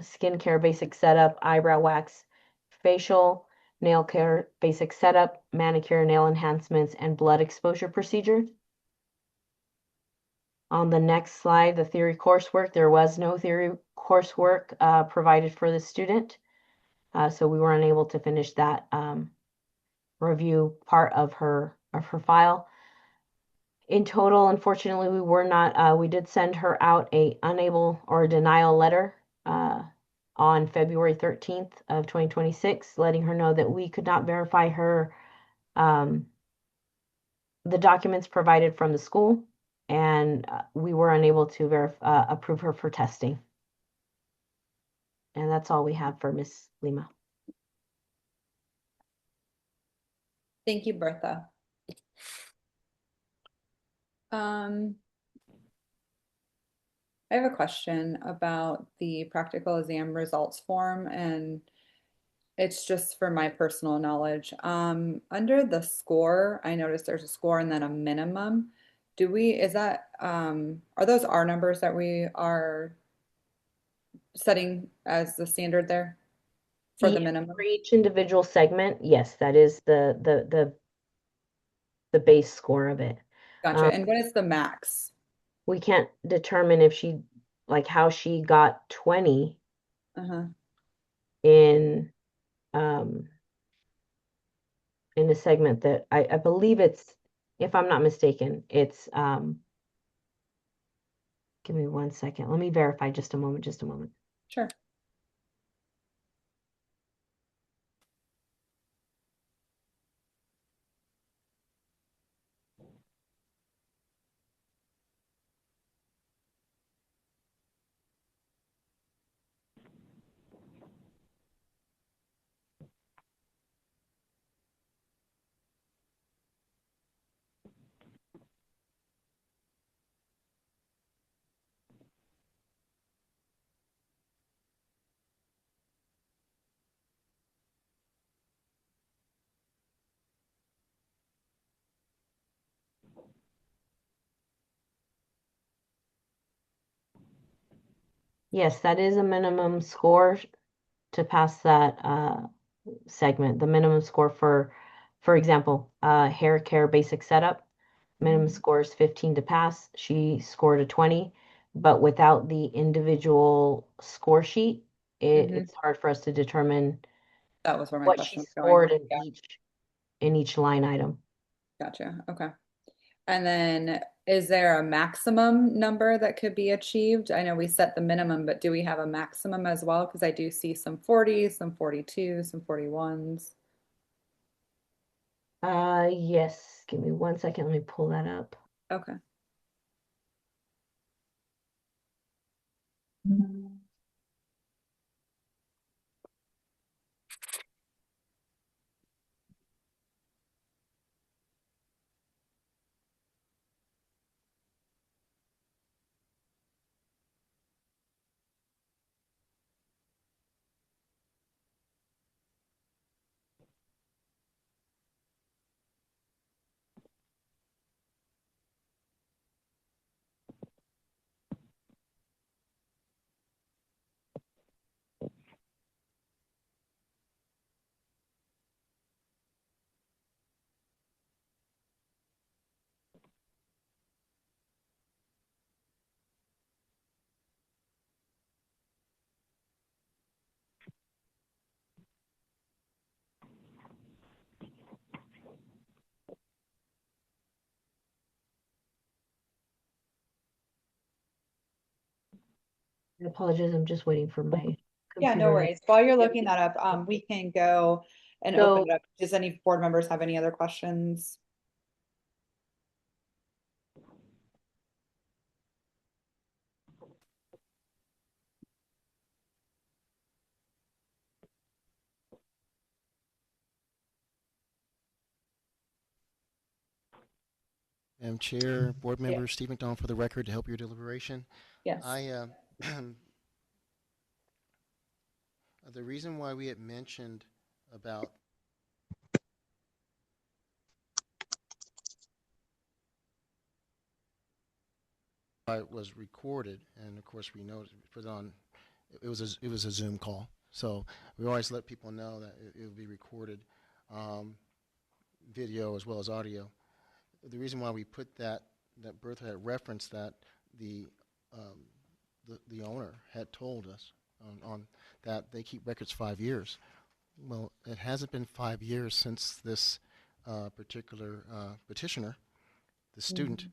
skin care basic setup, eyebrow wax, facial, nail care basic setup, manicure, nail enhancements, and blood exposure procedure. On the next slide, the theory coursework, there was no theory coursework provided for the student. So we were unable to finish that review part of her file. In total, unfortunately, we were not. We did send her out a unable or a denial letter on February 13th of 2026, letting her know that we could not verify her the documents provided from the school, and we were unable to approve her for testing. And that's all we have for Miss Lima. Thank you, Bertha. I have a question about the practical exam results form, and it's just for my personal knowledge. Under the score, I noticed there's a score and then a minimum. Are those our numbers that we are setting as the standard there for the minimum? For each individual segment, yes, that is the base score of it. Gotcha. And what is the max? We can't determine if she, like how she got 20 in a segment that I believe it's, if I'm not mistaken, it's give me 1 second. Let me verify just a moment. Sure. Yes, that is a minimum score to pass that segment. The minimum score for example, hair care basic setup, minimum score is 15 to pass. She scored a 20, but without the individual score sheet, it's hard for us to determine that was where my what question she was going. scored in each line item. Gotcha. Okay. And then is there a maximum number that could be achieved? I know we set the minimum, but do we have a maximum as well? Because I do see some 40s, some 42s, some 41s. Yes. Give me 1 second. Let me pull that up. Okay. I apologize. I'm just waiting for my Yeah, no computer. worries. While you're looking that up, we can go and open So it up. Does any board members have any other questions? Madam Chair, Board Yeah. Member Steve McDonald for the record to help your deliberation. Yes. The reason why we had mentioned about why it was recorded, and of course we know put on. It was a Zoom call, so we always let people know that it will be recorded, video as well as audio. The reason why we put that Bertha had referenced that the um, the owner had told us on that they keep records 5 years. Well, it hasn't been 5 years since this particular petitioner, the student,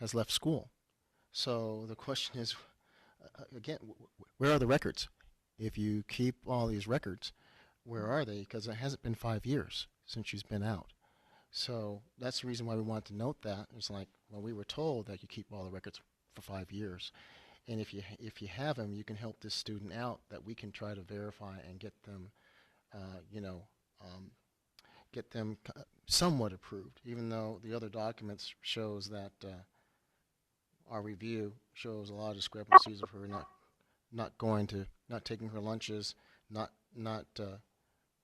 has left school. So the question is, again, where are the records? If you keep all these records, where are they? Because it hasn't been 5 years since she's been out. So that's the reason why we wanted to note that. It's like, well, we were told that you keep all the records for 5 years. And if you have them, you can help this student out that we can try to verify and get them, you know, get them somewhat approved, even though the other documents shows that our review shows a lot of discrepancies of her not taking her lunches, not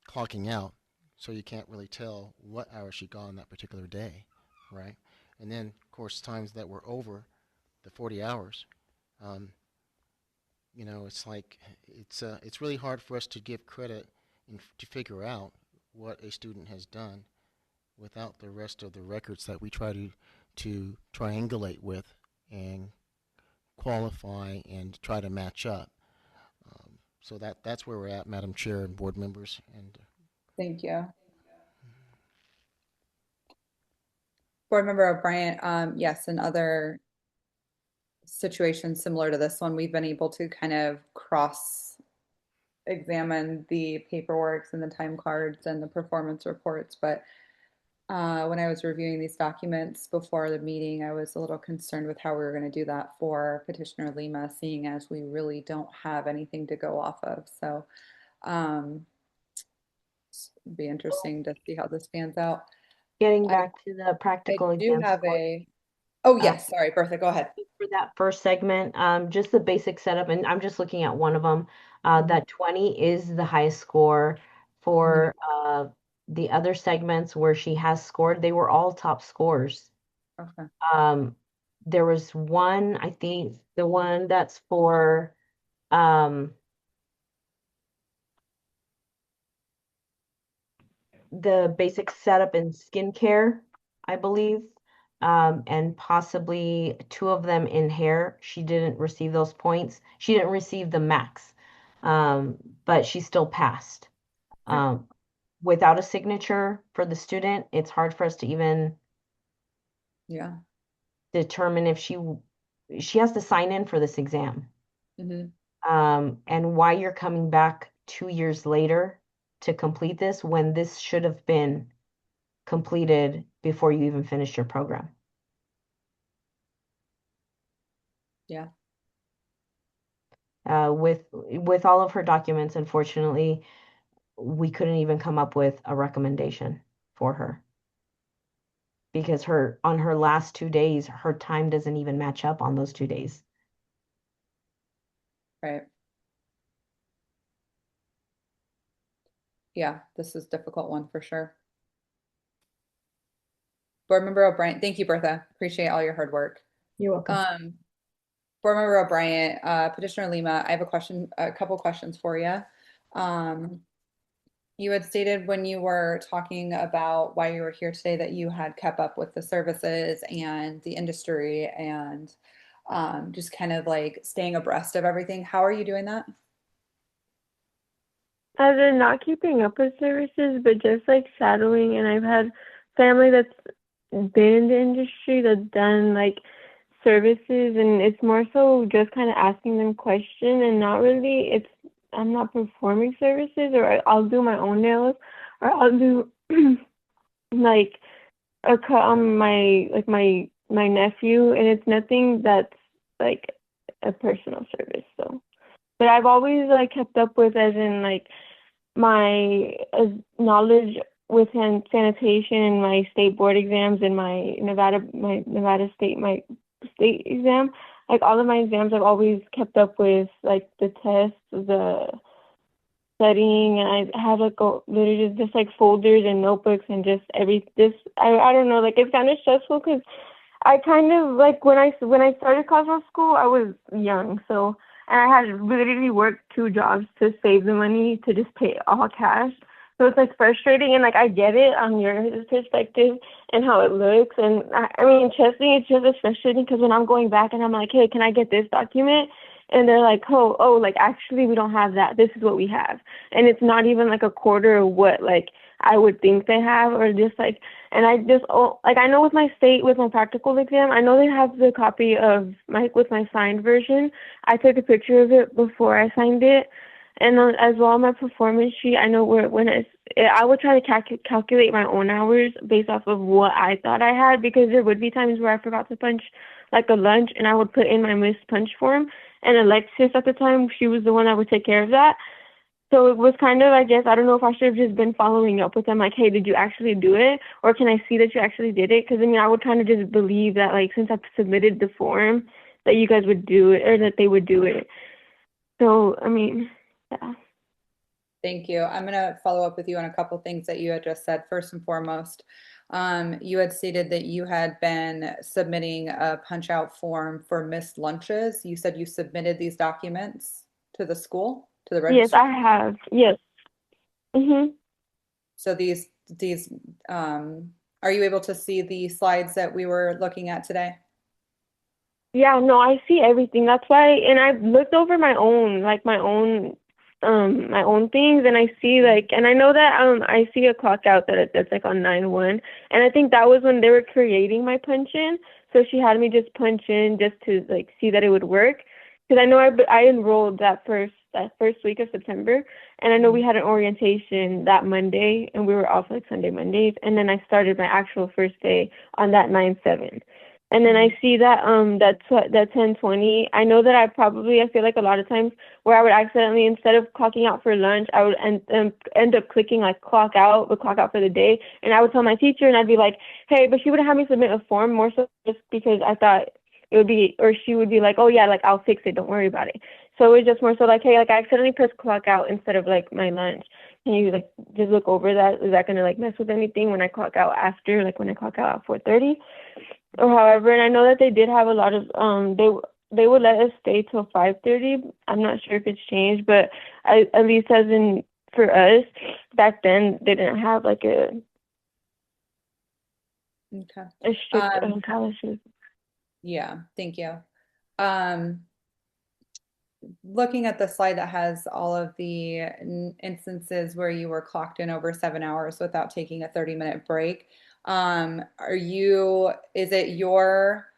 clocking out, so you can't really tell what hours she got on that particular day, right? And then, of course, times that were over the 40 hours, you know, it's like it's really hard for us to give credit and to figure out what a student has done without the rest of the records that we try to triangulate with and qualify and try to match up. So that's where we're at, Madam Chair and board members. And Thank you. Board Member O'Brien, yes, in other situations similar to this one, we've been able to kind of cross-examine the paperwork and the time cards and the performance reports. But when I was reviewing these documents before the meeting, I was a little concerned with how we were going to do that for Petitioner Lima, seeing as we really don't have anything to go off of. So it'd be interesting to see how this pans out. getting back to the practical I do exam have score. oh yes, sorry, Bertha, go ahead. For that first segment, just the basic setup, and I'm just looking at one of them. That 20 is the highest score. For the other segments where she has scored, they were all top scores. Okay. There was one, I think, the one that's for the basic setup in skincare, I believe, and possibly two of them in hair. She didn't receive those points. She didn't receive the max, but she still passed. Without a signature for the student, it's hard for us to even determine if she has to sign in for this exam. And why you're coming back 2 years later to complete this when this should have been completed before you even finish your program. Yeah. With all of her documents, unfortunately, we couldn't even come up with a recommendation for her because on her last 2 days, her time doesn't even match up on those 2 days. Right. Yeah, this is a difficult one for sure. Board Member O'Brien, thank you, Bertha. Appreciate all your hard work. You're welcome. Board Member O'Brien, Petitioner Lima, I have a couple questions for you. You had stated when you were talking about why you were here today that you had kept up with the services and the industry and just kind of like staying abreast of everything. How are you doing that? As in not keeping up with services, but just like shadowing. And I've had family that's been in the industry that's done like services, and it's more so just kind of asking them questions, and not really, I'm not performing services, or I'll do my own nails, or I'll do like a cut on my nephew, and it's nothing that's like a personal service. So, but I've always like kept up with, as in like my knowledge within sanitation and my state board exams and my Nevada state exam. Like all of my exams, I've always kept up with like the tests, the studying, and I have like literally just like folders and notebooks and just I don't know, like it's kind of stressful because I kind of like when I started Cosmo School, I was young, so, and I had literally worked 2 jobs to save the money to just pay all cash. So it's like frustrating, and like I get it on your perspective and how it looks, and I mean, trust me, it's just as frustrating because when I'm going back and I'm like, hey, can I get this document? And they're like, oh, like actually we don't have that. This is what we have, and it's not even like a quarter of what like I would think they have, or just like, and I just like I know with my practical exam, I know they have the copy of with my signed version. I took a picture of it before I signed it. And as well, my performance sheet, I know I would try to calculate my own hours based off of what I thought I had, because there would be times where I forgot to punch like a lunch, and I would put in my missed punch form. And Alexis at the time, she was the one that would take care of that. So it was kind of, I guess, I don't know if I should have just been following up with them, like, hey, did you actually do it? Or can I see that you actually did it? Because, I mean, I would kind of just believe that, like, since I've submitted the form, that you guys would do it, or that they would do it. So, I mean, yeah. Thank you. I'm going to follow up with you on a couple things that you had just said. First and foremost, you had stated that you had been submitting a punch out form for missed lunches. You said you submitted these documents to the school, to the registry? Yes, I have. Yes. Mhm. So these are you able to see the slides that we were looking at today? Yeah, no, I see everything. That's why, and I've looked over my own things, and I see like, and I know that I see a clock out that's like on 9/1, and I think that was when they were creating my punch in. So she had me just punch in just to like see that it would work, because I know I enrolled that first week of September, and I know we had an orientation that Monday, and we were off like Sunday, Mondays, and then I started my actual first day on that 9/7. And then I see that that 10:20. I know that I feel like a lot of times where I would accidentally, instead of clocking out for lunch, I would end up clicking like clock out for the day. And I would tell my teacher, and I'd be like, hey, but she would have me submit a form more so just because I thought it would be, or she would be like, oh yeah, like I'll fix it, don't worry about it. So it was just more so like, hey, like I accidentally pressed clock out instead of like my lunch. Can you like just look over that? Is that gonna like mess with anything when I clock out after, like when I clock out at 4:30? Or however, and I know that they did have a lot of they would let us stay till 5:30. I'm not sure if it's changed, but at least as in for us back then, they didn't have like a strict policy. Yeah, thank you. Looking at the slide that has all of the instances where you were clocked in over 7 hours without taking a 30-minute break, is it your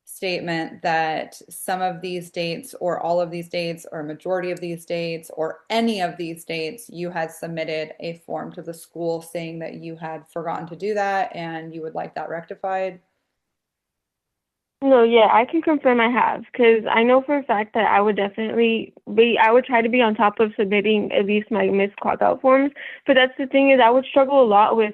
statement that some of these dates or all of these dates or majority of these dates or any of these dates you had submitted a form to the school saying that you had forgotten to do that and you would like that rectified? No, yeah, I can confirm I have, because I know for a fact that I would definitely I would try to be on top of submitting at least my missed clock out forms. But that's the thing, is I would struggle a lot with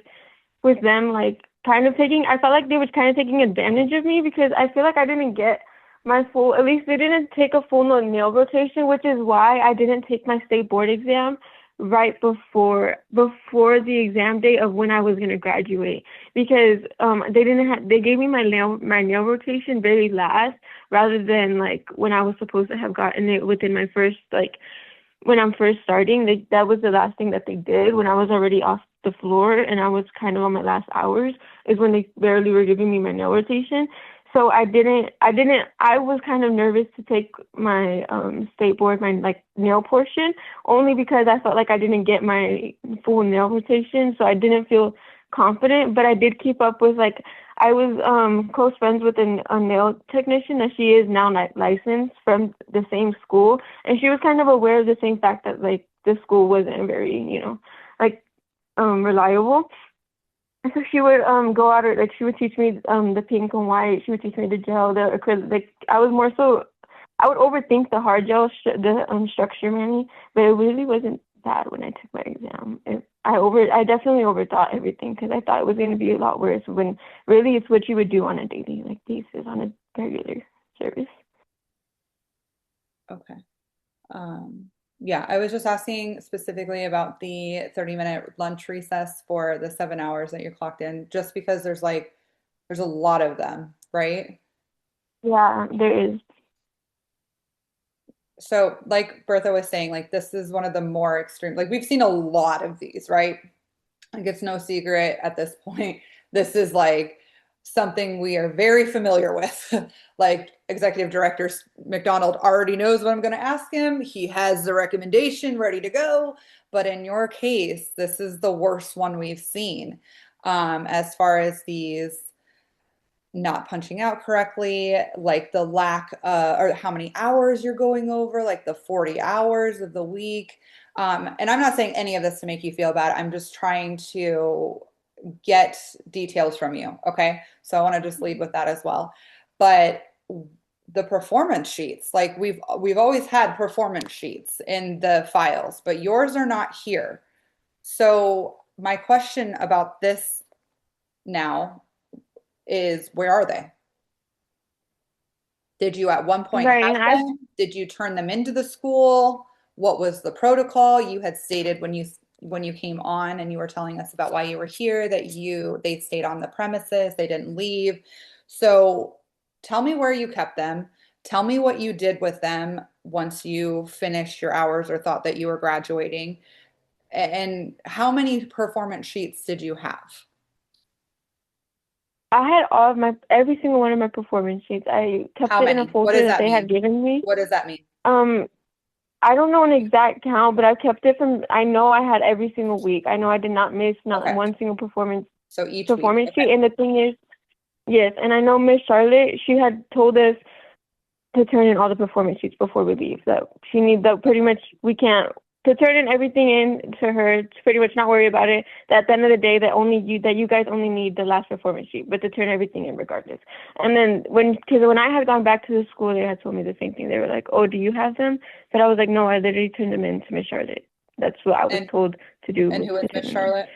them, like kind of I felt like they were kind of taking advantage of me, because I feel like I didn't get my full, at least they didn't take a full nail rotation, which is why I didn't take my state board exam right before the exam date of when I was going to graduate, because they gave me my nail rotation very last, rather than like when I was supposed to have gotten it within my first, like when I'm first starting. That was the last thing that they did when I was already off the floor and I was kind of on my last hours, is when they barely were giving me my nail rotation. So I was kind of nervous to take my state board, my like nail portion, only because I felt like I didn't get my full nail rotation. So I didn't feel confident, but I did keep up with, like, I was close friends with a nail technician that she is now not licensed from the same school, and she was kind of aware of the same fact that like the school wasn't very, like reliable. And so she would go out, or like she would teach me the pink and white. She would teach me the gel, the acrylic. Like I was more so, I would overthink the hard gel, the structure many, but it really wasn't bad when I took my exam. I definitely overthought everything because I thought it was going to be a lot worse when really it's what you would do on a daily like basis on a regular service. Okay. Yeah, I was just asking specifically about the 30-minute lunch recess for the 7 hours that you're clocked in, just because there's a lot of them, right? Yeah, there is. So like Bertha was saying, like this is one of the more extreme, like we've seen a lot of these, right? Like it's no secret at this point. This is like something we are very familiar with. Like Executive Director McDonald already knows what I'm going to ask him. He has the recommendation ready to go. But in your case, this is the worst one we've seen as far as these not punching out correctly, like the lack or how many hours you're going over, like the 40 hours of the week. And I'm not saying any of this to make you feel bad. I'm just trying to get details from you. Okay. So I want to just lead with that as well. But the performance sheets, like we've always had performance sheets in the files, but yours are not here. So my question about this now is where are they? Did you at one point Right, have and I them? Did you turn them into the school? What was the protocol? You had stated when you came on and you were telling us about why you were here that they stayed on the premises, they didn't leave. So tell me where you kept them. Tell me what you did with them once you finished your hours or thought that you were graduating. And how many performance sheets did you have? had all of my every single one of my performance sheets. I kept How it in a many? What does folder that that they had mean? given me. What does that mean? Um, I don't know an exact count, but I kept it from. I know I had every single week. I know I did not miss not Okay. one single So each week. performance Okay. sheet. And the thing is, yes, and I know Miss Charlotte. She had told us to turn in all the performance sheets before we leave. So she needs that pretty much. We can't to turn in everything in to her. To pretty much not worry about it. That at the end of the day, that you guys only need the last performance sheet, but to turn everything in regardless. And then because when I had gone back to the school, they had told me the same thing. They were like, "Oh, do you have them?" But I was like, "No, I literally turned them in to Miss Charlotte. That's what I was told to do." And who is Miss Charlotte?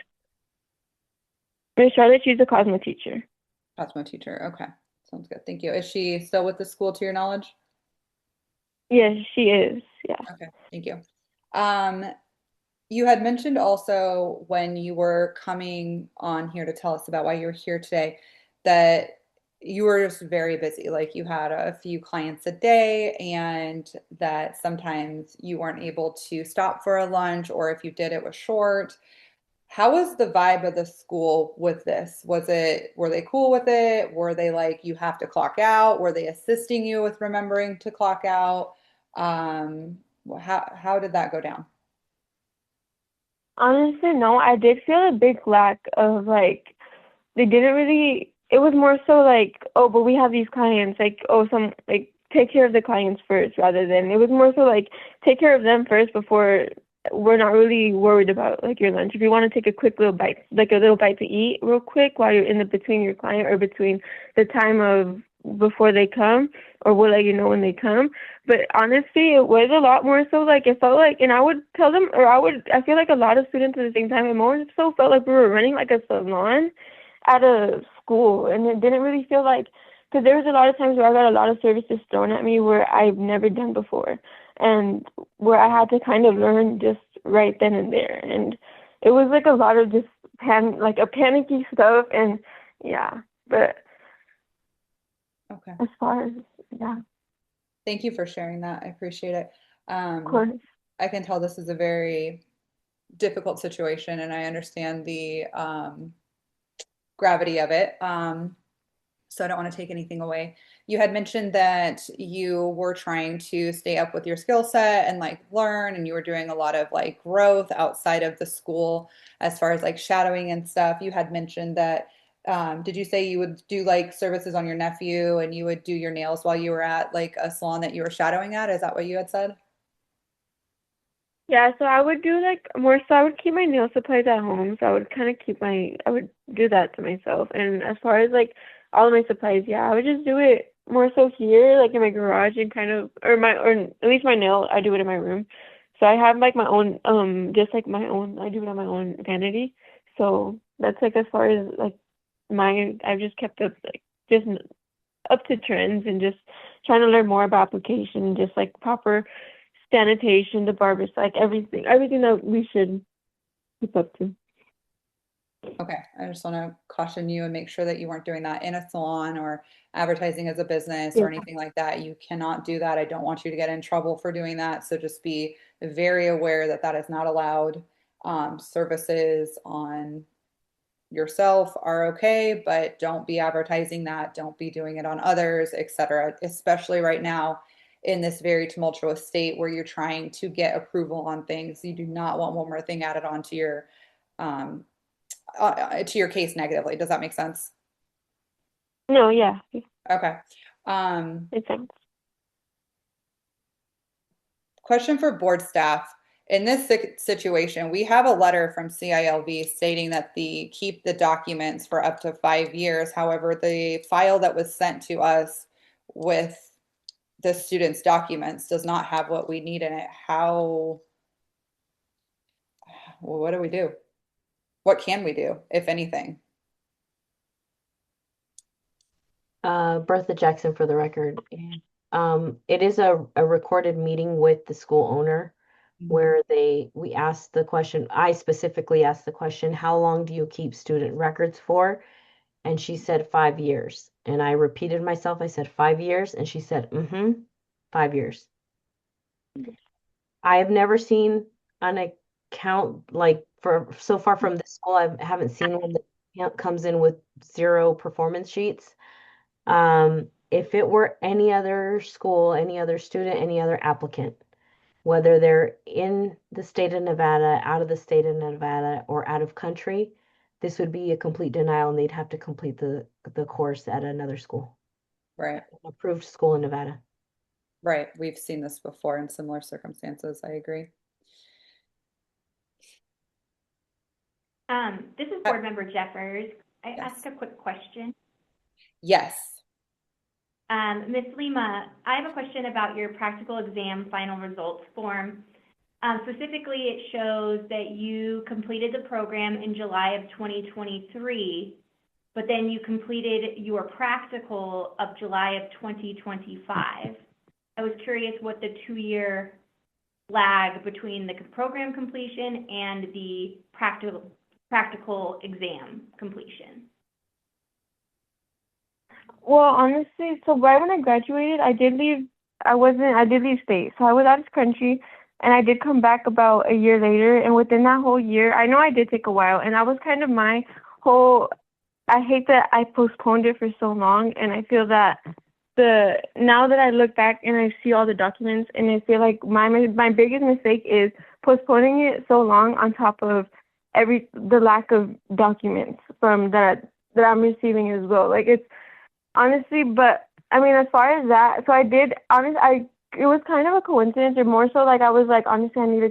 Miss Charlotte, she's a Cosmo teacher. Cosmo teacher. Okay. Sounds good. Thank you. Is she still with the school to your knowledge? Yes, she is. Yeah. Okay. Thank you. You had mentioned also when you were coming on here to tell us about why you were here today that you were just very busy. Like you had a few clients a day and that sometimes you weren't able to stop for a lunch, or if you did, it was short. How was the vibe of the school with this? Were they cool with it? Were they like, you have to clock out? Were they assisting you with remembering to clock out? How did that go down? Honestly, no, I did feel a big lack of like, they didn't really, it was more so like, oh, but we have these clients, like, oh, like, take care of the clients first rather than, it was more so like, take care of them first before we're not really worried about like your lunch. If you want to take a quick little bite, like a little bite to eat real quick while you're in the between your client or between the time of before they come, or we'll let you know when they come. But honestly, it was a lot more so like it felt like, and I would tell them, I feel like a lot of students at the same time, it more so felt like we were running like a salon at a school, and it didn't really feel like, because there was a lot of times where I got a lot of services thrown at me where I've never done before, and where I had to kind of learn just right then and there, and it was like a lot of just like a panicky stuff, and yeah, but Okay. as far as yeah. Thank you for sharing that. I appreciate it. Of course. I can tell this is a very difficult situation, and I understand the gravity of it. So I don't want to take anything away. You had mentioned that you were trying to stay up with your skill set and like learn, and you were doing a lot of like growth outside of the school as far as like shadowing and stuff. You had mentioned that did you say you would do like services on your nephew and you would do your nails while you were at like a salon that you were shadowing at? Is that what you had said? Yeah, so I would do like more so I would keep my nail supplies at home. So I would kind of I would do that to myself. And as far as like all of my supplies, yeah, I would just do it more so here, like in my garage and kind of, or at least my nail, I do it in my room. So I have like my own, just like my own, I do it on my own vanity. So that's like as far as like I've just kept up, like just up to trends and just trying to learn more about application, just like proper sanitation, the barbers, like everything that we should keep up to. Okay, I just want to caution you and make sure that you weren't doing that in a salon or advertising as a business or Yeah. anything like that. You cannot do that. I don't want you to get in trouble for doing that. So just be very aware that that is not allowed. Services on yourself are okay, but don't be advertising that. Don't be doing it on others, etc. Especially right now in this very tumultuous state where you're trying to get approval on things. You do not want one more thing added onto um, to your case negatively. Does that make sense? No, yeah, Okay. makes sense. Question for board staff. In this situation, we have a letter from CILV stating that the keep the documents for up to 5 years. However, the file that was sent to us with the student's documents does not have what we need in it. What do we do? What can we do, if anything? Bertha Jackson for the record. It is a recorded meeting with the school owner where we asked the question, I specifically asked the question, how long do you keep student records for? And she said 5 years. And I repeated myself, I said 5 years, and she said, 5 years. I have never seen an account like for so far from this school, I haven't seen one that comes in with 0 performance sheets. If it were any other school, any other student, any other applicant, whether they're in the state of Nevada, out of the state of Nevada, or out of country, this would be a complete denial and they'd have to complete the course at another school, Right, an approved school in Nevada. right. We've seen this before in similar circumstances. I agree. This is Board Member Jeffers. I ask a quick question. Yes. Ms. Lima, I have a question about your practical exam final results form. Specifically, it shows that you completed the program in July of 2023, but then you completed your practical of July of 2025. I was curious what the 2-year lag between the program completion and the practical exam completion. Well, honestly, so right when I graduated, I did leave state. So I was out of the country and I did come back about a year later. And within that whole year, I know I did take a while. And that was kind of my whole, I hate that I postponed it for so long. And I feel that now that I look back and I see all the documents and I feel like my biggest mistake is postponing it so long on top of the lack of documents from that I'm receiving as well. Like it's, honestly, but I mean, as far as that, so it was kind of a coincidence, or more so like I was like, honestly, I need to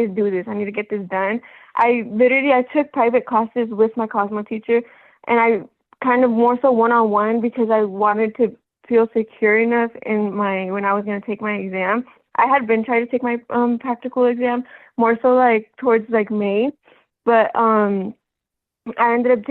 do this. I need to get this done. I took private classes with my Cosmo teacher, and I kind of more so one-on-one because I wanted to feel secure enough when I was going to take my exam. I had been trying to take my practical exam more so like towards like May, but I ended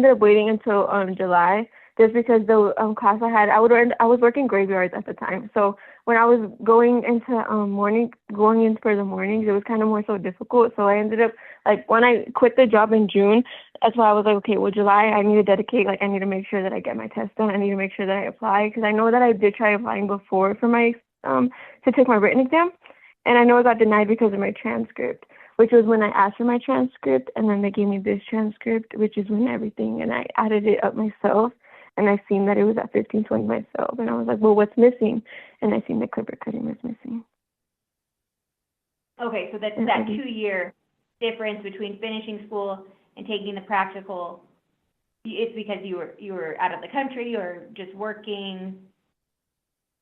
up waiting until July. Just because the class I had, I was working graveyards at the time. So when I was going in for the mornings, it was kind of more so difficult. So I ended up, like, when I quit the job in June, that's why I was like, okay, well, July, I need to dedicate, like, I need to make sure that I get my test done. I need to make sure that I apply, because I know that I did try applying before for my, to take my written exam. And I know I got denied because of my transcript, which was when I asked for my transcript, and then they gave me this transcript, which is when everything, and I added it up myself. And I seen that it was at 1520 myself. And I was like, well, what's missing? And I seen the clipper cutting was missing. Okay, so that's that 2-year difference between finishing school and taking the practical it's because you were out of the country or just working?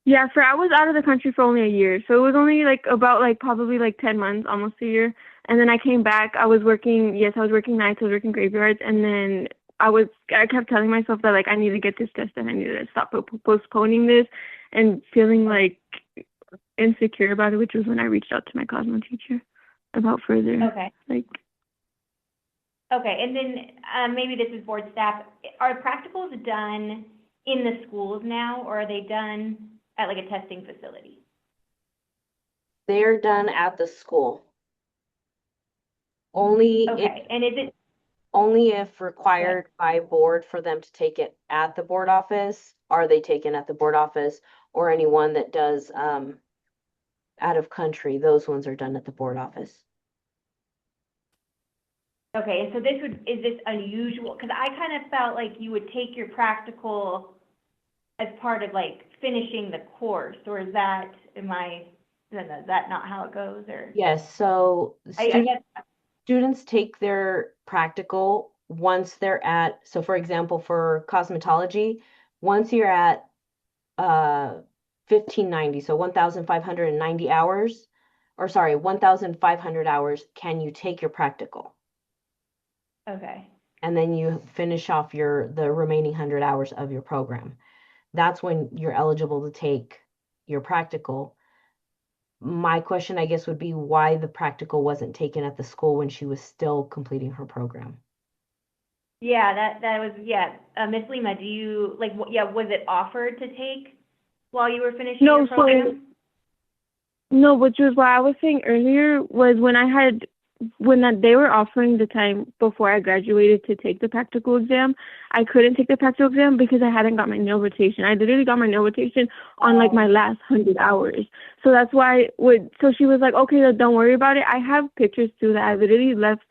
Yeah, I was out of the country for only a year, so it was only like about like probably like 10 months, almost a year. And then I came back. I was working. Yes, I was working nights. I was working graveyards, and then I kept telling myself that like I need to get this test and I need to stop postponing this, and feeling like insecure about it, which was when I reached out to my Cosmo teacher about further Okay. like. Okay, and then maybe this is board staff. Are practicals done in the schools now, or are they done at like a testing facility? They're done at the school. Only Okay, and is it only if required by board for them to take it at the board office, are they taken at the board office, or anyone that does out of country, those ones are done at the board office. okay? And so is this unusual? Because I kind of felt like you would take your practical as part of like finishing the course, or is that not how it goes? Or Yes, so I guess students take their practical once they're at, so for example, for cosmetology, once you're at 1590, so 1,590 hours, or sorry, 1,500 hours, can you take your practical? okay. And then you finish off the remaining 100 hours of your program. That's when you're eligible to take your practical. My question, I guess, would be why the practical wasn't taken at the school when she was still completing her program. Yeah, that was Miss Lima, do you like was it offered to take while you were finishing No, your program? No, which was why I was saying earlier was they were offering the time before I graduated to take the practical exam, I couldn't take the practical exam because I hadn't got my nail rotation. I literally got my nail rotation on like my last 100 hours. So that's why so she was like, okay, don't worry about it. I have pictures too that I literally left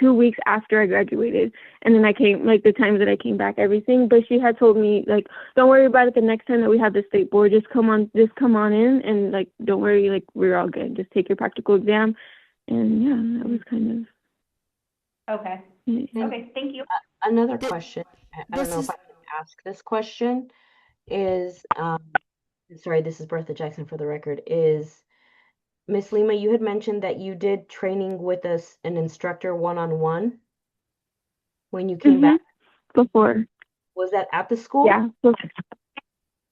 2 weeks after I graduated, and then I came, like the times that I came back, everything. But she had told me like, don't worry about it. The next time that we have the state board, just come on in, and like, don't worry, like we're all good. Just take your practical exam, and yeah, that was kind of. Okay. Yeah. Okay, thank you. Another question, I don't know if I can ask this question, is, sorry, this is Bertha Jackson for the record, is Miss Lima, you had mentioned that you did training with an instructor one-on-one when you came back. Before. Was that at the school? Yeah.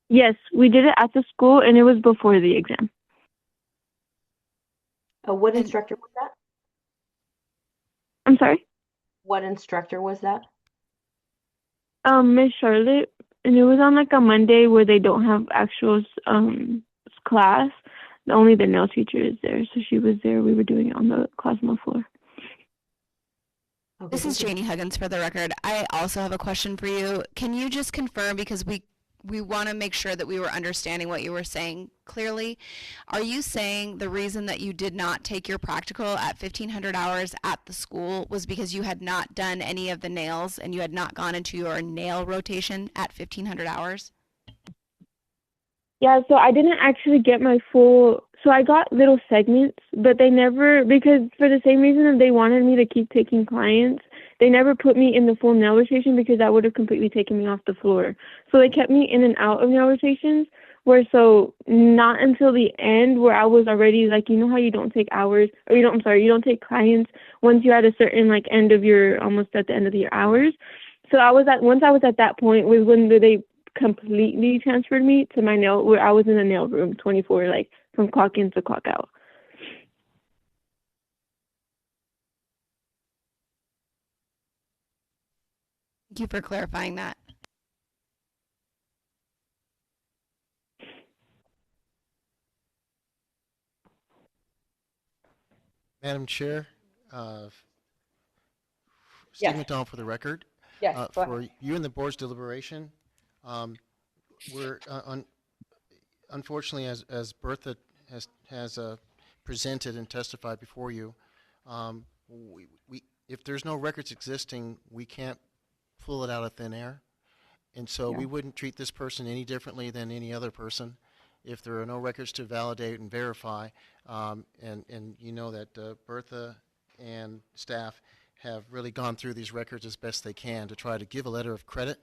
Yes, we did it at the school, and it was before the exam. What instructor was that? I'm sorry? What instructor was that? Miss Charlotte, and it was on like a Monday where they don't have actual class. Only the nail teacher is there, so she was there. We were doing it on the Cosmo floor. This is Janie Huggins for the record. I also have a question for you. Can you just confirm, because we want to make sure that we were understanding what you were saying clearly. Are you saying the reason that you did not take your practical at 1,500 hours at the school was because you had not done any of the nails and you had not gone into your nail rotation at 1,500 hours? Yeah, so I didn't actually get my full, so I got little segments, but they never, because for the same reason that they wanted me to keep taking clients, they never put me in the full nail rotation because that would have completely taken me off the floor. So they kept me in and out of nail rotations, so not until the end where I was already like, you know how you don't take hours, or you don't take clients once you're at a certain like end of almost at the end of your hours. So once I was at that point was when they completely transferred me to my nail, where I was in the nail room 24, like from clock in to clock out. Thank you for clarifying that. Madam Chair, Yes. Steve McDonald for the record. Yes, go for ahead. you and the board's deliberation, we're unfortunately, as Bertha has presented and testified before you, if there's no records existing, we can't pull it out of thin air, and so we wouldn't treat this person any differently than any other person if there are no records to validate and verify. And you know that Bertha and staff have really gone through these records as best they can to try to give a letter of credit,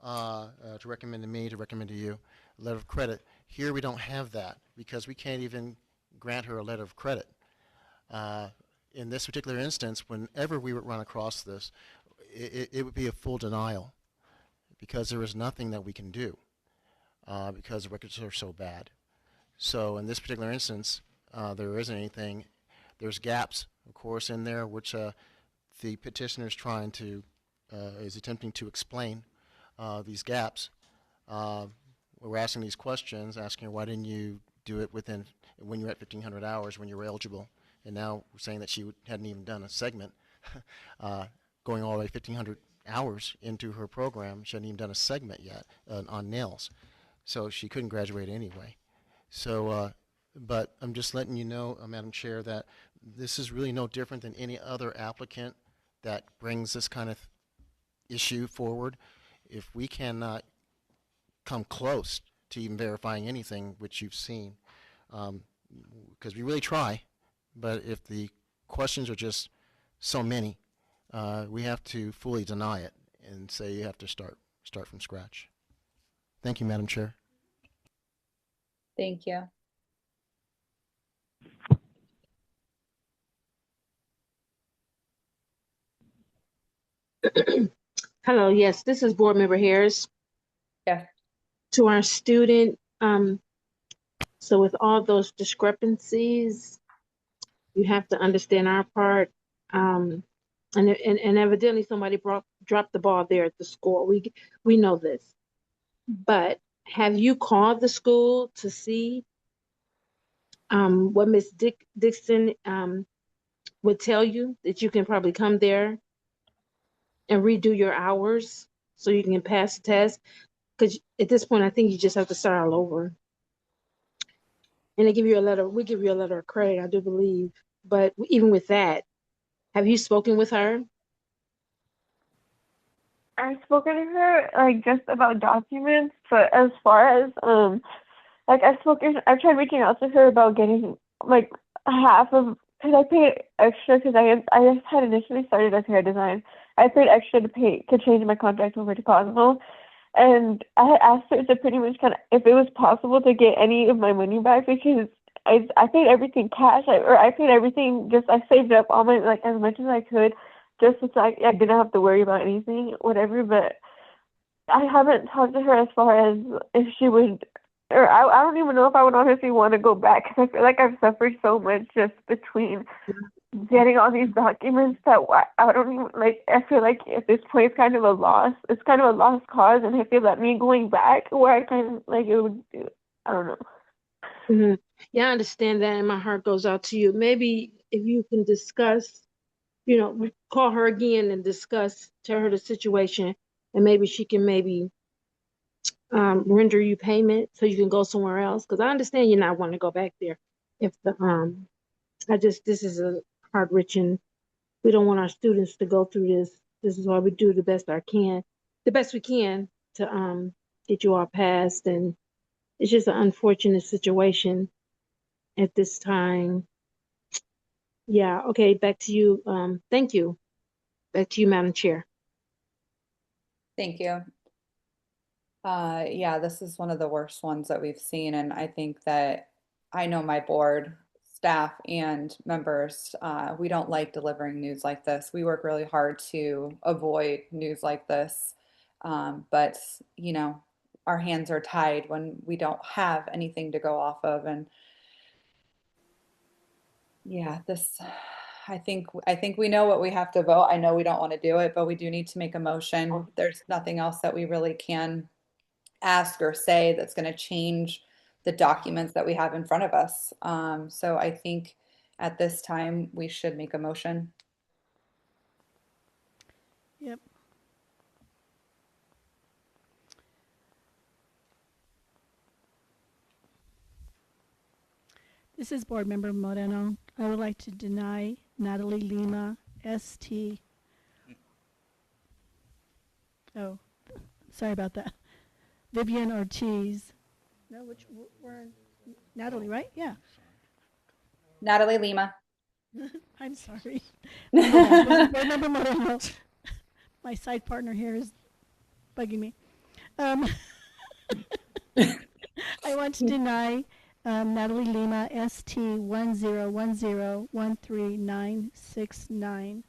to recommend to me, to recommend to you, a letter of credit. Here we don't have that because we can't even grant her a letter of credit. In this particular instance, whenever we would run across this, it would be a full denial because there is nothing that we can do because the records are so bad. So in this particular instance, there isn't anything. There's gaps, of course, in there, which the petitioner is trying to, is attempting to explain these gaps. We're asking these questions, asking her, why didn't you do it within, when you're at 1,500 hours, when you were eligible? And now we're saying that she hadn't even done a segment, going all the way 1,500 hours into her program. She hadn't even done a segment yet on nails. So she couldn't graduate anyway. So, but I'm just letting you know, Madam Chair, that this is really no different than any other applicant that brings this kind of issue forward. If we cannot come close to even verifying anything which you've seen, because we really try, but if the questions are just so many, we have to fully deny it and say you have to start from scratch. Thank you, Madam Chair. Thank you. Hello, yes, this is Board Member Harris. Yeah. To our student, so with all those discrepancies, you have to understand our part. And evidently somebody dropped the ball there at the school. We know this. But have you called the school to see what Miss Dixon would tell you, that you can probably come there and redo your hours so you can pass the test? Because at this point, I think you just have to start all over. And they give you a letter, we give you a letter of credit, I do believe. But even with that, have you spoken with her? I've spoken to her like just about documents, but as far as like I've tried reaching out to her about getting like half of, because I paid extra because I had initially started as hair design. I paid extra to change my contract over to Cosmo, and I had asked her to pretty much kind of if it was possible to get any of my money back because I paid everything cash, I paid everything, just I saved up all my, like, as much as I could just so I didn't have to worry about anything, whatever. But I haven't talked to her as far as if she would, or I don't even know if I would honestly want to go back because I feel like I've suffered so much just between getting all these documents that I don't even, like, I feel like at this point it's kind of a loss. It's kind of a lost cause, and I feel that me going back where I kind of, like, it would, I don't know. Mm-hmm. Yeah, I understand that, and my heart goes out to you. Maybe if you can discuss, call her again and discuss, tell her the situation, and maybe she can render you payment so you can go somewhere else. Because I understand you not want to go back there. If this is a heart-wrenching. We don't want our students to go through this. This is why we do the best we can to get you all passed, and it's just an unfortunate situation at this time. Yeah, okay, back to you. Thank you. Back to you, Madam Chair. Thank you. Yeah, this is one of the worst ones that we've seen, and I think that I know my board, staff, and members, we don't like delivering news like this. We work really hard to avoid news like this, but our hands are tied when we don't have anything to go off of, and yeah, I think we know what we have to vote. I know we don't want to do it, but we do need to make a motion. There's nothing else that we really can ask or say that's going to change the documents that we have in front of us. So I think at this time we should make a motion. Yep. This is Board Member Moreno. I would like to deny Natalie Lima, ST. Oh, sorry about that. Vivian Ortiz. No, we're Natalie, right? Yeah. Natalie Lima. I'm sorry. Let me go back. Board Member Moreno. My side partner here is bugging me. I want to deny Natalie Lima ST 1010133969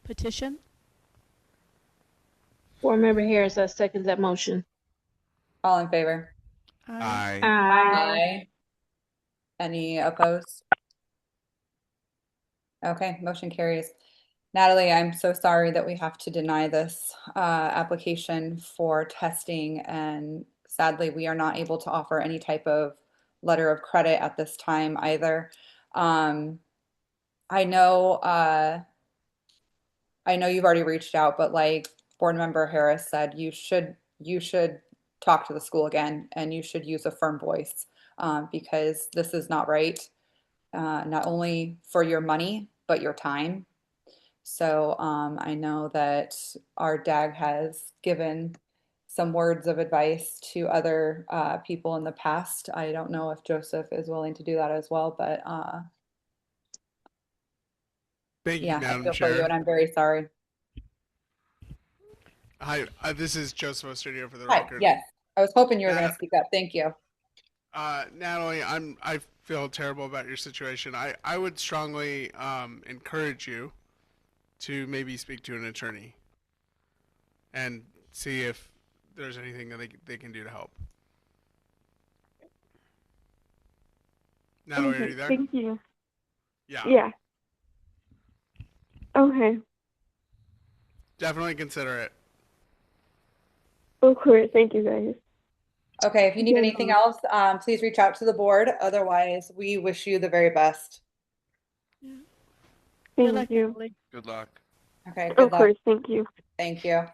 petition. Board Member Harris, I second that motion. All in favor? Aye. Aye. Any opposed? Okay, motion carries. Natalie, I'm so sorry that we have to deny this application for testing, and sadly, we are not able to offer any type of letter of credit at this time either. I know you've already reached out, but like Board Member Harris said, you should talk to the school again, and you should use a firm voice because this is not right, not only for your money, but your time. So I know that our DAG has given some words of advice to other people in the past. I don't know if Joseph is willing to do that as well, but Thank you, yeah, I Madam feel for you, Chair. and I'm very sorry. Hi, this is Joseph Ostudio for the Hi, record. yes, I was hoping you were going to speak up. Thank you. Natalie, I feel terrible about your situation. I would strongly encourage you to maybe speak to an attorney and see if there's anything that they can do to help. Natalie, are you there? Thank you. Yeah. Yeah. Okay. Definitely consider it. Of course. Thank you, guys. Okay, if you need Yes. anything else, please reach out to the board. Otherwise, we wish you the very best. Thank you. Good luck. Okay, Of good luck. course. Thank you. Thank you.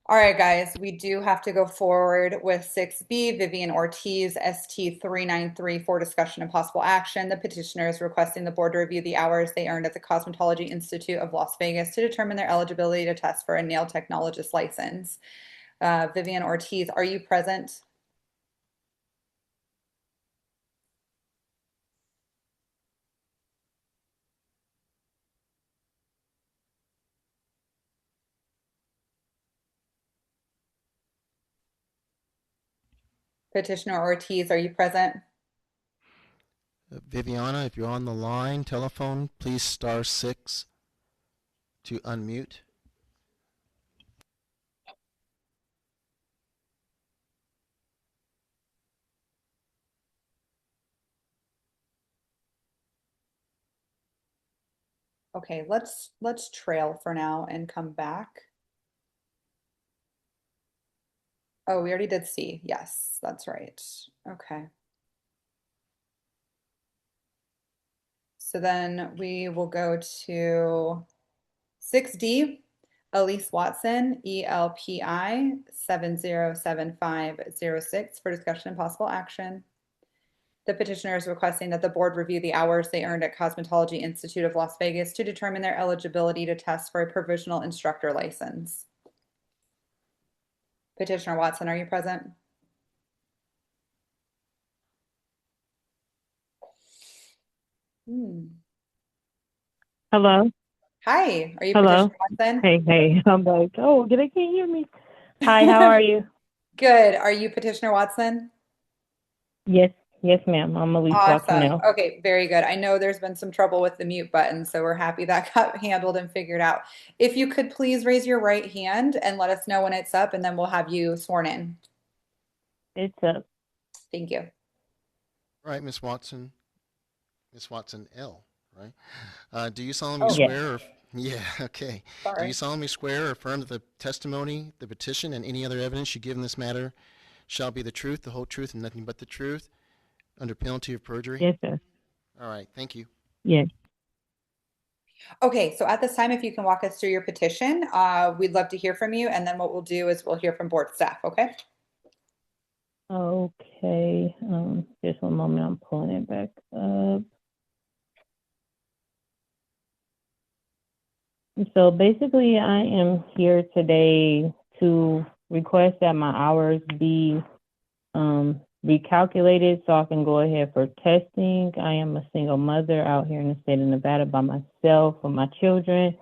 All right, guys, we do have to go forward with 6B, Vivian Ortiz, ST 393, for discussion and possible action. The petitioner is requesting the board to review the hours they earned at the Cosmetology Institute of Las Vegas to determine their eligibility to test for a nail technologist license. Vivian Ortiz, are you present? Petitioner Ortiz, are you present? Viviana, if you're on the line, telephone, please *6 to unmute. Okay, let's trail for now and come back. Oh, we already did C. Yes, that's right. Okay. So then we will go to 6D, Elise Watson, ELPI 707506, for discussion and possible action. The petitioner is requesting that the board review the hours they earned at Cosmetology Institute of Las Vegas to determine their eligibility to test for a provisional instructor license. Petitioner Watson, are you present? Hello. Hi, are you Hello. Petitioner Watson? Hey. I'm like, oh, did they can't hear me? Hi, how are you? Good. Are you Petitioner Watson? Yes, ma'am. I'm Elise Watson Awesome. now. Okay, very good. I know there's been some trouble with the mute button, so we're happy that got handled and figured out. If you could please raise your right hand and let us know when it's up, and then we'll have you sworn in. It's up. Thank you. All right, Miss Watson L, right? Do you solemnly Yes. swear or yeah, okay. Do Sorry. you solemnly swear or affirm that the testimony, the petition, and any other evidence you give in this matter shall be the truth, the whole truth, and nothing but the truth, under penalty of perjury? Yes, sir. All right, thank you. Yes. Okay, so at this time, if you can walk us through your petition, we'd love to hear from you, and then what we'll do is we'll hear from board staff, okay? Okay. Just one moment. I'm pulling it back up. So basically, I am here today to request that my hours be recalculated so I can go ahead for testing. I am a single mother out here in the state of Nevada by myself with my children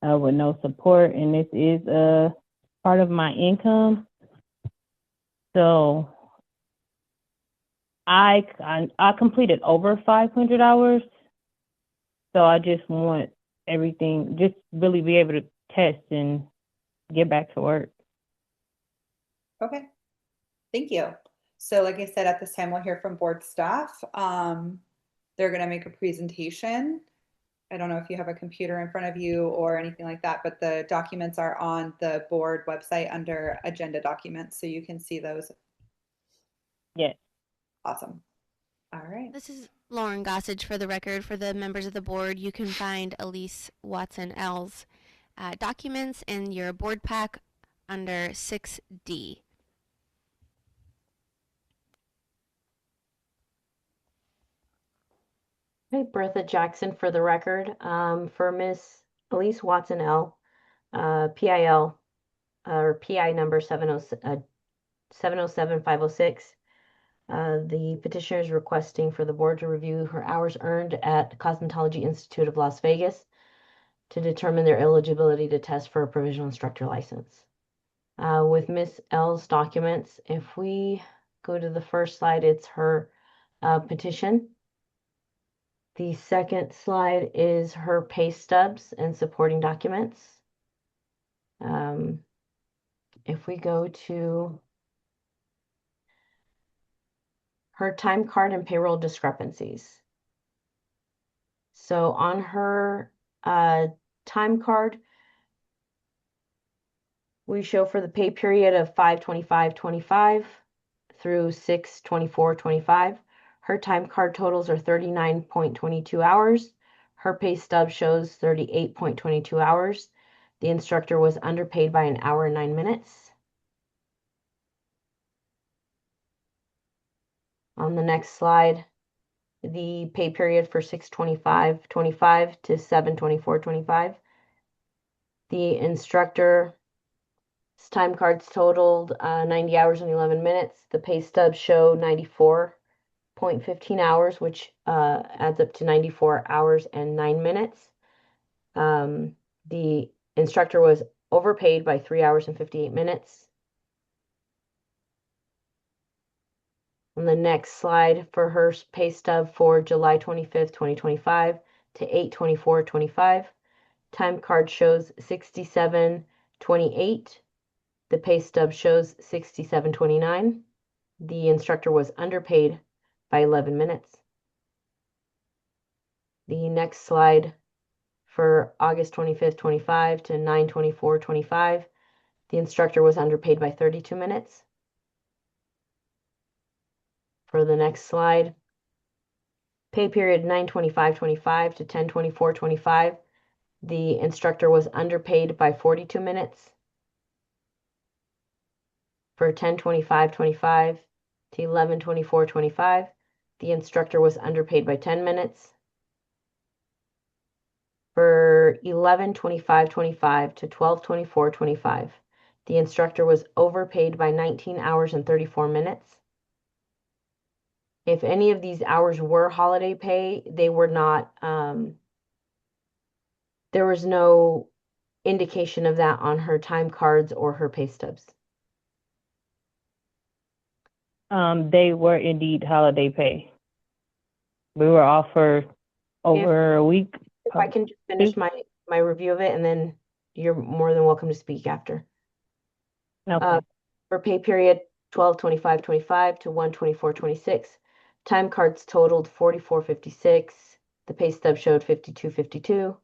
with no support, and this is a part of my income. So I completed over 500 hours. So I just want everything, just really be able to test and get back to work. Okay, thank you. So like I said, at this time, we'll hear from board staff. They're going to make a presentation. I don't know if you have a computer in front of you or anything like that, but the documents are on the board website under agenda documents, so you can see those. Yes. Awesome. All right. This is Lauren Gossage for the record. For the members of the board, you can find Elise Watson L's documents in your board pack under 6D. Okay, Bertha Jackson for the record. For Miss Elise Watson L, PIL or PI number 707506. The petitioner is requesting for the board to review her hours earned at Cosmetology Institute of Las Vegas to determine their eligibility to test for a provisional instructor license. With Miss L's documents, if we go to the first slide, it's her petition. The second slide is her pay stubs and supporting documents. If we go to her time card and payroll discrepancies. So on her time card, we show for the pay period of 5/25/25 through 6/24/25. Her time card totals are 39.22 hours. Her pay stub shows 38.22 hours. The instructor was underpaid by an hour and 9 minutes. On the next slide, the pay period for 6/25/25 to 7/24/25. The instructor's time cards totaled 90 hours and 11 minutes. The pay stubs show 94.15 hours, which adds up to 94 hours and 9 minutes. The instructor was overpaid by 3 hours and 58 minutes. On the next slide, for her pay stub for July 25th, 2025 to 8/24/25, time card shows 67:28. The pay stub shows 67:29. The instructor was underpaid by 11 minutes. The next slide for August 25th, 25 to 9/24/25, the instructor was underpaid by 32 minutes. For the next slide, pay period 9/25/25 to 10/24/25, the instructor was underpaid by 42 minutes. For 10/25/25 to 11/24/25, the instructor was underpaid by 10 minutes. For 11/25/25 to 12/24/25, the instructor was overpaid by 19 hours and 34 minutes. If any of these hours were holiday pay, they were not, there was no indication of that on her time cards or her pay stubs. They were indeed holiday pay. We were off for over a week. If I can just finish my review of it, and then you're more than welcome to speak after. Okay. For pay period 12/25/25 to 1/24/26, time cards totaled 44.56. The pay stub showed 52.52.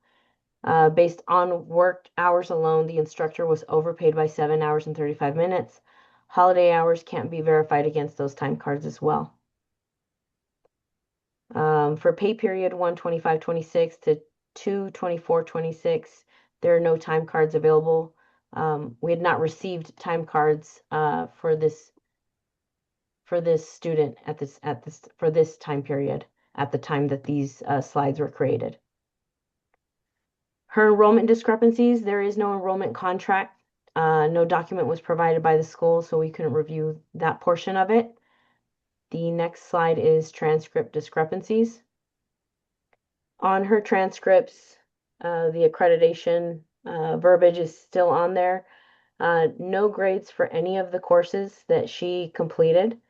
Based on worked hours alone, the instructor was overpaid by 7 hours and 35 minutes. Holiday hours can't be verified against those time cards as well. For pay period 1/25/26 to 2/24/26, there are no time cards available. We had not received time cards for this student for this time period at the time that these slides were created. Her enrollment discrepancies, there is no enrollment contract. No document was provided by the school, so we couldn't review that portion of it. The next slide is transcript discrepancies. On her transcripts, the accreditation verbiage is still on there. No grades for any of the courses that she completed.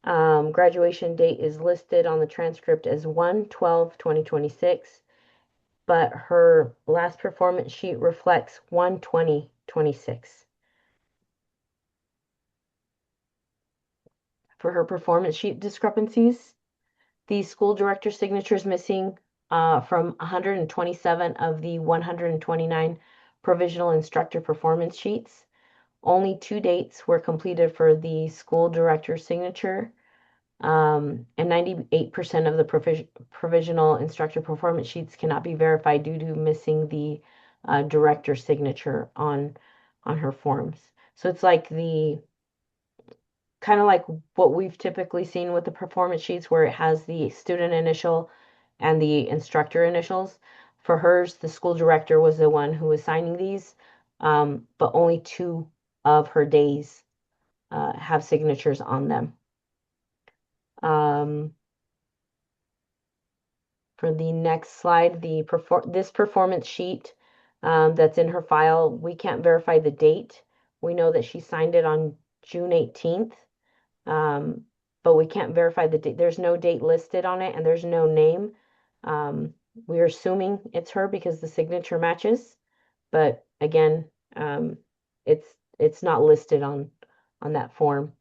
Graduation date is listed on the transcript as 1/12/2026, but her last performance sheet reflects 1/20/26. For her performance sheet discrepancies, the school director signature is missing from 127 of the 129 provisional instructor performance sheets. Only 2 dates were completed for the school director's signature, and 98% of the provisional instructor performance sheets cannot be verified due to missing the director's signature on her forms. So it's like the kind of like what we've typically seen with the performance sheets where it has the student initial and the instructor initials. For hers, the school director was the one who was signing these, but only 2 of her days have signatures on them. For the next slide, this performance sheet that's in her file, we can't verify the date. We know that she signed it on June 18th, but we can't verify the date. There's no date listed on it, and there's no name. We're assuming it's her because the signature matches, but again, it's not listed on that form.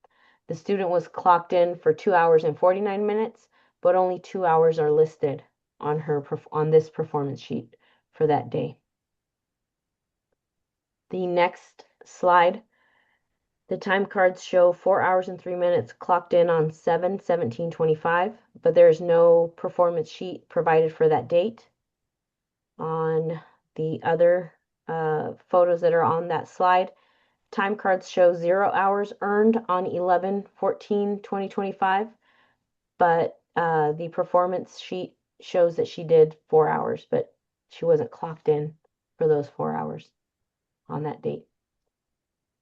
The student was clocked in for 2 hours and 49 minutes, but only 2 hours are listed on this performance sheet for that day. The next slide, the time cards show 4 hours and 3 minutes clocked in on 7/17/25, but there's no performance sheet provided for that date. On the other photos that are on that slide, time cards show 0 hours earned on 11/14/2025, but the performance sheet shows that she did 4 hours, but she wasn't clocked in for those 4 hours on that date.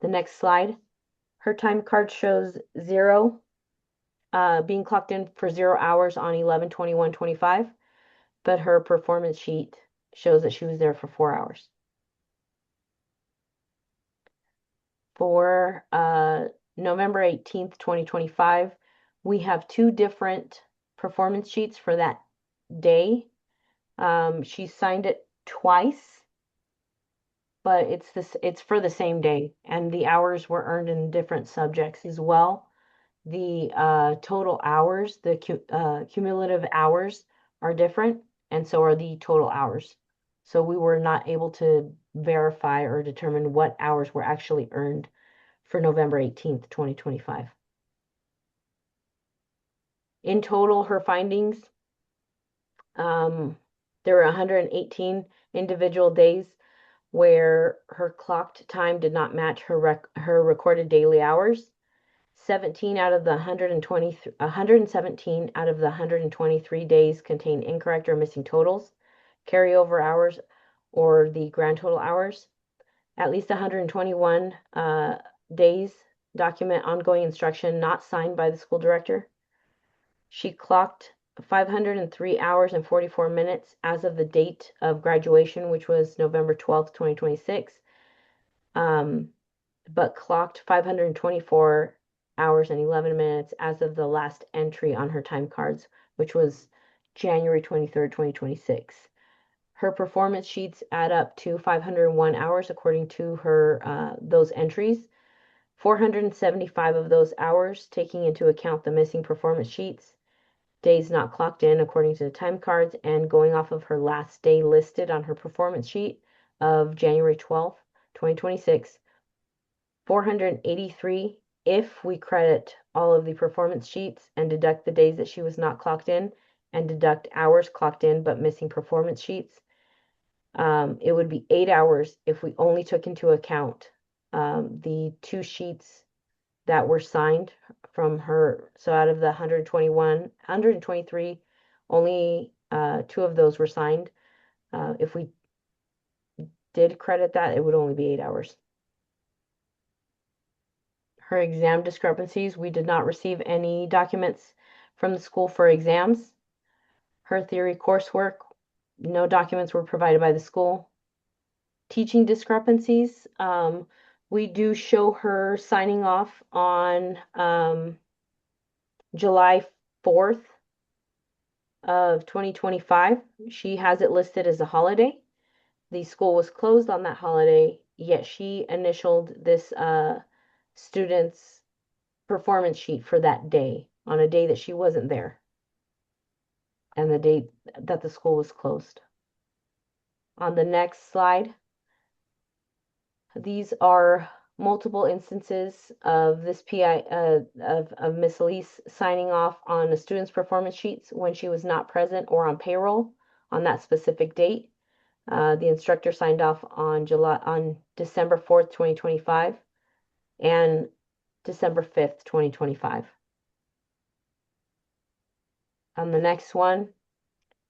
The next slide, her time card shows 0 being clocked in for 0 hours on 11/21/25, but her performance sheet shows that she was there for 4 hours. For November 18th, 2025, we have 2 different performance sheets for that day. She signed it twice, but it's for the same day, and the hours were earned in different subjects as well. The total hours, the cumulative hours are different, and so are the total hours. So we were not able to verify or determine what hours were actually earned for November 18th, 2025. In total, her findings, there were 118 individual days where her clocked time did not match her recorded daily hours. 117 out of the 123 days contain incorrect or missing totals, carryover hours, or the grand total hours. At least 121 days document ongoing instruction not signed by the school director. She clocked 503 hours and 44 minutes as of the date of graduation, which was November 12th, 2026, but clocked 524 hours and 11 minutes as of the last entry on her time cards, which was January 23rd, 2026. Her performance sheets add up to 501 hours according to her those entries. 475 of those hours, taking into account the missing performance sheets, days not clocked in according to the time cards, and going off of her last day listed on her performance sheet of January 12th, 2026, 483 if we credit all of the performance sheets and deduct the days that she was not clocked in and deduct hours clocked in but missing performance sheets. It would be 8 hours if we only took into account the 2 sheets that were signed from her. So out of the 123, only 2 of those were signed. If we did credit that, it would only be 8 hours. Her exam discrepancies, we did not receive any documents from the school for exams. Her theory coursework, no documents were provided by the school. Teaching discrepancies, we do show her signing off on July 4th of 2025. She has it listed as a holiday. The school was closed on that holiday, yet she initialed this student's performance sheet for that day on a day that she wasn't there and the date that the school was closed. On the next slide, these are multiple instances of this PI of Miss Elise signing off on a student's performance sheets when she was not present or on payroll on that specific date. The instructor signed off on December 4th, 2025 and December 5th, 2025. On the next one,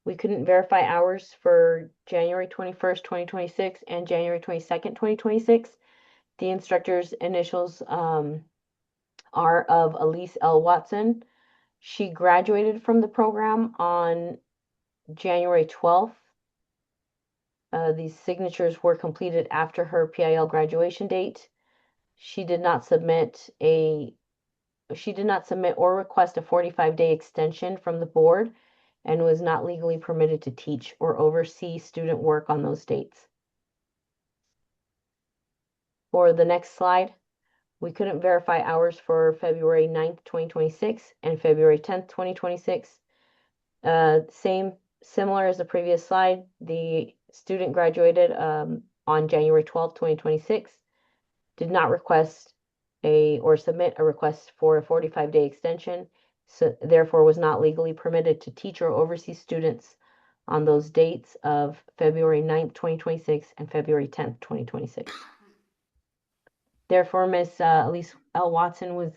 we couldn't verify hours for January 21st, 2026 and January 22nd, 2026. The instructor's initials are of Elise L. Watson. She graduated from the program on January 12th. These signatures were completed after her PIL graduation date. She did not submit or request a 45-day extension from the board and was not legally permitted to teach or oversee student work on those dates. For the next slide, we couldn't verify hours for February 9th, 2026 and February 10th, 2026. Similar as the previous slide, the student graduated on January 12th, 2026, did not request or submit a request for a 45-day extension, so therefore was not legally permitted to teach or oversee students on those dates of February 9th, 2026 and February 10th, 2026. Therefore, Ms. Elise L. Watson was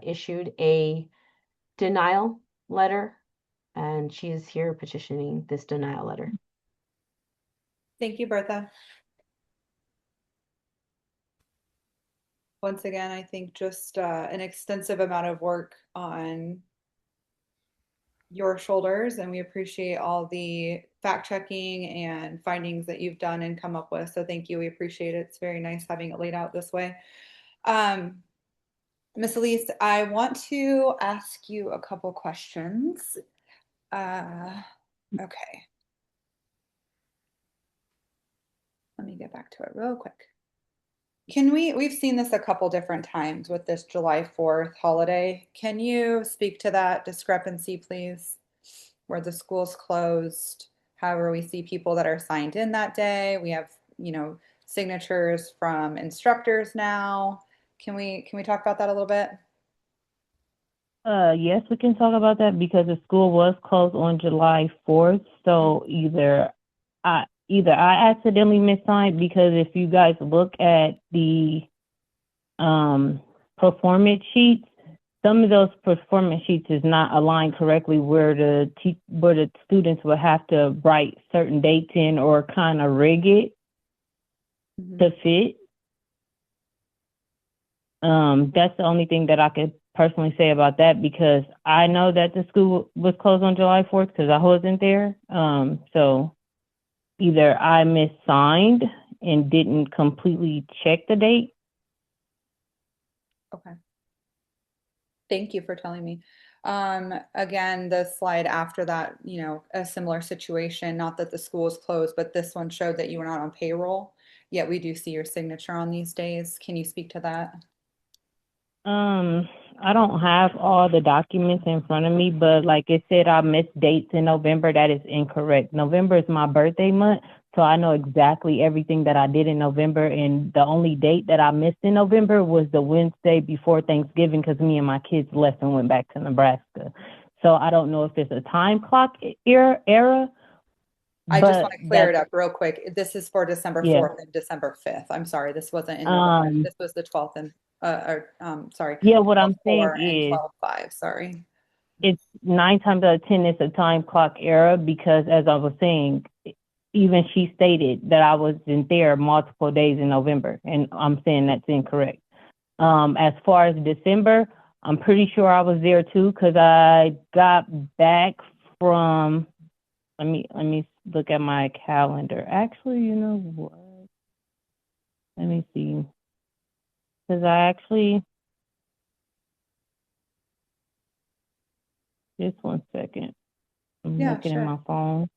issued a denial letter, and she is here petitioning this denial letter. Thank you, Bertha. Once again, I think just an extensive amount of work on your shoulders, and we appreciate all the fact checking and findings that you've done and come up with. So thank you. We appreciate it. It's very nice having it laid out this way. Ms. Elise, I want to ask you a couple questions. Okay. Let me get back to it real quick. We've seen this a couple different times with this July 4th holiday. Can you speak to that discrepancy, please? Where the school's closed, however, we see people that are signed in that day. We have, signatures from instructors now. Can we talk about that a little bit? Yes, we can talk about that because the school was closed on July 4th. So either I accidentally missigned, because if you guys look at the performance sheets, some of those performance sheets is not aligned correctly where the students will have to write certain dates in or kind of rig it to fit. That's the only thing that I could personally say about that, because I know that the school was closed on July 4th because I wasn't there. So either I missigned and didn't completely check the date. Okay. Thank you for telling me. Again, the slide after that, a similar situation, not that the school is closed, but this one showed that you were not on payroll, yet we do see your signature on these days. Can you speak to that? I don't have all the documents in front of me, but like it said, I missed dates in November. That is incorrect. November is my birthday month, so I know exactly everything that I did in November, and the only date that I missed in November was the Wednesday before Thanksgiving because me and my kids left and went back to Nebraska. So I don't know if it's a time clock error. I just want to clear it up real quick. This is for December 4th and December 5th. I'm sorry, this wasn't in November. This was the 12th and sorry. Yeah, what I'm saying is 12/5, sorry. It's 9 times out of 10, it's a time clock error because, as I was saying, even she stated that I wasn't there multiple days in November, and I'm saying that's incorrect. As far as December, I'm pretty sure I was there too because I got back from. Let me look at my calendar. Actually, you know what? Let me see. Because I actually, just one second. I'm Yeah, looking at sure. my phone.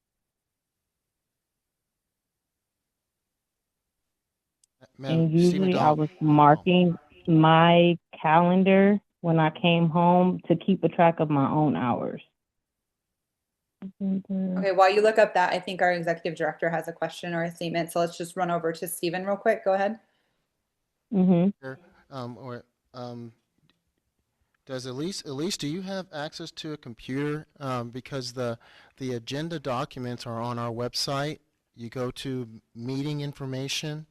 Ma'am, And Stephen usually I Dahl. was Oh, marking my calendar when I came home to keep a track of my own hours. Okay, while you look up that, I think our executive director has a question or a statement. So let's just run over to Stephen real quick. Go ahead. Mm-hmm. here, or does Elise, do you have access to a computer? Because the agenda documents are on our website. You go to meeting information,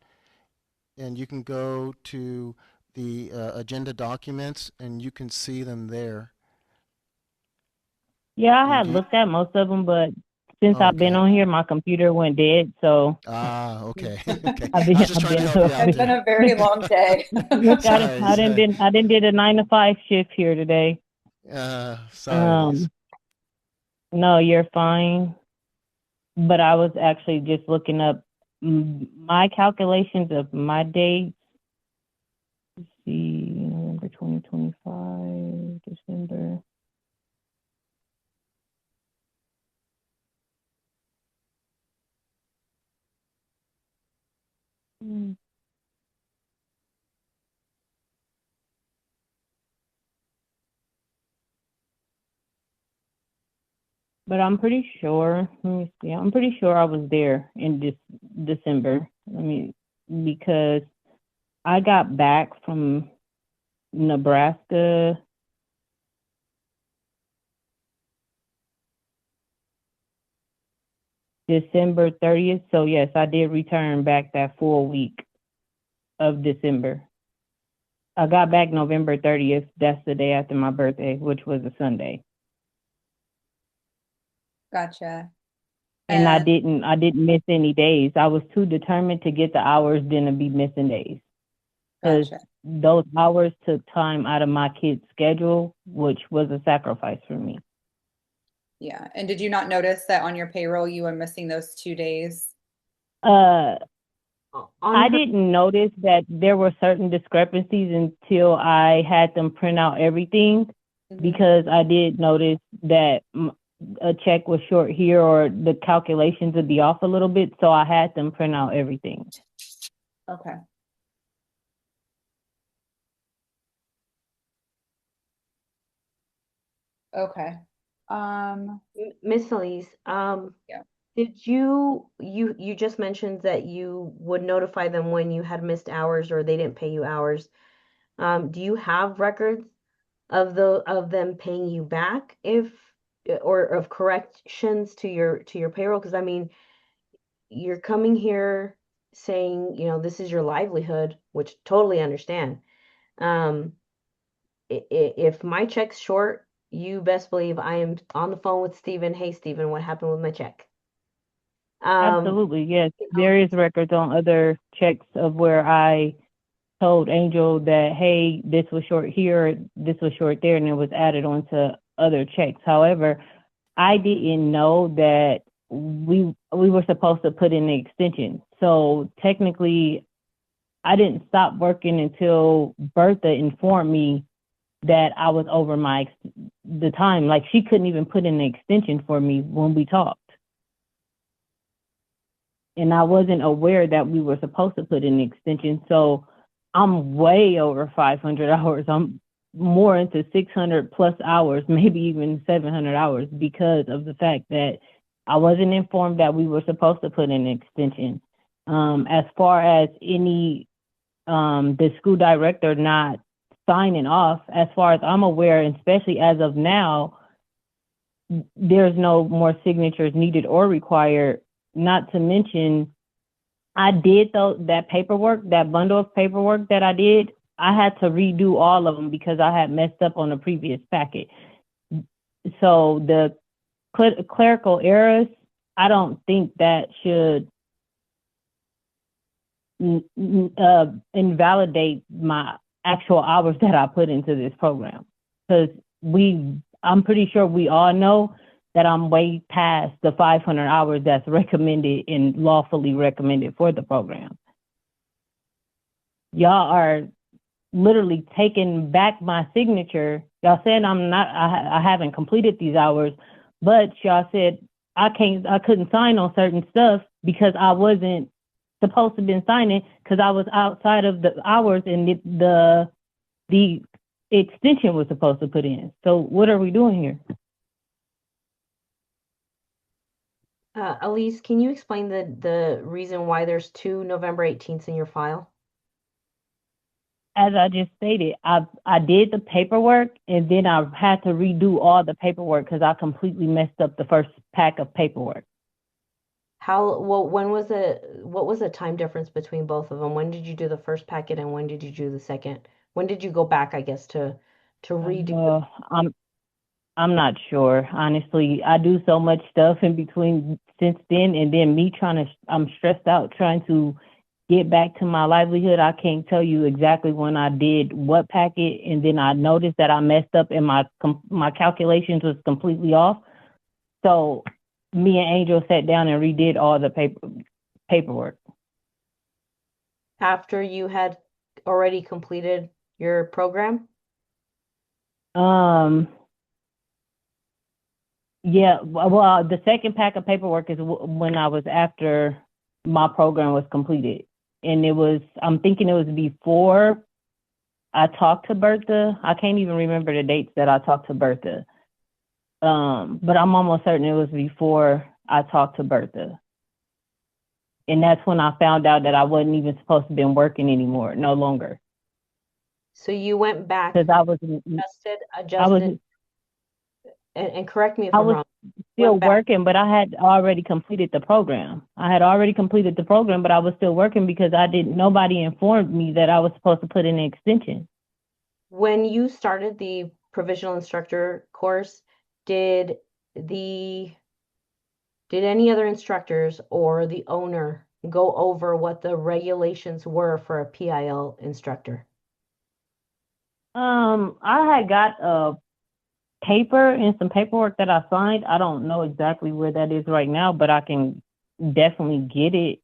and you can go to the agenda documents, and you can see them there. Yeah, I And had do you, looked at most of them, but since oh, I've been okay. on here, my computer went dead. So Ah, okay. Okay. I've I been, was just I've trying to been, help you out It's there. been a very long day. Sorry, sorry. I didn't did a 9 to 5 shift here today. Sorry, Elise. No, you're fine. But I was actually just looking up my calculations of my dates. Let's see, November 2025, December. Hmm. But I'm pretty sure, let me see, I'm pretty sure I was there in December. Because I got back from Nebraska December 30th. So yes, I did return back that full week of December. I got back November 30th. That's the day after my birthday, which was a Sunday. Gotcha. And I And didn't miss any days. I was too determined to get the hours than to be missing days. Because gotcha. those hours took time out of my kid's schedule, which was a sacrifice for me. Yeah. And did you not notice that on your payroll you were missing those 2 days? Uh, On I her, didn't notice that there were certain discrepancies until I had them print out everything, because I did notice that a check was short here or the calculations would be off a little bit, so I had them print out everything. Okay. Okay. Miss Elise, Yeah. did you just mentioned that you would notify them when you had missed hours or they didn't pay you hours. Do you have records of them paying you back if or of corrections to your payroll? Because I mean, you're coming here saying, this is your livelihood, which totally understand. Um, if my check's short, you best believe I am on the phone with Stephen. Hey, Stephen, what happened with my check? Absolutely, yes. There is records on other checks of where I told Angel that, hey, this was short here, this was short there, and it was added onto other checks. However, I didn't know that we were supposed to put in the extension. So technically, I didn't stop working until Bertha informed me that I was over the time. Like, she couldn't even put in the extension for me when we talked. And I wasn't aware that we were supposed to put in the extension. So I'm way over 500 hours. I'm more into 600 plus hours, maybe even 700 hours, because of the fact that I wasn't informed that we were supposed to put in an extension. As far as the school director not signing off, as far as I'm aware, and especially as of now, there's no more signatures needed or required. Not to mention, I did that paperwork, that bundle of paperwork that I did, I had to redo all of them because I had messed up on the previous packet. So the clerical errors, I don't think that should invalidate my actual hours that I put into this program. Because I'm pretty sure we all know that I'm way past the 500 hours that's recommended and lawfully recommended for the program. Y'all are literally taking back my signature. Y'all said I haven't completed these hours, but y'all said I couldn't sign on certain stuff because I wasn't supposed to been signing because I was outside of the hours and the extension was supposed to put in. So what are we doing here? Elise, can you explain the reason why there's 2 November 18th in your file? As I just stated, I did the paperwork and then I had to redo all the paperwork because I completely messed up the first pack of paperwork. What was the time difference between both of them? When did you do the first packet and when did you do the second? When did you go back, I guess, to redo? I'm not sure. Honestly, I do so much stuff in between since then, and then I'm stressed out trying to get back to my livelihood. I can't tell you exactly when I did what packet, and then I noticed that I messed up and my calculations was completely off. So me and Angel sat down and redid all the paperwork. After you had already completed your program? Yeah, well, the second pack of paperwork is when I was after my program was completed. And I'm thinking it was before I talked to Bertha. I can't even remember the dates that I talked to Bertha. But I'm almost certain it was before I talked to Bertha. And that's when I found out that I wasn't even supposed to be working anymore, no longer. So you went back, because I was adjusted, and correct me if I'm wrong. Still working, but I had already completed the program. But I was still working because nobody informed me that I was supposed to put in an extension. When you started the provisional instructor course, did any other instructors or the owner go over what the regulations were for a PIL instructor? I had got a paper and some paperwork that I signed. I don't know exactly where that is right now, but I can definitely get it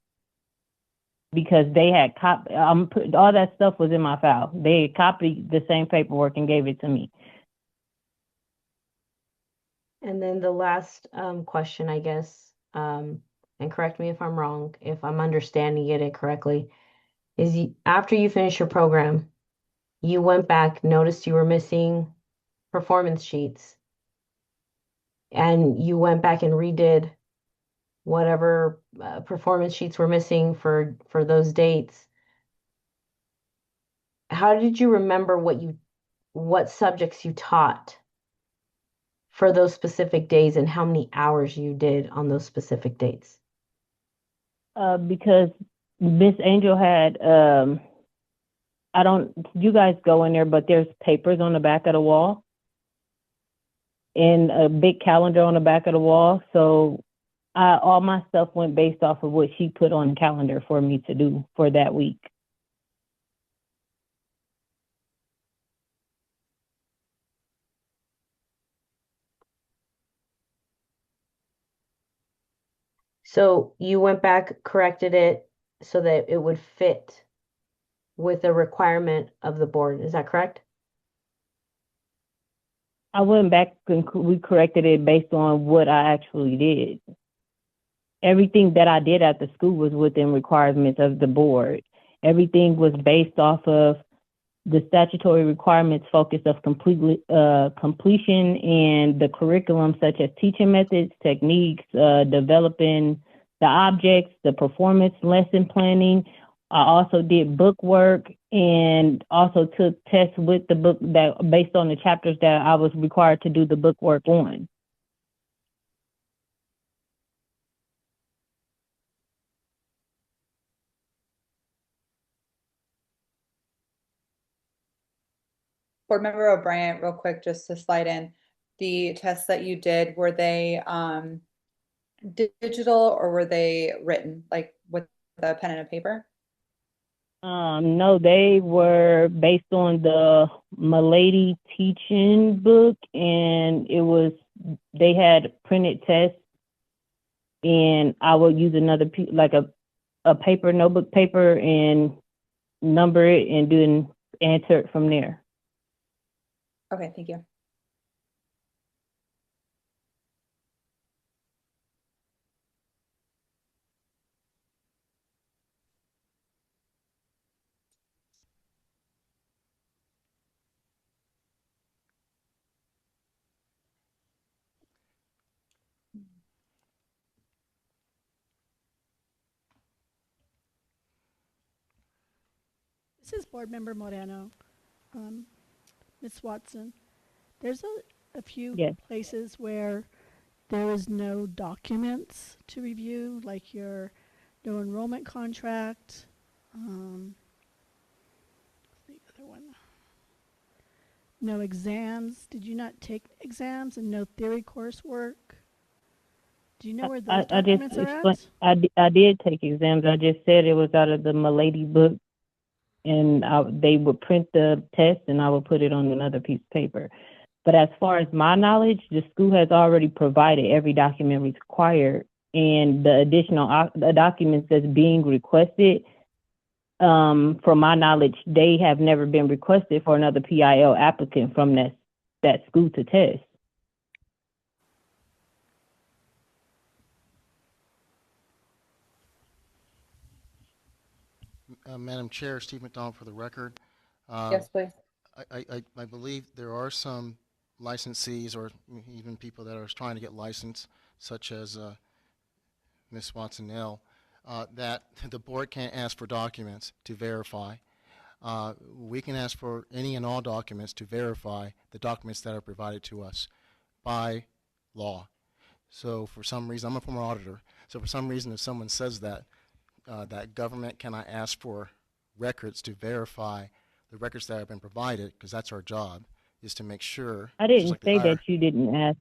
because they had all that stuff was in my file. They had copied the same paperwork and gave it to me. And then the last question, I guess, and correct me if I'm wrong, if I'm understanding it correctly, is after you finish your program, you went back, noticed you were missing performance sheets, and you went back and redid whatever performance sheets were missing for those dates. How did you remember what subjects you taught for those specific days and how many hours you did on those specific dates? Because Miss Angel had you guys go in there, but there's papers on the back of the wall and a big calendar on the back of the wall. So all my stuff went based off of what she put on the calendar for me to do for that week. So you went back, corrected it so that it would fit with the requirement of the board. Is that correct? I went back and we corrected it based on what I actually did. Everything that I did at the school was within requirements of the board. Everything was based off of the statutory requirements focus of completion and the curriculum, such as teaching methods, techniques, developing the objects, the performance lesson planning. I also did book work and also took tests with the book that based on the chapters that I was required to do the book work on. Board Member O'Brien, real quick, just to slide in, the tests that you did, were they digital or were they written, like with a pen and a paper? No, they were based on the Milady teaching book, and they had printed tests, and I would use another like a paper, notebook paper, and number it and then answer it from there. Okay, thank you. This is Board Member Moreno. Ms. Watson, there's a few Yes. places where there is no documents to review, like your no enrollment contract. The other one. No exams. Did you not take exams and no theory coursework? Do you know where those I just documents are explained. at? I did take exams. I just said it was out of the Milady book, and they would print the test, and I would put it on another piece of paper. But as far as my knowledge, the school has already provided every document required, and the additional the documents that's being requested, from my knowledge, they have never been requested for another PIL applicant from that school to test. Madam Chair, Steve McDonald for the record. Yes, please. I believe there are some licensees or even people that are trying to get licensed, such as Ms. Watson-Nell, that the board can't ask for documents to verify. We can ask for any and all documents to verify the documents that are provided to us by law. So for some reason, I'm a former auditor, so for some reason if someone says that government cannot ask for records to verify the records that have been provided, because that's our job, is to make sure. I didn't say that you didn't ask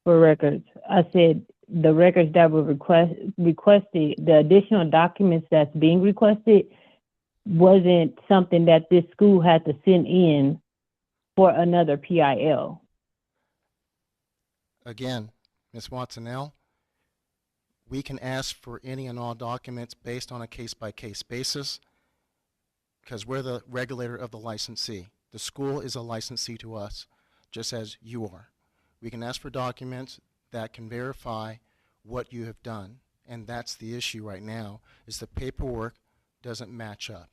for records. I said the records that were requested, the additional documents that's being requested wasn't something that this school had to send in for another PIL. Again, Ms. Watson-Nell, we can ask for any and all documents based on a case-by-case basis, because we're the regulator of the licensee. The school is a licensee to us, just as you are. We can ask for documents that can verify what you have done, and that's the issue right now, is the paperwork doesn't match up.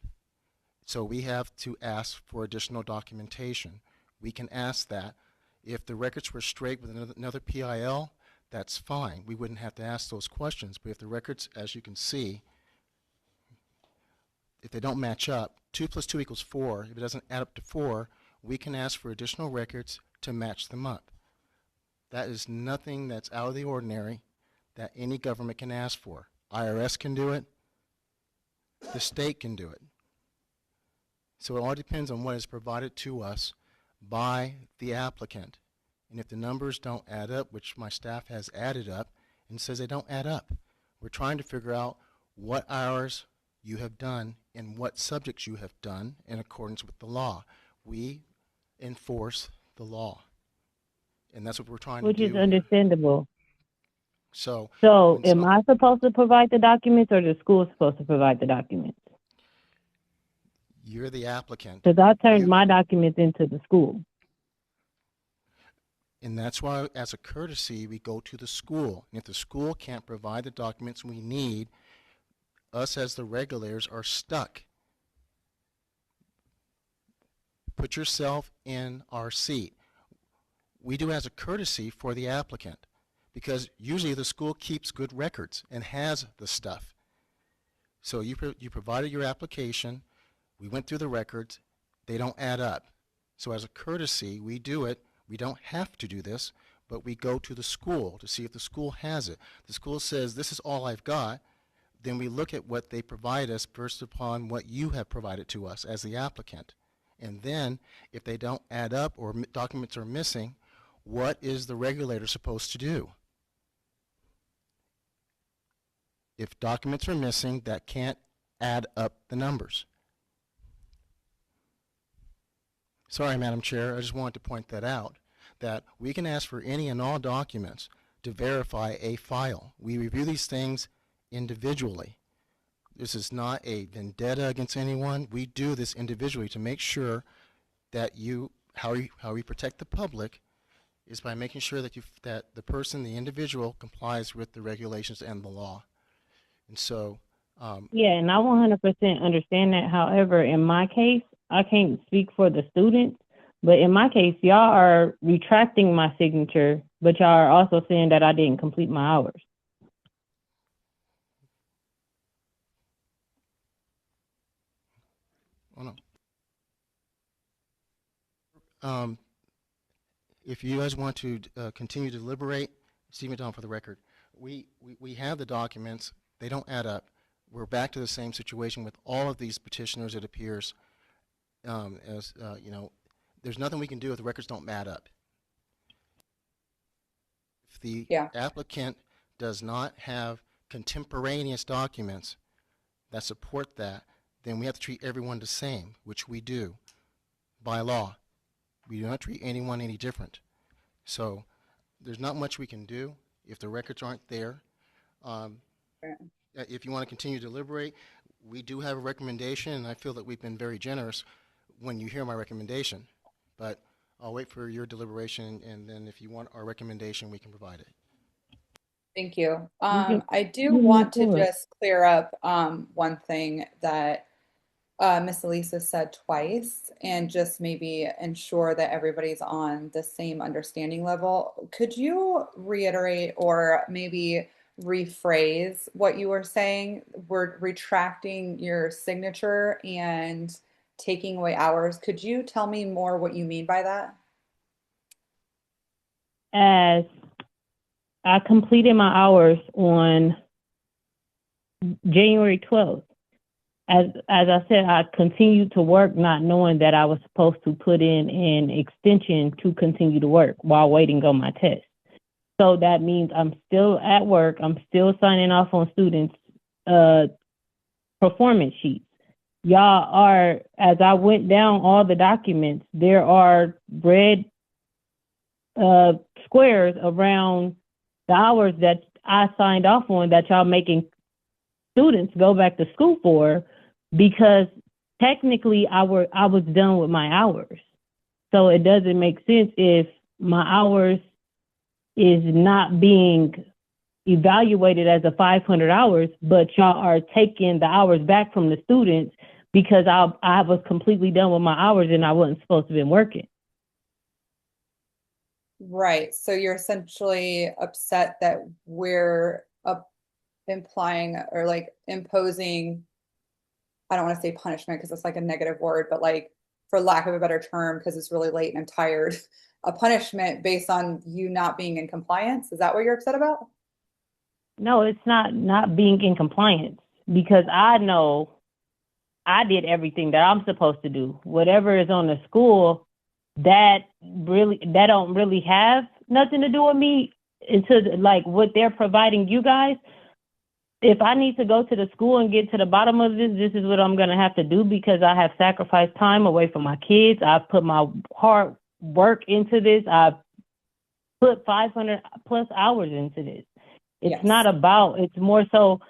So we have to ask for additional documentation. We can ask that. If the records were straight with another PIL, that's fine. We wouldn't have to ask those questions. But if the records, as you can see, if they don't match up, 2 + 2 = 4, if it doesn't add up to 4, we can ask for additional records to match them up. That is nothing that's out of the ordinary that any government can ask for. IRS can do it. The state can do it. So it all depends on what is provided to us by the applicant. And if the numbers don't add up, which my staff has added up and says they don't add up, we're trying to figure out what hours you have done and what subjects you have done in accordance with the law. We enforce the law. And that's what we're trying to do. Which is understandable. So am I supposed to provide the documents, or the school supposed to provide the documents? You're the applicant. Because I turned my documents into the school. And that's why, as a courtesy, we go to the school. And if the school can't provide the documents we need, us as the regulators are stuck. Put yourself in our seat. We do as a courtesy for the applicant, because usually the school keeps good records and has the stuff. So you provided your application, we went through the records, they don't add up. So as a courtesy, we do it. We don't have to do this, but we go to the school to see if the school has it. The school says, this is all I've got. Then we look at what they provide us based upon what you have provided to us as the applicant. And then, if they don't add up or documents are missing, what is the regulator supposed to do? If documents are missing, that can't add up the numbers. Sorry, Madam Chair, I just wanted to point that out, that we can ask for any and all documents to verify a file. We review these things individually. This is not a vendetta against anyone. We do this individually to make sure that how we protect the public is by making sure that that the person, the individual, complies with the regulations and the law. And so, Yeah, and I 100% understand that. However, in my case, I can't speak for the students, but in my case, y'all are retracting my signature, but y'all are also saying that I didn't complete my hours. oh no. If you guys want to continue to deliberate, Stephen Don for the record, we have the documents. They don't add up. We're back to the same situation with all of these petitioners, it appears. There's nothing we can do if the records don't add up. If the applicant does not have contemporaneous documents that support that, then we have to treat everyone the same, which we do by law. We do not treat anyone any different. So there's not much we can do if the records aren't there. If you want to continue to deliberate, we do have a recommendation, and I feel that we've been very generous when you hear my recommendation. But I'll wait for your deliberation, and then if you want our recommendation, we can provide it. Thank you. I do want to just clear up one thing that Miss Elisa said twice, and just maybe ensure that everybody's on the same understanding level. Could you reiterate or maybe rephrase what you were saying? We're retracting your signature and taking away hours. Could you tell me more what you mean by that? As I completed my hours on January 12th. As I said, I continued to work not knowing that I was supposed to put in an extension to continue to work while waiting on my test. So that means I'm still at work. I'm still signing off on students' performance sheets. Y'all are, as I went down all the documents, there are red squares around the hours that I signed off on that y'all making students go back to school for, because technically I was done with my hours. So it doesn't make sense if my hours is not being evaluated as a 500 hours, but y'all are taking the hours back from the students because I was completely done with my hours and I wasn't supposed to have been working. Right. So you're essentially upset that we're implying or like imposing, I don't want to say punishment because it's like a negative word, but like, for lack of a better term, because it's really late and I'm tired, a punishment based on you not being in compliance. Is that what you're upset about? No, it's not being in compliance, because I know I did everything that I'm supposed to do. Whatever is on the school, that don't really have nothing to do with me, into like what they're providing you guys. If I need to go to the school and get to the bottom of this is what I'm going to have to do, because I have sacrificed time away from my kids. I've put my hard work into this. I've put 500 plus hours into this. It's not about, it's more so,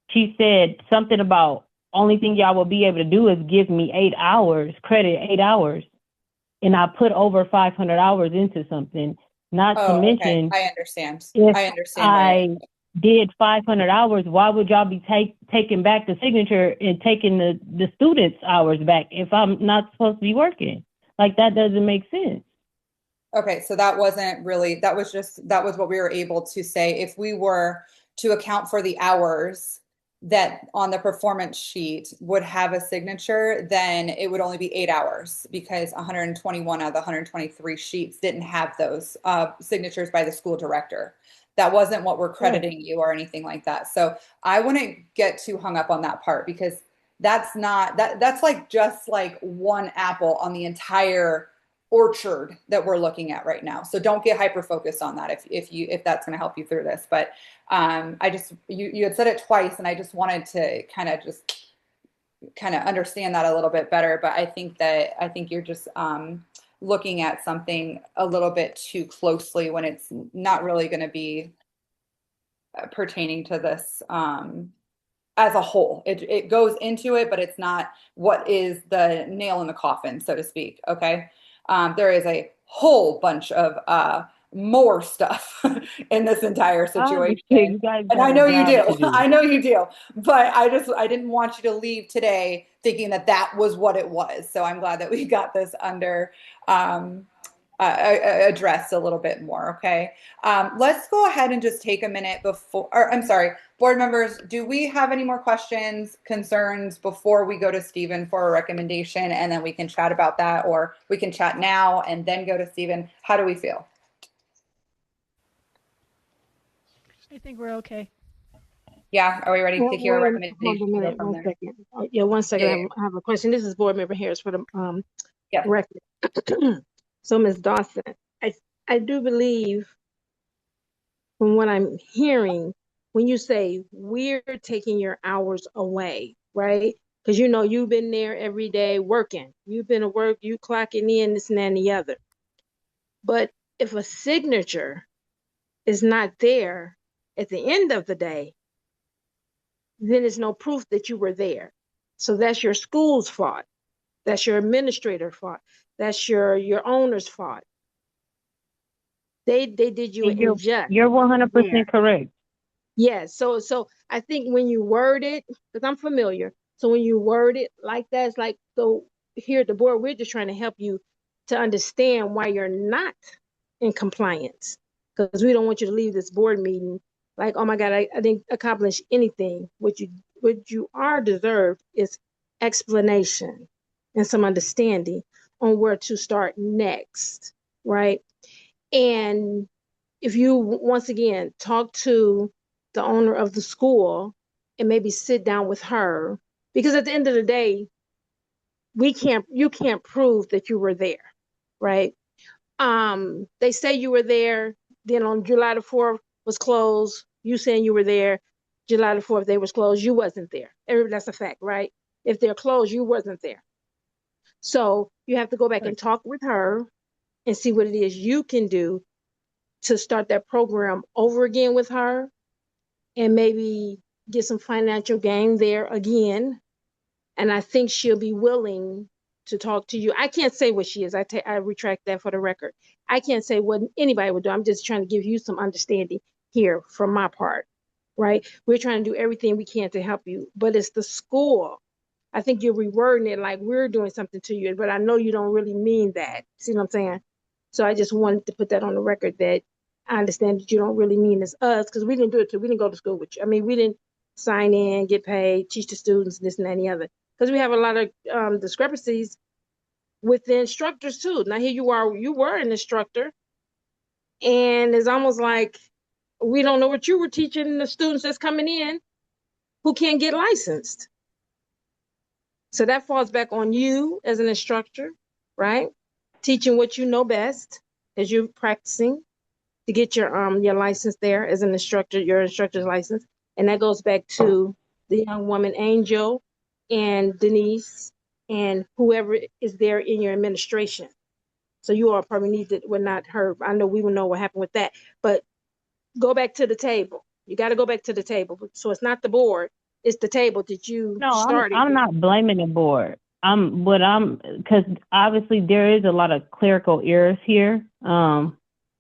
she said something about only thing y'all will be able to do is give me 8 hours, credit 8 hours. And I put over 500 hours into something, not to mention. Okay. I understand. If I understand. I did 500 hours, why would y'all be taking back the signature and taking the students' hours back if I'm not supposed to be working? Like, that doesn't make sense. Okay, so that wasn't really, that was what we were able to say. If we were to account for the hours that on the performance sheet would have a signature, then it would only be 8 hours, because 121 out of the 123 sheets didn't have those signatures by the school director. That wasn't what we're crediting you or anything like that. So I wouldn't get too hung up on that part, because that's not, that's like just like one apple on the entire orchard that we're looking at right now. So don't get hyper focused on that if that's going to help you through this. But I just, you had said it twice, and I just wanted to kind of just kind of understand that a little bit better. But I think you're just looking at something a little bit too closely when it's not really going to be pertaining to this as a whole. It goes into it, but it's not what is the nail in the coffin, so to speak. Okay. There is a whole bunch of more stuff in this entire situation. You guys And I got a know you job do. to do. I know you do. But I didn't want you to leave today thinking that that was what it was. So I'm glad that we got this under addressed a little bit more. Okay. Let's go ahead and just take a minute before, or I'm sorry, board members, do we have any more questions, concerns before we go to Stephen for a recommendation, and then we can chat about that, or we can chat now and then go to Stephen? How do we feel? I think we're okay. Yeah, are we ready to hear a Hold on recommendation a and go minute, from one there? second. Yeah, 1 second. Yeah, I have a question. This is Board Member Harris for the yeah. record. So, Ms. Dawson, I do believe from what I'm hearing, when you say we're taking your hours away, right? Because you've been there every day working. You've been at work, you clocking in, this and that and the other. But if a signature is not there at the end of the day, then there's no proof that you were there. So that's your school's fault. That's your administrator's fault. That's your owner's fault. They did you And injust you're 100% there. correct. Yes. So I think when you word it, because I'm familiar, so when you word it like that, it's like, so here at the board, we're just trying to help you to understand why you're not in compliance. Because we don't want you to leave this board meeting like, oh my God, I didn't accomplish anything. What you are deserved is explanation and some understanding on where to start next, right? And if you once again talk to the owner of the school and maybe sit down with her, because at the end of the day, you can't prove that you were there, right? They say you were there, then on July the 4th was closed, you saying you were there, July the 4th they was closed, you wasn't there. That's a fact, right? If they're closed, you wasn't there. So you have to go back and talk with her and see what it is you can do to start that program over again with her, and maybe get some financial gain there again. And I think she'll be willing to talk to you. I can't say what she is. I retract that for the record. I can't say what anybody would do. I'm just trying to give you some understanding here from my part, right? We're trying to do everything we can to help you, but it's the school. I think you're rewording it like we're doing something to you, but I know you don't really mean that. See what I'm saying? So I just wanted to put that on the record that I understand that you don't really mean it's us, because we didn't do it too. We didn't go to school with you. I mean, we didn't sign in, get paid, teach the students, this and that and the other. Because we have a lot of discrepancies with the instructors too. Now here you were an instructor, and it's almost like we don't know what you were teaching the students that's coming in who can't get licensed. So that falls back on you as an instructor, right? Teaching what you know best as you're practicing to get your license there as an instructor, your instructor's license. And that goes back to the young woman, Angel, and Denise, and whoever is there in your administration. So you all probably need to, well, not her, I know we will know what happened with that, but go back to the table. You got to go back to the table. So it's not the board, it's the table that you No, started. I'm not blaming the board. Because obviously there is a lot of clerical errors here.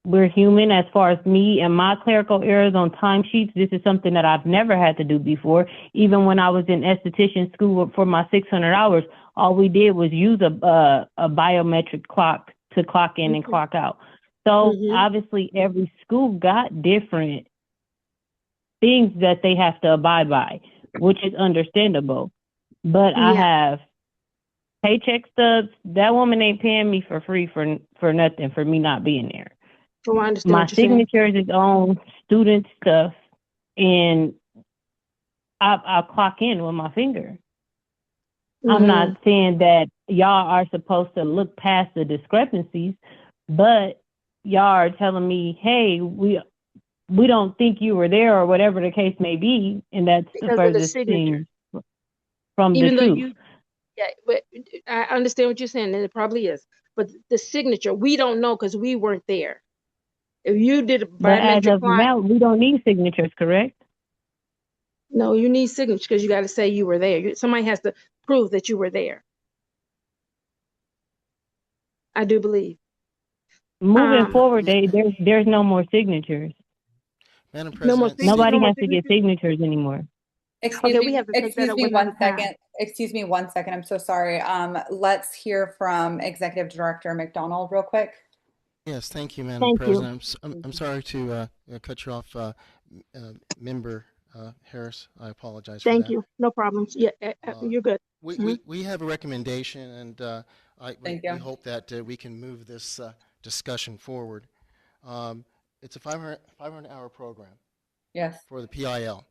We're human as far as me and my clerical errors on timesheets. This is something that I've never had to do before. Even when I was in esthetician school for my 600 hours, all we did was use a biometric clock to clock in and clock out. So obviously every school got different things that they have to abide by, which is understandable. But I have paycheck stubs. That woman ain't paying me for free for nothing for me not being there. Oh, I understand My what you're saying. signatures is on student stuff, and I clock in with my finger. I'm not saying that y'all are supposed to look past the discrepancies, but y'all are telling me, hey, we don't think you were there, or whatever the case may be, and that's the Because of the furthest signature. thing. from the Even though truth. you, yeah, but I understand what you're saying, and it probably is. But the signature, we don't know because we weren't there. If you did a But as biometric of client, now, we don't need signatures, correct? no, you need signature because you got to say you were there. Somebody has to prove that you were there. I do believe. Moving Um, forward, there's no more signatures. Madam no more President, signature, Nobody no more has to get signature. signatures anymore. Okay, we have to take that Excuse up me another one time. second. Excuse me one second. I'm so sorry. Let's hear from Executive Director McDonald real quick. yes, thank you, Madam Thank you. President. I'm sorry to cut you off, Member Harris. I apologize for Thank that. you. No problems. Yeah, you're good. We have a recommendation, and Thank we you. hope that we can move this discussion forward. It's a 500-hour program Yes. for the PIL.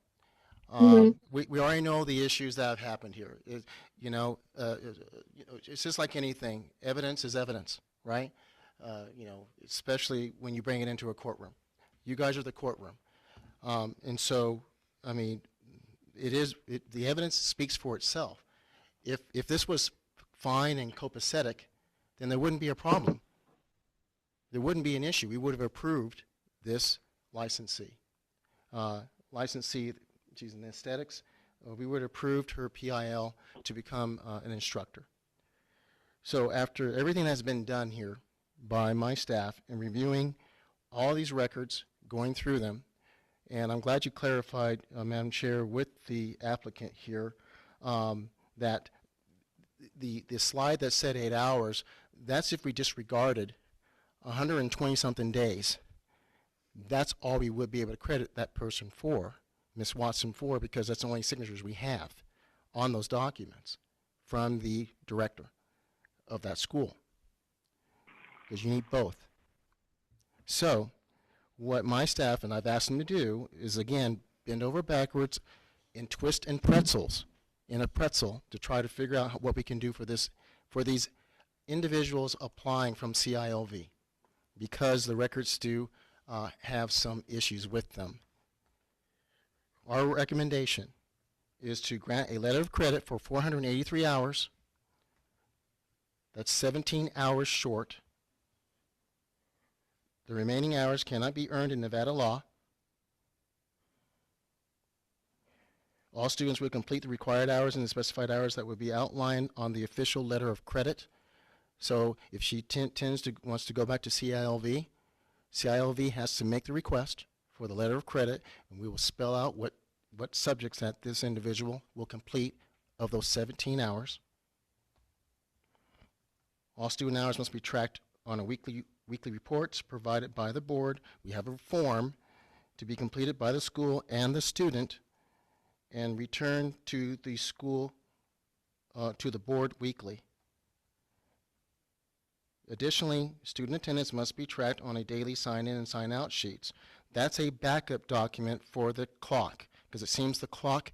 Mhm. We already know the issues that have happened here. It's just like anything. Evidence is evidence, right? Especially when you bring it into a courtroom. You guys are the courtroom. And so, I mean, the evidence speaks for itself. If this was fine and copacetic, then there wouldn't be a problem. There wouldn't be an issue. We would have approved this licensee. She's in aesthetics. We would have approved her PIL to become an instructor. So after everything that's been done here by my staff in reviewing all these records, going through them, and I'm glad you clarified, Madam Chair, with the applicant here, that the slide that said 8 hours, that's if we disregarded 120-something days. That's all we would be able to credit that person for, Ms. Watson for, because that's the only signatures we have on those documents from the director of that school, because you need both. So what my staff, and I've asked them to do, is again bend over backwards and twist in pretzels, in a pretzel, to try to figure out what we can do for these individuals applying from CILV, because the records do have some issues with them. Our recommendation is to grant a letter of credit for 483 hours. That's 17 hours short. The remaining hours cannot be earned in Nevada law. All students would complete the required hours and the specified hours that would be outlined on the official letter of credit. So if she wants to go back to CILV, CILV has to make the request for the letter of credit, and we will spell out what subjects that this individual will complete of those 17 hours. All student hours must be tracked on a weekly reports provided by the board. We have a form to be completed by the school and the student and returned to the school, to the board weekly. Additionally, student attendance must be tracked on a daily sign-in and sign-out sheets. That's a backup document for the clock, because it seems the clock,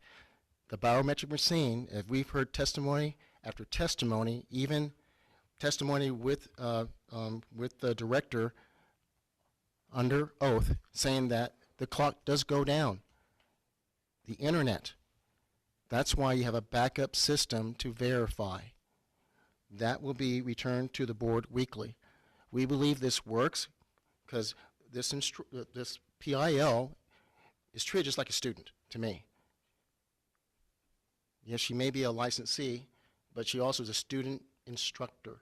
the biometric machine, if we've heard testimony after testimony, even testimony with the director under oath, saying that the clock does go down. The internet, that's why you have a backup system to verify. That will be returned to the board weekly. We believe this works because this PIL is treated just like a student to me. Yes, she may be a licensee, but she also is a student instructor,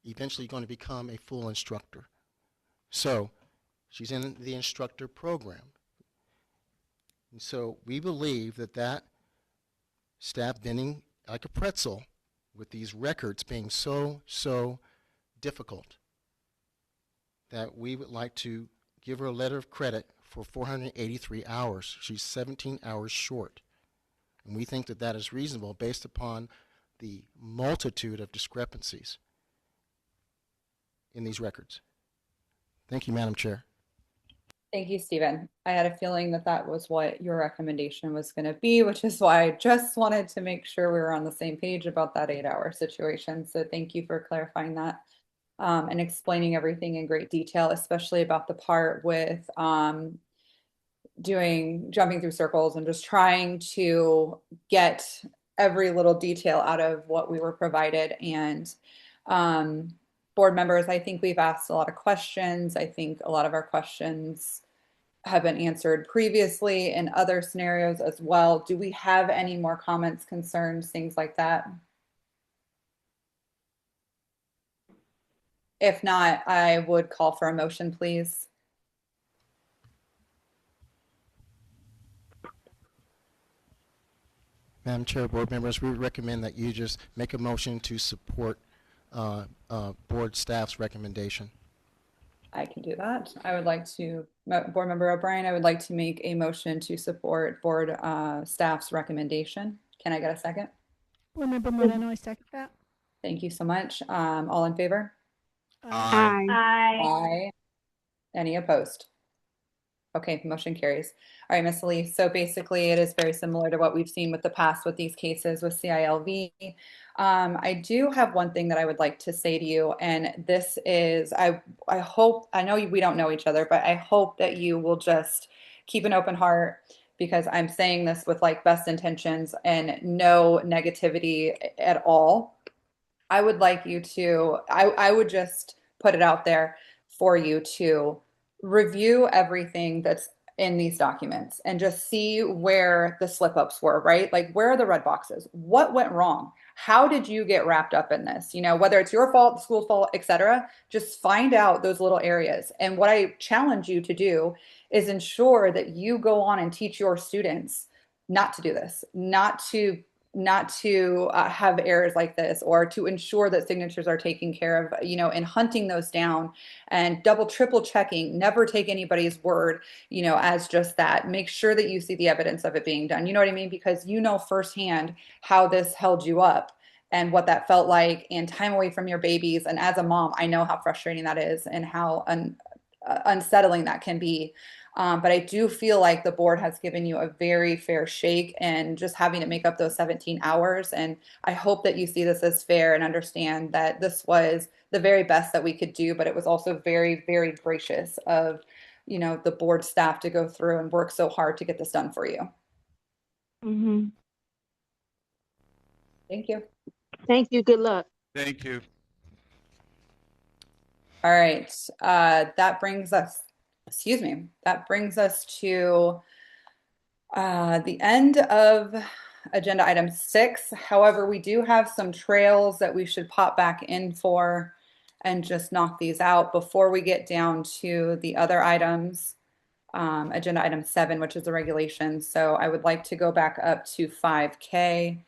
eventually going to become a full instructor. So she's in the instructor program. And so we believe that staff bending like a pretzel with these records being so difficult, that we would like to give her a letter of credit for 483 hours. She's 17 hours short. And we think that is reasonable based upon the multitude of discrepancies in these records. Thank you, Madam Chair. Thank you, Stephen. I had a feeling that was what your recommendation was going to be, which is why I just wanted to make sure we were on the same page about that 8-hour situation. So thank you for clarifying that and explaining everything in great detail, especially about the part with jumping through circles and just trying to get every little detail out of what we were provided. And board members, I think we've asked a lot of questions. I think a lot of our questions have been answered previously in other scenarios as well. Do we have any more comments, concerns, things like that? If not, I would call for a motion, please. Madam Chair, board members, we recommend that you just make a motion to support board staff's recommendation. I can do that. I would like to, Board Member O'Brien, I would like to make a motion to support board staff's recommendation. Can I get a second? Board Member Moreno, I second that. Thank you so much. All in favor? Aye. Aye. Any opposed? Okay, motion carries. All right, Ms. Lee. So basically, it is very similar to what we've seen with the past with these cases with CILV. I do have one thing that I would like to say to you, and this is, I hope, I know we don't know each other, but I hope that you will just keep an open heart, because I'm saying this with like best intentions and no negativity at all. I would like you to, I would just put it out there for you to review everything that's in these documents and just see where the slip ups were, right? Like, where are the red boxes? What went wrong? How did you get wrapped up in this? You know, whether it's your fault, the school's fault, etc. Just find out those little areas. And what I challenge you to do is ensure that you go on and teach your students not to do this, not to have errors like this, or to ensure that signatures are taken care of, you know, and hunting those down and double, triple checking. Never take anybody's word, you know, as just that. Make sure that you see the evidence of it being done. You know what I mean? Because you know firsthand how this held you up and what that felt like, and time away from your babies. And as a mom, I know how frustrating that is and how unsettling that can be. But I do feel like the board has given you a very fair shake, and just having to make up those 17 hours. And I hope that you see this as fair and understand that this was the very best that we could do, but it was also very, very gracious of, you know, the board staff to go through and work so hard to get this done for you. Mm-hmm. Thank you. Thank you. Good luck. Thank you. All right. That brings us, that brings us to the end of agenda item 6. However, we do have some trails that we should pop back in for and just knock these out before we get down to the other items. Agenda item 7, which is the regulations. So I would like to go back up to 5K.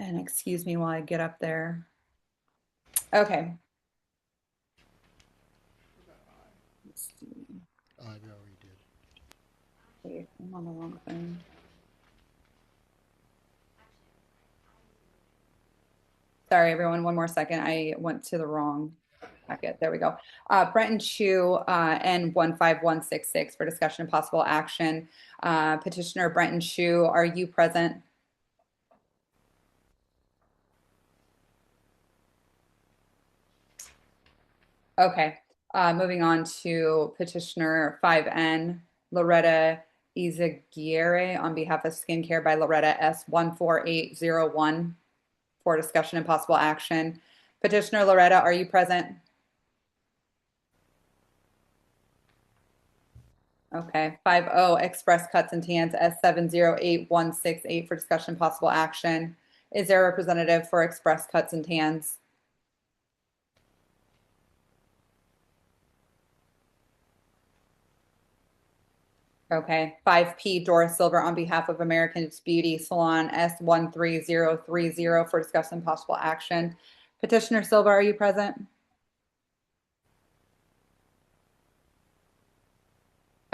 And excuse me while I get up there. Okay. Let's see. We already did. Wait, I'm on the wrong thing. Sorry, everyone. One more second. I went to the wrong packet. There we go. Brenton Chu, N15166 for discussion and possible action. Petitioner Brenton Chu, are you present? Okay. Moving on to petitioner 5N, Loretta Izaguirre on behalf of Skincare by Loretta S14801 for discussion and possible action. Petitioner Loretta, are you present? Okay. 5-0 Express Cuts and Tans S708168 for discussion and possible action. Is there a representative for Express Cuts and Tans? Okay, 5P Doris Silver on behalf of American's Beauty Salon S13030 for discussion and possible action. Petitioner Silver, are you present?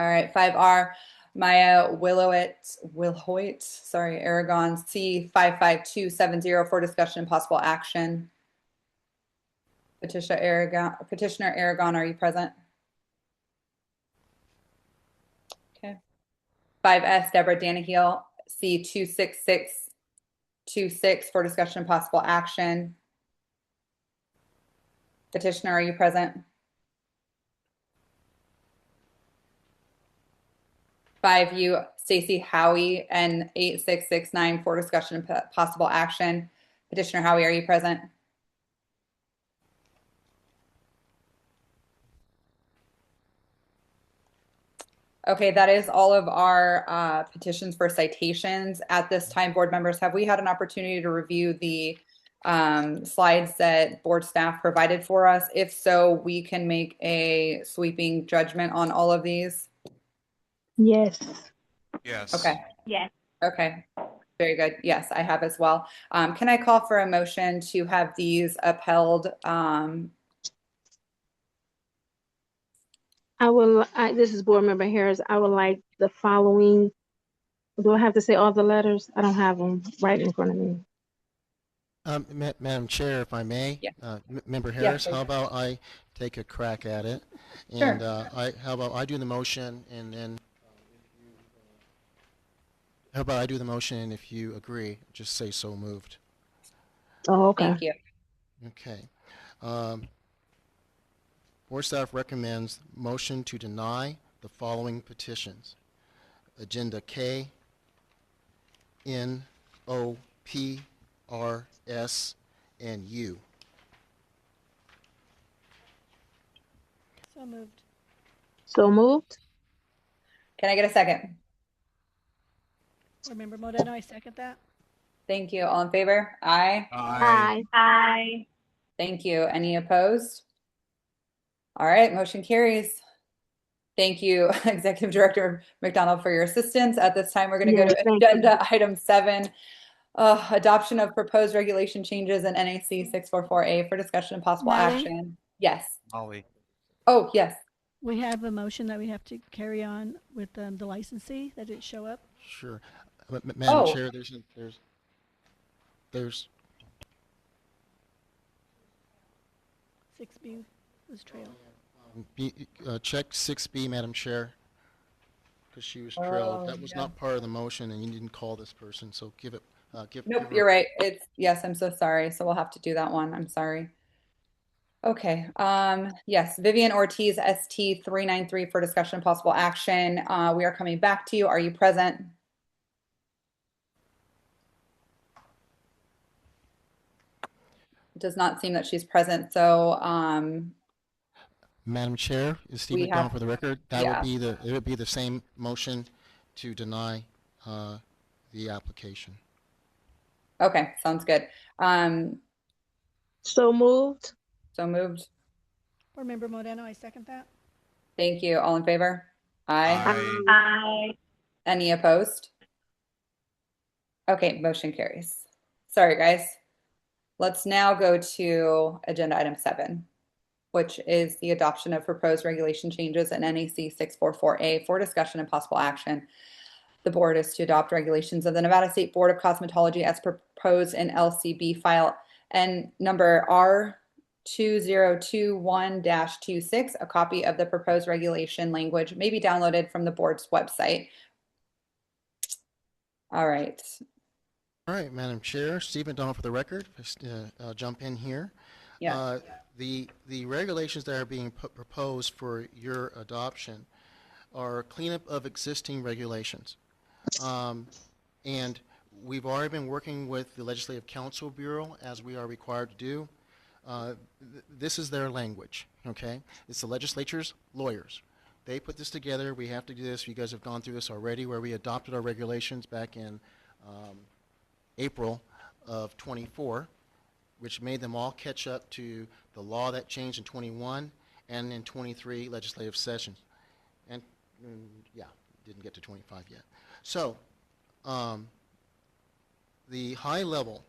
All right, 5R Maya Wilhoit, sorry, Aragon C55270 for discussion and possible action. Petitioner Aragon, are you present? 5S, Deborah Danaheel, C26626 for discussion and possible action. Petitioner, are you present? 5U Stacy Howie, and 8669 for discussion and possible action. Petitioner Howie, are you present? Okay, that is all of our petitions for citations. At this time, board members, have we had an opportunity to review the slides that board staff provided for us? If so, we can make a sweeping judgment on all of these. Yes. Yes. Okay. Yes. Okay. Very good. Yes, I have as well. Can I call for a motion to have these upheld? This is Board Member Harris. I would like the following. Do I have to say all the letters? I don't have them right in front of me. Madam Chair, if I may, Yeah. Member Yeah, Harris, please. how about I take a crack at it? Sure. And how about I do the motion, and then how about I do the motion, and if you agree, just say so moved. Oh, okay. Thank you. Okay. Board staff recommends motion to deny the following petitions. Agenda K, N, O, P, R, S, and U. So moved. So moved. Can I get a second? Board Member Moreno, I second that. Thank you. All in favor? Aye. Aye. Aye. Thank you. Any opposed? All right, motion carries. Thank you, Executive Director McDonald, for your assistance. At this time, we're going to go Yes, to thank you. agenda item 7, adoption of proposed regulation changes in NAC 644A for discussion and possible Molly? action. Yes. Molly. Oh, yes. We have a motion that we have to carry on with the licensee that didn't show up. Sure. Madam Oh. Chair, there's 6B was trailed. check 6B, Madam Chair, because she was trailed. That was yeah. not part of the motion, and you didn't call this person, so give it. Nope, you're right. Yes, I'm so sorry. So we'll have to do that one. I'm sorry. Okay. Yes, Vivian Ortiz, ST 393 for discussion and possible action. We are coming back to you. Are you present? It does not seem that she's present. So Madam Chair, is Steve We McDonald have- for the record? That yeah. it would be the same motion to deny the application. okay, sounds good. So moved. So moved. Board Member Moreno, I second that. Thank you. All in favor? Aye. Aye. Any opposed? Okay, motion carries. Sorry, guys. Let's now go to agenda item 7, which is the adoption of proposed regulation changes in NAC 644A for discussion and possible action. The board is to adopt regulations of the Nevada State Board of Cosmetology as proposed in LCB file and number R2021-26. A copy of the proposed regulation language may be downloaded from the board's website. All right. All right, Madam Chair, Steve McDonald for the record. I'll jump in here. Yeah. The regulations that are being proposed for your adoption are cleanup of existing regulations. And we've already been working with the Legislative Counsel Bureau, as we are required to do. This is their language, okay? It's the legislature's lawyers. They put this together. We have to do this. You guys have gone through this already, where we adopted our regulations back in April of 24, which made them all catch up to the law that changed in 21 and in 23 legislative sessions. And yeah, didn't get to 25 yet. So the high level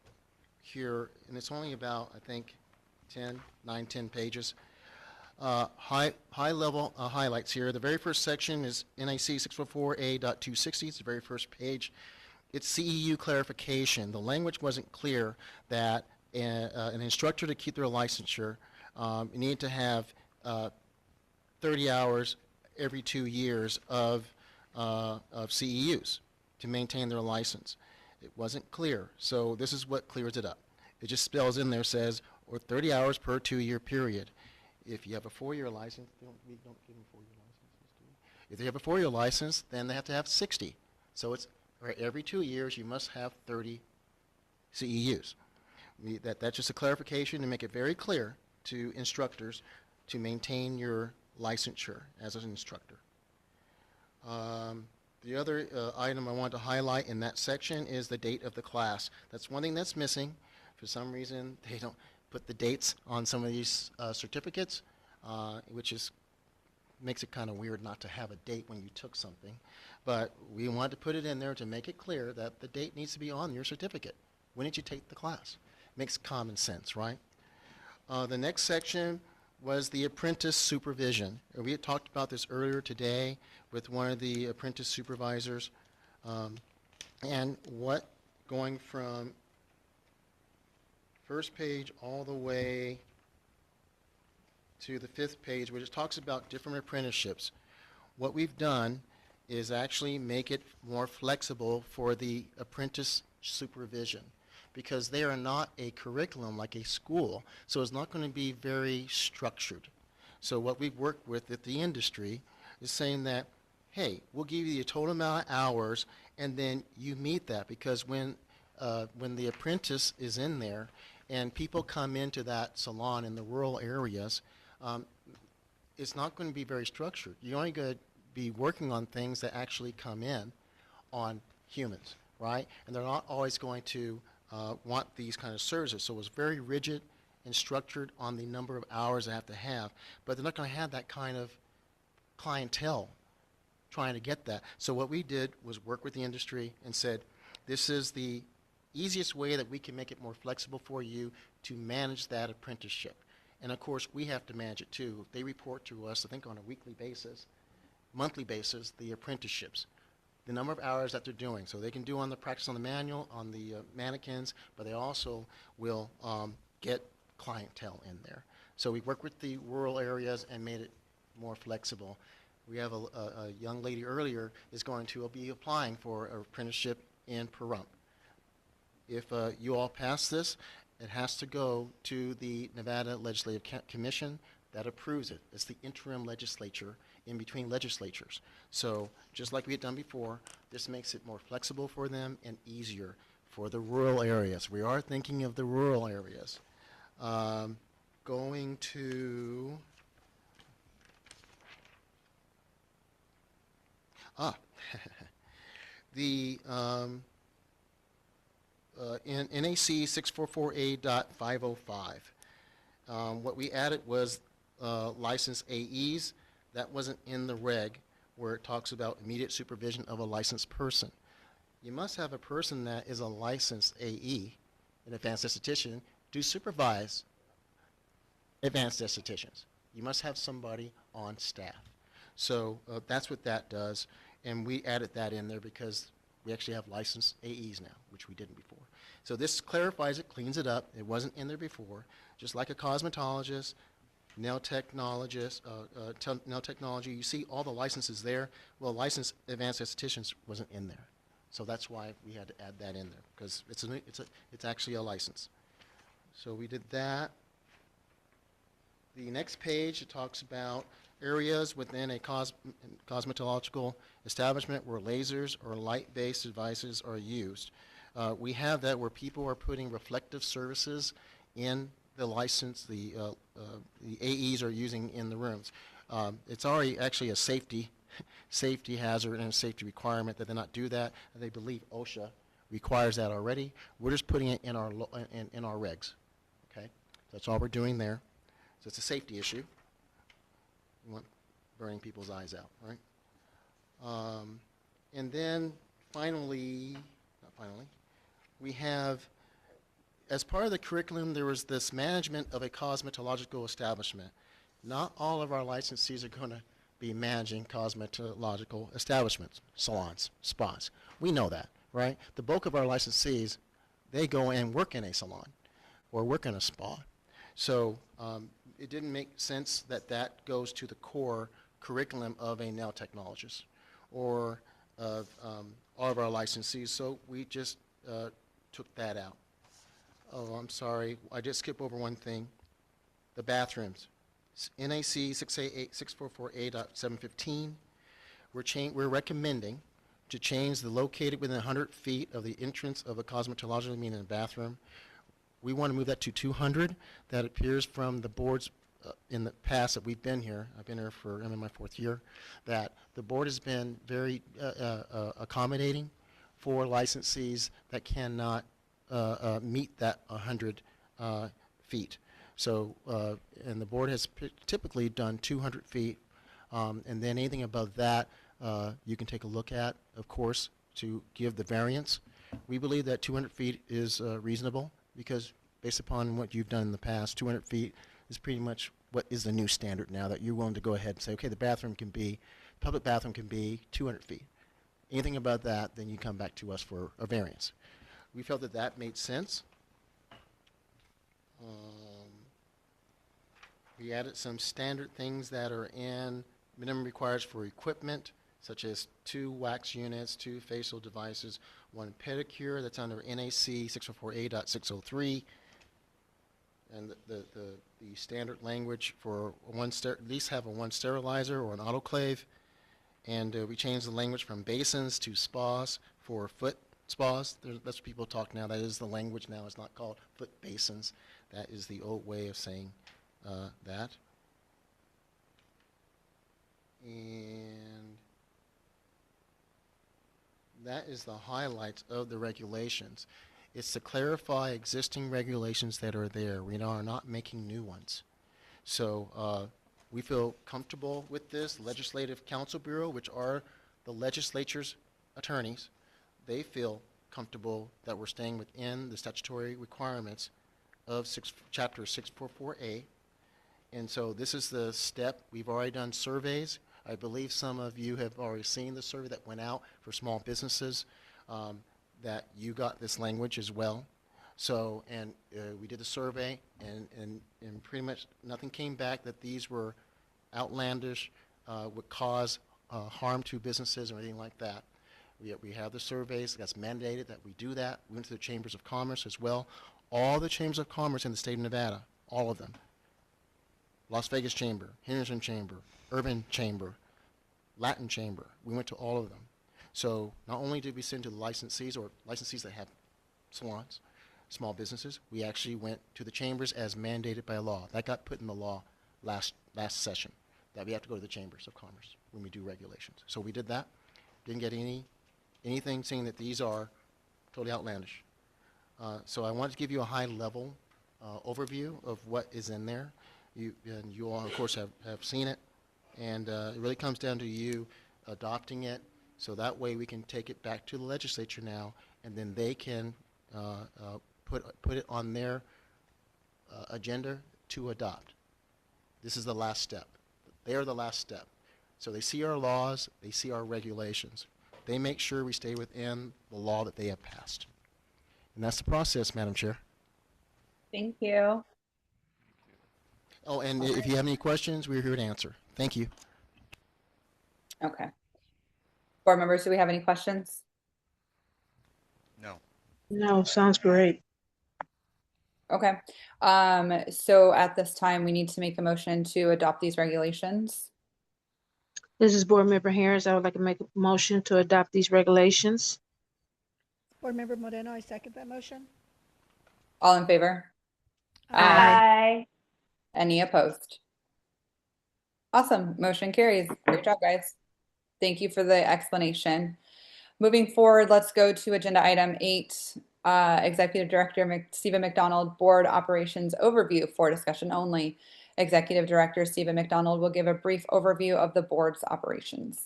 here, and it's only about, I think, 10 pages. High level highlights here. The very first section is NAC 644A.260. It's the very first page. It's CEU clarification. The language wasn't clear that an instructor to keep their licensure needed to have 30 hours every 2 years of CEUs to maintain their license. It wasn't clear, so this is what clears it up. It just spells in there, says, or 30 hours per 2-year period. If you have a 4-year license, we don't give them 4-year licenses, do we? If they have a 4-year license, then they have to have 60. So it's every 2 years you must have 30 CEUs. That's just a clarification to make it very clear to instructors to maintain your licensure as an instructor. The other item I want to highlight in that section is the date of the class. That's one thing that's missing. For some reason, they don't put the dates on some of these certificates, which makes it kind of weird not to have a date when you took something. But we want to put it in there to make it clear that the date needs to be on your certificate. When did you take the class? Makes common sense, right? The next section was the apprentice supervision. We had talked about this earlier today with one of the apprentice supervisors. And what going from first page all the way to the 5th page, which talks about different apprenticeships. What we've done is actually make it more flexible for the apprentice supervision, because they are not a curriculum like a school, so it's not going to be very structured. So what we've worked with at the industry is saying that, hey, we'll give you the total amount of hours, and then you meet that, because when the apprentice is in there and people come into that salon in the rural areas, it's not going to be very structured. You're only going to be working on things that actually come in on humans, right? And they're not always going to want these kind of services. So it's very rigid and structured on the number of hours they have to have, but they're not going to have that kind of clientele trying to get that. So what we did was work with the industry and said, this is the easiest way that we can make it more flexible for you to manage that apprenticeship. And of course, we have to manage it too. They report to us, I think on a weekly basis, monthly basis, the apprenticeships, the number of hours that they're doing. So they can do on the practice on the manual, on the mannequins, but they also will get clientele in there. So we work with the rural areas and made it more flexible. We have a young lady earlier is going to be applying for an apprenticeship in Pahrump. If you all pass this, it has to go to the Nevada Legislative Commission that approves it. It's the interim legislature in between legislatures. So just like we had done before, this makes it more flexible for them and easier for the rural areas. We are thinking of the rural areas. Going to the in NAC 644A.505. What we added was licensed AEs. That wasn't in the reg where it talks about immediate supervision of a licensed person. You must have a person that is a licensed AE, an advanced esthetician, to supervise advanced estheticians. You must have somebody on staff. So that's what that does, and we added that in there because we actually have licensed AEs now, which we didn't before. So this clarifies it, cleans it up. It wasn't in there before. Just like a cosmetologist, nail technologist, nail technology, you see all the licenses there. Well, licensed advanced estheticians wasn't in there. So that's why we had to add that in there, because it's actually a license. So we did that. The next page, it talks about areas within a cosmetological establishment where lasers or light-based devices are used. We have that where people are putting reflective services in the license the AEs are using in the rooms. It's already actually a safety hazard and a safety requirement that they not do that. And they believe OSHA requires that already. We're just putting it in our in our regs. Okay, that's all we're doing there. So it's a safety issue. We want burning people's eyes out, right? And then finally, we have, as part of the curriculum, there was this management of a cosmetological establishment. Not all of our licensees are going to be managing cosmetological establishments, salons, spas. We know that, right? The bulk of our licensees, they go and work in a salon or work in a spa. So it didn't make sense that that goes to the core curriculum of a nail technologist or of all of our licensees. So we just took that out. Oh, I'm sorry. I just skipped over one thing. The bathrooms. NAC 644A.715. we're recommending to change the located within 100 feet of the entrance of a cosmetological, meaning a bathroom. We want to move that to 200. That appears from the board's in the past that we've been here. I've been here I'm in my 4th year. That the board has been very accommodating for licensees that cannot meet that 100 feet. So, and the board has typically done 200 feet, and then anything above that you can take a look at, of course, to give the variance. We believe that 200 feet is reasonable because based upon what you've done in the past, 200 feet is pretty much what is the new standard now, that you're willing to go ahead and say, okay, the public bathroom can be 200 feet. Anything above that, then you come back to us for a variance. We felt that that made sense. We added some standard things that are in minimum requires for equipment, such as 2 wax units, 2 facial devices, 1 pedicure. That's under NAC 604A.603. And the standard language for at least have a 1 sterilizer or an autoclave. And we changed the language from basins to spas for foot spas. That's what people talk now. That is the language now. It's not called foot basins. That is the old way of saying that. And that is the highlights of the regulations. It's to clarify existing regulations that are there. We are not making new ones. So we feel comfortable with this. Legislative Counsel Bureau, which are the legislature's attorneys, they feel comfortable that we're staying within the statutory requirements of Chapter 644A. And so this is the step. We've already done surveys. I believe some of you have already seen the survey that went out for small businesses, that you got this language as well. So, and we did the survey, and pretty much nothing came back that these were outlandish, would cause harm to businesses or anything like that. We have the surveys. That's mandated that we do that. We went to the Chambers of Commerce as well. All the Chambers of Commerce in the state of Nevada, all of them. Las Vegas Chamber, Henderson Chamber, Urban Chamber, Latin Chamber. We went to all of them. So not only did we send to the licensees or licensees that have salons, small businesses, we actually went to the chambers as mandated by law. That got put in the law last session, that we have to go to the Chambers of Commerce when we do regulations. So we did that. Didn't get anything saying that these are totally outlandish. So I wanted to give you a high-level overview of what is in there. And you all, of course, have seen it. And it really comes down to you adopting it, so that way we can take it back to the legislature now, and then they can put it on their agenda to adopt. This is the last step. They are the last step. So they see our laws, they see our regulations. They make sure we stay within the law that they have passed. And that's the process, Madam Chair. Thank you. Oh, and if you have any questions, we're here to answer. Thank you. Okay. Board members, do we have any questions? No. No, sounds great. Okay. So at this time, we need to make a motion to adopt these regulations. This is Board Member Harris. I would like to make a motion to adopt these regulations. Board Member Moreno, I second that motion. All in favor? Aye. Any opposed? Awesome. Motion carries. Great job, guys. Thank you for the explanation. Moving forward, let's go to agenda item 8, Executive Director Stephen McDonald, Board Operations Overview for discussion only. Executive Director Stephen McDonald will give a brief overview of the board's operations.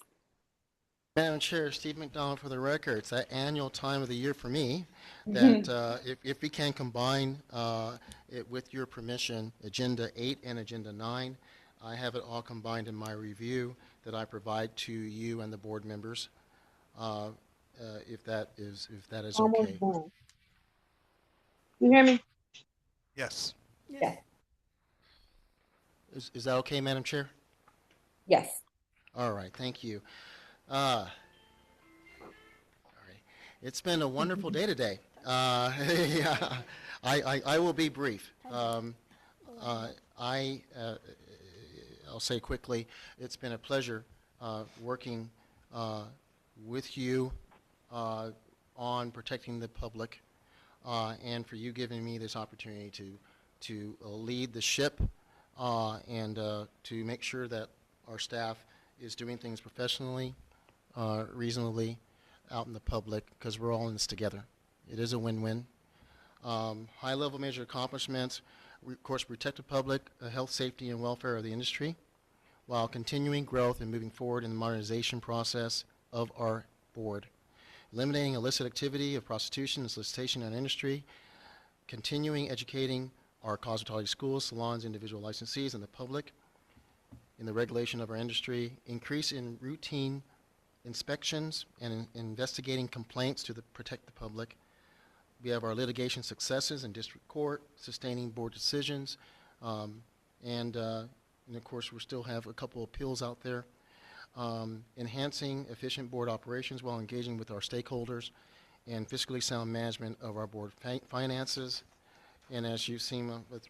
Madam Chair, Steve McDonald for the record. It's that annual time of the year for me that if we can combine it with your permission, Agenda 8 and Agenda 9, I have it all combined in my review that I provide to you and the board members, if that is okay. Done. You hear me? Yes. Yes. Is that okay, Madam Chair? Yes. All right, thank you. All right. It's been a wonderful day today. Yeah, I will be brief. I'll say quickly, it's been a pleasure working with you on protecting the public, and for you giving me this opportunity to lead the ship and to make sure that our staff is doing things professionally, reasonably, out in the public, because we're all in this together. It is a win-win. High-level major accomplishments, of course, protect the public, health, safety, and welfare of the industry, while continuing growth and moving forward in the modernization process of our board. Eliminating illicit activity of prostitution and solicitation in our industry, continuing educating our cosmetology schools, salons, individual licensees, and the public in the regulation of our industry, increase in routine inspections and investigating complaints to protect the public. We have our litigation successes in district court, sustaining board decisions, and of course we still have a couple appeals out there. Enhancing efficient board operations while engaging with our stakeholders, and fiscally sound management of our board finances. And as you've seen with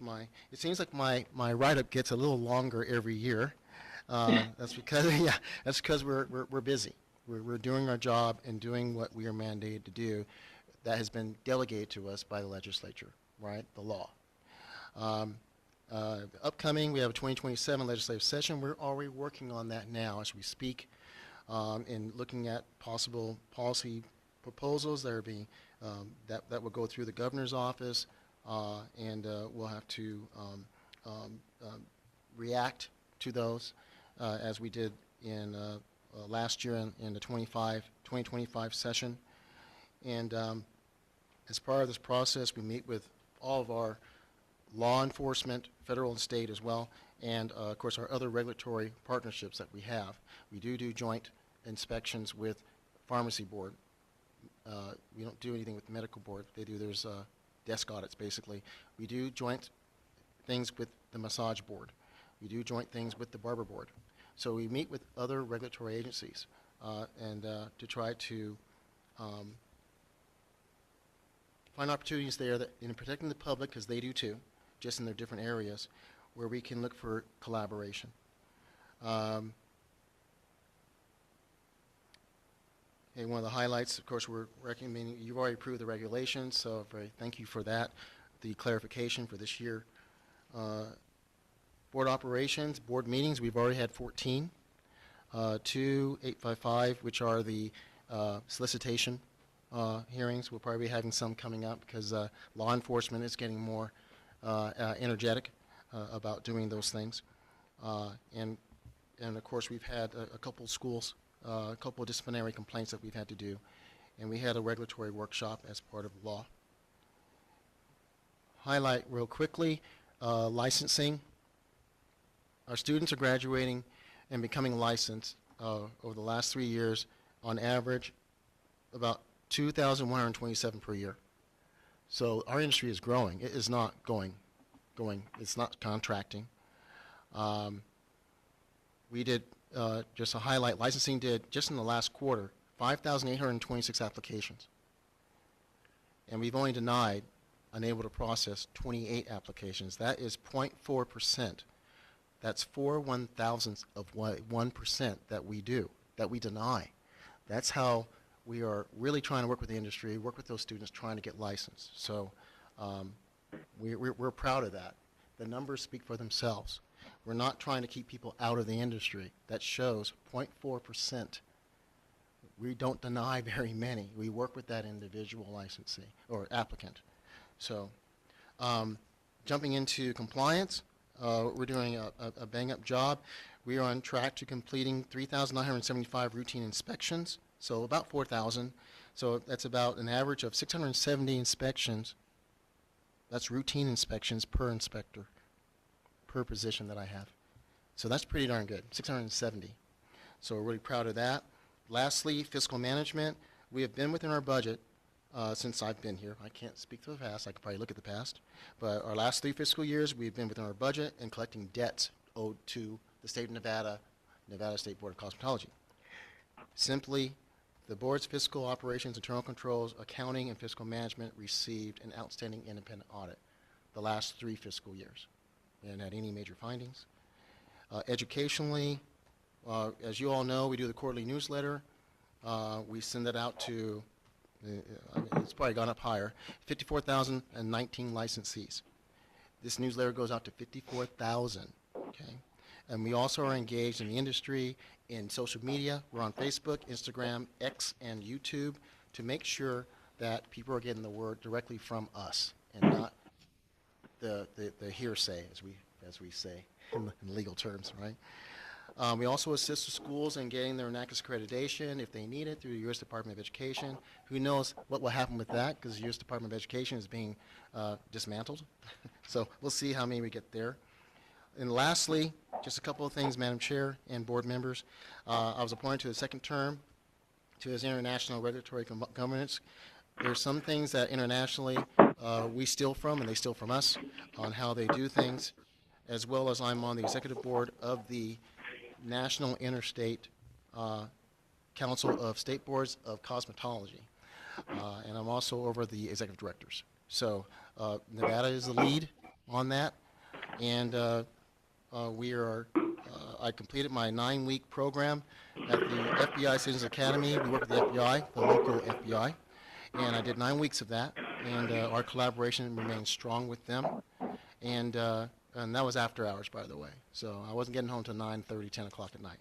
it seems like my write-up gets a little longer every year. That's because we're busy. We're doing our job and doing what we are mandated to do. That has been delegated to us by the legislature, right? The law. Upcoming, we have a 2027 legislative session. We're already working on that now as we speak, and looking at possible policy proposals that are being that will go through the governor's office, and we'll have to react to those as we did in last year in the 2025 session. And as part of this process, we meet with all of our law enforcement, federal and state as well, and of course our other regulatory partnerships that we have. We do joint inspections with pharmacy board. We don't do anything with the medical board. They do there's desk audits basically. We do joint things with the massage board. We do joint things with the barber board. So we meet with other regulatory agencies and to try to find opportunities there that in protecting the public, because they do too, just in their different areas, where we can look for collaboration. And one of the highlights, of course, we're recommending, you've already approved the regulations, so very thank you for that, the clarification for this year. Board operations, board meetings, we've already had 14. 855, which are the solicitation hearings. We'll probably be having some coming up because law enforcement is getting more energetic about doing those things. And of course, we've had a couple of schools, a couple of disciplinary complaints that we've had to do. And we had a regulatory workshop as part of law. Highlight real quickly, licensing. Our students are graduating and becoming licensed over the last 3 years, on average, about 2,127 per year. So our industry is growing. It is not going. It's not contracting. We did, just a highlight, licensing did, just in the last quarter, 5,826 applications. And we've only denied, unable to process 28 applications. That is 0.4%. That's 4 1,000ths of 1% that we do, that we deny. That's how we are really trying to work with the industry, work with those students trying to get licensed. So we're proud of that. The numbers speak for themselves. We're not trying to keep people out of the industry. That shows 0.4%. We don't deny very many. We work with that individual licensee or applicant. So jumping into compliance, we're doing a bang-up job. We are on track to completing 3,975 routine inspections, so about 4,000. So that's about an average of 670 inspections. That's routine inspections per inspector, per position that I have. So that's pretty darn good, 670. So we're really proud of that. Lastly, fiscal management. We have been within our budget since I've been here. I can't speak to the past. I could probably look at the past. But our last 3 fiscal years, we've been within our budget and collecting debts owed to the state of Nevada, Nevada State Board of Cosmetology. Simply, the board's fiscal operations, internal controls, accounting, and fiscal management received an outstanding independent audit the last 3 fiscal years. We haven't had any major findings. Educationally, As you all know, we do the quarterly newsletter. We send that out to, I mean, it's probably gone up higher, 54,019 licensees. This newsletter goes out to 54,000, okay? And we also are engaged in the industry, in social media. We're on Facebook, Instagram, X, and YouTube to make sure that people are getting the word directly from us and not the hearsay, as we say in legal terms, right? We also assist the schools in getting their NACS accreditation if they need it through the U.S. Department of Education. Who knows what will happen with that, because the U.S. Department of Education is being dismantled. So we'll see how many we get there. And lastly, just a couple of things, Madam Chair and board members. I was appointed to the second term to his international regulatory governance. There's some things that internationally we steal from, and they steal from us, on how they do things, as well as I'm on the executive board of the National Interstate Council of State Boards of Cosmetology. And I'm also over the executive directors. So Nevada is the lead on that. And I completed my 9-week program at the FBI Citizens Academy. We work with the FBI, the local FBI. And I did 9 weeks of that. And our collaboration remains strong with them. And that was after hours, by the way. So I wasn't getting home till 9:30, 10 o'clock at night.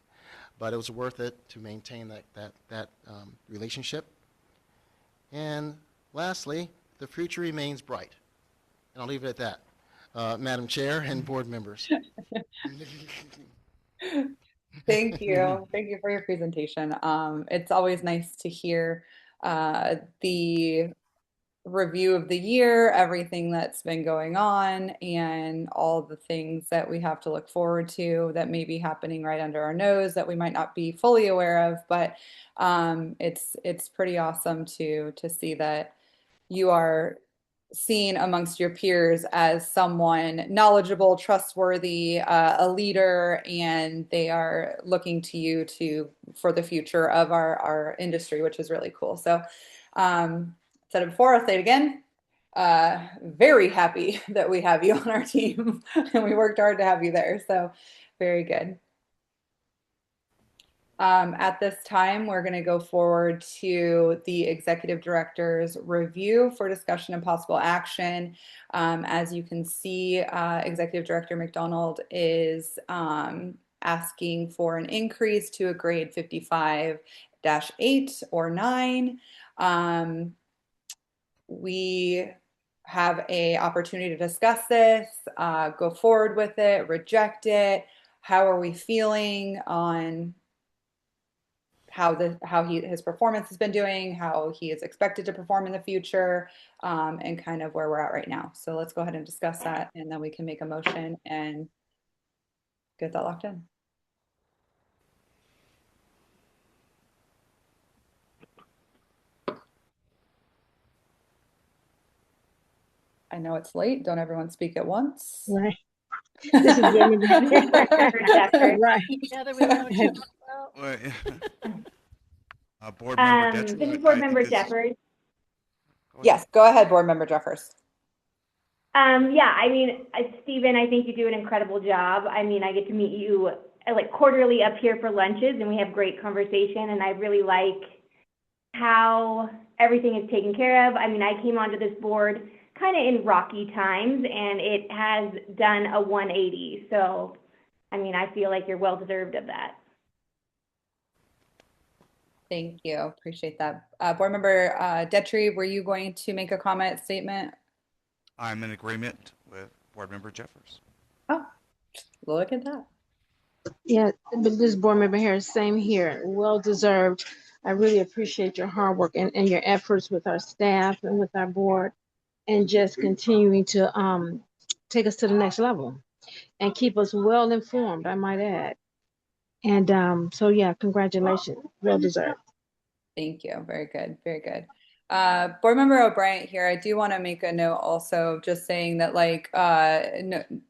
But it was worth it to maintain that relationship. And lastly, the future remains bright. And I'll leave it at that. Madam Chair and board members. Thank you. Thank you for your presentation. It's always nice to hear the review of the year, everything that's been going on, and all the things that we have to look forward to that may be happening right under our nose that we might not be fully aware of. But it's pretty awesome to see that you are seen amongst your peers as someone knowledgeable, trustworthy, a leader, and they are looking to you for the future of our industry, which is really cool. So said it before, I'll say it again. Very happy that we have you on our team and we worked hard to have you there. So very good. At this time, we're going to go forward to the executive director's review for discussion and possible action. As you can see, Executive Director McDonald is asking for an increase to a grade 55-8 or 9. We have a opportunity to discuss this, go forward with it, reject it. How are we feeling on how his performance has been doing, how he is expected to perform in the future, and kind of where we're at right now. So let's go ahead and discuss that, and then we can make a motion and get that locked in. I know it's late. Don't everyone speak at once. Right. This is Board Member Jeffers. Right. Yeah, that we don't know what you're talking about. Board member Detroit, this is Board Member Jeffers. Yes, go ahead, Board Member Jeffers. Yeah, I mean, Stephen, I think you do an incredible job. I mean, I get to meet you like quarterly up here for lunches, and we have great conversation, and I really like how everything is taken care of. I mean, I came onto this board kind of in rocky times, and it has done a 180. So, I mean, I feel like you're well deserved of that. Thank you. Appreciate that. Board Member Detry, were you going to make a comment statement? I'm in agreement with Board Member Jeffers. Oh, look at that. Yeah, but this board member here, same here, well deserved. I really appreciate your hard work and your efforts with our staff and with our board, and just continuing to take us to the next level and keep us well informed, I might add. And so yeah, congratulations, well deserved. Thank you. Very good. Very good. Board Member O'Brien here, I do want to make a note also, just saying that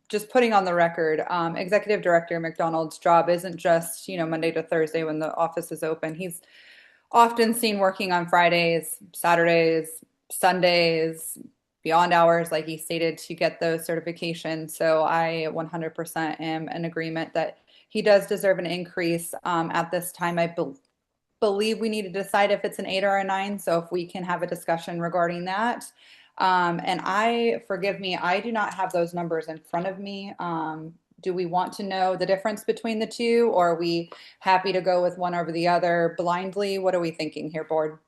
just putting on the record, Executive Director McDonald's job isn't just, Monday to Thursday when the office is open. He's often seen working on Fridays, Saturdays, Sundays, beyond hours, like he stated, to get those certifications. So I 100% am in agreement that he does deserve an increase. At this time, I believe we need to decide if it's an 8 or a 9. So if we can have a discussion regarding that. And forgive me, I do not have those numbers in front of me. Do we want to know the difference between the two, or are we happy to go with one over the other blindly? What are we thinking here, board?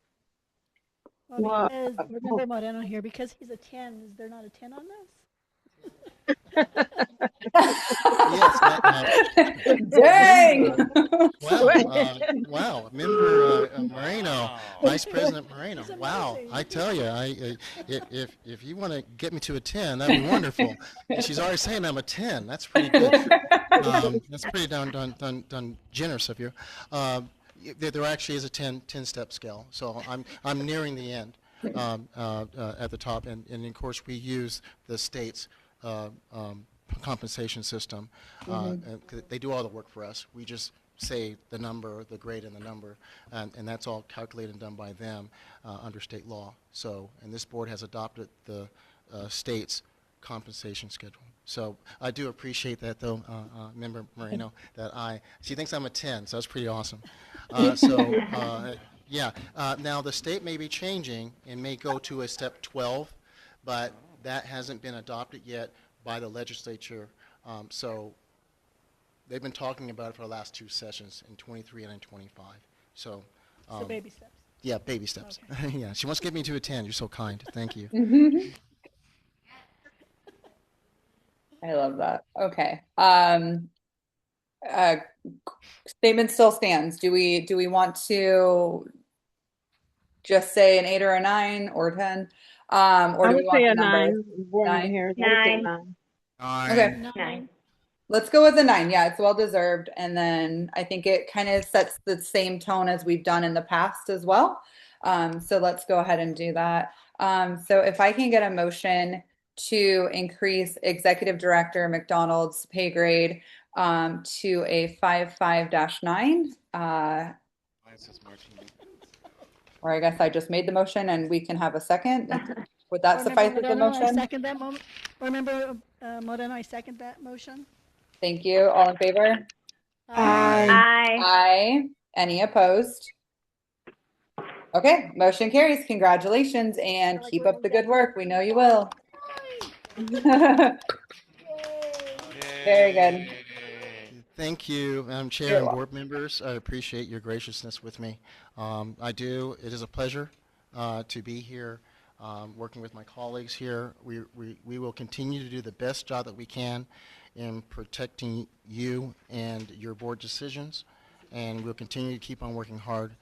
Well, because remember Moreno here, because he's a 10, is there not a 10 on this? Yes, Dang! Wow, Member Moreno, Vice President Moreno. Wow, I tell you, if you want to get me to a 10, that'd be wonderful. And she's already saying I'm a 10. That's pretty good. That's pretty done generous of you. There actually is a 10-step scale, so I'm nearing the end at the top, and of course we use the state's compensation system. And they do all the work for us. We just say the number, the grade, and the number, and that's all calculated and done by them under state law. So, and this board has adopted the state's compensation schedule. So I do appreciate that, though, Member Moreno, she thinks I'm a 10, so that's pretty awesome. Yeah. Now, the state may be changing and may go to a step 12, but that hasn't been adopted yet by the legislature. So they've been talking about it for the last 2 sessions, in 23 and in 25. So baby steps. Yeah, baby steps. Okay. Yeah, she wants to get me to a 10. You're so kind. Thank you. I love that. Okay. Statement still stands. Do we want to just say an 8 or a 9 or 10? Or I do would we want say the a numbers? 9. Board Member 9? Harris, I would say 9. 9. Okay. 9. Let's go with the 9. Yeah, it's well deserved. And then I think it kind of sets the same tone as we've done in the past as well. So let's go ahead and do that. So if I can get a motion to increase Executive Director McDonald's pay grade to a 5.5-9. Or I guess I just made the motion and we can have a second. Would that suffice as a motion? I second that moment. Remember, Moreno, I second that motion. Thank you. All in favor? Aye. Any opposed? Okay, motion carries. Congratulations and keep up the good work. We know you will. Very good. Thank you, Madam Chair and board members. I appreciate your graciousness with me. It is a pleasure to be here working with my colleagues here. We will continue to do the best job that we can in protecting you and your board decisions, and we'll continue to keep on working hard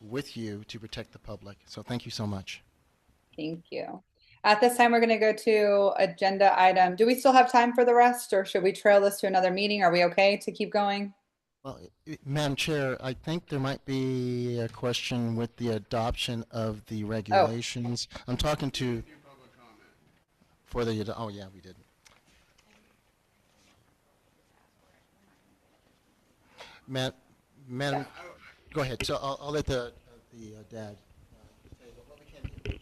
with you to protect the public. So thank you so much. Thank you. At this time, we're going to go to agenda item. Do we still have time for the rest, or should we trail this to another meeting? Are we okay to keep going? Well, Madam Chair, I think there might be a question with the adoption of the regulations. I'm talking to for the, oh yeah, we did. Madam, go ahead. So I'll let the dad say what we can do.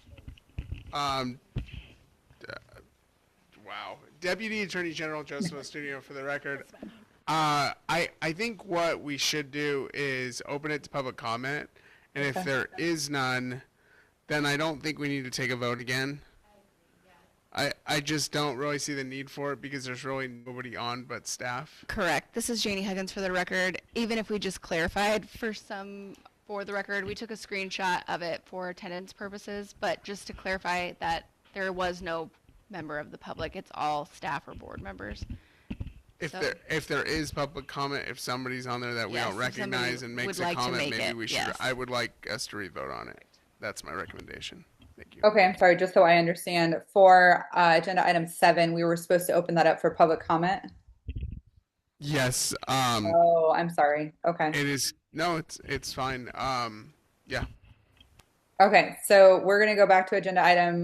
Wow. Deputy Attorney General Joseph Studio, for the record. I think what we should do is open it to public comment, and if there is none, then I don't think we need to take a vote again. I just don't really see the need for it because there's really nobody on but staff. Correct. This is Janie Huggins for the record. Even if we just clarified for the record, we took a screenshot of it for attendance purposes, but just to clarify that there was no member of the public. It's all staff or board members. If there is public comment, if somebody's on there that we don't recognize and makes a comment, maybe we should. I would like us to re-vote on it. That's my recommendation. Thank you. Okay, I'm sorry, just so I understand. For agenda item 7, we were supposed to open that up for public comment? Yes. Oh, I'm sorry. Okay. It is, no, it's fine. Yeah. Okay, so we're going to go back to agenda item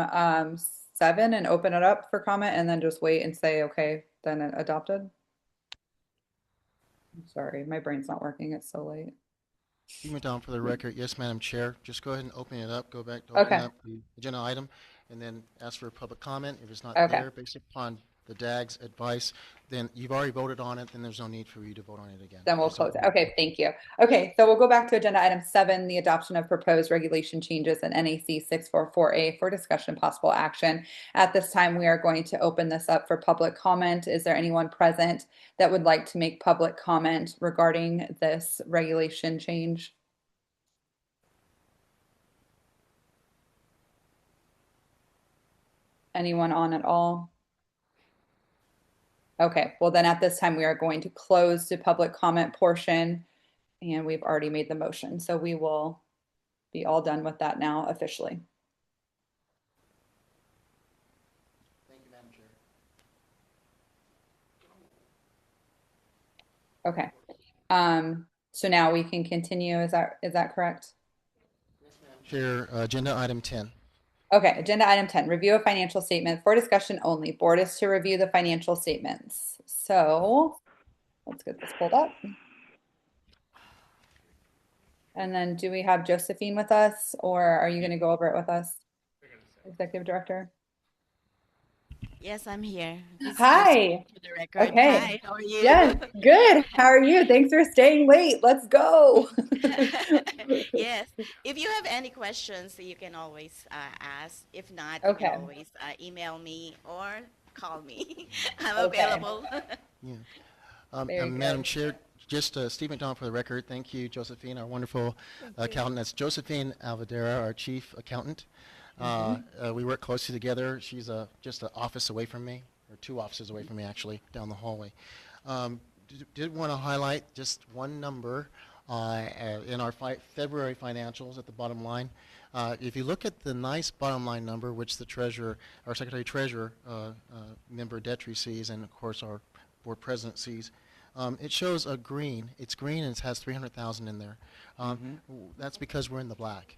7 and open it up for comment and then just wait and say, okay, then adopted. I'm sorry, my brain's not working. It's so late. You went down for the record. Yes, Madam Chair. Just go ahead and open it up. Go back to open up the agenda item and then ask for a public comment. If it's not there, based upon the DAG's advice, then you've already voted on it, then there's no need for you to vote on it again. Then we'll Just close it. open Okay, thank you. Okay, so we'll go back to agenda item 7, the adoption of proposed regulation changes in NAC 644A for discussion possible action. At this time, we are going to open this up for public comment. Is there anyone present that would like to make public comment regarding this regulation change? Anyone on at all? Okay, well then at this time we are going to close the public comment portion, and we've already made the motion, so we will be all done with that now officially. Thank you, Madam Chair. Okay, so now we can continue. Is that correct? Chair, agenda item 10. Okay, agenda item 10, review of financial statement for discussion only. Board is to review the financial statements. So let's get this pulled up. And then do we have Josephine with us, or are you going to go over it with us, Executive Director? Yes, I'm here. This is Hi. for the record. Okay. Hi, how are you? Yes, good. How are you? Thanks for staying late. Let's go. Yes. If you have any questions, you can always ask. If not, you Okay. can always email me or call me. I'm Okay. available. Yeah. Very Madam good. Chair, just Steve McDonald for the record. Thank you, Josephine, our wonderful accountant. That's Josephine Alvadera, our chief accountant. We work closely together. She's just an office away from me, or 2 offices away from me, actually, down the hallway. Did want to highlight just one number in our February financials at the bottom line. If you look at the nice bottom line number, which the treasurer, our secretary treasurer, member Detry sees, and of course our board president sees, it shows a green. It's green and it has 300,000 in there. That's because we're in the black.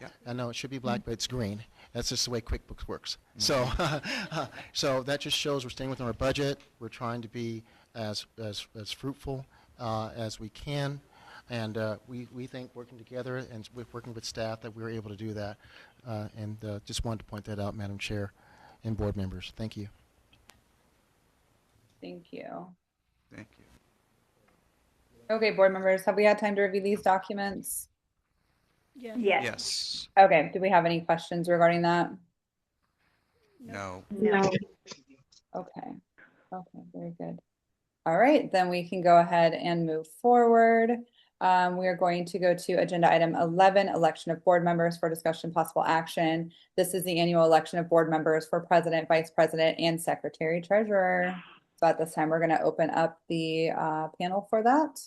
Yeah. I know it should be black, but it's green. That's just the way QuickBooks works. So, so that just shows we're staying within our budget. We're trying to be as fruitful as we can, and we think working together and with working with staff that we're able to do that. And just wanted to point that out, Madam Chair and board members. Thank you. Thank you. Thank you. Okay, board members, have we had time to review these documents? Yes. Yes. Yes. Okay, do we have any questions regarding that? No. No. Okay, very good. All right, then we can go ahead and move forward. We are going to go to agenda item 11, election of board members for discussion possible action. This is the annual election of board members for president, vice president, and secretary treasurer. So at this time, we're going to open up the panel for that.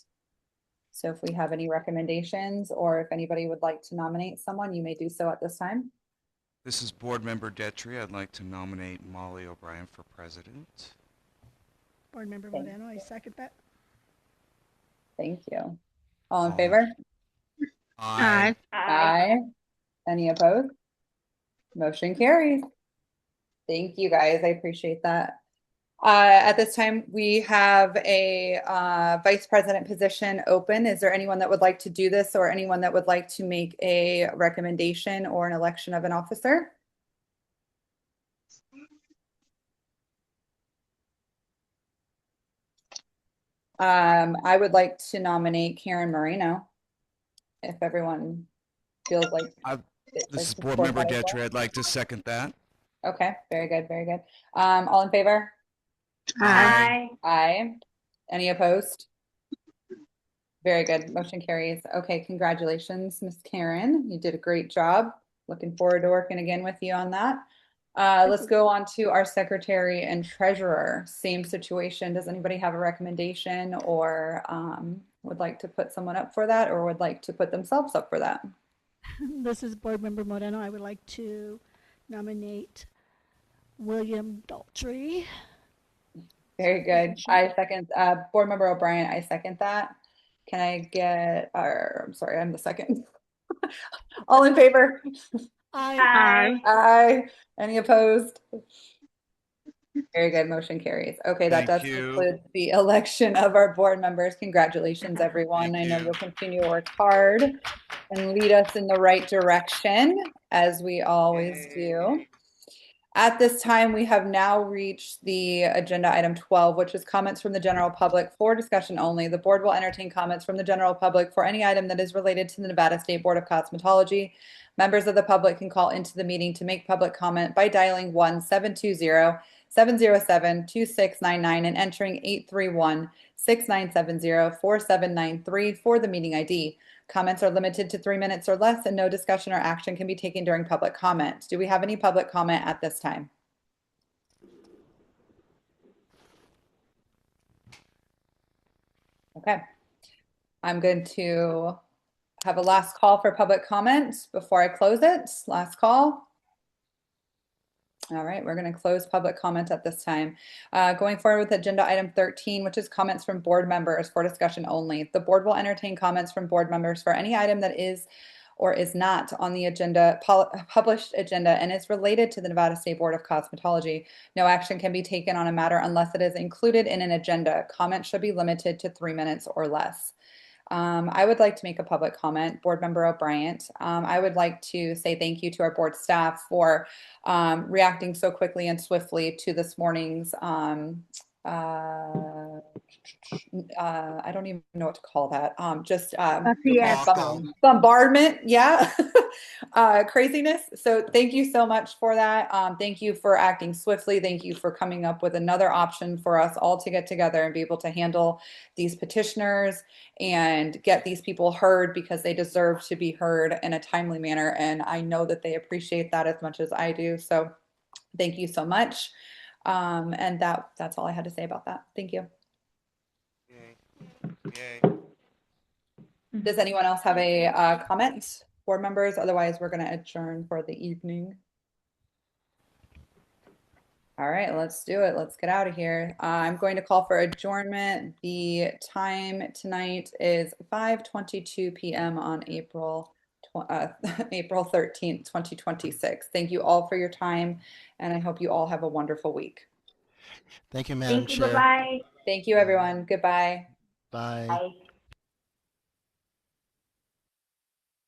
So if we have any recommendations, or if anybody would like to nominate someone, you may do so at this time. This is Board Member Detry. I'd like to nominate Molly O'Brien for president. Board Member Thank Modano, I second that. Thank you. All in Aye. favor? Aye. Aye. Any opposed? Motion carries. Thank you, guys. I appreciate that. At this time, we have a vice president position open. Is there anyone that would like to do this, or anyone that would like to make a recommendation or an election of an officer? I would like to nominate Karen Marino, if everyone feels like. This is Board Member Detry. I'd like to second that. Okay, very good, very good. All in favor? Aye. Aye. Any opposed? Very good. Motion carries. Okay, congratulations, Miss Karen. You did a great job. Looking forward to working again with you on that. Let's go on to our secretary and treasurer. Same situation. Does anybody have a recommendation, or would like to put someone up for that, or would like to put themselves up for that? This is Board Member Moreno. I would like to nominate William Daltrey. Very good. I second, Board Member O'Brien, I second that. Can I get, I'm sorry, I'm the second. All in favor? Aye. Aye. Any opposed? Very good. Motion carries. Okay, that does conclude the election of our board members. Congratulations, everyone. I know you'll continue to work hard and lead us in the right direction, as we always do. At this time, we have now reached the agenda item 12, which is comments from the general public for discussion only. The board will entertain comments from the general public for any item that is related to the Nevada State Board of Cosmetology. Members of the public can call into the meeting to make public comment by dialing 1-720-707-2699 and entering 831-6970-4793 for the meeting ID. Comments are limited to 3 minutes or less, and no discussion or action can be taken during public comment. Do we have any public comment at this time? Okay. I'm going to have a last call for public comment before I close it. Last call. All right, we're going to close public comment at this time. Going forward with agenda item 13, which is comments from board members for discussion only. The board will entertain comments from board members for any item that is or is not on the agenda, published agenda, and is related to the Nevada State Board of Cosmetology. No action can be taken on a matter unless it is included in an agenda. Comment should be limited to 3 minutes or less. I would like to make a public comment, Board Member O'Brien. I would like to say thank you to our board staff for reacting so quickly and swiftly to this morning's I don't even know what to call that. Bombardment, yeah, craziness. So thank you so much for that. Thank you for acting swiftly. Thank you for coming up with another option for us all to get together and be able to handle these petitioners and get these people heard, because they deserve to be heard in a timely manner. And I know that they appreciate that as much as I do. So thank you so much. And that's all I had to say about that. Thank you. Does anyone else have a comment, board members? Otherwise, we're going to adjourn for the evening. All right, let's do it. Let's get out of here. I'm going to call for adjournment. The time tonight is 5:22 p.m. on April 13th, 2026. Thank you all for your time, and I hope you all have a wonderful week. Thank you, Madam Chair. Bye-bye. Thank you, everyone. Goodbye. Bye. Bye.